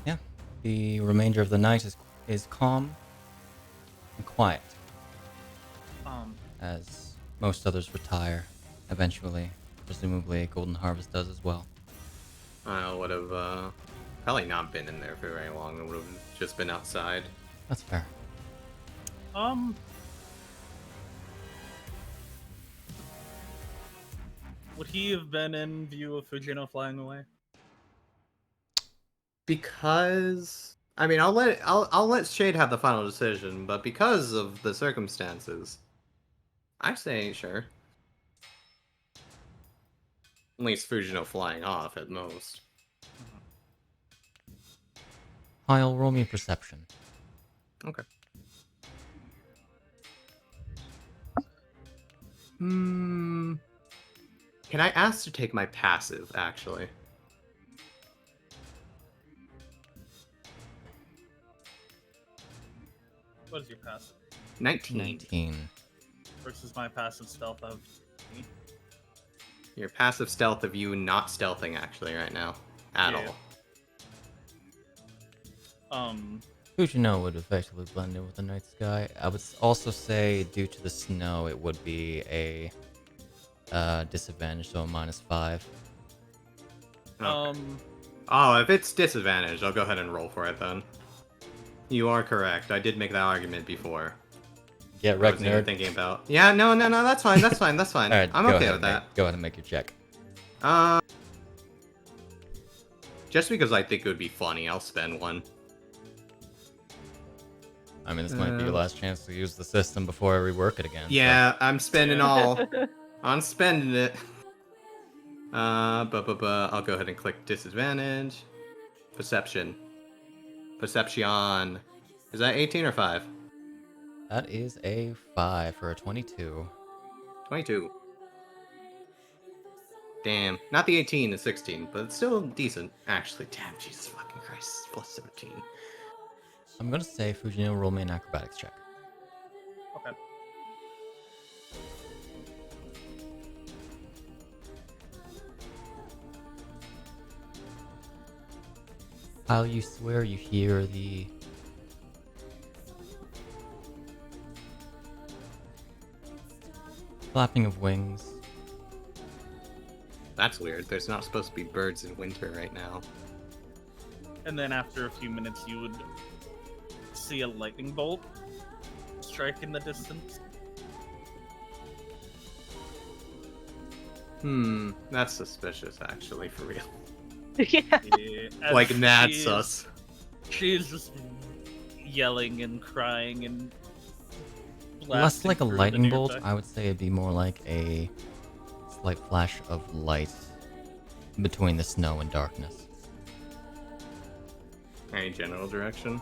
Yeah. The remainder of the night is calm and quiet, as most others retire eventually. Presumably, Golden Harvest does as well. I would have probably not been in there for very long. It would have just been outside. That's fair. would he have been in view of Fujino flying away? Because I mean, I'll let Shade have the final decision, but because of the circumstances, I say sure. At least Fujino flying off at most. Hyle, roll me a perception. Okay. Can I ask to take my passive, actually? What is your passive? 19. 19. Versus my passive stealth of... Your passive stealth of you not stealthing, actually, right now. At Yeah. all. Fujino would effectively blend in with the night sky. I would also say, due to the snow, it would be a disadvantage, so a -5. Okay. Oh, if it's disadvantage, I'll go ahead and roll for it then. You are correct. I did make that argument before. Yeah, I wreck wasn't even nerd. thinking about. Yeah, no, that's fine. That's fine. That's fine. All right, I'm go okay ahead, with that. Go ahead and make your check. Just because I think it would be funny, I'll spend one. I mean, this might be your last chance to use the system before I rework it again. Yeah, I'm spending all. I'm spending it. I'll go ahead and click disadvantage. Perception. Perception. Is that 18 or 5? So that is a 5 for a 22. 22. Damn. Not the 18, the 16, but it's still decent. Actually, damn, Jesus fucking Christ. Plus 17. I'm gonna say Fujino, roll me an acrobatics check. Okay. Hyle, you swear you hear the flapping of wings. That's weird. There's not supposed to be birds in winter right now. And then after a few minutes, you would see a lightning bolt strike in the distance. That's suspicious, actually, for real. Yeah. Yeah, as Like, mad she is- sus. She is just yelling and crying and Less blasting like a through the lightning near bolt, effect. I would say it'd be more like a slight flash of light between the snow and darkness. Any general direction?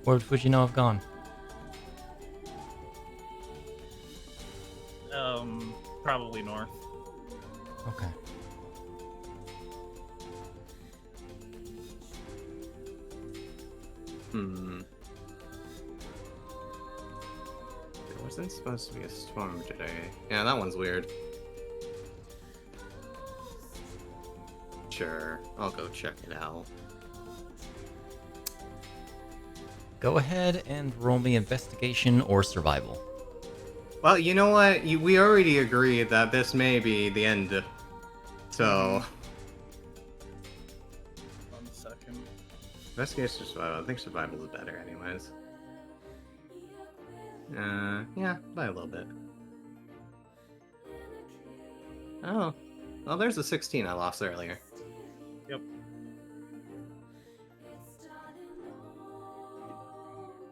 Where would Fujino have gone? Probably north. Okay. There wasn't supposed to be a storm today. Yeah, that one's weird. Sure, I'll go check it out. Go ahead and roll me investigation or survival. Well, you know what? We already agreed that this may be the end. So, 1 second. investigation or survival. I think survival is better, anyways. Yeah, by a little bit. Oh, well, there's a 16 I lost earlier. Yep.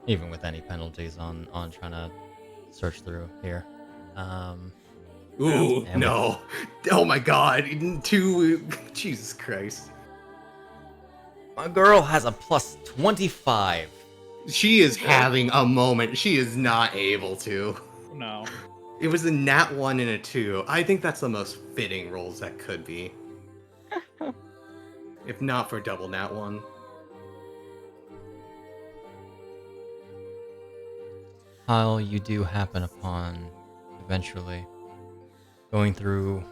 Even with any penalties on trying to search through here. Ooh, Damn it. no. Oh my god. Jesus Christ. My girl has a plus 25. She is having a moment. She is not able to. No. It was a nat 1 and a 2. I think that's the most fitting rolls that could be. If not for double nat 1. Hyle, you do happen upon eventually going through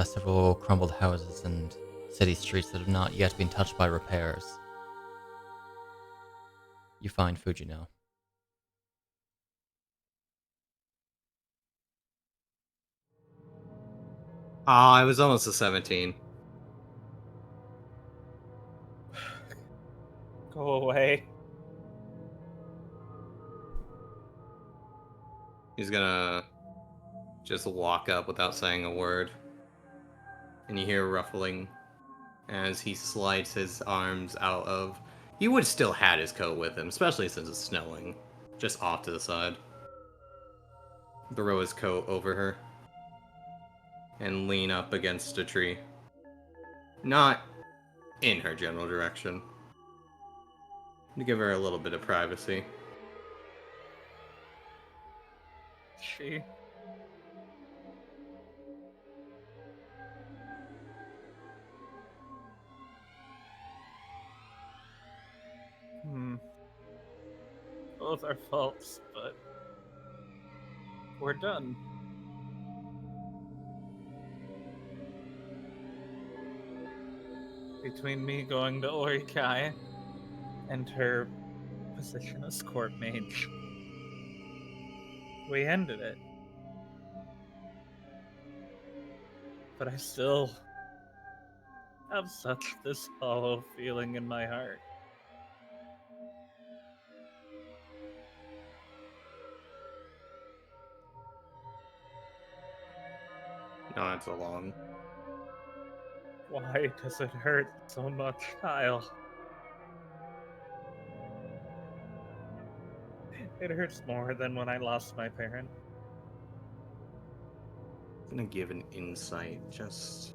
several crumbled houses and city streets that have not yet been touched by repairs. You find Fujino. Ah, it was almost a 17. Go away. He's gonna just walk up without saying a word. And you hear ruffling as he slides his arms out of... He would have still had his coat with him, especially since it's snowing. Just off to the side. Throw his coat over her. And lean up against a tree. Not in her general direction. To give her a little bit of privacy. She. Both our faults, but we're done. Between me going to Orikai and her position as court mage, we ended it. But have such this hollow feeling in my heart. Nods along. Why does it hurt so much, Hyle? It hurts more than when I lost my parent. I'm gonna give an insight. Just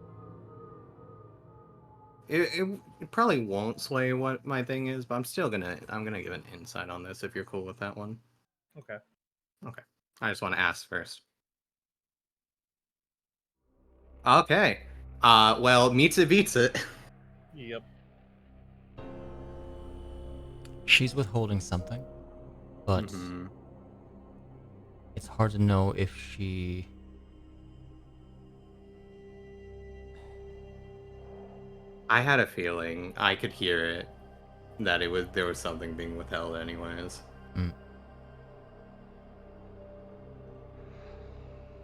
it probably won't sway what my thing is, but I'm gonna give an insight on this if you're cool with that one. Okay. Okay. I just want to ask first. Okay. Well, meets it beats it. Yep. She's withholding something, but Mhm. it's hard to know if she... I had a feeling I could hear it that there was something being withheld anyways.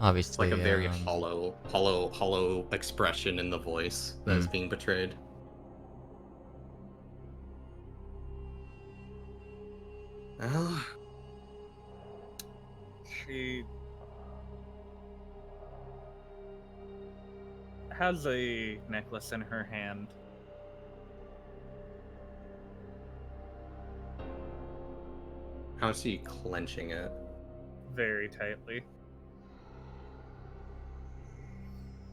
Obviously, It's like a very hollow expression in the voice that is being betrayed. Well, She has a necklace in her hand. how's she clenching it? Very tightly.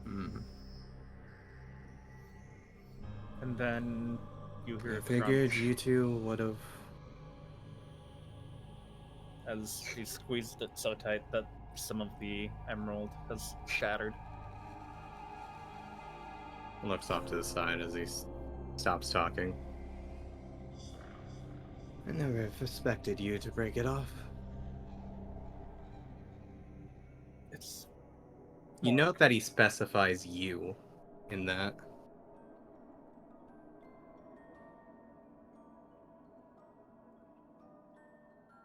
Hmm. And then you hear I a figured crunch you two would have. as she squeezed it so tight that some of the emerald has shattered. Looks off to the side as he stops talking. I never expected you to break it off. It's You note that he specifies you in that.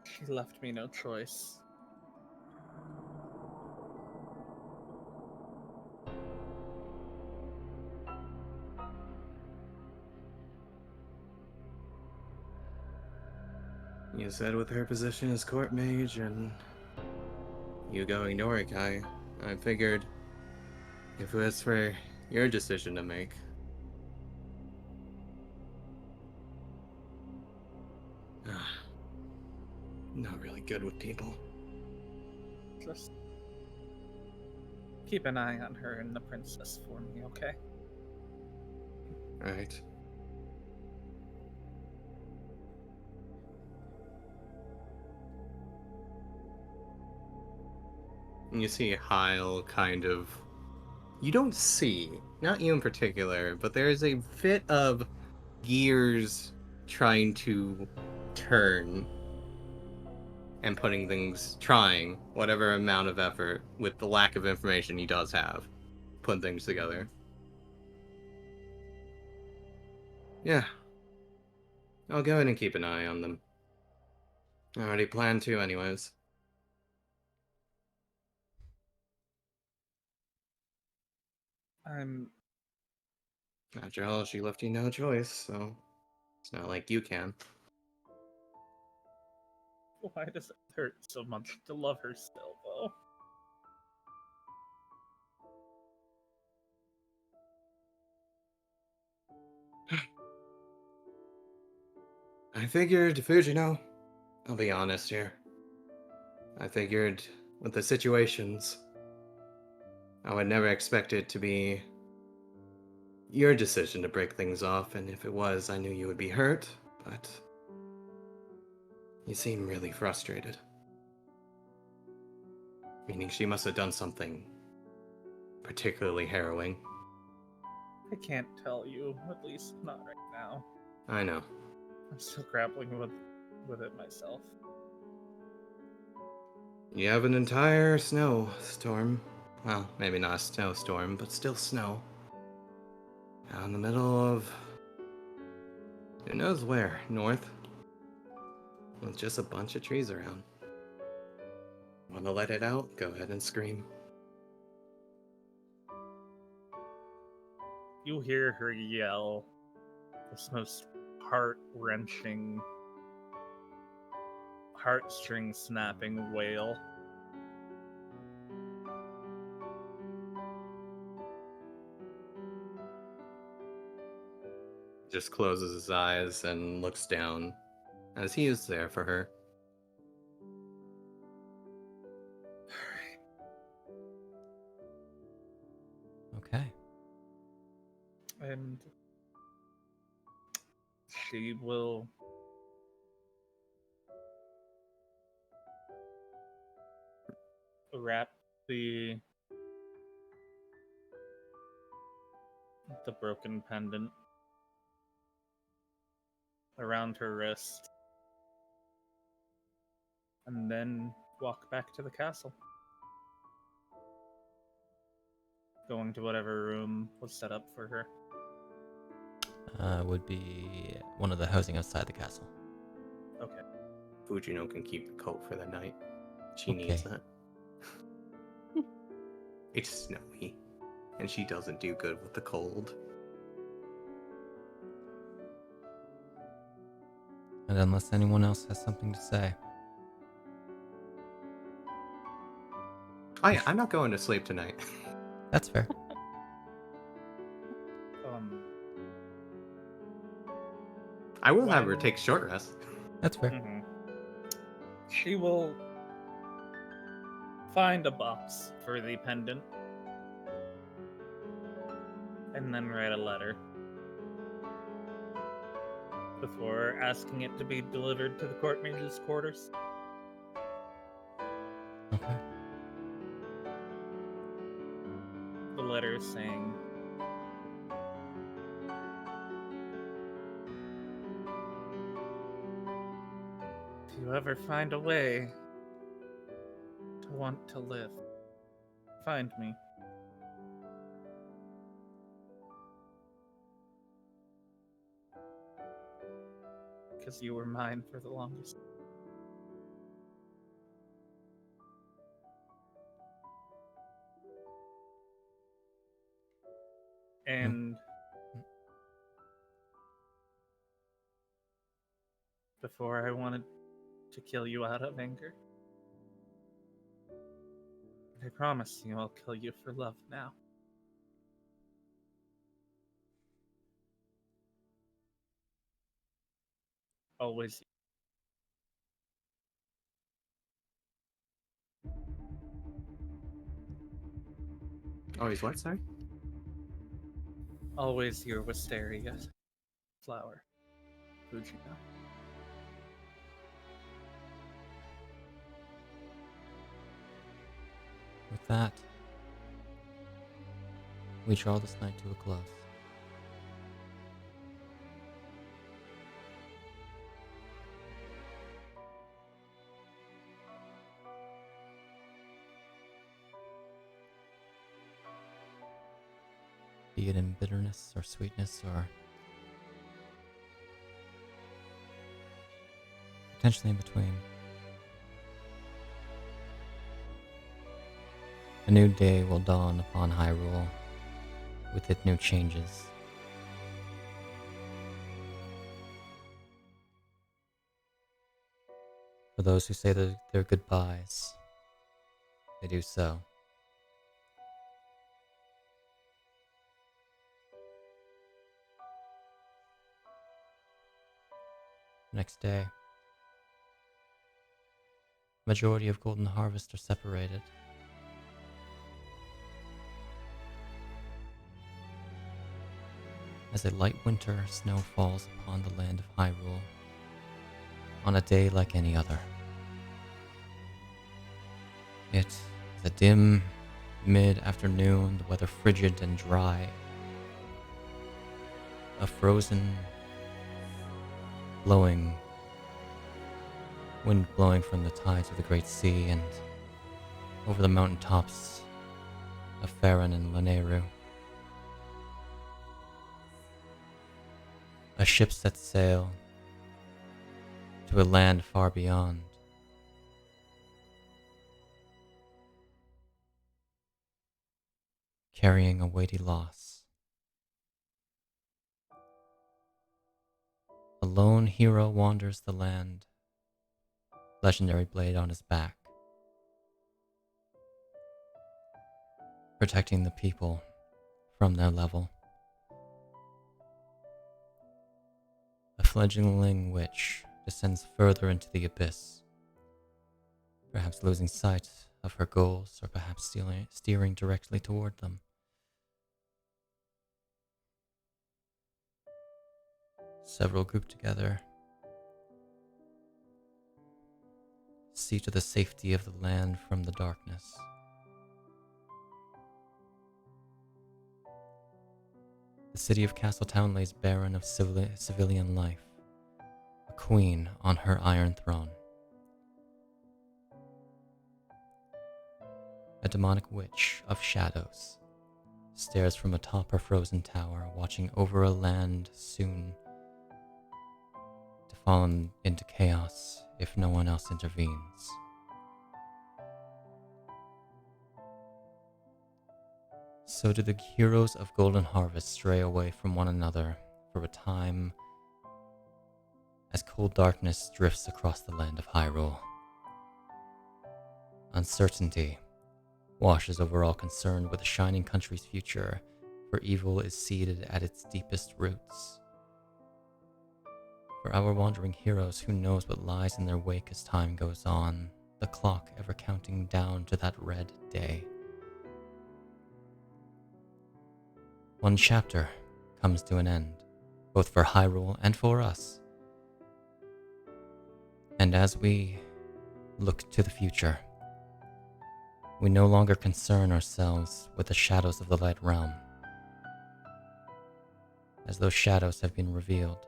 She left me no choice. You said with her position as court mage and you going Nordic, I figured if it was for your decision to make. Not really good with people. Just keep an eye on her and the princess for me, okay? Right. And you see Hyle kind of... You don't see, not you in particular, but there's a bit of gears trying to turn and trying whatever amount of effort with the lack of information he does have, putting things together. Yeah. I'll go in and keep an eye on them. I already planned to anyways. After all, she left you no choice, so it's not like you can. Why does it hurt so much to love her still, though? I figured, Fujino, I'll be honest here. I figured with the situations, I would never expect it to be your decision to break things off, and if it was, I knew you would be hurt, but you seem really frustrated. Meaning she must have done something particularly harrowing. I can't tell you, at least not right now. I know. I'm still grappling with it myself. You have an entire snowstorm. Well, maybe not a snowstorm, but still snow. Out in the middle of... who knows where? North? With just a bunch of trees around. Want to let it out? Go ahead and scream. You hear her yell this most heart-wrenching, heartstring-snapping wail. Just closes his eyes and looks down as he is there for her. Okay. And she will wrap the broken pendant around her wrist and then walk back to the castle, going to whatever room was set up for her. Would be one of the housing outside the castle. Okay. Fujino can keep the coat for the night. She Okay. needs that. It's snowy, and she doesn't do good with the cold. And unless anyone else has something to say. Oh yeah, I'm not going to sleep tonight. That's fair. I will have her take short rest. That's fair. Mhm. She will find a box for the pendant and then write a letter before asking it to be delivered to the court mage's quarters. Okay. The letter is saying, if you ever find a way to want to live, find me. Because you were mine for the longest. And before I wanted to kill you out of anger, I promise you I'll kill you for love now. Always. Always what, sorry? Always your wisteria flower, Fujino. With that, we draw this night to a close. Be it in bitterness or sweetness or potentially in between. A new day will dawn upon Hyrule, with its new changes. For those who say their goodbyes, they do so. Next day, majority of Golden Harvest are separated. As a light winter snow falls upon the land of Hyrule, on a day like any other. It is a dim mid-afternoon, the weather frigid and dry. A frozen, wind blowing from the tides of the Great Sea and over the mountain tops of Faerun and Lanayru. A ship sets sail to a land far beyond. Carrying a weighty loss. lone hero wanders the land, legendary blade on his back, protecting the people from their level. A fledgling witch descends further into the abyss, perhaps losing sight of her goals or perhaps steering directly toward them. Several group together, see to the safety of the land from the darkness. The city of Castletown lays barren of civilian life, a queen on her iron throne. A demonic witch of shadows stares from atop her frozen tower, watching over a land soon to fall into chaos if no one else intervenes. So do the heroes of Golden Harvest stray away from one another for a time as cold darkness drifts across the land of Hyrule. Uncertainty washes over all concerned with the shining country's future, for evil is seated at its deepest roots. For our wandering heroes, who knows what lies in their wake as time goes on, the clock ever counting down to that red day. One chapter comes to an end, both for Hyrule and for us. And as we look to the future, we no longer concern ourselves with the shadows of the Light Realm, as those shadows have been revealed.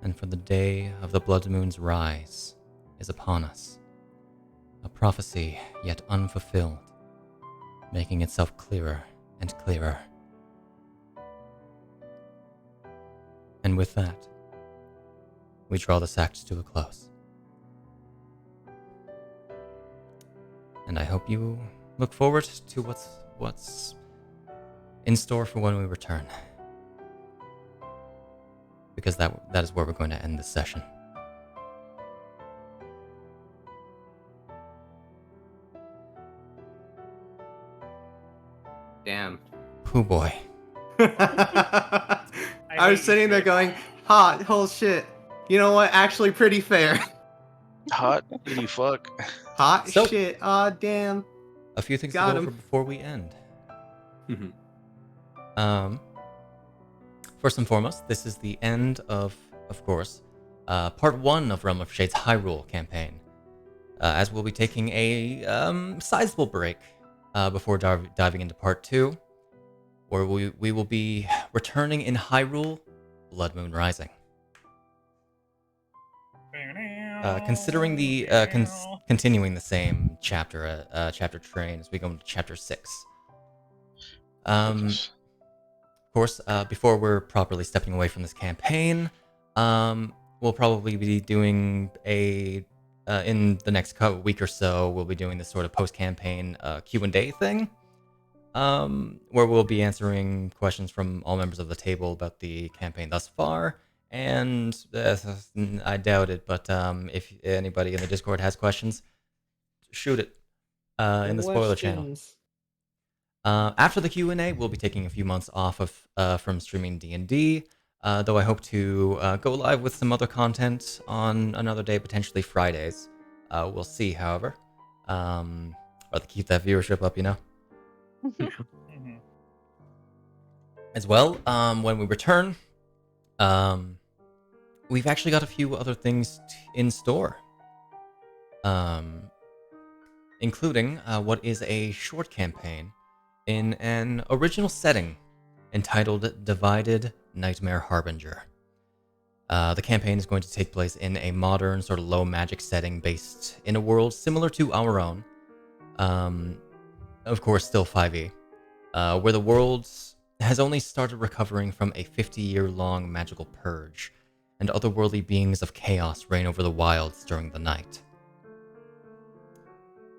And for the day of the Blood Moon's rise is upon us, a prophecy yet unfulfilled, making itself clearer and clearer. And with that, we draw this act to a close. And I hope you look forward to what's in store for when we return. Because that is where we're going to end this session. Damn. Pooh boy. I was sitting there going, hot, whole shit. You know what? Actually, pretty fair. Hot kitty fuck. Hot So- shit. Aw, damn. A few things Got to go him. over before we end. Mhm. First and foremost, this is the end of course, part 1 of Realm of Shade's Hyrule campaign. As we'll be taking a sizable break before diving into part 2, where we will be returning in Hyrule Blood Moon Rising. Considering the continuing the same chapter train as we go into chapter 6. Focus. Of course, before we're properly stepping away from this campaign, we'll probably be doing in the next week or so, we'll be doing this sort of post-campaign Q&A thing, where we'll be answering questions from all members of the table about the campaign thus far. And I doubt it, but if anybody in the Discord has questions, shoot it in the spoiler channel. Questions. After the Q&A, we'll be taking a few months off from streaming D&D, though I hope to go live with some other content on another day, potentially Fridays. We'll see, however. Rather keep that viewership up, you know? Mhm. As well, when we return, we've actually got a few other things in store. Including what is a short campaign in an original setting entitled Divided Nightmare Harbinger. The campaign is going to take place in a modern, sort of low magic setting based in a world similar to our own. Of course, still 5e, where the world has only started recovering from a 50-year-long magical purge, and otherworldly beings of chaos reign over the wilds during the night.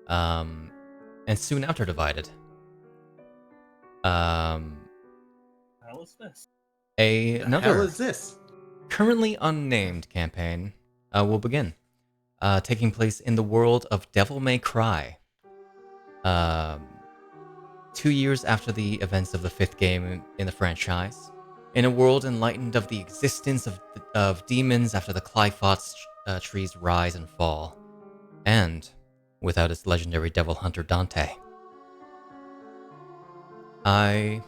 And soon after Divided, How is this? The hell Another is this? currently unnamed campaign will begin, taking place in the world of Devil May Cry. 2 years after the events of the 5th game in the franchise, in a world enlightened of the existence of demons after the Qliphot's trees rise and fall, and without its legendary devil hunter Dante. I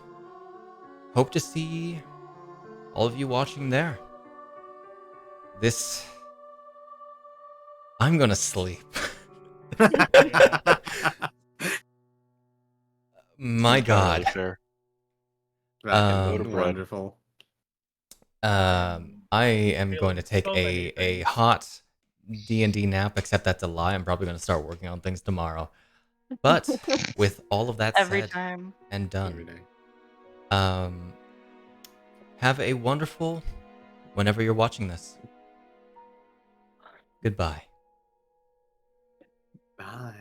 hope to see all of you watching there. I'm gonna sleep. My God. Entirely fair. Fucking Um, wonderful. I am going to take so many a things. hot D&D nap, except that's a lie. I'm probably going to start working on things tomorrow. But with all of that Every said time. and Every done, day. have a wonderful whenever you're watching this. Goodbye. Bye.